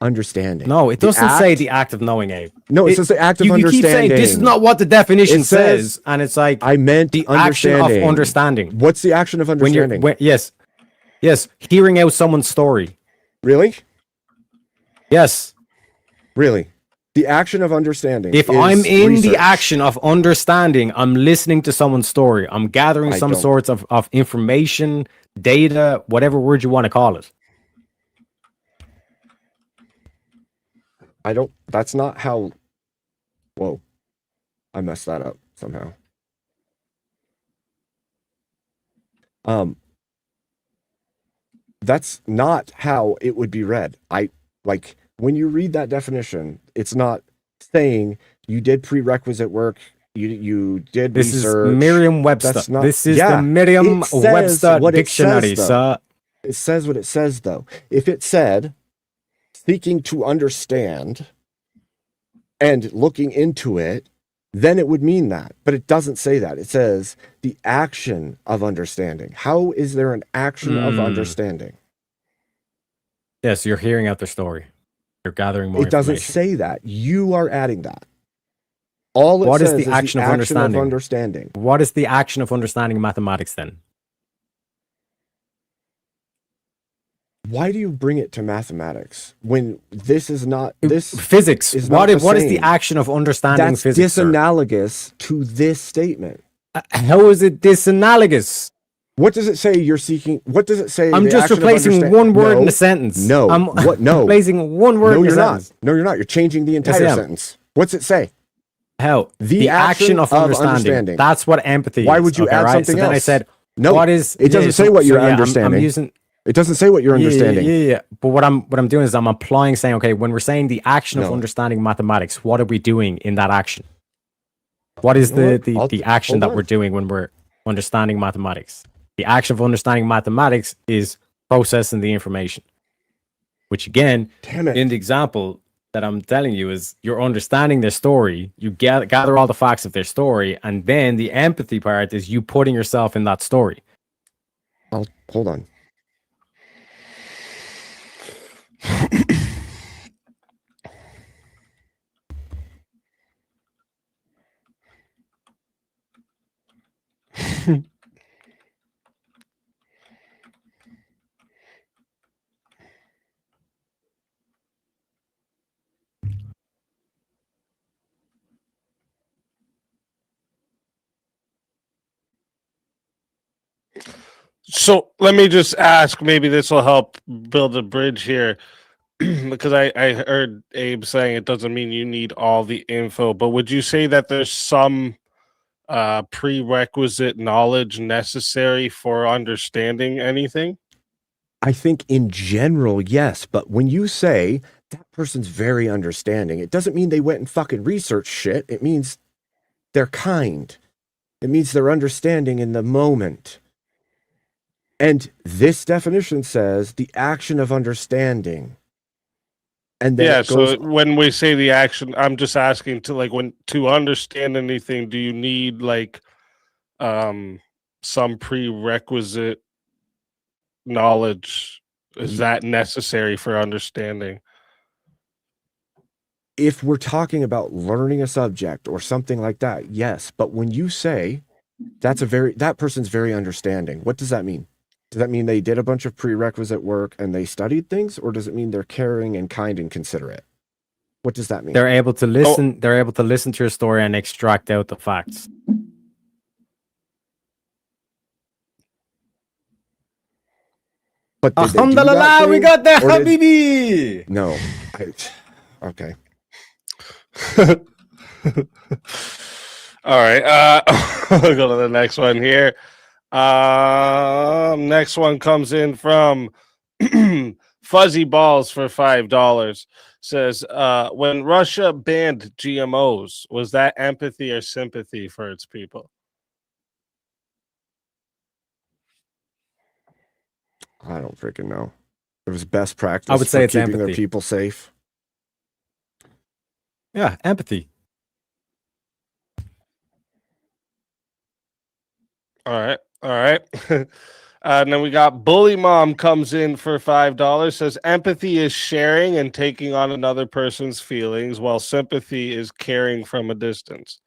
understanding. No, it The doesn't say act- the act of knowing, Abe. No, it says the act of You understanding. keep saying this is not what the definition It says- says, and it's like I meant the action of understanding. understanding. What's the action of When you're understanding? yes, hearing out someone's story. Really? Yes. Really? The action of understanding. If is I'm in research. the action of understanding, I'm listening to someone's story. I'm gathering I some don't- sorts of information, data, whatever word you want to call it. I don't. That's not how. Whoa, I messed that up somehow. That's not how it would be read. I like when you read that definition. It's not saying you did prerequisite work. You did This research. is Merriam-Webster. That's not- This is yeah, the Merriam-Webster what it says, dictionary, though. sir. It says what it says, though. If it said seeking to understand and looking into it, then it would mean that. But it doesn't say that. It says the action of understanding. How is there an action of understanding? Yes, you're hearing out their story. You're gathering more It doesn't information. say that. You are adding that. All it What is says the action of understanding? understanding. What is the action of understanding mathematics then? Why do you bring it to mathematics when this is not this Physics. is What not is, what is the same? action of understanding That's physics? Sir? disanalogous to this statement. How is it disanalogous? What does it say you're seeking? What does it say? I'm the just action of replacing understand- one word in No, a sentence. No. I'm What? No. replacing one word No, in a you're not. sentence. No, you're not. You're changing the I entire am. sentence. What's it say? How? The action action of of understanding. understanding. That's what empathy Why is. would you okay, add right? something so then I else? said, No, what is... it doesn't say what you're understanding. I'm using... It doesn't say what you're understanding. Yeah. But what I'm doing is I'm applying, saying, okay, when we're saying the action of No. understanding mathematics, what are we doing in that action? What is You know what? the action hold that on. we're doing when we're understanding mathematics? The action of understanding mathematics is processing the information, which again, Damn it. in the example that I'm telling you is you're understanding their story, you gather all the facts of their story, and then the empathy part is you putting yourself in that story. Hold on. So let me just ask, maybe this will help build a bridge here. Because I heard Abe saying it doesn't mean you need all the info, but would you say that there's some prerequisite knowledge necessary for understanding anything? I think in general, yes. But when you say that person's very understanding, it doesn't mean they went and fucking researched shit. It means they're kind. It means they're understanding in the moment. And this definition says the action of understanding. And then Yeah, it goes, so when we say the action, I'm just asking to when to understand anything, do you need some prerequisite knowledge? Is that necessary for understanding? if we're talking about learning a subject or something like that, yes. But when you say that person's very understanding, what does that mean? Does that mean they did a bunch of prerequisite work and they studied things, or does it mean they're caring and kind and considerate? What does that mean? They're able to listen. They're able to listen to your story and extract out the facts. But did they do that Alhamdulillah, we thing, got there, or did- Habibi. No. Okay. All right. We'll go to the next one here. Next one comes in from Fuzzy Balls for $5. Says, when Russia banned GMOs, was that empathy or sympathy for its people? I don't freaking know. It was best practice. I would say for it's keeping their empathy. people safe. Yeah, empathy. All right. All right. And then we got Bully Mom comes in for $5. Says empathy is sharing and taking on another person's feelings, while sympathy is caring from a distance.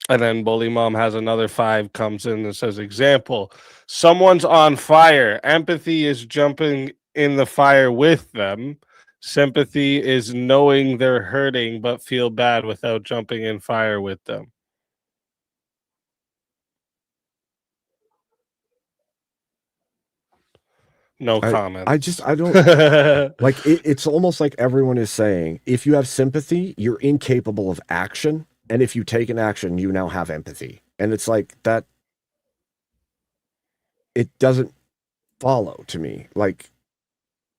And then Bully Mom has another 5 comes in and says, example, someone's on fire. Empathy is jumping in the fire with them. Sympathy is knowing they're hurting but feel bad without jumping in fire with them. No comment. I don't like it's almost like everyone is saying if you have sympathy, you're incapable of action. And if you take an action, you now have empathy. And it's like that. It doesn't follow to me. Like,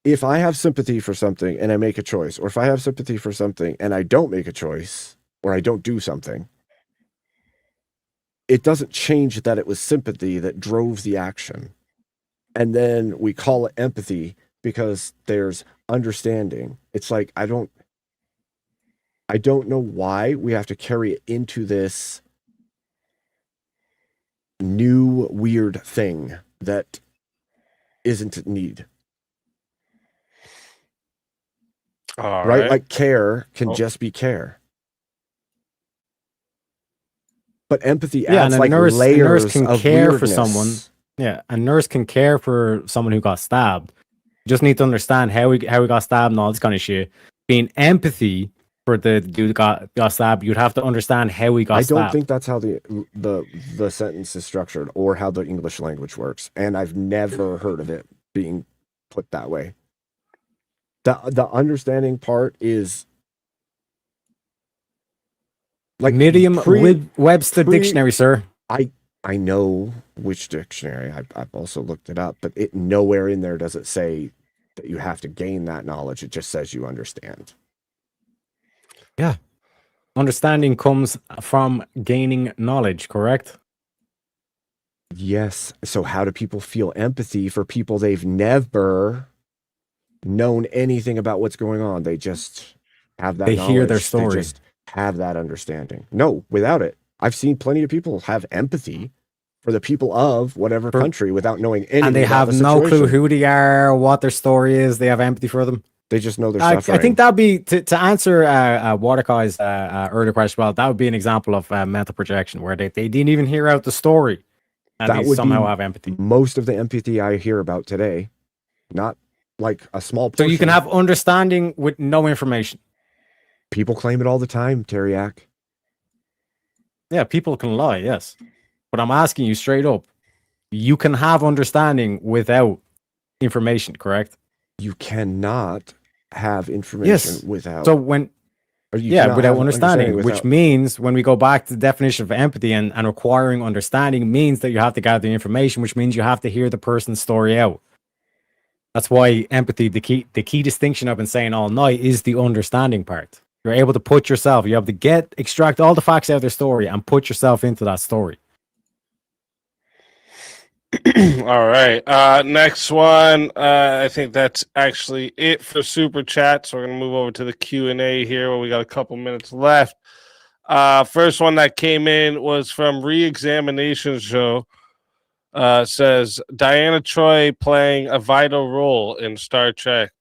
if I have sympathy for something and I make a choice, or if I have sympathy for something and I don't make a choice, or I don't do something, it doesn't change that it was sympathy that drove the action. And then we call it empathy because there's understanding. It's like, I don't know why we have to carry it into this new weird thing that isn't need. Right? Like care can just be care. But empathy adds and like layers a nurse can of care weirdness. for someone. Yeah, a nurse can care for someone who got stabbed. You just need to understand how he got stabbed and all this kind of shit. Being empathy for the dude that got stabbed, you'd have to understand how he got stabbed. I don't think that's how the sentence is structured or how the English language works. And I've never heard of it being put that way. The understanding part is like Webster dictionary, sir. I know which dictionary. I've also looked it up, but it nowhere in there does it say that you have to gain that knowledge. It just says you understand. Yeah. Understanding comes from gaining knowledge, correct? Yes. So how do people feel empathy for people they've never known anything about what's going on? They just have that knowledge. They hear their story. They just have that understanding. No, without it. I've seen plenty of people have empathy for the people of whatever country without knowing anything. And they have no clue who they are, what their story is. They have empathy for them. They just know they're suffering. I think that'd be to answer Waterkai's earlier question. Well, that would be an example of mental projection where they didn't even hear out the story, and that they would somehow have empathy. Most of the empathy I hear about today, not like a small portion. So you can have understanding with no information. People claim it all the time, Tareyak. Yeah, people can lie, yes. But I'm asking you straight up, you can have understanding without information, correct? You cannot have information without. So without understanding, which means when we go back to the definition of empathy and requiring understanding means that you have to gather the information, which means you have to hear the person's story out. That's why empathy, the key distinction I've been saying all night is the understanding part. You're able to put yourself, you have to extract all the facts out of their story and put yourself into that story. All right. Next one. I think that's actually it for Super Chat. So we're going to move over to the Q&A here where we got a couple minutes left. First one that came in was from Re-Examination Show. Says, Diana Troy playing a vital role in Star Trek?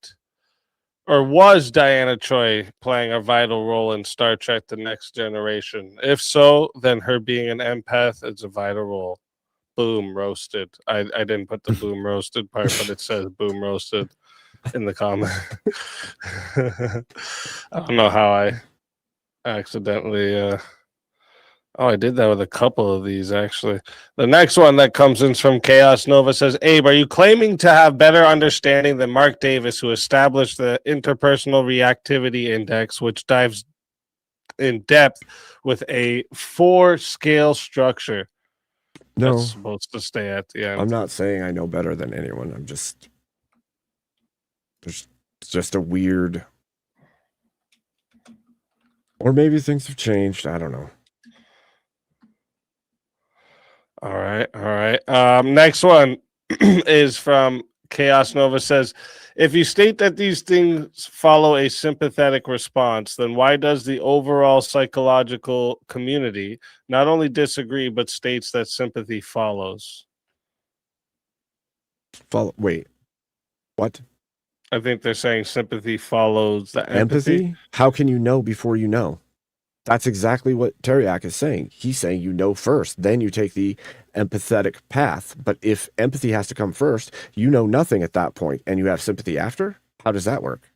Or was Diana Troy playing a vital role in Star Trek The Next Generation? If so, then her being an empath is a vital role. Boom, roasted. I didn't put the boom roasted part, but it says boom roasted in the comment. I don't know how I accidentally... I did that with a couple of these, actually. The next one that comes in from Chaos Nova says, Abe, are you claiming to have better understanding than Mark Davis, who established the interpersonal reactivity index, which dives in depth with a 4-scale structure? No. That's supposed to stay at the end. I'm not saying I know better than anyone. I'm just... There's just a weird... Or maybe things have changed. I don't know. All right. Next one is from Chaos Nova says, if you state that these things follow a sympathetic response, then why does the overall psychological community not only disagree but states that sympathy follows? Wait, what? I think they're saying sympathy follows the Empathy? How can you know before you know? That's exactly what Tareyak is saying. He's saying you know first, then you take the empathetic path. But if empathy has to come first, you know nothing at that point, and you have sympathy after? How does that work?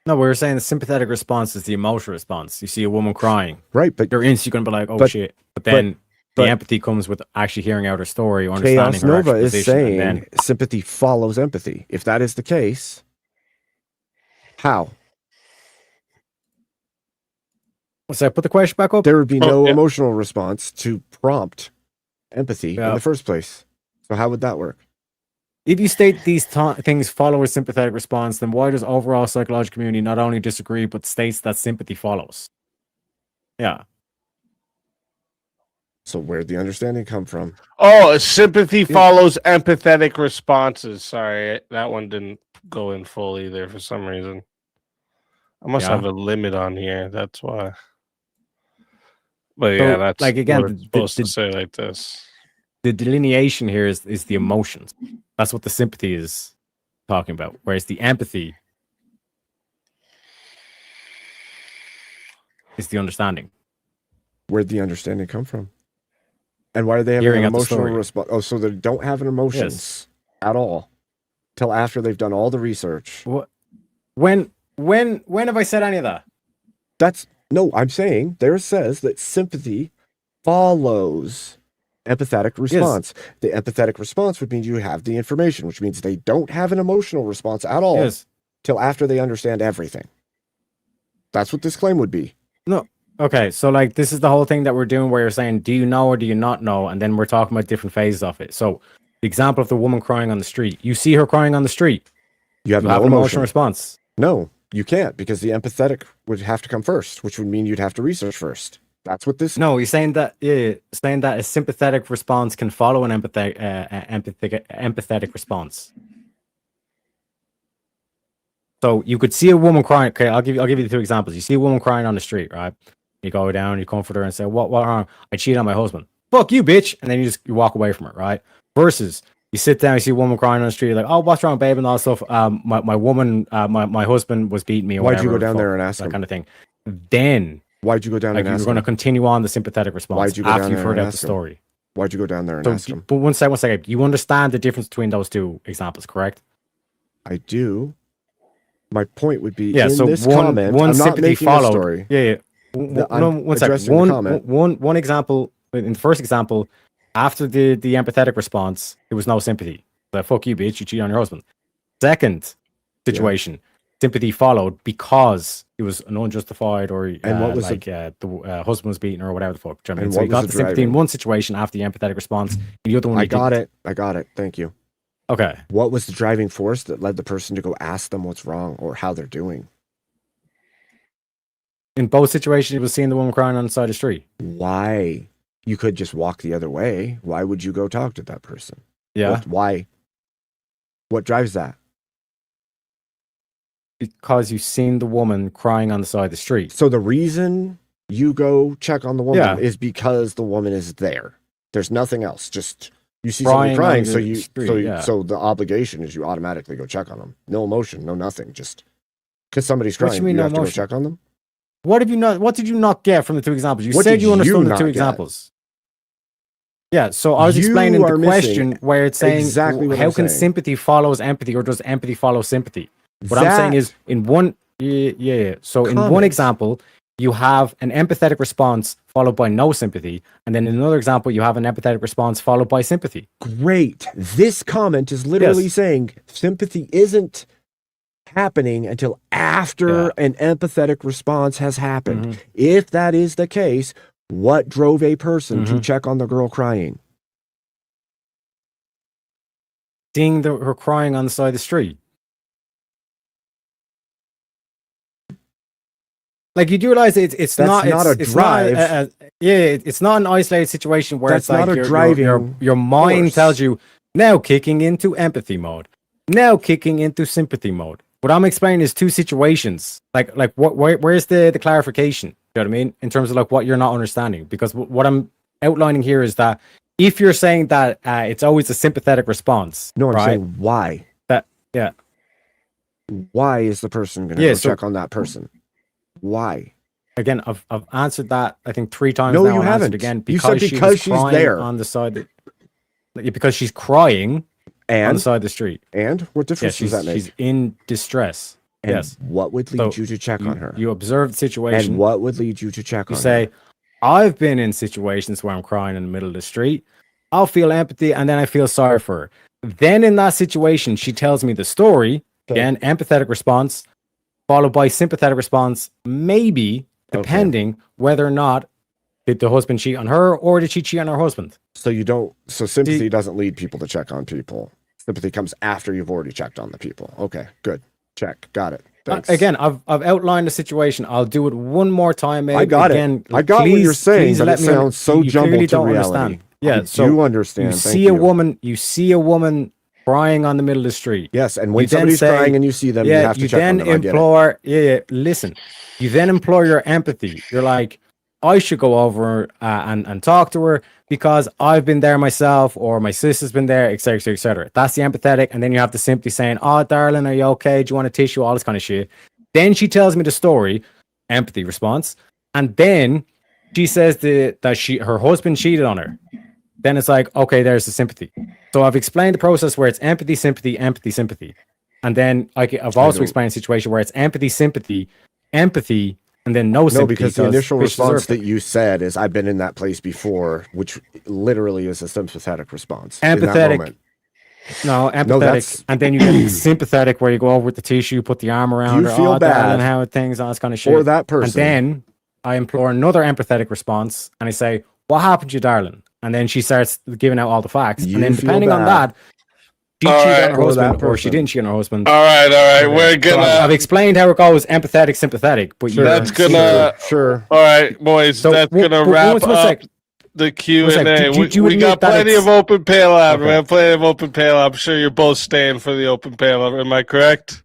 No, we were saying the sympathetic response is the emotional response. You see a woman crying, Right, but you're instantly going to be like, "Oh but- shit!" But then but- the empathy comes with actually hearing out her story, understanding Chaos her Nova actual is position, and saying then sympathy follows empathy. If that is the case, how? so I put the question back up. There would be no yeah. emotional response to prompt empathy in Yeah. the first place. So how would that work? If you state these things follow a sympathetic response, then why does overall psychological community not only disagree but states that sympathy follows? Yeah. So where'd the understanding come from? Oh, sympathy follows empathetic responses. Sorry, that one didn't go in full either for some reason. I must Yeah. have a limit on here. That's why. But So, yeah, that's like, again, what it's the- supposed the- to say like this. The delineation here is the emotions. That's what the sympathy is talking about. Whereas the empathy is the understanding. Where'd the understanding come from? And why do they have Hearing an out the emotional story. response? Oh, so they don't have an emotions at all till after they've done all the research. When have I said any of that? That's no, I'm saying there says that sympathy follows empathetic response. The empathetic response would mean you have the information, which means they don't have an emotional response at all Yes. till after they understand everything. That's what this claim would be. No. Okay, so like this is the whole thing that we're doing where you're saying, do you know or do you not know? And then we're talking about different phases of it. So the example of the woman crying on the street. You see her crying on the street. You have You no have an emotion. emotional response. No, you can't because the empathetic would have to come first, which would mean you'd have to research first. That's what this. No, he's saying that saying that a sympathetic response can follow an empathetic response. So you could see a woman crying. Okay, I'll give you the two examples. You see a woman crying on the street, right? You go down, you comfort her, and say, "What wrong? I cheated on my husband. Fuck you, bitch!" And then you walk away from it, right? Versus you sit down, you see a woman crying on the street, you're like, "Oh, what's wrong, babe?" and all that stuff. My husband was beating me. Or Why'd you whatever, go down fuck, there and ask that him? kind of thing? Then Why'd you go down like and ask you're going to him? continue on the sympathetic response Why'd you go after down you've there heard and out the ask him? story. Why'd you go down there and So, ask him? but one second. You understand the difference between those two examples, correct? I do. My point would be Yeah. in So this one comment. one I'm not sympathy making a followed. story. Yeah. I'm One second. addressing the comment. One example in the first example, after the empathetic response, there was no sympathy. Like, fuck you, bitch, you cheated on your husband. Second situation, sympathy followed because it was an unjustified or And what was the husband was beaten or whatever the fuck. Do you know what I mean? And So you what got was the the sympathy in driving- one situation after the empathetic response, and the other one I you got didn't. it. I got it. Thank you. Okay. What was the driving force that led the person to go ask them what's wrong or how they're doing? In both situations, it was seeing the woman crying on the side of the street. Why? You could just walk the other way. Why would you go talk to that person? Yeah. Why? What drives that? Because you've seen the woman crying on the side of the street. So the reason you go check on the woman Yeah. is because the woman is there. There's nothing else. Just you see Crying somebody crying, on so the you street, yeah. so the obligation is you automatically go check on them. No emotion, no nothing. Just because somebody's What crying, you mean you no have to go emotion? check on them. What did you not get from the two examples? You What said did you understood you the not two get? examples. Yeah, so I was You explaining are the question missing where it's saying exactly what how I'm can saying. sympathy follows empathy or does empathy follow sympathy? What I'm saying That is in one yeah. So in one comment. example, you have an empathetic response followed by no sympathy, and then in another example, you have an empathetic response followed by sympathy. great. This comment is literally Yes. saying sympathy isn't happening until after Yeah. an empathetic response has happened. Mhm. If that is the case, what drove a person to Mhm. check on the girl crying? Seeing her crying on the side of the street. Like you do realize it's That's not not a it's drive. Not it's not an isolated situation where That's it's like not a your driving mind force. tells you Now kicking into empathy mode. Now kicking into sympathy mode. What I'm explaining is two situations. Like where's the clarification? You know what I mean? In terms of like what you're not understanding. Because what I'm outlining here is that if you're saying that it's always a sympathetic response. No, I'm right? saying why. Yeah. Why is the person going to go check on that person? Why? Again, I've answered that I think 3 times No, now. you I'll answer it haven't. again You said because she she's was crying there. on the side. Because she's crying on the side of the street. And what difference does that make? She's in distress. And yes. what would lead you to check on her? You observe the situation. And what would lead you to check on her? You say, I've been in situations where I'm crying in the middle of the street. I'll feel empathy and then I feel sorry for her. Then in that situation, she tells me the story. Again, empathetic response, followed by sympathetic response, maybe, depending whether or not did the husband cheat on her or did she cheat on her husband. So sympathy doesn't lead people to check on people. Sympathy comes after you've already checked on the people. Okay, good. Check. Got it. Thanks. Again, I've outlined the situation. I'll do it one more time. Maybe. I got it. I got what you're saying, but it sounds so jumbled to reality. Yeah, so you understand. You see a woman crying on the middle of the street. Yes, and when somebody's crying and you see them, you have to check on them. Listen. You then implore your empathy. You're like, I should go over and talk to her because I've been there myself, or my sister's been there, etc., etc., etc. That's the empathetic, and then you have the sympathy saying, "Oh, darling, are you okay? Do you want a tissue?" All this kind of shit. Then she tells me the story, empathy response, and then she says that her husband cheated on her. Then it's like, okay, there's the sympathy. So I've explained the process where it's empathy, sympathy, empathy, sympathy, and then I've also explained a situation where it's empathy, sympathy, empathy. And then no sympathy. No, because the initial response that you said is, I've been in that place before, which literally is a sympathetic response. Empathetic. No, empathetic. And then you get sympathetic where you go over with the tissue, put the arm around her, feel bad and how things, all this kind of shit. for that person. And then I implore another empathetic response and I say, what happened to you, darling? And then she starts giving out all the facts. And then depending on that, she cheated on her husband or she didn't cheat on her husband. All right. We're gonna. So I've explained how it goes: empathetic, sympathetic. But that's gonna. Sure. All right, boys. So that's gonna wrap up the Q&A. We got plenty of open pale out. We have plenty of open pale. I'm sure you're both staying for the open pale. Am I correct?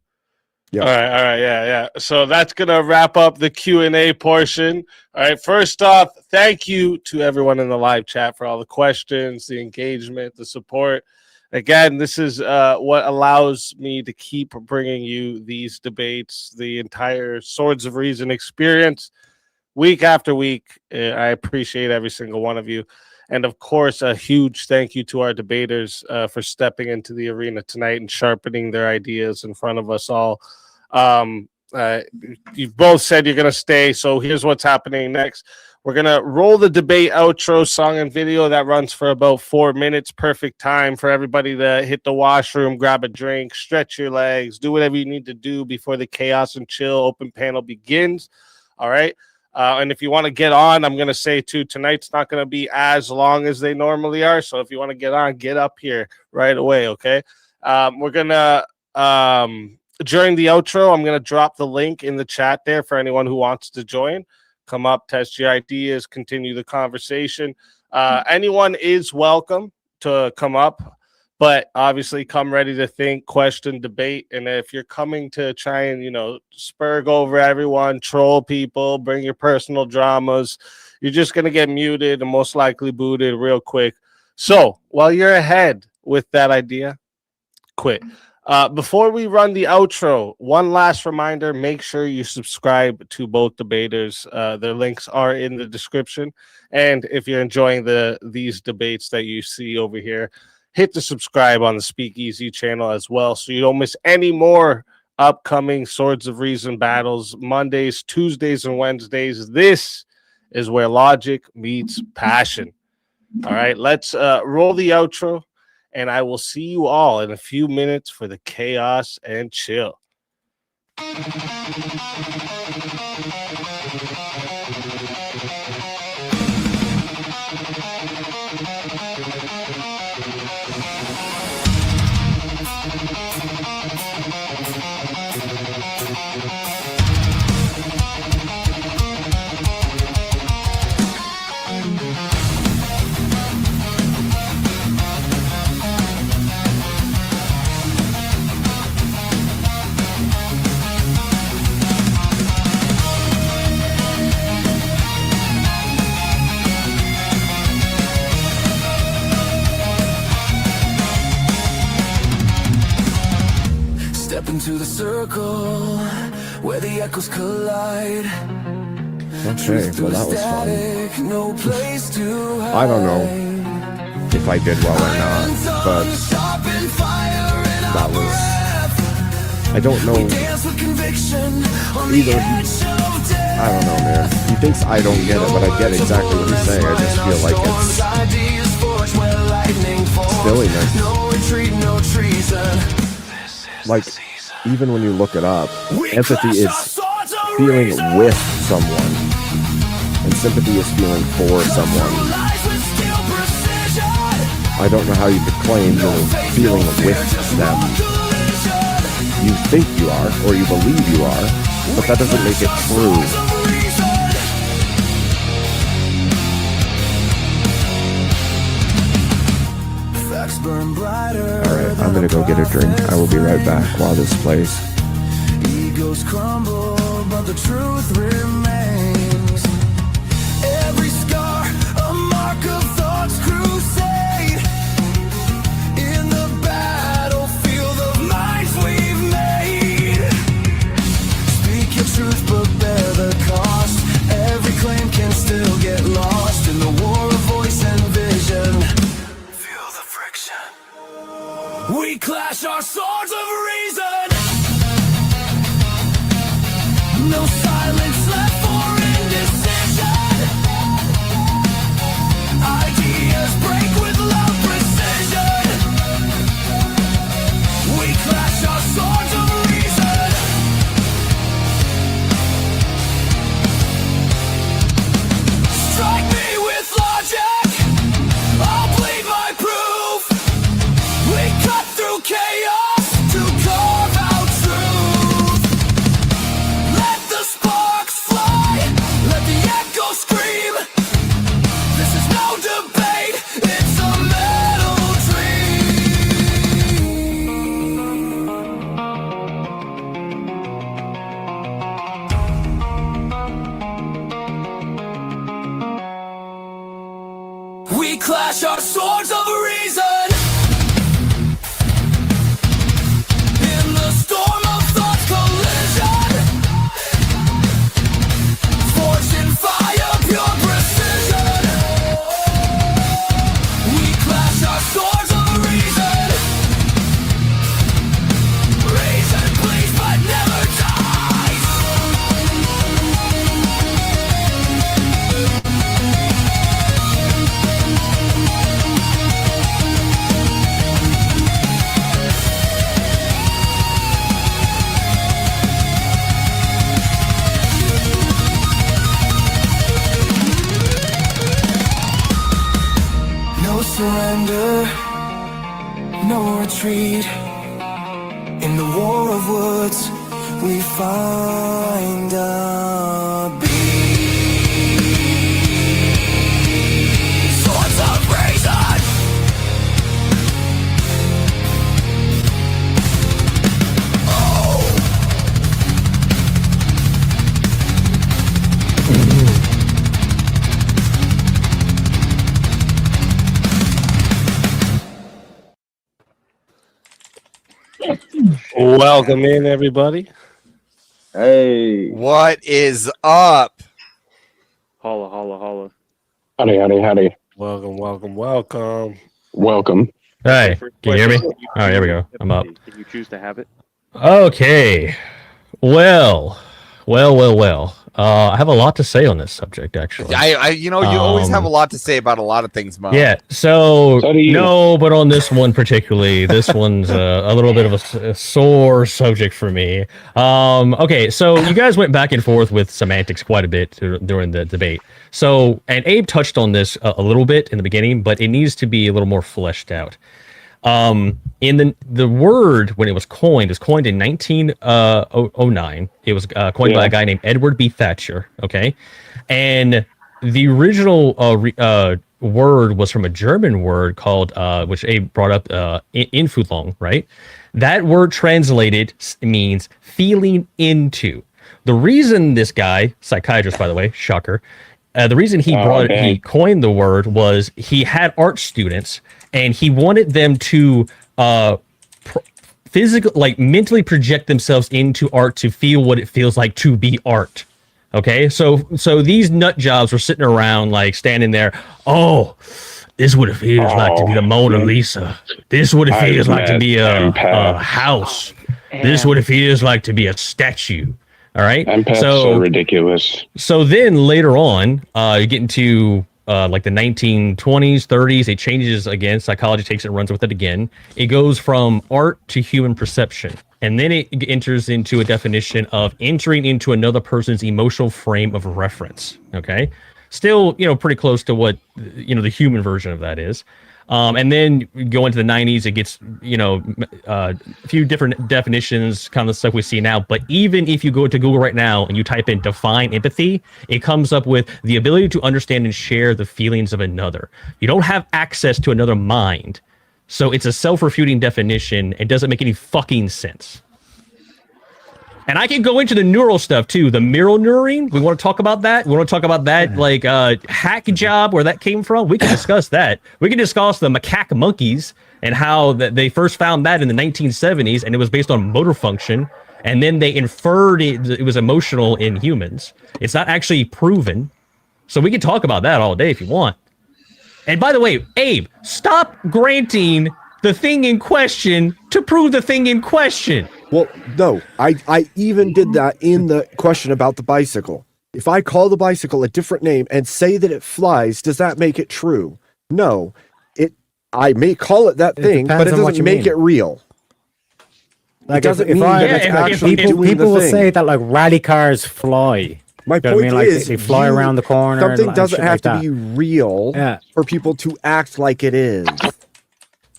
Yeah. All right. Yeah. So that's gonna wrap up the Q&A portion. All right. First off, thank you to everyone in the live chat for all the questions, the engagement, the support. Again, this is what allows me to keep bringing you these debates, the entire Swords of Reason experience, week after week. I appreciate every single one of you. And of course, a huge thank you to our debaters for stepping into the arena tonight and sharpening their ideas in front of us all. You've both said you're going to stay, so here's what's happening next. We're going to roll the debate outro song and video that runs for about 4 minutes. Perfect time for everybody to hit the washroom, grab a drink, stretch your legs, do whatever you need to do before the Chaos and Chill open panel begins. All right. And if you want to get on, I'm going to say too, tonight's not going to be as long as they normally are. So if you want to get on, get up here right away. Okay. We're going to, during the outro, I'm going to drop the link in the chat there for anyone who wants to join. Come up, test your ideas, continue the conversation. Anyone is welcome to come up, but obviously come ready to think, question, debate. And if you're coming to try and, spurg over everyone, troll people, bring your personal dramas, you're just going to get muted and most likely booted real quick. So while you're ahead with that idea, quit. Before we run the outro, one last reminder, make sure you subscribe to both debaters. Their links are in the description. And if you're enjoying these debates that you see over here, hit the subscribe on the Speakeasy channel as well so you don't miss any more upcoming Swords of Reason battles, Mondays, Tuesdays, and Wednesdays. This is where logic meets passion. All right, let's roll the outro. And I will see you all in a few minutes for the Chaos and Chill. into the circle where the echoes collide. Okay, well that was fun. No place to hide. I don't know if I did well or not, but that was... I don't know either. I don't know, man. He thinks I don't get it, but I get exactly what he's saying. I just feel like it's silliness. Like, even when you look it up, empathy is feeling with someone, and sympathy is feeling for someone. I don't know how you could claim you're feeling with them. You think you are, or you believe you are, but that doesn't make it true. Alright, I'm gonna go get a drink. I will be right back while this plays. Egos crumble, but the truth remains. Every scar, a mark of thoughts crusade. In the battlefield of minds we've made. Speak your truth, but bear the cost. Every claim can still get lost in the war of voice and vision. Feel the friction. We clash our swords of reason. No silence left for indecision. Ideas break with loud precision. We clash our swords of reason. Strike me with logic, I'll plead my proof. We cut through chaos to carve out truth. Let the sparks fly, let the echo scream. This is no debate, it's a metal dream. We clash our swords of reason. In the storm of thought's collision. Forged in fire, pure precision. We clash our swords of reason. Reason bleeds but never dies. No surrender, no retreat. In the war of words, we find a beat. Swords of reason. Oh. Welcome in, everybody. Hey. What is up? Holla, holla, holla. Howdy, howdy, howdy. Welcome, welcome, welcome. Welcome. Hey, can you hear me? Oh, here we go. I'm up. Can you choose to have it? Okay. Well. I have a lot to say on this subject, actually. You always have a lot to say about a lot of things, Mo. Yeah. So do you. no, but on this one particularly, this one's a little bit of a sore subject for me. Okay. So you guys went back and forth with semantics quite a bit during the debate. So, and Abe touched on this a little bit in the beginning, but it needs to be a little more fleshed out. In the word, when it was coined in 1909. It was coined by a guy named Edward B. Thatcher. Okay, and the original word was from a German word called, which Abe brought up, Infudlung. Right, that word translated means feeling into. The reason this guy, psychiatrist by the way, shocker. The reason he he coined the word was he had art students and he wanted them to physical, like mentally project themselves into art to feel what it feels like to be art. Okay, so these nut jobs were sitting around like standing there. Oh, this is what it feels like to be the Mona Lisa. This is what it feels like to be a house. This is what it feels like to be a statue. All right. Empaths are ridiculous. So then later on, you get into like the 1920s, 30s, it changes again. Psychology takes it and runs with it again. It goes from art to human perception. And then it enters into a definition of entering into another person's emotional frame of reference. Okay. Still, pretty close to what, the human version of that is. And then go into the 90s, it gets, a few different definitions, kind of the stuff we see now. But even if you go to Google right now and you type in define empathy, it comes up with the ability to understand and share the feelings of another. You don't have access to another mind. So it's a self-refuting definition. It doesn't make any fucking sense. And I can go into the neural stuff too. The mirror neuring. We want to talk about that. We want to talk about that, like hack job, where that came from. We can discuss that. We can discuss the macaque monkeys and how they first found that in the 1970s, and it was based on motor function. And then they inferred it was emotional in humans. It's not actually proven. So we can talk about that all day if you want. And by the way, Abe, stop granting the thing in question to prove the thing in question. Well, no, I even did that in the question about the bicycle. If I call the bicycle a different name and say that it flies, does that make it true? No. I may call it that thing, but it doesn't make it real. Like it doesn't mean that it's actually doing people will the thing. say that like rally cars fly. My You know point what I mean? Like is, they fly around the corner. Something and doesn't shit have like to that. be real for people to act like it is.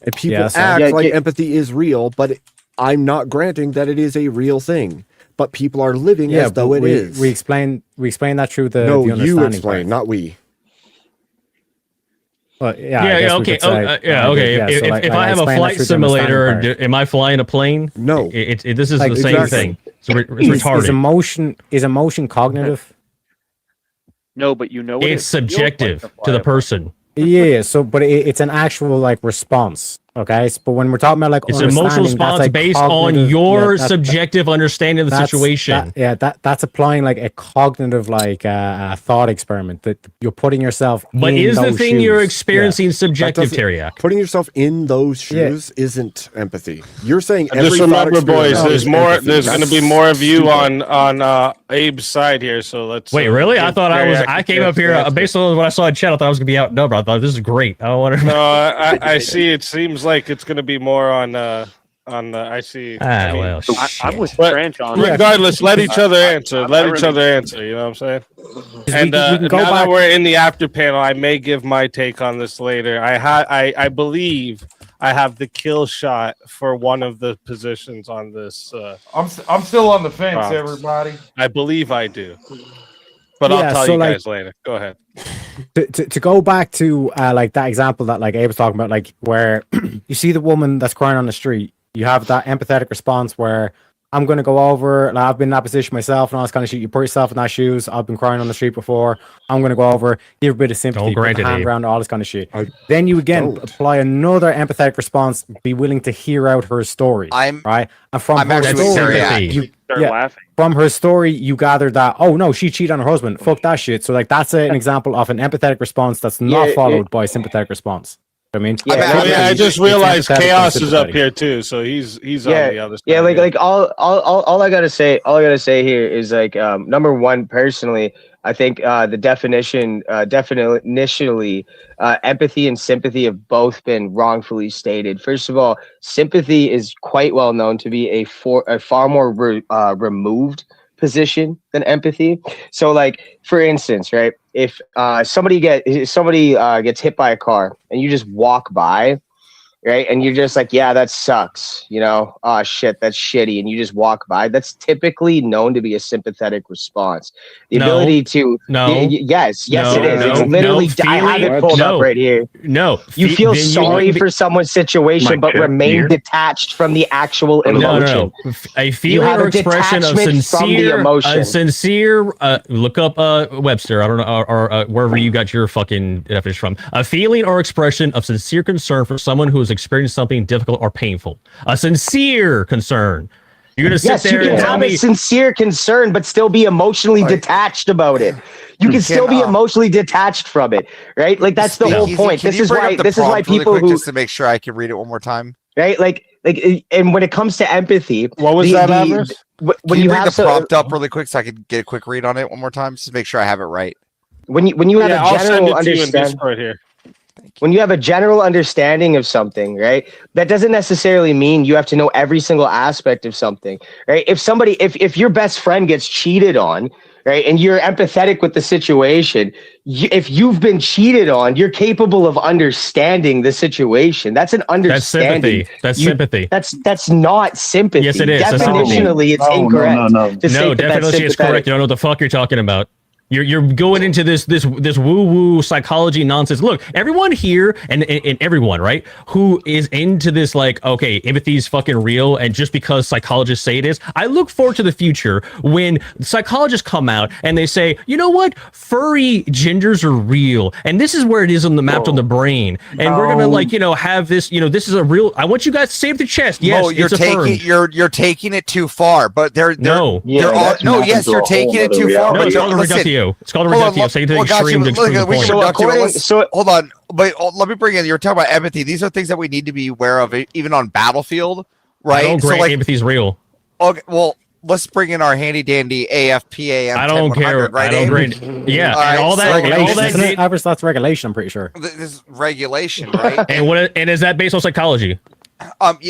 And people act like empathy is real, but I'm not granting that it is a real thing. But people are living as though it is. We explain that through the No, the you understanding explain, part. not we. Well, I guess we okay. could say- Okay. so, like, if like, I have a explain that flight through the simulator, understanding part. am I flying a plane? No. This is Like, the same exactly. thing. It's retarded. Is emotion cognitive? No, but you know what It's it feels like subjective to to fly the a person. Yeah, so but it's an actual like response. Okay, but when we're talking about like It's an emotional understanding, that's, response like, based on cognitive- your yeah, that- subjective understanding of the that's- situation. that's applying like a cognitive like thought experiment that you're putting yourself. But in is the those thing you're shoes. experiencing subjective, That doesn't- Tareyak? Putting yourself in those shoes isn't empathy. You're saying Just every thought remember, boys, experience there's is more. empathy. There's going to be That's more of you stupid. on Abe's side here. So let's. Wait, really? I give thought Tareyak I a came up chance here to answer. based on what I saw in chat. I thought I was gonna be outnumbered. I thought this is great. I want to. No, I see. It seems like it's going to be more on the. I see. Ah, well, I'm with But Trench on regardless, let each other answer. I Let each really- other answer. You know what I'm saying? And we can go now that back- we're in the after panel, I may give my take on this later. I believe I have the kill shot for one of the positions on this. I'm still on the fence, Promise. everybody. I believe I do, but Yeah, I'll tell so, you like- guys later. Go ahead. To go back to like that example that like Abe was talking about, like where you see the woman that's crying on the street, you have that empathetic response where I'm going to go over, like, I've been in that position myself and all this kind of shit. You put yourself in that shoes. I've been crying on the street before. I'm going to go over, give a bit of sympathy, Don't put grant the it, hand Abe. around, all this kind of shit. Then you again apply another empathetic response, be willing to hear out her story. right? And from I'm her actually with story, Tareyak. you, Start laughing. from her story, you gather that, oh no, she cheated on her husband. Fuck that shit. So like that's an example of an empathetic response that's not Yeah, followed by a sympathetic response. I mean, Yeah, Oh, yeah, I just it's realized empathetic and Chaos is up sympathetic. here too, so he's Yeah, on the other side. Yeah, like all I gotta say here is like number one, personally, I think the definitionally empathy and sympathy have both been wrongfully stated. First of all, sympathy is quite well known to be a far more removed position than empathy. So like for instance, right, if somebody gets hit by a car and you just walk by, right, and you're just like, yeah, that sucks, you know, oh shit, that's shitty, and you just walk by, that's typically known to be a sympathetic response. The ability to yes, it is. It's literally I have it pulled up right here. No, You feel then sorry for someone's situation, but remain detached from the actual emotion. No. A You feeling have or a expression of detachment from the sincere, emotion. look up Webster, I don't know, or wherever you got your fucking definition from. A feeling or expression of sincere concern for someone who is experiencing something difficult or painful. A sincere concern. You're gonna sit Yes, there you and can tell have me a sincere concern, but still be emotionally detached about it. You can still be emotionally detached from it, right? Like that's the whole point. Can This you is bring why up the this is why prompt really people quick, who, just to make sure I can read it one more time. right, like, and when it comes to empathy, What was that, Avarice? when Can you you bring have the prompt up really quick so I can get a quick read on it one more time, just to make sure I have it right. when you have a I'll send general it to you in understanding. Discord here. When you have a general understanding of something, right, that doesn't necessarily mean you have to know every single aspect of something, right? If your best friend gets cheated on, right, and you're empathetic with the situation, if you've been cheated on, you're capable of understanding the situation. That's an understanding. That's sympathy. That's not sympathy. Yes, it is. That's sympathy. Definitionally, it's incorrect. to say that that's definition is sympathetic. correct. You don't know what the fuck you're talking about. You're going into this woo woo psychology nonsense. Look, everyone here and everyone, right, who is into this, like, okay, empathy is fucking real, and just because psychologists say it is, I look forward to the future when psychologists come out and they say, you know what, furry genders are real, and this is where it is on the mapped on the brain, and we're gonna, like, have this, this is a real. I want you guys to say with the chest. Yes, Mo, you're it's affirmed. taking you're taking it too far. But you're taking it too far. No, But it's called a reductio. It's called a reductio. Say it to the extreme. Hold on. But let me bring in. You're talking about empathy. These are things that we need to be aware of, even on battlefield, right? I don't grant empathy's real. Okay, well, let's bring in our handy dandy AFPA. I don't care. Right, I don't grant. Yeah, and all that. Average, that's regulation. I'm pretty sure. This is regulation, right? And is that based on psychology?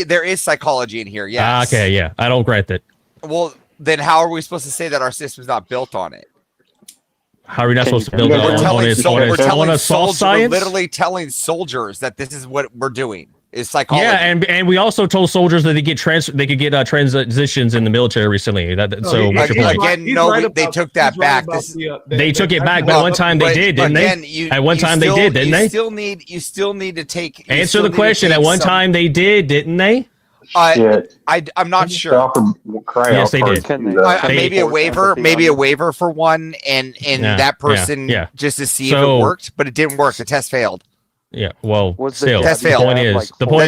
There is psychology in here. Yes. Okay. Yeah, I don't grant it. Well, then how are we supposed to say that our system's not built on it? How are we not supposed to build it on a soft science? We're literally telling soldiers that this is what we're doing. Is psychology. Yeah, and we also told soldiers that they could get transitions in the military recently. So what's your point? They took that back. They took it back, but one time they did, didn't they? At one time they did, didn't they? You still need to take. Answer the question. At one time they did, didn't they? I'm not sure. Yes, they did. Maybe a waiver for one, and that person just to see if it worked, but it didn't work. The test failed. Yeah, well, still, test the failed. point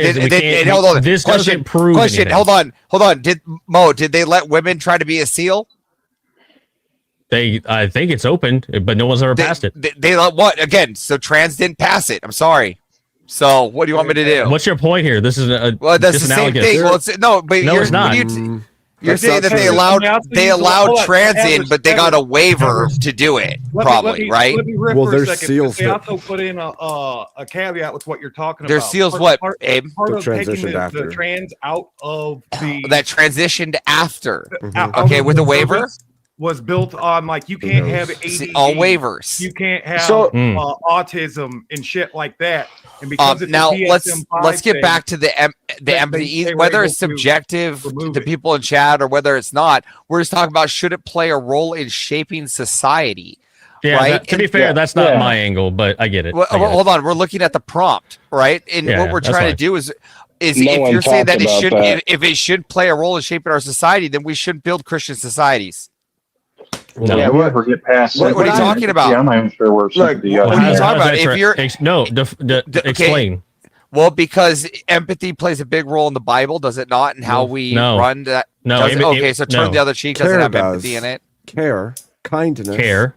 is, we can't. Hold on. This doesn't prove anything. Hold on. Did they let women try to be a SEAL? I think it's open, but no one's ever passed it. They let what again? So trans didn't pass it. I'm sorry. So what do you want me to do? What's your point here? This is that's the same thing. Well, it's not. You're saying that they allowed trans in, but they got a waiver to do it, probably, right? Well, there's SEALs. They also put in a caveat with what you're talking about. There's SEALs. What, Abe? Part of taking the trans out of the that transitioned after. Okay, with a waiver. Was built on, like, you can't have ADD, all waivers. You can't have autism and shit like that. And because now let's get back to the empathy, whether it's subjective to people in chat or whether it's not. We're just talking about, should it play a role in shaping society? Yeah, right? To be fair, that's not my angle, but I get it. Well, hold on, we're looking at the prompt, right? And what we're trying to do is if you're saying that if it should play a role in shaping our society, then we should build Christian societies. What are you talking about? I'm not even sure where sympathy is. What are you talking about? Explain. Well, because empathy plays a big role in the Bible, does it not? And how we run that. Okay, so turn the other cheek doesn't have empathy in it. Care, kindness,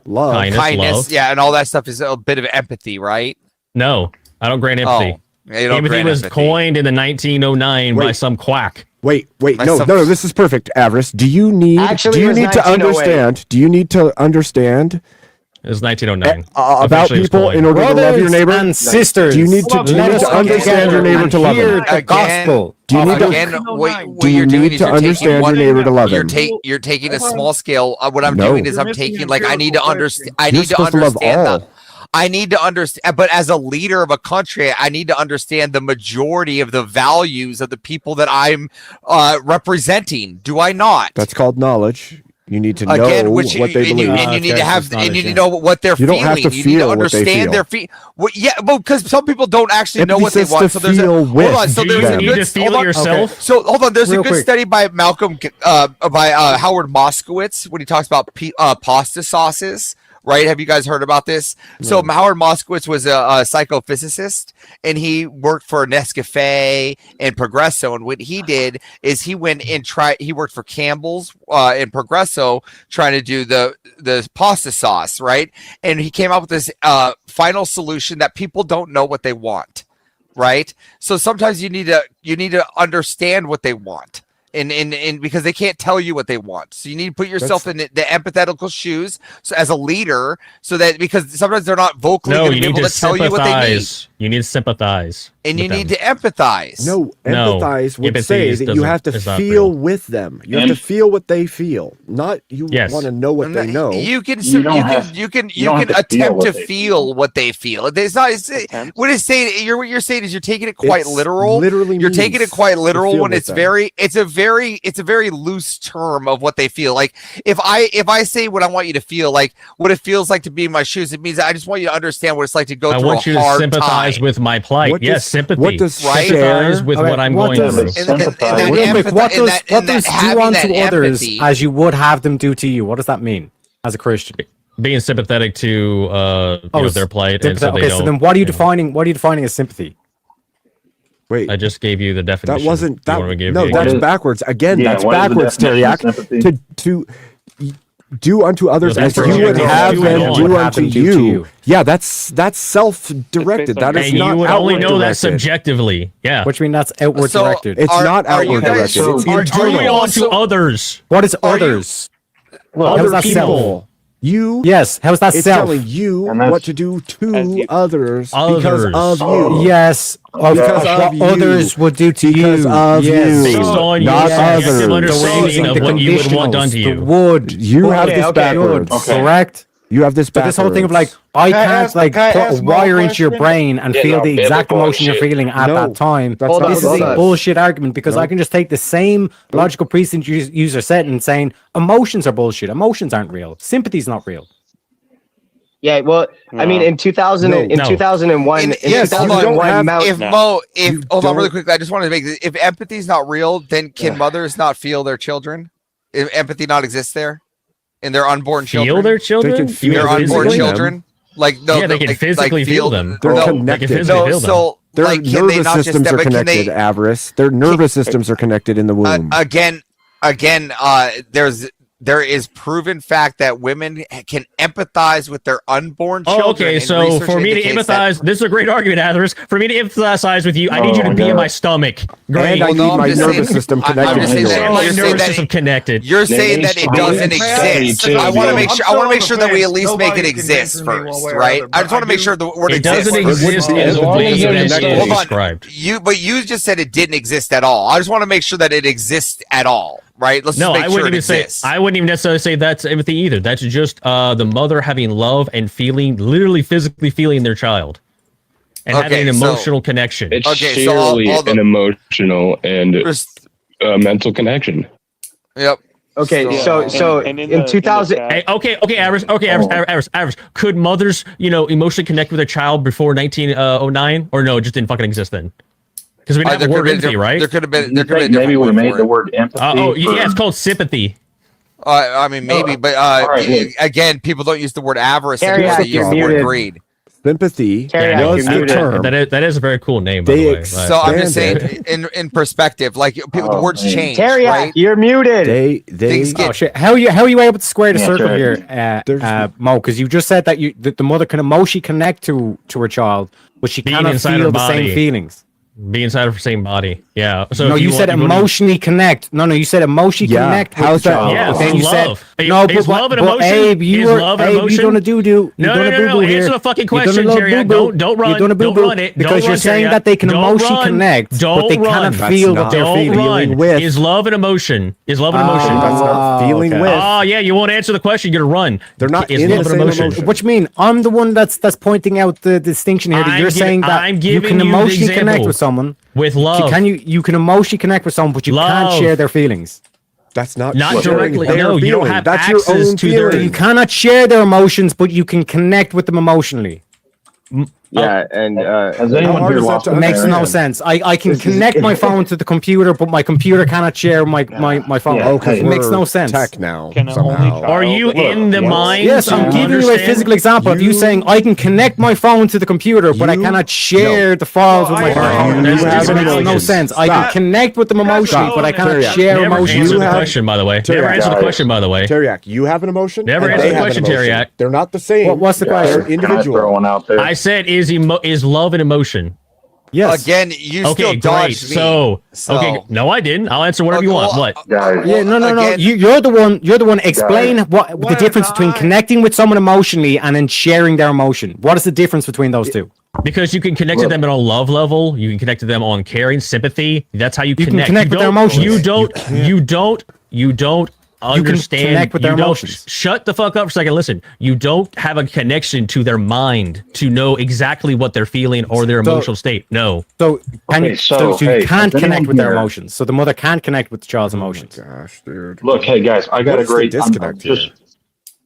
love, kindness, yeah, and all that stuff is a bit of empathy, right? No, I don't grant empathy. Empathy was coined in the 1909 by some quack. Wait, no, this is perfect, Avarice. Do you need to understand? Do you need to understand? It was 1909. About people in order to love your neighbor and sisters. Do you need to understand your neighbor to love him? The gospel. Do you need to understand your neighbor to love him? You're taking a small scale. What I'm doing is I'm taking, like, I need to understand. I need to understand I need to understand, but as a leader of a country, I need to understand the majority of the values of the people that I'm representing. Do I not? That's called knowledge. You need to know what they believe. And you need to have, and you need to know what they're feeling. You don't have to feel what they feel. Their yeah, well, because some people don't actually know what they want. So there's hold on. So there's a good feel yourself. Okay. So hold on. There's a good study by Malcolm, by Howard Moskowitz when he talks about pasta sauces. right? Have you guys heard about this? So Howard Moskowitz was a psychophysicist, and he worked for Nescafe and Progresso. And what he did is he went and he worked for Campbell's and Progresso trying to do the pasta sauce, right? And he came up with this final solution that people don't know what they want, right? So sometimes you need to understand what they want. And because they can't tell you what they want, so you need to put yourself in the empathetical shoes, so as a leader, so that because sometimes they're not vocally going to be able to tell you what they need. You need to sympathize, and you need to empathize. No, empathize would say that you have to feel with them. You have to feel what they feel, not you want to know what they know. You can attempt to feel what they feel. It's not. What it's saying. What you're saying is you're taking it quite literal. Literally, you're taking it quite literal when it's them. it's a very loose term of what they feel. Like if I say what I want you to feel, like what it feels like to be in my shoes, it means I just want you to understand what it's like to go through a hard time. I want you to sympathize with my plight. Yes, sympathy. What does sympathize with what I'm going through? What does do unto others as you would have them do to you? What does that mean as a Christian? Being sympathetic to you know, their plight. And so so then what are you defining? What are you defining as sympathy? Wait, I just gave you the definition. That wasn't that. No, that's backwards. Again, that's backwards, Tareyak. To do unto others as you would have them do unto you. Yeah, that's self-directed. That is not you would outward only know that directed. subjectively. Yeah, which means that's outward directed. It's not outward directed. It's internal. onto others. What is others? Well, how's that people. self? You yes, how's that it's self? telling you what to do to others because of you. Yes, because what of you. others would do to because you. of Yes. you. Based on your not subjective others. understanding of what you would want done to you. Would you have this backwards? Correct. You have this backwards. But this whole thing of like I can't put a wire into your brain and feel the exact emotion you're feeling at that time. This is a bullshit argument because I can just take the same logical precedent user set and saying emotions are bullshit. Emotions aren't real. Sympathy's not real. Yeah, well, I mean, in 2001, hold on really quickly. I just wanted to make this. If empathy is not real, then can mothers not feel their children? If empathy not exists there in their unborn children, Feel their children? They can feel their unborn physically children. Like no, yeah, they can physically feel them. They're connected. So their like, nervous systems are connected. Avarice. Their nervous systems are connected in the womb. There is proven fact that women can empathize with their unborn children. Okay, so for me to empathize, this is a great argument, Athers. For me to empathize with you, I need you to be in my stomach. Great. And I need my nervous system connected to yours. My nervous system connected. You're saying that it doesn't exist. I want to make sure. I want to make sure that we at least make it exist first, right? I just want to make sure the word exists. It doesn't exist as the way that it is described. You just said it didn't exist at all. I just want to make sure that it exists at all. Right? Let's just make sure it exists. I wouldn't even necessarily say that's empathy either. That's just the mother having love and feeling, literally physically feeling their child. And having an emotional connection. It's surely an emotional and mental connection. Yep. Okay, so in 2000. Average. Could mothers, emotionally connect with their child before 1909, or no, it just didn't fucking exist then? Because we didn't have the word empathy, right? There could have been. Maybe we made the word empathy. It's called sympathy. I mean, maybe, but again, people don't use the word avarice. They use the word greed. Sympathy was the term. That is a very cool name, by the way. So I'm just saying, in perspective, like the words change. Tareyak, right? you're muted. How are you able to square the circle here, Mo? Because you just said that the mother can emotionally connect to her child, but she cannot feel the same feelings. Be inside of the same body. Yeah. So no, you said emotionally connect. No, you said emotionally connect. How's that? Yeah, then you love. Said no, is love and emotion? Abe, you done a doo-doo. No. Answer the fucking question, Tareyak. Don't run. Don't run it. Because you're saying that they can emotionally connect, but they cannot feel what they're feeling with. Is love and emotion? That's not feeling with. Oh yeah, you won't answer the question. You're gonna run. They're not in the same emotion. What you mean? I'm the one that's pointing out the distinction here. That you're saying that you can emotionally connect with someone with love. You can emotionally connect with someone, but you can't share their feelings. That's not directly. No, you don't have that's access your own to their. You cannot share their emotions, but you can connect with them emotionally. Yeah, and Has anyone here lost It makes no sense. I can connect my phone to the computer, but my computer cannot share my phone. Oh, because it makes no sense. Tech now. Can somehow. Are you in the mind? Yes, to I'm giving you a understand? physical example of you saying I can connect my phone to the computer, but I cannot share the files with my phone. That's That makes no emotions. sense. I can connect with them emotionally, but I cannot Tareyak. share Never emotions. answered the question, by the way. Never Tareyak. answered the question, by the way. Tareyak, you have an emotion. Never and answered they the have an question, emotion. Tareyak. They're not the same. What's the question? They're individual. Throw one out there. I said, is love an emotion? Yes. Again, you Okay, still great. dodged me. So, okay, no, I didn't. I'll answer whatever you want. What? Guys, Yeah, no. Again- You're the one. You're the one. Explain what the difference between connecting with someone emotionally and then sharing their emotion. What is the difference between those two? Because you can connect to them on a love level. You can connect to them on caring, sympathy. That's how you can connect. connect with their emotions. You don't understand. connect with their you don't- emotions. Shut the fuck up for a second. Listen, you don't have a connection to their mind to know exactly what they're feeling or their emotional state. No. So, Okay, so, you hey, can't has connect anyone with their here- emotions. So the mother can't connect with the child's emotions. Gosh, dude. Look, hey guys, I got What a is the great disconnect just. here?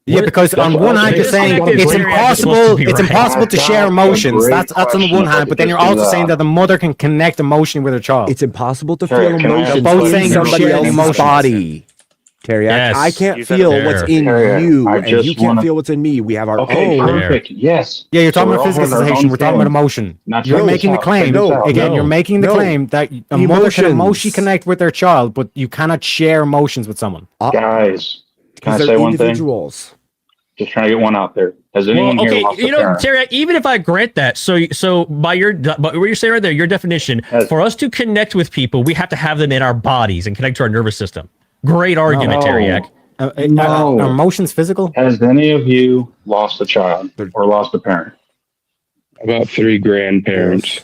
Yeah, because on That's one what- hand you're saying Disconnect is it's very impossible. supposed to be It's right. impossible to share That's a emotions. great That's on the one question, hand, but then you're because, also saying that the mother can connect emotionally with her child. It's impossible to Tareyak, feel can I emotions ask both in saying somebody sharing else's emotions. body. Tareyak, Yes. I can't You said feel it what's there. in Tareyak, you, I and just you can't wanna- feel what's in me. We have our Okay, own. perfect. Yes. Yeah, you're So talking we're about all physical having our sensation. own We're talking about feelings. emotion. Now check You're this making the out. claim. Check this out. Again, No. you're making the No. claim that a mother can Emotions. emotionally connect with their child, but you cannot share emotions with someone. Guys, can I Because say they're one thing? individuals. Just trying to get one out there. Has anyone Well, here okay, lost you a know, parent? Terry, even if I grant that, so by what you're saying right there, your definition, Yes. for us to connect with people, we have to have them in our bodies and connect to our nervous system. Great argument, No. Tareyak. No. Are emotions physical? Has any of you lost a child or lost a parent? About 3 grandparents.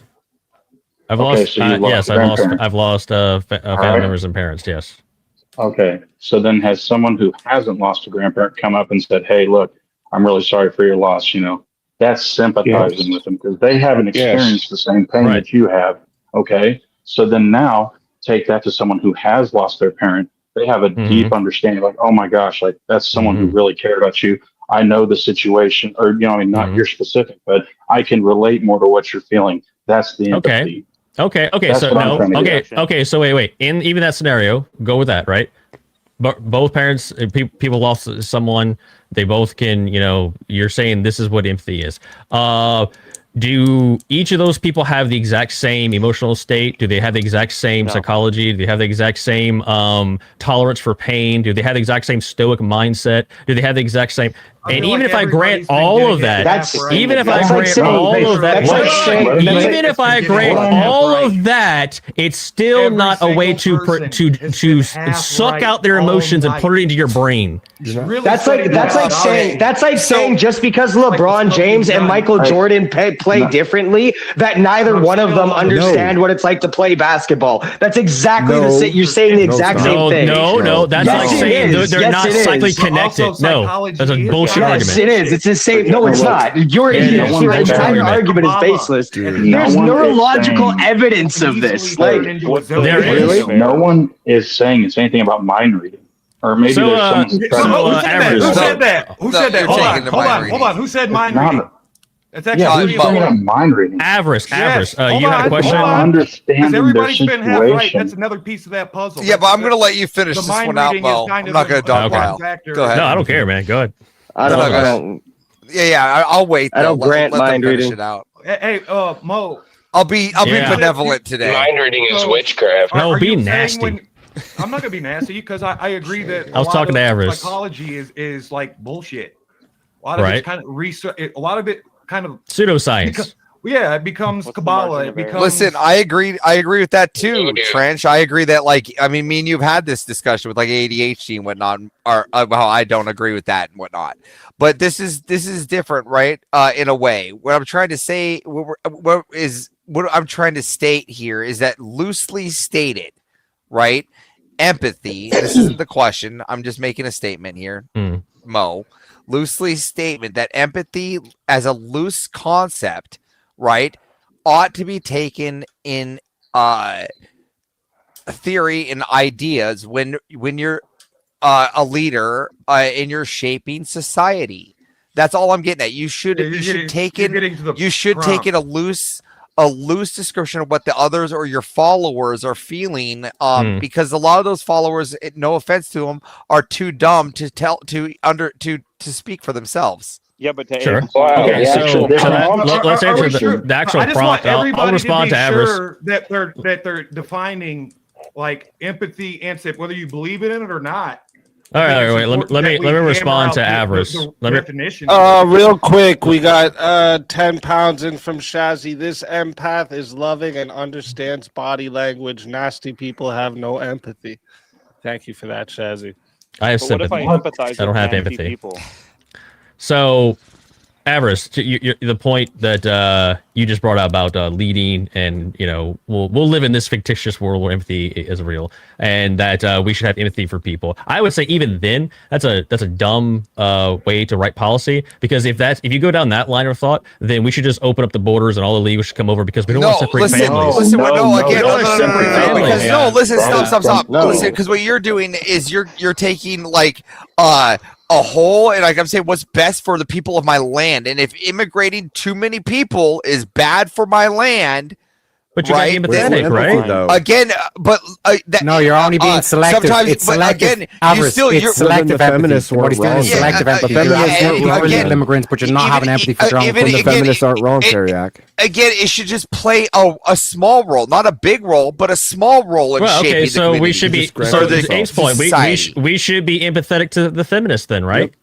I've Okay, lost, so you lost yes, a grandparent. I've lost family right. members and parents. Yes. Okay, so then has someone who hasn't lost a grandparent come up and said, "Hey, look, I'm really sorry for your loss." You know, that's sympathizing with them because they haven't experienced the same pain Right. that you have. Okay, so then now take that to someone who has lost their parent. They have a deep understanding, like, oh my gosh, like that's someone who really cared about you. I know the situation, or I mean, not your specific, but I can relate more to what you're feeling. That's the empathy. Okay. That's So what I'm trying to get. Okay. So wait. In even that scenario, go with that, right? But both parents, people lost someone. They both can, you're saying this is what empathy is. Do each of those people have the exact same emotional state? Do they have the exact same psychology? Do they have the exact same tolerance for pain? Do they have the exact same stoic mindset? Do they have the exact same? And even if I grant all of that, even if I grant all of that, even if I grant all of that, it's still not a way to suck out their emotions and put it into your brain. That's like saying just because LeBron James and Michael Jordan play differently, that neither one of them understand what it's like to play basketball. That's exactly the same. You're saying the exact same thing. No, that's like saying they're not cyclically connected. No, that's a bullshit argument. Yes, it is. It's the same. No, it's not. Your entire argument is baseless. There's neurological evidence of this. Like, there is. No one is saying it's anything about mind reading. Or maybe there's someone who's trying Who said that? Who said that? Hold on. Who said mind reading? It's actually who's bringing up mind reading? Avarice. You had a Because question? understanding their everybody's been half right. situation. That's another piece of that puzzle. Yeah, but I'm going to let you finish this one out, Mo. I'm not going to dog pile. Go ahead. No, I don't care, man. Go ahead. I don't. Yeah, I'll wait. I don't grant let them mind finish reading. it out. Hey, Mo. I'll be benevolent today. Mind reading is witchcraft. No, Are be you saying nasty. I'm not gonna be nasty because I agree that I was talking to Avarice. Psychology is like bullshit. A lot of Right. it's kind of research. A lot of it kind of Pseudoscience. it becomes Kabbalah. It becomes. Listen, I agree with that too, Trench. I agree that, me and you've had this discussion with like ADHD and whatnot, or well, I don't agree with that and whatnot. But this is different, right? In a way, what I'm trying to say, what I'm trying to state here is that loosely stated, right? Empathy. This isn't the question. I'm just making a statement here, Mo. Loosely statement that empathy, as a loose concept, right, ought to be taken in theory and ideas when you're a leader and you're shaping society. That's all I'm getting at. You should Yeah, you should you're take getting to the it. You should prompt. take it a loose description of what the others or your followers are feeling. Because a lot of those followers, no offense to them, are too dumb to speak for themselves. Yeah, but to Sure. Abe's Wow. point, Okay, Yeah, so let's answer sure? the actual I just prompt. want I'll everybody respond to to be Avarice. sure that they're defining like empathy and whether you believe in it or not. All right, It's wait. Let important me that we respond to hammer out Avarice. the Let me. definition. Real quick, we got 10 pounds in from Shazzy. This empath is loving and understands body language. Nasty people have no empathy. Thank you for that, Shazzy. I have but what if sympathy. I empathize I don't with have nasty empathy. people? So, Avarice, the point that you just brought out about leading, and we'll live in this fictitious world where empathy is real, and that we should have empathy for people. I would say even then, that's a dumb way to write policy, because if you go down that line of thought, then we should just open up the borders and all the illegals should come over, because we don't want to separate families. Stop. Listen, because what you're doing is you're taking like a whole, and like I'm saying, what's best for the people of my land, and if immigrating too many people is bad for my land, but you right? gotta be empathetic, right? Though. Again, but No, you're only being selective. sometimes- It's but selective. again, Avarice, you're it's selective the feminists empathy. What he's doing is weren't selective wrong. empathy. The feminists You're weren't illegal wrong. immigrants, but you're not having empathy for your own even- When the again, feminists aren't wrong, Tareyak. Again, it should just play a small role, not a big role, but a small role in Well, shaping okay, the so community. we should be. Just So grab to Abe's point, society. we should be empathetic to the feminists, then, right?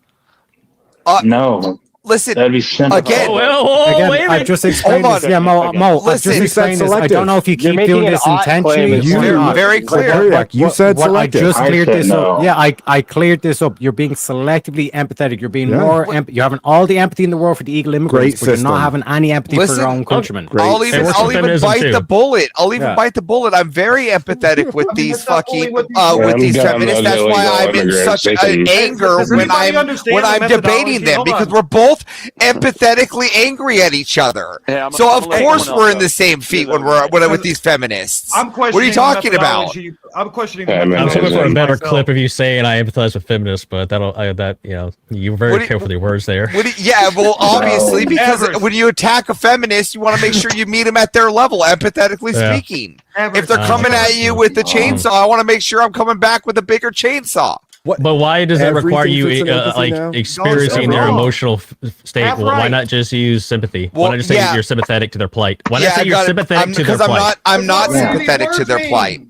No, Listen, that'd be simple. again, Again, wait a I've minute. just explained Hold this. on. Yeah, Mo, I've Listen, just you explained said this. I don't know if you You're keep making doing an this odd claim. intentionally. It's or very, not. very clear. Tareyak, you said What I selective. just I cleared said this no. up. Yeah, I cleared this up. You're being selectively empathetic. You're being Yeah. you're having all the empathy in the world for the illegal immigrants, Great but you're not system. having any empathy for Listen, your own countrymen. Great. I'll even works for feminism bite too. the bullet. I'll even Yeah. bite the bullet. I'm very empathetic with these that's not fucking only with these- with I'm these done feminists. with That's why illegal I'm in immigrants. such They can- anger Does when anybody I'm understand the debating methodology? them, Hold because on. we're both empathetically angry at each other. Hey, I'm So gonna of let course someone we're else in go. the same feet Yeah, when we're with these feminists. I'm questioning. What are you talking the about? methodology. I'm questioning. the Yeah, man, I'm methodology looking for a better myself. clip of you saying I empathize with feminists, but you're very What do you- careful with your words there. Yeah, well, obviously, because Average. when you attack a feminist, you want to make sure you meet them at their level, empathetically Yeah. speaking. Average. If they're coming at you with the chainsaw, I want to make sure I'm coming back with a bigger chainsaw. But why does that require Everything you fits in empathy now? experiencing their wrong. emotional state? Half Well, why right. not just use sympathy? Well, why not just say yeah. you're sympathetic to their plight? Why Yeah, not say I you're got it. sympathetic to their Because plight? I'm not Yeah. sympathetic to their plight.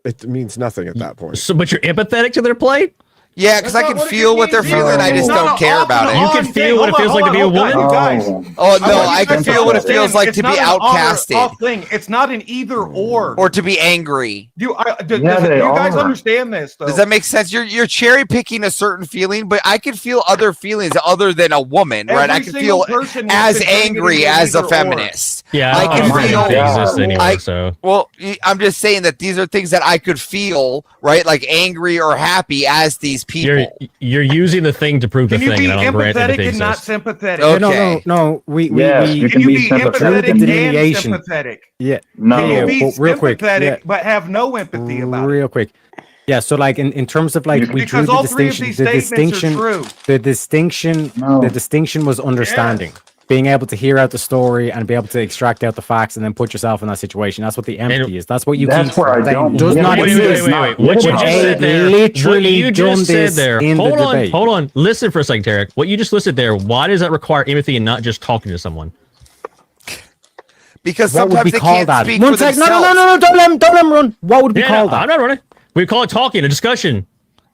It means nothing at that point. So, but you're empathetic to their plight? Yeah, because I can That's not what it feel what they're means. feeling. I just It's not don't an care off about and it. You on can thing. feel what it Hold feels like to be a on, woman? you guys. Oh no, want I you can guys feel what it feels like It's to be not an on or outcasted off thing. It's not an either or. to be angry. You they you guys are. understand this though? Does that make sense? You're cherry picking a certain feeling, but I can feel other feelings other than a woman, right? I Every can single feel person wants as to turn it angry into as a either or. feminist. Yeah, I can don't feel- think they exist anymore. I- So Well, I'm just saying that these are things that I could feel, right? Like angry or happy as these people. you're using the thing to prove Can the you thing. be And I don't grant empathetic empathy and not exists. sympathetic? Okay. No. Yes, you Can you be sympathetic. empathetic and Delineation. sympathetic? Yeah. No. Can you be but real quick, sympathetic but have no empathy about it? real quick. Yeah, so like in terms of like we drew Because the all three of distinction, these statements are true. the distinction was understanding, being able to hear out the story and be able to extract out the facts and then put yourself in that situation. That's what the empathy is. That's what you That's keep where I saying don't does get not it. exist. Wait. What you But just Abe said there, literally what you done just said this there. in the debate. Hold on. Listen for a second, Tareyak. What you just listed there, why does that require empathy and not just talking to someone? Because What would sometimes be they called can't that? speak One for sec. No, themselves. don't let him run. What would be Yeah, called I'm that? not running. We call it talking, a discussion.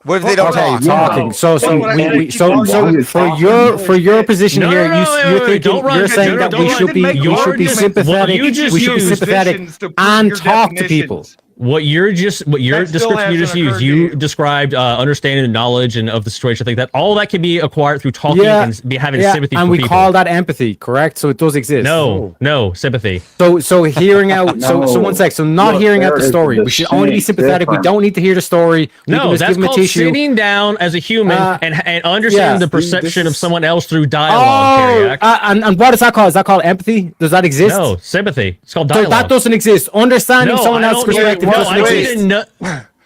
What if they don't Okay, talk? talking. So Yeah. for your position No, here, no, no, you're wait, thinking don't run, you're saying don't that we run. should be Make you should be arguments. sympathetic. Well, you just We should be used sympathetic positions to prove and your talk to definitions. people. What your That still description you just hasn't used, occurred you to you. described understanding and knowledge and of the situation. I think that all that can be acquired through talking and having sympathy and for we people. call that empathy, correct? So it does exist. No, sympathy. So hearing out. So one sec. So not Look, hearing out there the is story. a We should only be distinct sympathetic. We difference. don't need to hear the story. We can No, just that's give them a called tissue. sitting down as a human and understanding the perception of someone else through dialogue. Tareyak. And what is that called? Is that called empathy? Does that exist? No, sympathy. It's called So dialogue. that doesn't exist. Understanding No, someone I else's don't- perspective no, doesn't I don't exist. even know-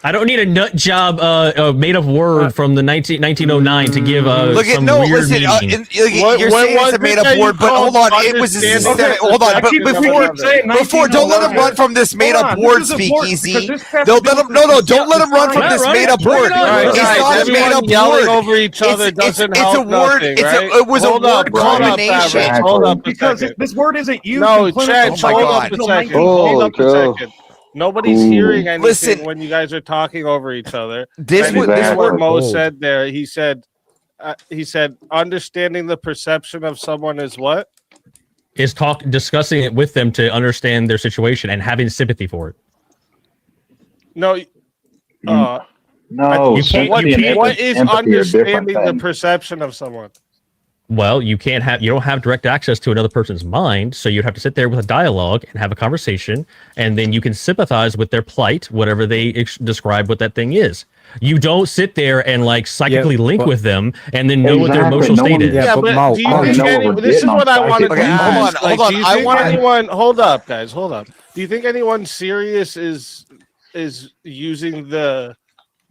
I don't need a nut job made up word from the 1909 to give Look at some no. weird Listen, meaning. you're saying it's a made up word, but hold on. It was a systemic. Hold on, but before, don't let him run from this made up word. Speakeasy. Don't let him. No, don't let him run from this made up word. It's not a made up yelling word. over each other doesn't It's help a word. nothing, It right? was a word combination. Hold up a Because second. this word isn't used. No, in clinical Chad, my hold God. up a second. Holy Hold up a cow. second. Nobody's hearing anything Listen. when you guys are talking over each other. This And was what Mo Hold. said there. He said, understanding the perception of someone is what? Is discussing it with them to understand their situation and having sympathy for it. No. No, You can't- sympathy and What is empathy are different understanding the things. perception of someone? Well, you don't have direct access to another person's mind, so you have to sit there with a dialogue and have a conversation, and then you can sympathize with their plight, whatever they describe what that thing is. You don't sit there and like psychically link with them and then know what their emotional state is. Yeah, but Mo, do you think this is what I wanted to Okay, ask. hold on. Do you think anyone? Hold up, guys. Hold up. Do you think anyone serious is using the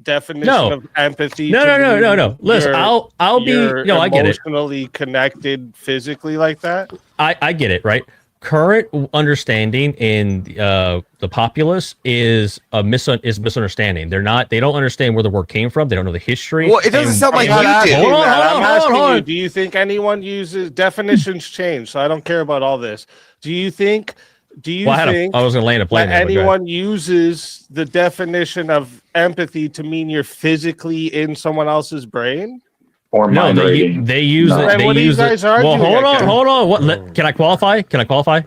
definition of empathy? No. Listen, I'll be. No, I get it. Emotionally connected, physically like that. I get it. Right. Current understanding in the populace is misunderstanding. They don't understand where the word came from. They don't know the history. Well, it doesn't sound like you do. Hold on. Do you think anyone uses definitions change? So I don't care about all this. Do you think? I was going to land a plane. That anyone uses the definition of empathy to mean you're physically in someone else's brain? Or no, mind they reading. use No. it. They What are you use guys it. arguing Well, hold on. What? Oh. Can I qualify?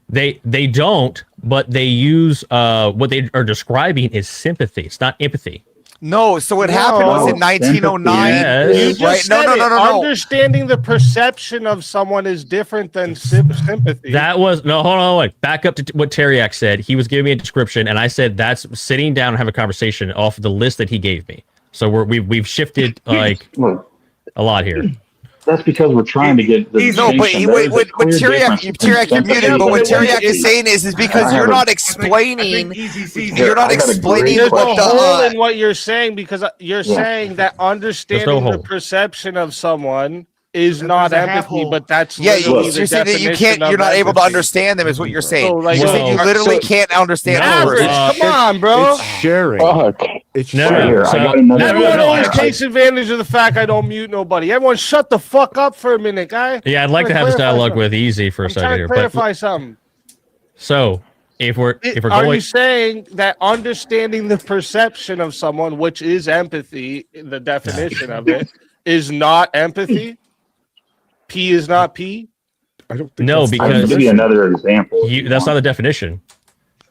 They don't, but they use what they are describing is sympathy. It's not empathy. No, so what happened was in 1909. Yes. You just Right? said No. Understanding the perception of someone is different than sympathy. That was no. Hold on. Wait. Back up to what Tareyak said. He was giving me a description, and I said that's sitting down and have a conversation off the list that he gave me. So we've shifted like Look, a lot here. that's because we're trying to get the No, but distinction. wait, There is a clear difference between Tareyak, you're muted. sympathy But what and Tareyak empathy. is saying is because you're not explaining. You're not I got a explaining great what There's a hole the. in what you're saying because you're saying that understanding the hole. perception of someone is not There's a half empathy, hole. but that's Yeah, literally you're the saying that you definition can't. You're of not able to empathy. understand them, is what you're saying. So, like, You're saying you Well, literally can't understand the Average, person. come on, bro. It's sharing. Fuck. It's No, sharing. Here, so- I got another. Everyone no, always I- takes advantage of the fact I don't mute nobody. Everyone shut the fuck up for a minute, guy. Yeah, I'd like to have this dialogue with Easy for a I'm second trying here. to clarify something. So if we're Are going, you saying that understanding the perception of someone, which is empathy, the definition of it, is not empathy? P is not P? I don't think No, that's the I can because give you definition. another example. if you that's not want. the definition.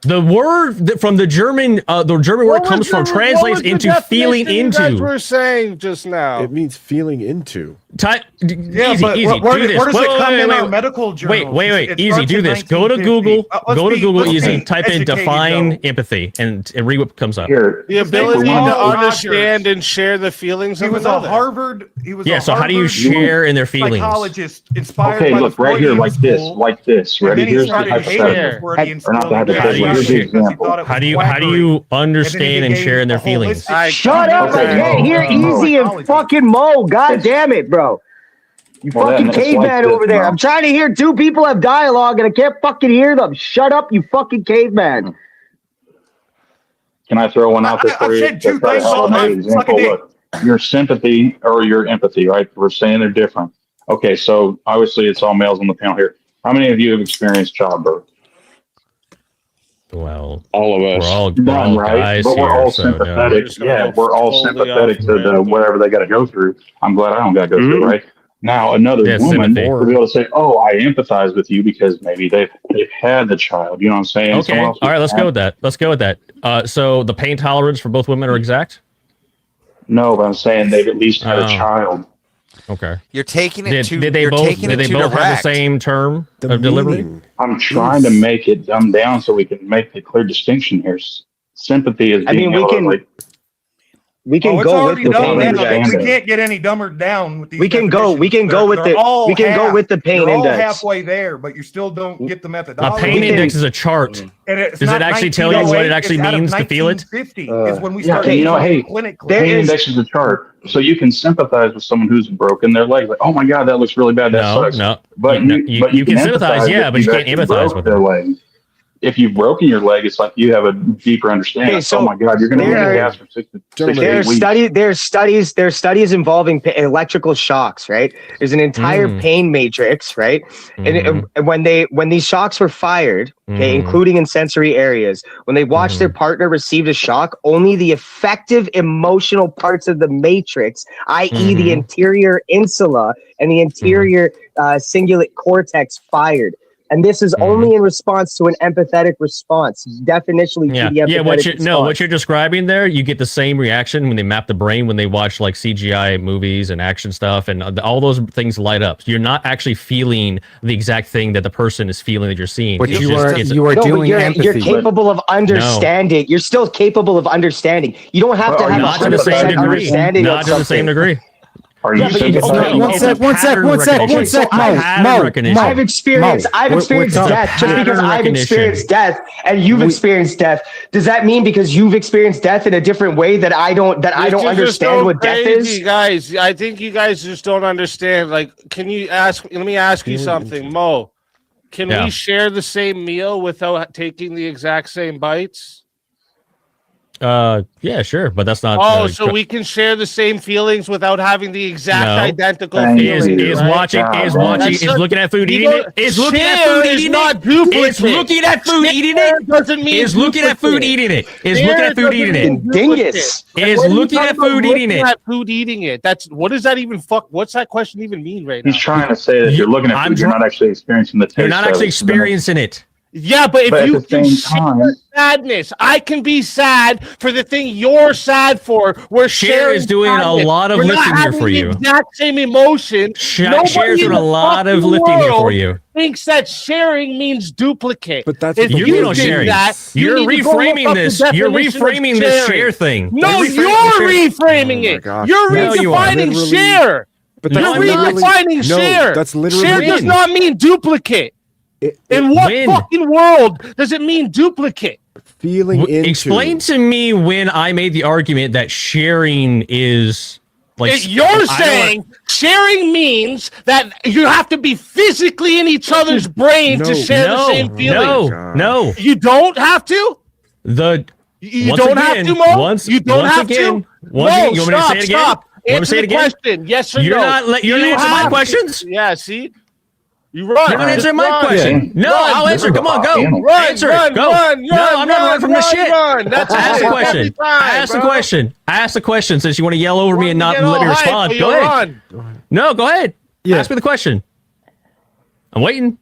The word from the German word comes from translates into feeling You guys into. were saying just now. It means feeling into. Yeah, Easy, but easy. where Do this. does it come in our wait. medical journals? Wait. It Easy. starts Do in this. Go to 1950. Google. Go to Google. let's Easy. be Type in educated, define though. empathy and read what comes up. Here, The ability for one, to Rogers. understand and share the feelings He of was a another. Harvard. He was Yeah. a So how do you Harvard share in their feelings? psychologist inspired okay, by look the right here, Freudian like this, school, like this. and Ready? then he Here's the started hating hypothetical. the Freudian Or not school the and hypothetical, didn't here's the because he example. thought it was How do you quackery. understand and share in their feelings? Shut up! I Okay. can't hear Easy and fucking Mo. God damn it, bro. You Well, fucking then it's caveman like this, over there. bro. I'm trying to hear two people have dialogue and I can't fucking hear them. Shut up, you fucking caveman. Can I throw one out there for I've you? said two To try to things help all another night. Suck a example. dick. Look, your sympathy or your empathy, right? We're saying they're different. Okay, so obviously it's all males on the panel here. How many of you have experienced childbirth? Well, All of we're all None, right? guys But we're here, all so, no. sympathetic. We're all Totally sympathetic off to the whatever they got to go through. I'm glad I don't got to go through, right? Now another Yeah, woman sympathy. will be able to say, "Oh, I empathize with you because maybe they've had the child." You know what I'm saying? Okay. Someone else All right. Let's had- go with that. So the pain tolerance for both women are exact. No, but I'm saying they've at least had a Oh. child. Okay. You're taking it Did to. they you're both? taking Did it they too both have the direct. same term The of delivery? meaning. I'm trying to make it dumbed down so we can make the clear distinction here. Sympathy is I being mean, we able to, can- like, We can it's go with already the dumb pain down. index. We can't get any dumber down with these. We can go with They're the all we can go with the pain You're all index. halfway there, but you still don't get the A methodology. pain index is a chart. And it's Does not it actually tell you what it 1908, actually it's out of means to feel it? 1950 is when we Yeah, started. and you know, hey, clinically. pain index is a chart, so you can sympathize with someone who's broken their leg. Like, oh my god, that looks really bad. That No, sucks. no. But you can sympathize, yeah, if but you you've can't actually empathize broke with their them. leg. If you've broken your leg, it's like you have a deeper understanding. Okay, Like, so oh my god, you're going to there need are- gas for 6 to 8 weeks. There's studies involving electrical shocks, right? There's an entire pain matrix, right? And when these shocks were fired, okay, including in sensory areas, when they watched their partner receive a shock, only the effective emotional parts of the matrix, i.e., the anterior insula and the anterior cingulate cortex, fired. And this is only in response to an empathetic response, definitionally to the empathetic response. What you're describing there, you get the same reaction when they map the brain, when they watch like CGI movies and action stuff, and all those things light up. You're not actually feeling the exact thing that the person is feeling that you're seeing. But It's you just- are it's- you are No, but doing empathy. you're capable of understanding. You're still capable of understanding. You don't have to Well, have not to the 100% same degree. understanding Not of to the same something. degree. Are you Yeah, but sympathizing? One sec, Mo, I've experienced death. Just because I've experienced death and you've experienced death, does that mean because you've experienced death in a different way that I don't understand what death is? Guys, I think you guys just don't understand. Like, let me ask you something, Mo. Can we share the same meal without taking the exact same bites? Yeah, sure, but that's not. So we can share the same feelings without having the exact No. identical Is feelings. looking at food eating it. Is looking at food eating it. Is looking at food eating it. Doesn't mean Is looking at food eating it. Is looking at food eating it. Dingus. Is looking at food eating it. Food eating it. That's what does that even What's that question even mean right now? He's trying to say that you're looking at food, you're not actually experiencing the taste. You're not actually experiencing it. Yeah, but if But at you the can same share time- sadness, I can be sad for the thing you're sad for. We're Cher is sharing doing a sadness. lot of We're not lifting here having for the you. Exact same emotion. Cher's Nobody doing in a the lot of fucking lifting here for world you. Thinks that sharing means duplicate. But that's if the You you mean point. think sharing. that, you You're need to go look reframing up the this. You're definition of reframing this sharing. share thing. No, You're you're reframing Oh my it. gosh. You're No, you are. redefining Literally- share. But No, that's You're I'm not. redefining No, share. that's literally Share does When? not mean duplicate. In what When? fucking world does it mean duplicate? feeling into. Explain to me when I made the argument that sharing is like You're saying sharing means that you have to be physically in each other's brain to share the same feelings. No. You don't have to? You Once don't again, have to, Mo? once- You don't once have again, to? once again, you want me to say it again? Stop. You want me to Answer say it the again? question. Yes or You're no? not you're not You answering my have to. questions? Yeah, see? You run. You're not answering my Run. question. No, Run. I'll answer. Come on, go. Run, Answer run, it. Go. run, No, I'm not run, running from the run, shit. run. That's Ask it. the question. Every time, Ask the bro. question. Ask the question since you want to yell over me and not Get let all me hype, respond. but Go you ahead. run. No, go ahead. Yeah. Ask me the question. I'm waiting.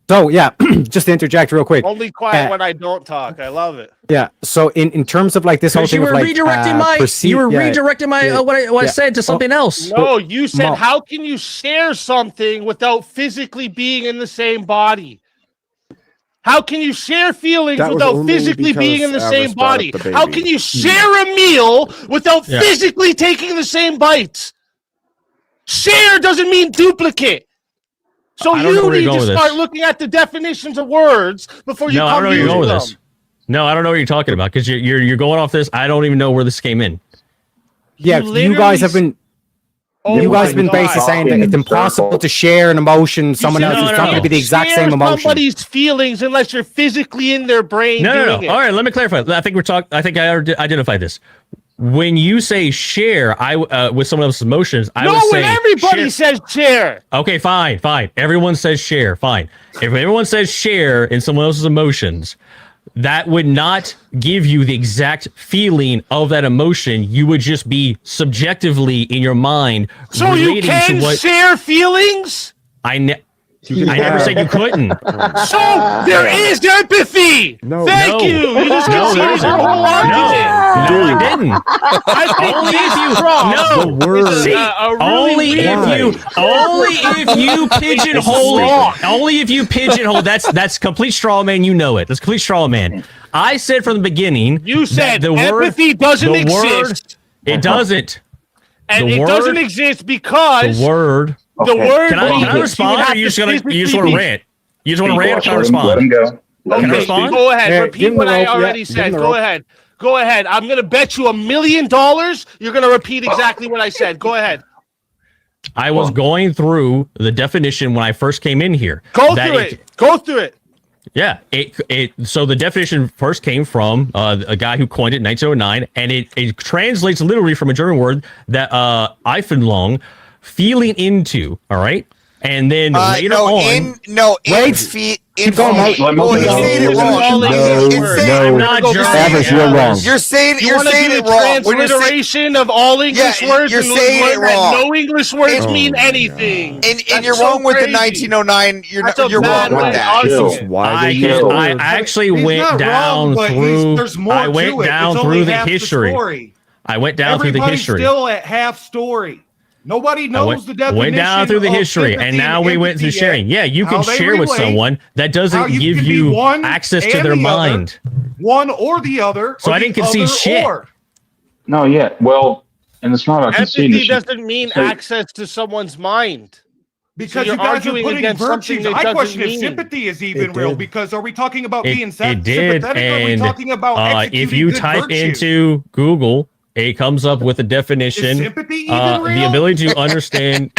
So yeah, just to interject real quick. Only quiet when I don't talk. I love it. Yeah. So in terms of like this whole Because you thing were of like redirecting my redirecting my what I said to something else. No, you said, Mo- how can you share something without physically being in the same body? How can you share feelings That was without only physically being in the because same Alice brought body? up the How baby. can you share a meal without Yeah. physically taking the same bites? Share doesn't mean duplicate. So I don't know you where you're need going to with start this. looking at the definitions of words before you No, I come don't know where you're using going with them. this. No, I don't know what you're talking about because you're going off this. I don't even know where this came in. Yeah, you guys have been. Oh you guys have my been basically God. saying that it's impossible to share an emotion someone You else see, is no, not no. going to be the exact Share same emotion. somebody's feelings unless you're physically in their brain No. doing it. All right, let me clarify. I think I already identified this. When you say share, with someone else's emotions, I would say when everybody share. says share. Okay, fine. Everyone says share. Fine. If everyone says share in someone else's emotions, that would not give you the exact feeling of that emotion. You would just be subjectively in your mind So you relating can to what share feelings? I never said you couldn't. So there is empathy. No. Thank No. you. You just No, there conceded isn't. the whole argument. No, I didn't. I think Only this if you cross no. The word. is See, a really only weird- if you pigeonhole it. Only if you pigeonhole. That's complete straw man. You know it. That's complete straw man. I said from the beginning. You said that the empathy word, doesn't the word, exist. It doesn't. And The it word- doesn't exist because The word. the word. Can I means respond, have or you just to want to physically rant? You just want to rant, or can I Let respond? him go. Let him Can I go. respond? Go ahead. Yeah, Repeat give him what the I rope. Yeah, already give him said. the Go rope. ahead. Go ahead. I'm gonna bet you $1 million. You're gonna repeat exactly what I said. Go ahead. I was going through the definition when I first came in here. Go that through it. Go through it. Yeah, so the definition first came from a guy who coined it in 1909, and it translates literally from a German word that Eifenlong, feeling into. All right, and then later on, Keep going, Mike. Well, he's saying it wrong. I'm not Average, you're wrong. You're saying You want to do it the wrong. When you're saying, transliteration of all English words? you're and saying learn it that wrong. No English words Oh mean my anything. and That's you're so wrong with the crazy. 1909. That's a You're bad wrong with way to that. argue Chill. it. Why they use the I word. actually He's went not down wrong, but through. there's more I went to it. down It's through only the half history. story. I went down through the Everybody's history. still at half story. Nobody knows the definition. Went down through the of history, and sympathy now we went through empathy sharing. yet. Yeah, you How can they share with relate, someone that how doesn't you give can be you one access to and their the other, mind. one or the other. So or I the didn't concede other shit. or. No, yeah. Well, and it's not about conceding. Empathy doesn't mean access to someone's mind. Because you're you guys are arguing putting against something virtues. that I doesn't question if mean. sympathy is even It real. did. Because are we talking about being It did, sympathetic, or are we and talking about executing if you good type virtue? into Google, it comes up with a definition. Is sympathy even real? The ability to understand.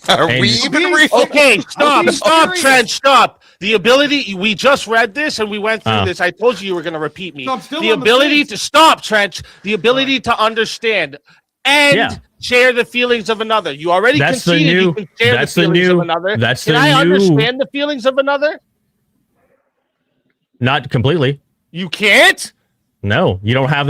Are And- we even real? Okay, stop, being serious. Trent, stop. The ability, we just read this and we went through Oh. this. I told you were going to repeat me. No, I'm still The on the ability fence. to stop, Trent, the ability to understand and Yeah. share the feelings of another. You already That's the conceded you new- can share the that's the feelings new- of another. that's Can the I new- understand the feelings of another? Not completely. You can't? No, you don't have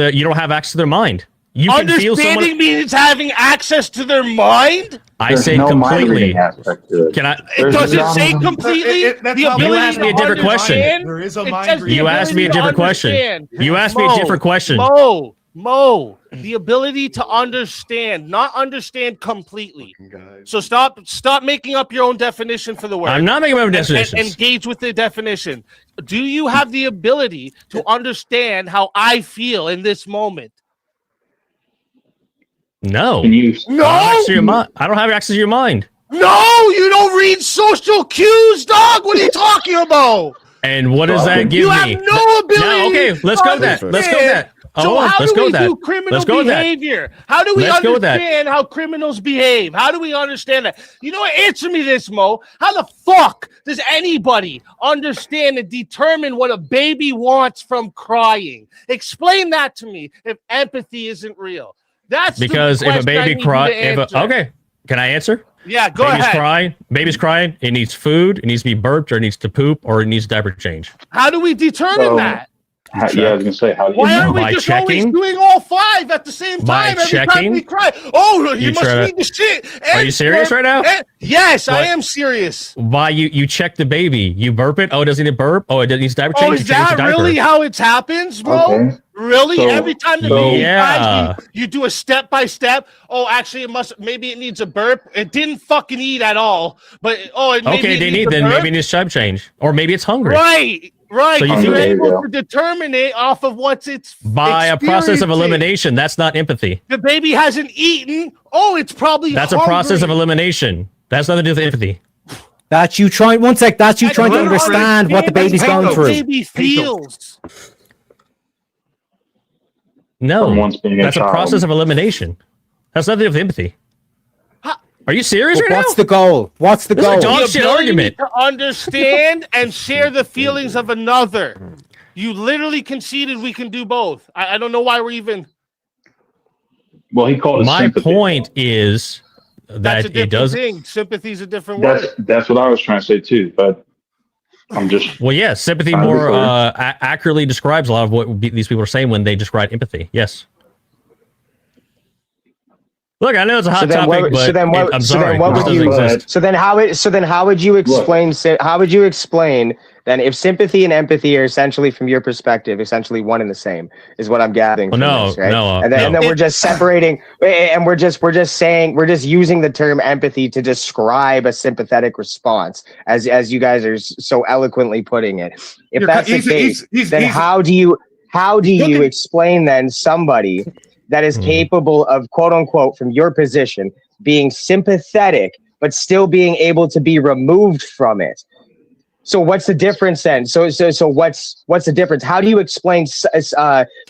access to their mind. You can feel Understanding someone. means having access to their mind? I There's say no mind completely. reading aspect to it. Can I? It There's doesn't not say even- completely. That's The how ability You asked me a to different question. understand, There is a it mind says the reading. You asked me a ability to different question. understand. You asked me a different question. Mo, the ability to understand, not understand completely. So stop making up your own definition for the word. I'm not making my own And definitions. engage with the definition. Do you have the ability to understand how I feel in this moment? No. Can you? No, I don't have access to your mind. no, you don't read social cues, dog. What are you talking about? And what does that give You me? have no ability. Now, okay, let's go with that. Let's go with that. So Hold on, how let's do go we with that. do criminal Let's go with that. behavior? How do we Let's go with that. understand how criminals behave? How do we understand that? You know what? Answer me this, Mo. How the fuck does anybody understand and determine what a baby wants from crying? Explain that to me if empathy isn't real. That's Because the if a question I baby need you cries, to answer. okay, can I answer? Yeah, go ahead. Baby's crying. It needs food. It needs to be burped, or it needs to poop, or it needs diaper change. How do we determine So, that? Yeah, I was gonna say, how do you Why know? aren't we By just checking? always doing all five at the same By time every time checking? we cry? Oh, you You must try to- read the shit. Are you serious right now? Yes, I What? am serious. Why you check the baby? You burp it. Oh, it doesn't need to burp. Oh, it needs diaper change. Oh, You is change the that diaper. really how it happens, bro? Okay. Really? So- Every time the so- baby Yeah. cries, you do a step by step. Oh, actually, maybe it needs a burp. It didn't fucking eat at all, but maybe Okay, it they needs need a then burp. maybe it needs diaper change, or maybe it's hungry. Right. So you You're feel- There you able go. to determine it off of what's its By a process of experiencing. elimination. That's not empathy. The baby hasn't eaten. Oh, it's probably That's a process of hungry. elimination. That's nothing to do with empathy. That's you trying. One sec. That's you I trying to don't understand what the understand baby's how going the through. Baby feels. No, From once being a that's a child. process of elimination. That's nothing to do with empathy. Are you serious But right what's now? the goal? What's the This is a goal? dog The shit ability argument. to understand and share the feelings of another. You literally conceded we can do both. I don't know why we're even. Well, he called it My sympathy. point is That's a that it different does. thing. Sympathy is a different word. That's what I was trying to say too. But I'm just Well, yes, sympathy Trying to be more clear. accurately describes a lot of what these people are saying when they describe empathy. Yes. Look, I know it's a hot So then topic, what- but so then what- I'm so sorry. then what it would doesn't you- exist. So then how would you explain then if sympathy and empathy are essentially from your perspective essentially one and the same is what I'm gathering Well, from no, this, right? no, and then we're just separating and we're just using the term empathy to describe a sympathetic response as you guys are so eloquently putting it. If that's the case, then how do you explain then somebody that is capable of quote unquote from your position being sympathetic but still being able to be removed from it? So what's the difference then? So what's the difference? How do you explain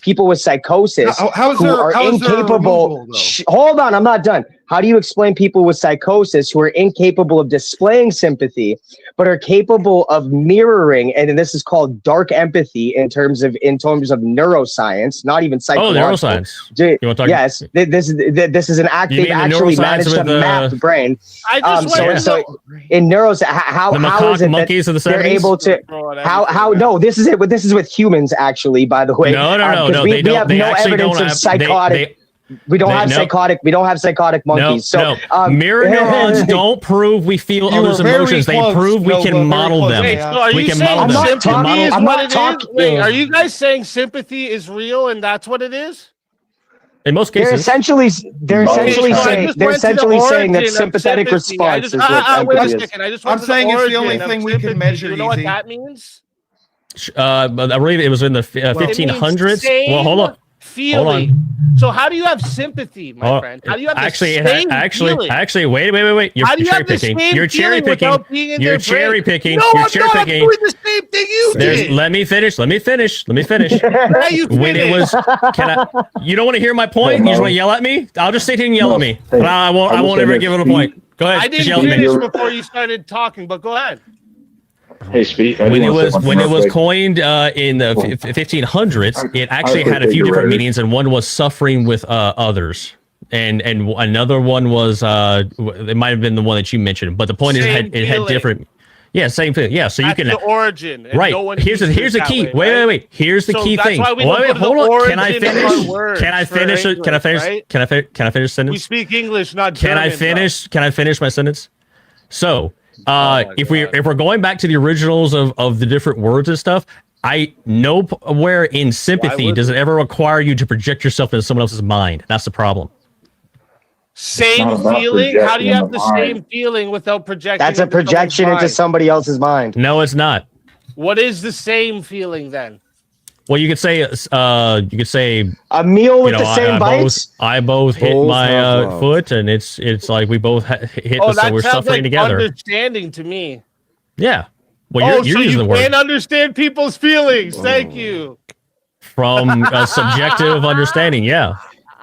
people with psychosis who are incapable? Hold on, I'm not done. How do you explain people with psychosis who are incapable of displaying sympathy, but are capable of mirroring? And this is called dark empathy in terms of neuroscience, not even psychological. Oh, neuroscience. You want to talk? Yes, this is an act. You They've mean the actually neuroscience managed to with map the brain. I just went So in neuroscience, how is it monkeys that of the they're 70s? able to? How? No, this is it. This is with humans, actually. By the way, No. We have no evidence of psychotic. We don't have psychotic monkeys. Mirror neurons don't prove we feel others' emotions. They prove we can model them. Wait, so are We you can saying model them. sympathy is I'm what not it is? talking- Wait, are you guys saying sympathy is real and that's what it is? In most They're cases, essentially saying that sympathetic response is what wait a empathy is. second. I just I'm went to saying it's the origin only of thing we can sympathy. measure, You know what Easy. that means? I believe it was in the 1500s. Well, hold on. Feeling. So how do you have sympathy, my friend? How do you have actually, the same feeling? wait. How do you cherry have the picking. same You're cherry feeling picking. without being in You're their cherry brain? picking. No, You're I'm cherry not. I'm picking. doing the same thing you did. Let me finish. Now you When it finish. was, you don't want to hear my point? You just want to yell at me? I'll just sit here and yell at me. Hey, But I won't ever give it a point. Go ahead. I just didn't yell at me. finish before you started talking, but go ahead. Hey, Speed. When it was coined in the 1500s, it actually had a few different meanings, and one was suffering with others, and another one was it might have been the one that you mentioned. But the point is, it had different. Yeah, same thing. Yeah, so That's you can the origin. And right. No one Here's the uses it key. that way, Wait. Here's the So key that's thing. why we don't Wait, go to hold the on. Can I origin of finish? our words Can I for finish? Can I English, finish? right? Can I finish sentence? We speak English, not Can German. I finish? Bro. Can I finish my sentence? So, if God. we're going back to the originals of the different words and stuff, I know where in sympathy does it ever require you to project yourself into someone else's mind. That's the problem. Same feeling? How do you have the same feeling without projecting? That's a into someone's projection into mind? somebody else's mind. No, it's not. What is the same feeling then? Well, you could say a meal with you know, the same bites. I both hit Both my have love. foot, and it's like we both hit, Oh, so that we're sounds suffering like together. understanding to me. Yeah. Well, you're so using you the word can't understand people's feelings. Thank you. from a subjective understanding. Yeah,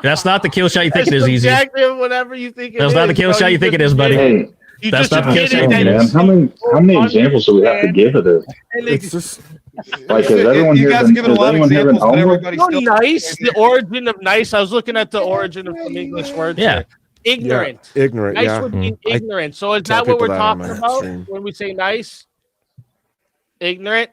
that's not the kill shot you think it is. Easy. Subjective, whatever you think it That's is. not the kill bro. shot you think it is, buddy. Hey, You That's just not the kill shot. admitted that man, you how many examples do we have to give of this? It's just Like, has everyone You here guys been, are giving a has lot of anyone here been examples, but homeless? everybody know still. nice, the origin of nice. I was looking at the origin of some English words. Yeah. here. Ignorant. ignorant. Nice Yeah. would mean Mm. ignorant. So is Tell that what people we're that on talking my about stream. when we say nice? Ignorant?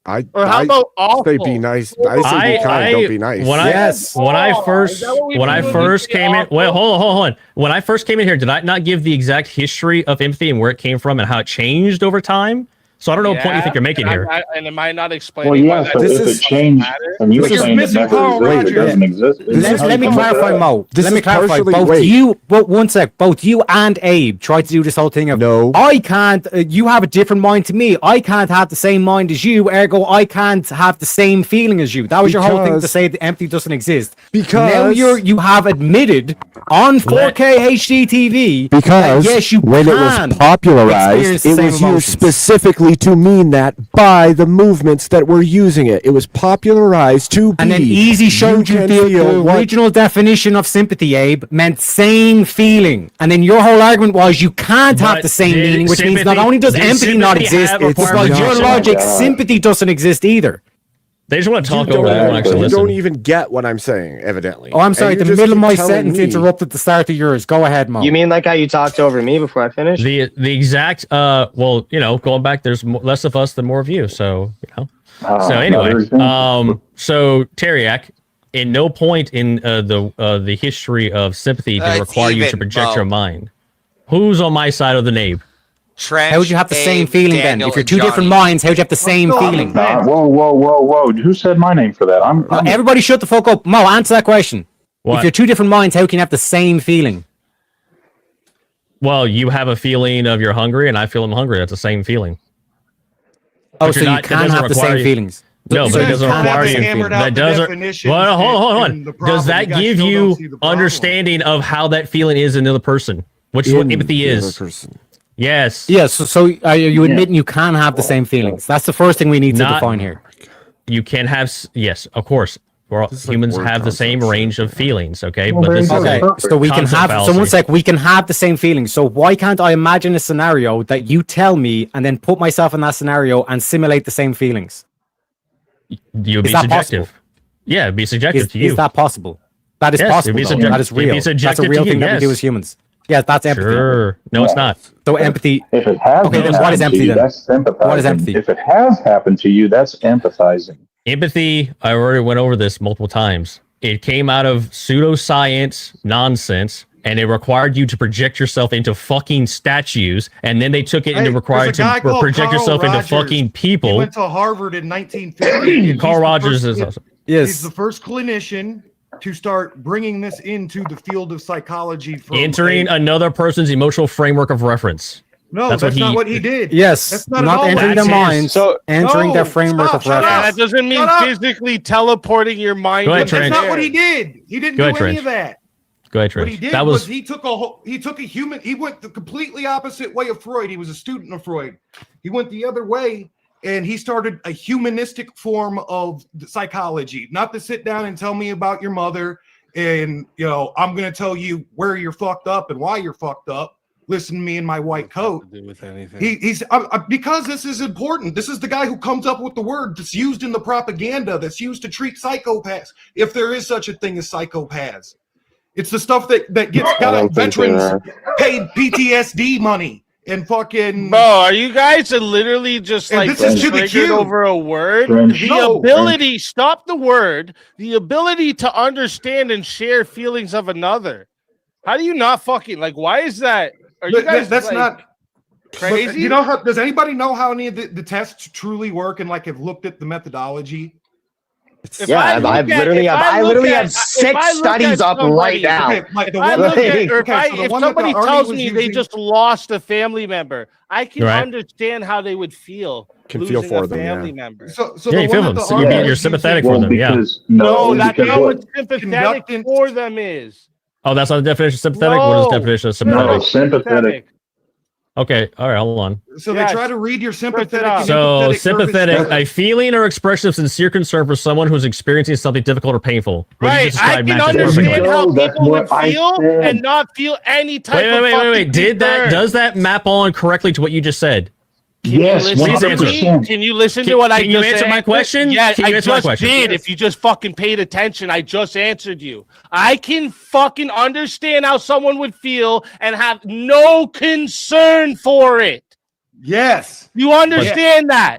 I Or how I about awful? say be nice. I say be kind. Don't be nice. When Yes. when I Oh, first is that what we when do I when we first say came in, awful? wait, hold on. When I first came in here, did I not give the exact history of empathy and where it came from and how it changed over time? So I don't know what point you think you're making here. And am I not explaining Well, why yeah, that so This if is- it changed, and you were This is saying it missing never Carl exists, it Rogers. doesn't exist. Let me clarify, Mo. This Let me is clarify. partially- Both wait. you, well, one sec. Both you and Abe tried to do this whole thing of No. I can't. You have a different mind to me. I can't have the same mind as you. Ergo, I can't have the same feeling as you. That was your whole thing to Because- say that empathy doesn't exist. Because- now you have admitted on 4K HD TV Because that, yes, you when it was can popularized, experience the it same was used emotions. specifically to mean that by the movements that were using it. It was popularized to be. And then Easy showed you can the feel what- original definition of sympathy, Abe, meant same feeling. And then your whole argument was you can't have But the same did meaning, which means not sympathy- only does did empathy not sympathy exist, have it's by requirements? your Oh my logic, God. sympathy doesn't exist either. They just want to talk You over. They don't don't, actually you listen. don't even get what I'm saying, evidently. Oh, I'm sorry, And the you just middle of keep my telling sentence me- interrupted the start of yours. Go ahead, Mo. You mean like how you talked over me before I finished? The exact well, going back, there's less of us than more of you. So so anyway, so Tareyak, in no point in the history of sympathy did it require you to project your mind. Who's on my side of the name? Trench, How would you have the same Abe, feeling Daniel, then? If you're and two different Johnny. minds, how would you have the same feeling? Whoa! Who said my name for that? I'm Everybody shut the fuck up. Mo, answer that question. What? If you're two different minds, how can you have the same feeling? Well, you have a feeling of you're hungry, and I feel I'm hungry. That's the same feeling. Oh, But so you're you not- that can doesn't have the require same you- feelings. No, So but it you doesn't can't have require the you. same hammered feeling. out That the doesn't. definitions Well, hold on. and the Does problem. that You guys give still don't you see the problem. understanding of how that feeling is in the other person, which is what In empathy the is? other person. Yes. Yeah, so are you admitting you can have the same feelings? That's the first thing we need to Not- define here. You can have. Yes, of course. We're all, This is like humans word have the same concept range of feelings. Okay, Well, but there this you is go. Okay, a so we can concept have. fallacy. Someone's like, we can have the same feelings. So why can't I imagine a scenario that you tell me and then put myself in that scenario and simulate the same feelings? You'd be Is that subjective. possible? Yeah, it'd be subjective to you. Is that possible? That is Yes, it'd possible. be though. subject- That is it'd be real. That's a subjective real to you, thing that we do yes. as humans. Yeah, that's empathy. Sure. No, it's not. So empathy. If it has Okay, then happened what is to empathy you, then? that's sympathizing. What is empathy? If it has happened to you, that's empathizing. Empathy, I already went over this multiple times. It came out of pseudoscience nonsense, and it required you to project yourself into fucking statues, and then they took it and it required there's a guy to called project Carl yourself into Rogers. fucking He people. went to Harvard in 1950. and Carl he's the Rogers first- is awesome. He's the first clinician to start bringing this into the field of psychology. From Entering another person's emotional framework of reference. No, that's not what he did. Yes, That's not, not at all entering what their he did. minds, entering their framework stop, of shut reference. up. That doesn't mean Shut up. physically teleporting your mind. Go ahead, into Trent. That's not there. what he did. He didn't Go do ahead, any Trent. of that. Go ahead, What Trish. he did That was was he took a human. He went the completely opposite way of Freud. He was a student of Freud. He went the other way, and he started a humanistic form of psychology. Not to sit down and tell me about your mother, and I'm going to tell you where you're fucked up and why you're fucked up. Listen to me in my white coat. Do with anything. He's because this is important. This is the guy who comes up with the word that's used in the propaganda that's used to treat psychopaths, if there is such a thing as psychopaths. It's the stuff that gets veterans paid PTSD money and fucking. Bro, are you guys literally just And like this is to the triggered cue. over a word? French. The No. ability, stop the word, the ability to understand and share feelings of another. How do you not fucking why is that? Are you guys That's like, not crazy? You know how? Does anybody know how any of the tests truly work and have looked at the methodology? If I look I've at- literally if have I I look literty at- have if 6 I look studies at up somebody- right now. Okay, like the If I one look that- at, or okay, so the if one that somebody Arnie tells was me they using- just lost a family member, I can Right. understand how they would feel. Can feel losing for a them, yeah. family member. So Yeah, the you one feel that them. the So Arnie you're was sympathetic using- for them, yeah. No, that's because not what? what sympathetic Conducting- for them is. Oh, that's not the definition of sympathetic? What is the No. definition of No, sympathetic? sympathetic. Okay, all right, hold on. So Yes. they try to read your sympathetic. up. and So empathetic nervous sympathetic, system. a feeling or expression of sincere concern for someone who's experiencing something difficult or painful. What you Right, just I described can matches understand perfectly. how That's people would what I feel said. and not feel any type of Wait. fucking Did that? concern. Does that map on correctly to what you just said? Yes, Listen to 100%. me? Can you listen Can- to what I can just you answer my answered? question? Yeah, Can you I answer my just question? did. Yes. If you just fucking paid attention, I just answered you. I can fucking understand how someone would feel and have no concern for it. Yes. You understand that?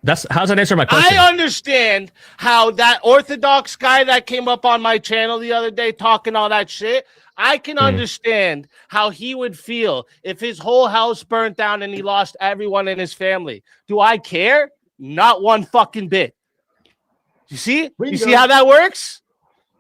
That's how's that answer my question? I understand how that Orthodox guy that came up on my channel the other day talking all that shit. I can understand how he would feel if his whole house burnt down and he lost everyone in his family. Do I care? Not one fucking bit. You see? You see how that works?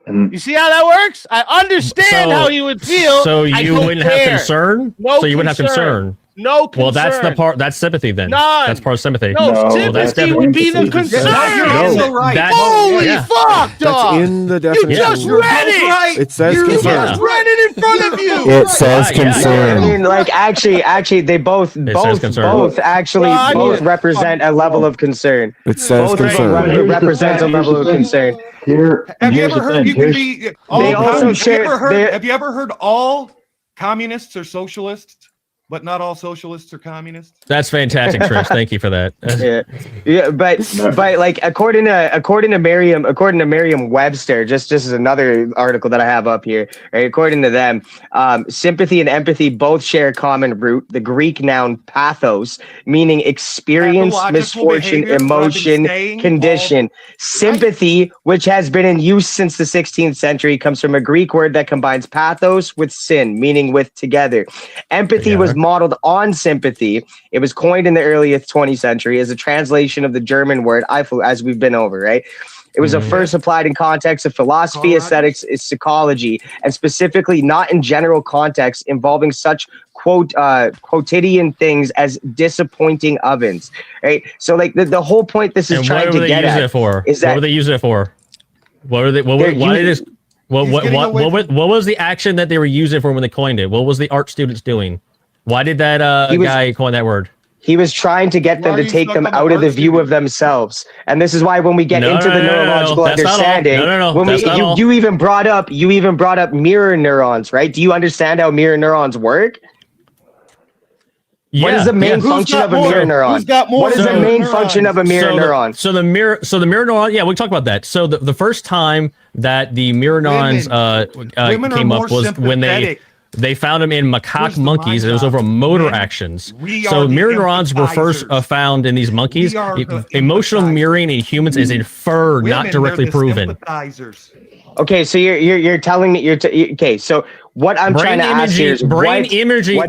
You see how that works? I understand how he would feel. So I you don't wouldn't care. have concern? No So you wouldn't have concern. No concern. Well, that's the part. That's sympathy then. None. That's part of sympathy. No, No, that's sympathy would be the empathy. concern. You're so right. that- Holy yeah. fuck, dog! That's in the You definition. just read it. Right. It says You concern. just read it in front of you. It says Yeah, yeah. concern. I mean, actually, they both says concern. actually Well, I both mean- represent a level of concern. It says Both concern. represent a level of concern. Have you Here's ever the heard thing. you can Here's- be? They also share- they- Have you ever heard all communists are socialists? but not all socialists are communists. That's fantastic, Trish. Thank you for that. but like according to Merriam-Webster, just as another article that I have up here, right? According to them, sympathy and empathy both share a common root, the Greek noun pathos, meaning experience, misfortune, emotion, condition. Sympathy, which has been in use since the 16th century, comes from a Greek word that combines pathos with sin, meaning with together. Empathy was modeled on sympathy. It was coined in the early 20th century as a translation of the German word Eiffel, as we've been over, right? It was first applied in context of philosophy, aesthetics, psychology, and specifically not in general context involving such quotidian things as disappointing ovens, right? So like the whole point this is trying to get at is that what were they using it for? What were they? What was the action that they were using for when they coined it? What was the art students doing? Why did that guy coin that word? He was trying to get them to take them out of the view of themselves, and this is why when we get into the neurological understanding, when you even brought up mirror neurons, right? Do you understand how mirror neurons work? What is the main function of a mirror neuron? Who's got more? What is the main function of a mirror neuron? So the mirror neuron. Yeah, we talked about that. So the first time that the mirror neurons came up was when they found them in macaque monkeys. It was over motor actions. So mirror neurons were first found in these monkeys. Emotional mirroring in humans is inferred, not directly proven. Okay, so you're telling me okay. So what I'm trying to ask here is brain imaging.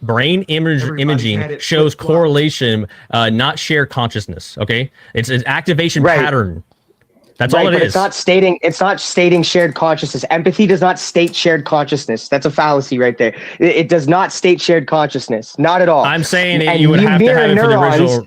Brain imaging shows correlation, not shared consciousness. Okay, it's an activation pattern. That's all it is. It's not stating shared consciousness. Empathy does not state shared consciousness. That's a fallacy right there. It does not state shared consciousness. Not at all. I'm saying you would have to have it for the original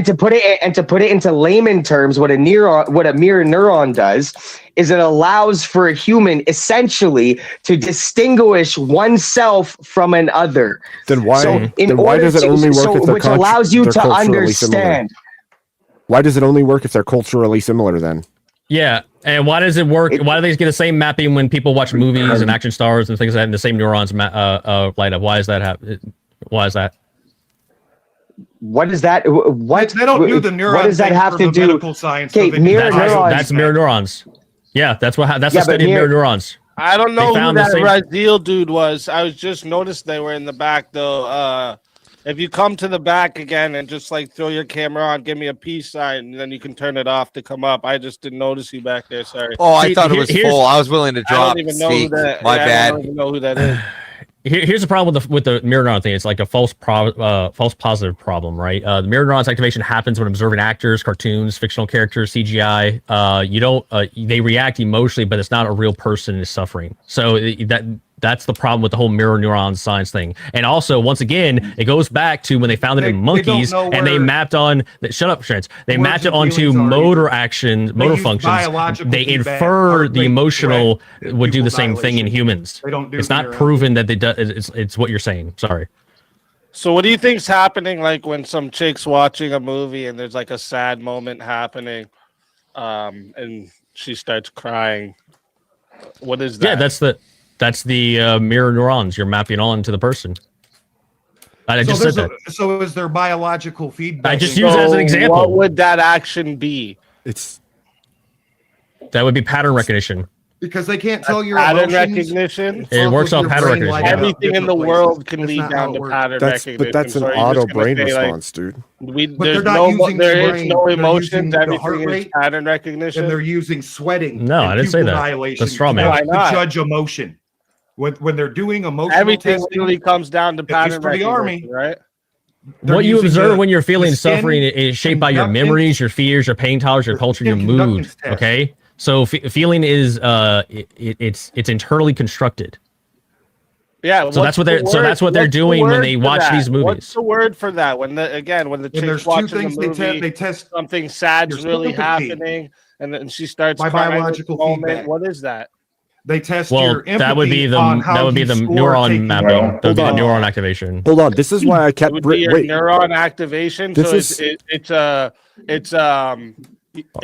to put it into layman terms, what a mirror neuron does is it allows for a human essentially to distinguish oneself from another. Then why does it only work if they're which allows you to understand. Why does it only work if they're culturally similar then? Yeah, and why does it work? Why do they get the same mapping when people watch movies and action stars and things like that, and the same neurons light up? Why is that Why is that? What is that? What they don't do the neurons? What does that have to do? Medical science. Okay, mirror neurons. That's mirror neurons. Yeah, that's the study of mirror neurons. I don't know who that Razil dude was. I was just noticed they were in the back though. If you come to the back again and just like throw your camera on, give me a peace sign, and then you can turn it off to come up. I just didn't notice you back there. Sorry. Oh, I thought it was full. I was willing to drop. I don't even know who that. My bad. I don't even know who that is. Here's the problem with the mirror neuron thing. It's like a false positive problem, right? The mirror neurons activation happens when observing actors, cartoons, fictional characters, CGI. They react emotionally, but it's not a real person is suffering. So that's the problem with the whole mirror neurons science thing. And also, once again, it goes back to when they found it in monkeys and they mapped on. Shut up, Trent. They mapped it onto motor functions. They infer the emotional would do the same thing in humans. It's not proven that they do. It's what you're saying. Sorry. So what do you think's happening like when some chick's watching a movie and there's like a sad moment happening, and she starts crying? What is that? Yeah, that's the mirror neurons you're mapping on to the person. I just said that. So is there biological feedback? I just use it as an example. What would that action be? That would be pattern recognition. Because they can't tell your pattern emotions. recognition. It works on pattern recognition. Everything in the world can lead down to pattern recognition. But that's an auto brain response, dude. There is no emotions. Everything is pattern recognition. And they're using sweating. No, I didn't say that. That's straw man. To judge emotion. When they're doing emotional everything testing, really comes down to pattern for the recognition, army, right? What you observe when you're feeling suffering is shaped by your memories, your fears, your pain tolerance, your culture, your mood. Okay, so feeling is it's internally constructed. Yeah, so that's what they're doing when they watch these movies. What's the word for that? When the chick's watching a movie, they test something sad's really happening, and then she starts crying. Biological feedback. What is that? They test your empathy that would be the neuron mapping. That would be the neuron activation. Hold on, this is why I kept neuron activation. It's a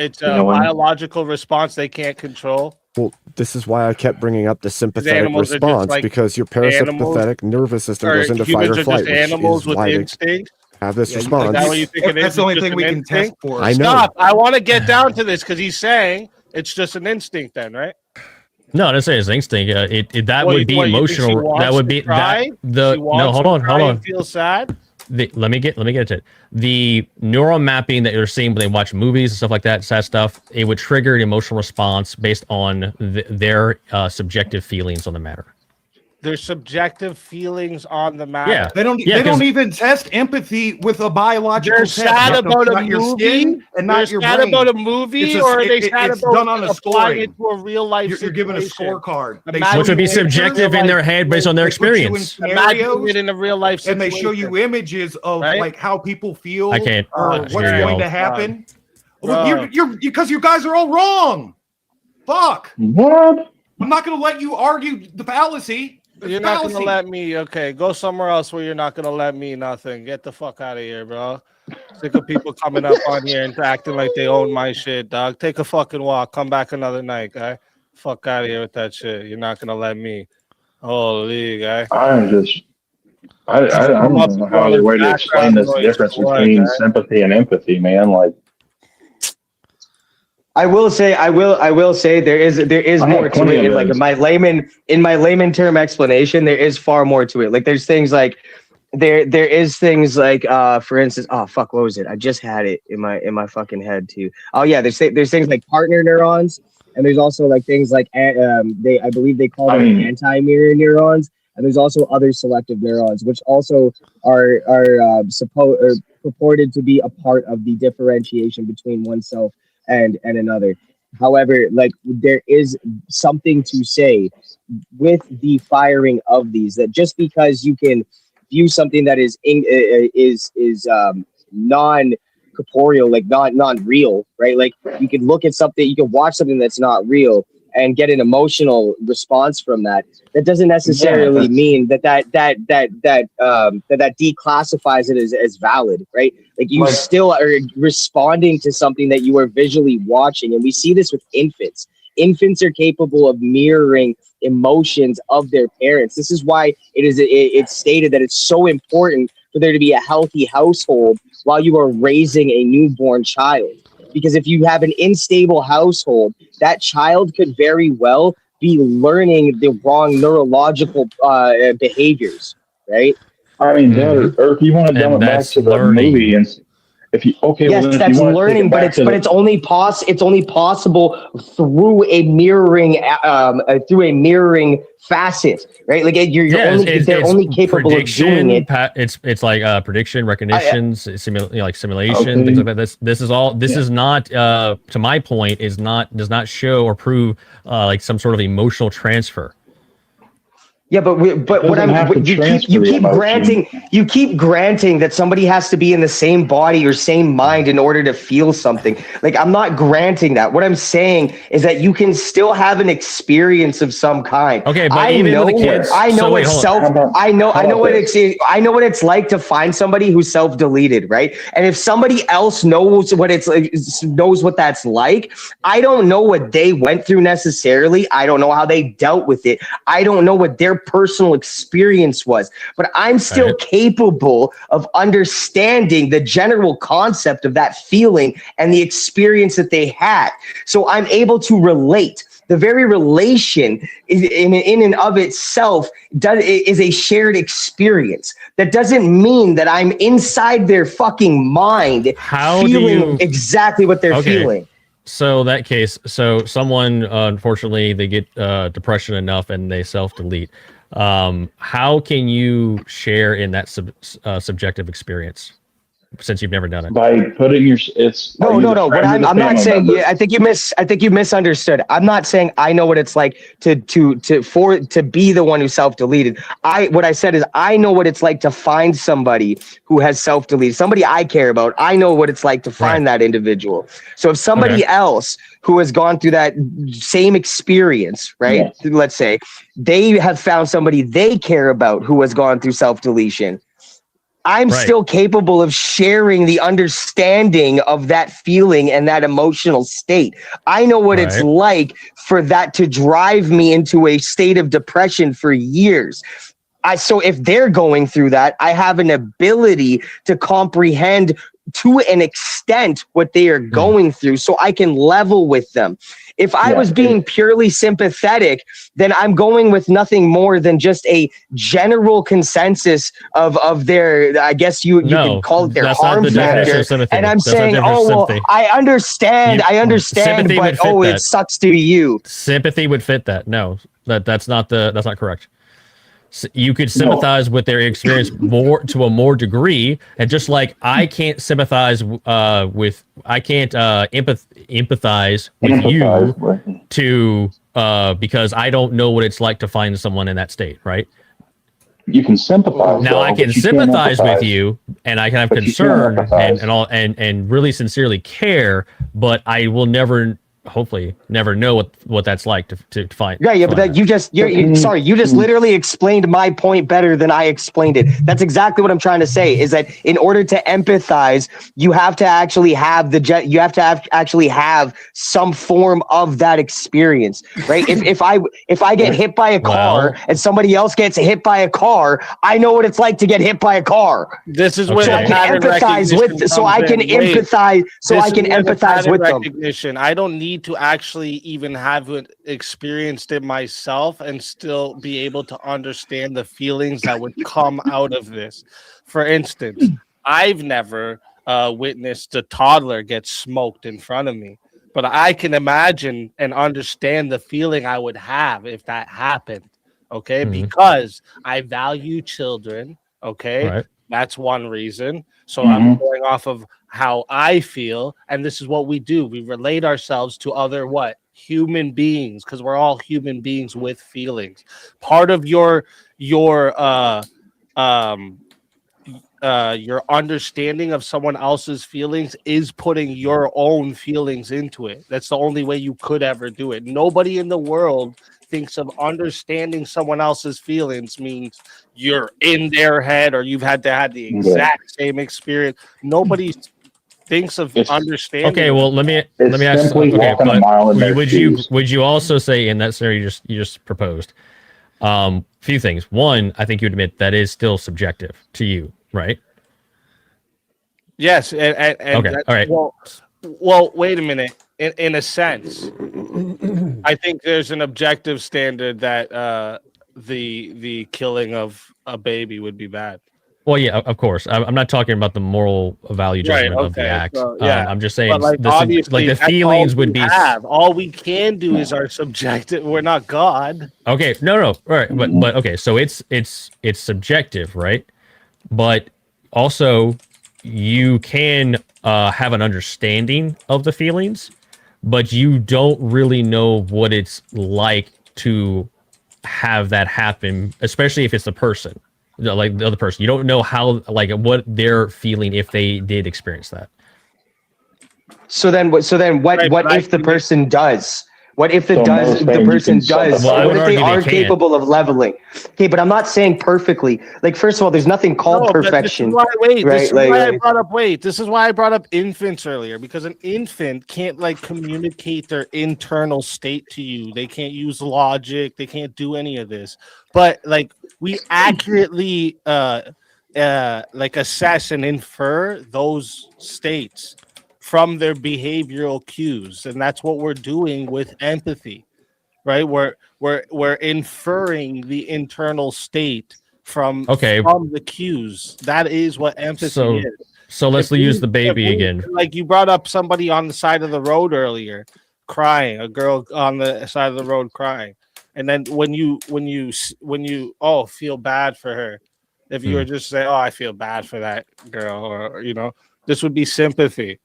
biological response they can't control. Well, this is why I kept bringing up the sympathetic animals are just response, like because your parasympathetic nervous system goes into fight humans or are flight, just which animals is with why they instincts. have this Yeah, response. Is that what you think it is? That's the only It's thing just we an can test instinct? for. I know. Stop! I want to get down to this because he's saying it's just an instinct, then, right? No, that's his instinct. That What, would be what, you think she emotional. That wants would to be cry? that She no. wants Hold to on, cry hold and on. feel sad. Let me get to it. The neural mapping that you're seeing when they watch movies and stuff like that, sad stuff, it would trigger an emotional response based on their subjective feelings on the matter. Their subjective feelings on the matter. Yeah. They don't. Yeah, they don't 'cause- even test empathy with a biological They're test. sad You have to about a not your movie. skin and not They're your sad brain. about a movie, It's or are they it- sad it's about done on a applying scoring. it to a real life You're given a situation? scorecard. They Imagine Which would be show you pictures, subjective in their head based on their they put you in experience. Imagine scenarios, it in a real life and situation. they show you images of Right? like how people feel I can't or hear what's you going all. to happen. Bro. Well, you're because you guys are all wrong. Fuck. What? I'm not going to let you argue the fallacy. It's You're not gonna fallacy. let me. Okay, go somewhere else where you're not gonna let me nothing. Get the fuck out of here, bro. Sick of people coming up on here and acting like they own my shit, dog. Take a fucking walk. Come back another night, guy. Fuck out of here with that shit. You're not gonna let me. Holy guy. I'm just. I don't know how other way to explain this difference between sympathy and empathy, man. Like, I will say there is I more have to plenty it. of Like those. in my layman term explanation, there is far more to it. Like there's things like there is things like for instance, oh fuck, what was it? I just had it in my fucking head too. Oh yeah, there's things like partner neurons, and there's also like things like I believe they call them anti-mirror neurons, and there's also other selective neurons, which also are purported to be a part of the differentiation between oneself and another. However, like there is something to say with the firing of these, that just because you can view something that is non-corporeal, like not real, right? Like you can look at something, you can watch something that's not real and get an emotional response from that. That doesn't necessarily mean that declassifies it as valid, right? Like you still are responding to something that you are visually watching, and we see this with infants. Infants are capable of mirroring emotions of their parents. This is why it's stated that it's so important for there to be a healthy household while you are raising a newborn child. Because if you have an unstable household, that child could very well be learning the wrong neurological behaviors, right? I mean, or if you want to dumb it back to the movie, and if you yes, that's learning, but it's only possible through a mirroring facet, right? Like they're only capable of doing it. It's like prediction, recognition, simulation, things like that. This is all. This is not. To my point, does not show or prove like some sort of emotional transfer. Yeah, but what you keep granting that somebody has to be in the same body or same mind in order to feel something. Like I'm not granting that. What I'm saying is that you can still have an experience of some kind. Okay, but I know what it's like to find somebody who's self-deleted, right? And if somebody else knows what that's like, I don't know what they went through necessarily. I don't know how they dealt with it. I don't know what their personal experience was, but I'm still capable of understanding the general concept of that feeling and the experience that they had. So I'm able to relate. The very relation in and of itself is a shared experience. That doesn't mean that I'm inside their fucking mind feeling exactly what they're feeling. So that case, someone unfortunately they get depression enough and they self-delete. How can you share in that subjective experience since you've never done it? By putting your no. What I'm not saying. Yeah, I think you misunderstood. I'm not saying I know what it's like to be the one who self-deleted. What I said is I know what it's like to find somebody who has self-deleted, somebody I care about. I know what it's like to find that individual. So if somebody else who has gone through that same experience, right? Yeah. Let's say they have found somebody they care about who has gone through self-deletion. I'm Right. still capable of sharing the understanding of that feeling and that emotional state. I know what it's Right. like for that to drive me into a state of depression for years. So if they're going through that, I have an ability to comprehend to an extent what they are going through, so I can level with them. If I was being purely sympathetic, then I'm going with nothing more than just a general consensus of their, I guess you No, could call it their that's not harm the definition factor. of sympathy. And I'm That's not the saying, definition of oh, well, sympathy. I understand, Sympathy but would fit oh, it that. sucks to you. Sympathy would fit that. No, that's not correct. You could sympathize with their experience more to a more degree, and just like I can't sympathize empathize with you to because I don't know what it's like to find someone in that state, right? You can sympathize. Now I can but you can't sympathize with empathize. you, and I can have But you can't concern empathize. and all and really sincerely care, but I will never, hopefully, never know what that's like to find. Yeah, but that you just literally explained my point better than I explained it. That's exactly what I'm trying to say, is that in order to empathize, you have to actually have actually have some form of that experience, right? If I get hit by a car and somebody else gets hit by a car, I know what it's like to get hit by a car. This is where so I can empathize with them. Recognition. I don't need to actually even have experienced it myself and still be able to understand the feelings that would come out of this. For instance, I've never witnessed a toddler get smoked in front of me, but I can imagine and understand the feeling I would have if that happened. Okay, because I value children. Okay, Right. that's one reason. So I'm going off of how I feel, and this is what we do. We relate ourselves to other human beings, because we're all human beings with feelings. Part of your understanding of someone else's feelings is putting your own feelings into it. That's the only way you could ever do it. Nobody in the world thinks of understanding someone else's feelings means you're in their head or you've had to have the exact same experience. Nobody thinks of understanding. Okay, well let me ask. Okay, but would you also say in that scenario you just proposed? Few things. One, I think you admit that is still subjective to you, right? Yes, and okay, all right. Well, wait a minute. In a sense, I think there's an objective standard that the killing of a baby would be bad. Well, yeah, of course. I'm not talking about the moral value judgment of the act. So, yeah, I'm just saying, the feelings would be. All we can do is our subjective. We're not God. Okay, no, right, but okay. So it's subjective, right? But also, you can have an understanding of the feelings, but you don't really know what it's like to have that happen, especially if it's the person. Like the other person, you don't know how, like, what they're feeling if they did experience that. So then what if the person does? What if the person does? Well, what if they are capable of leveling? Okay, but I'm not saying perfectly. Like, first of all, there's nothing called perfection. This is why I brought up infants earlier, because an infant can't communicate their internal state to you. They can't use logic. They can't do any of this. But we accurately assess and infer those states from their behavioral cues, and that's what we're doing with empathy, right? We're inferring the internal state from the cues. That is what empathy is. So let's use the baby again. Like you brought up somebody on the side of the road earlier, crying, a girl on the side of the road crying, and then when you feel bad for her, if you were just say, I feel bad for that girl, or this would be sympathy.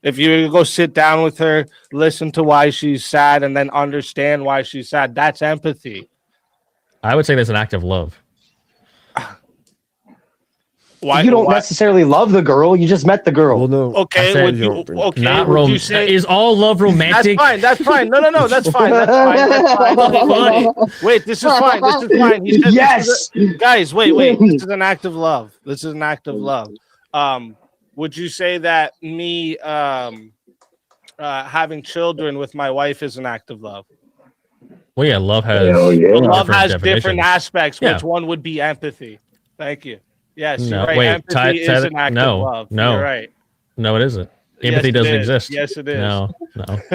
If you go sit down with her, listen to why she's sad, and then understand why she's sad, that's empathy. I would say that's an act of love. Why You don't necessarily love the girl. You just met the girl. Well, no. Okay, said would you you, don't think- okay, Not would you rom- say is all love romantic? That's fine. No, that's fine. That's fine. That's fine. Wait, this is fine. This is fine. He said Yes. guys, wait. This is an act of love. This is an act of love. Would you say that me having children with my wife is an act of love? Well, yeah, love has Hell yeah. But love has different definitions. aspects. Yeah. Which one would be empathy? Thank you. Yes, No, you're right. wait, Empathy is an act no, of love. no. You're right. No, it isn't. Empathy Yes, it doesn't is. exist. Yes, it is. No.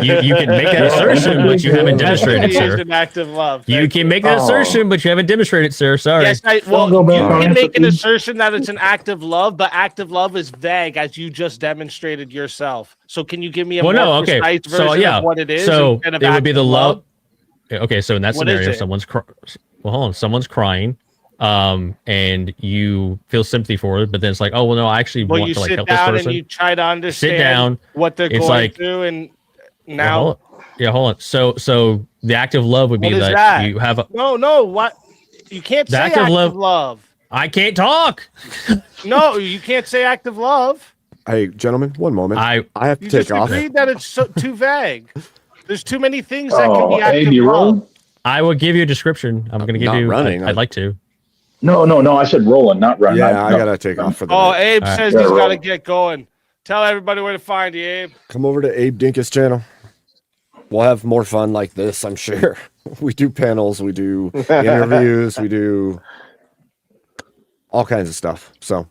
You can make that assertion, but you haven't demonstrated, Empathy is sir. an act of love. You Thank can make that assertion, but you haven't demonstrated, sir. Sorry. Yes, go you back on can make an empathy. assertion that it's an act of love, but act of love is vague, as you just demonstrated yourself. So, can you give me a more okay. precise So version yeah, of what it is? so instead of it would act be of the love. Okay, so in that What is scenario, it? someone's crying, and you feel sympathy for it, but then it's like, oh well, no, I actually Well, want you to like sit help this down person. and you try to understand down. what they're It's going like- through, and Well, now hold on. So the act of love would be what is that, that? you have a. No, what? You can't The say act of love- I can't talk. No, you can't say act of love. Hey, gentlemen, one moment. I have to You take just off. agreed that it's too vague. There's too many things that can Oh, be act Abe, of you love. rolling? I will give you a description. I'm going to give not you. running. I'd like to. No. I said rolling, not running. Yeah, I no. gotta take off for the Oh, night. Abe All right. says Yeah, he's got to roll. get going. Tell everybody where to find you, Abe. Come over to Abe Dinkus channel. We'll have more fun like this, I'm sure. We do panels, we do interviews, we do all kinds of stuff. So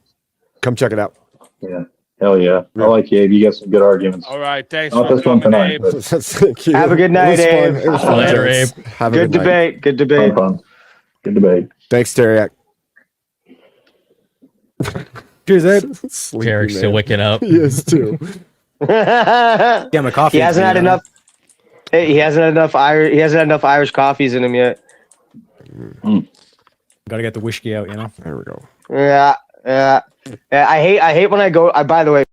come check it out. Yeah. Hell yeah. I like you, Abe. You got some good arguments. All right, thanks Not for this one coming, tonight, Abe. but Thank you. Have a good night, It was fun. Abe. It was fun, Later, gents. Have a Good good night. debate. Good debate. fun. Good debate. Thanks, Tareyak. Cheers, Ed. Sleepy Derek's man. still waking up. He is too. Yeah, my coffee. He hasn't had enough. Hey, he hasn't had enough Irish coffees in him yet. Got to get the whiskey out, you know. There we go. Yeah. I hate when I go. By the way.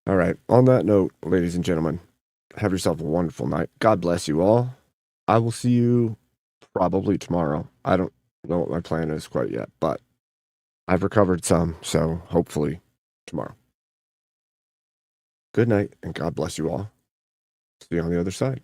All right. On that note, ladies and gentlemen, have yourself a wonderful night. God bless you all. I will see you probably tomorrow. I don't know what my plan is quite yet, but I've recovered some, so hopefully tomorrow. Good night, and God bless you all. See you on the other side.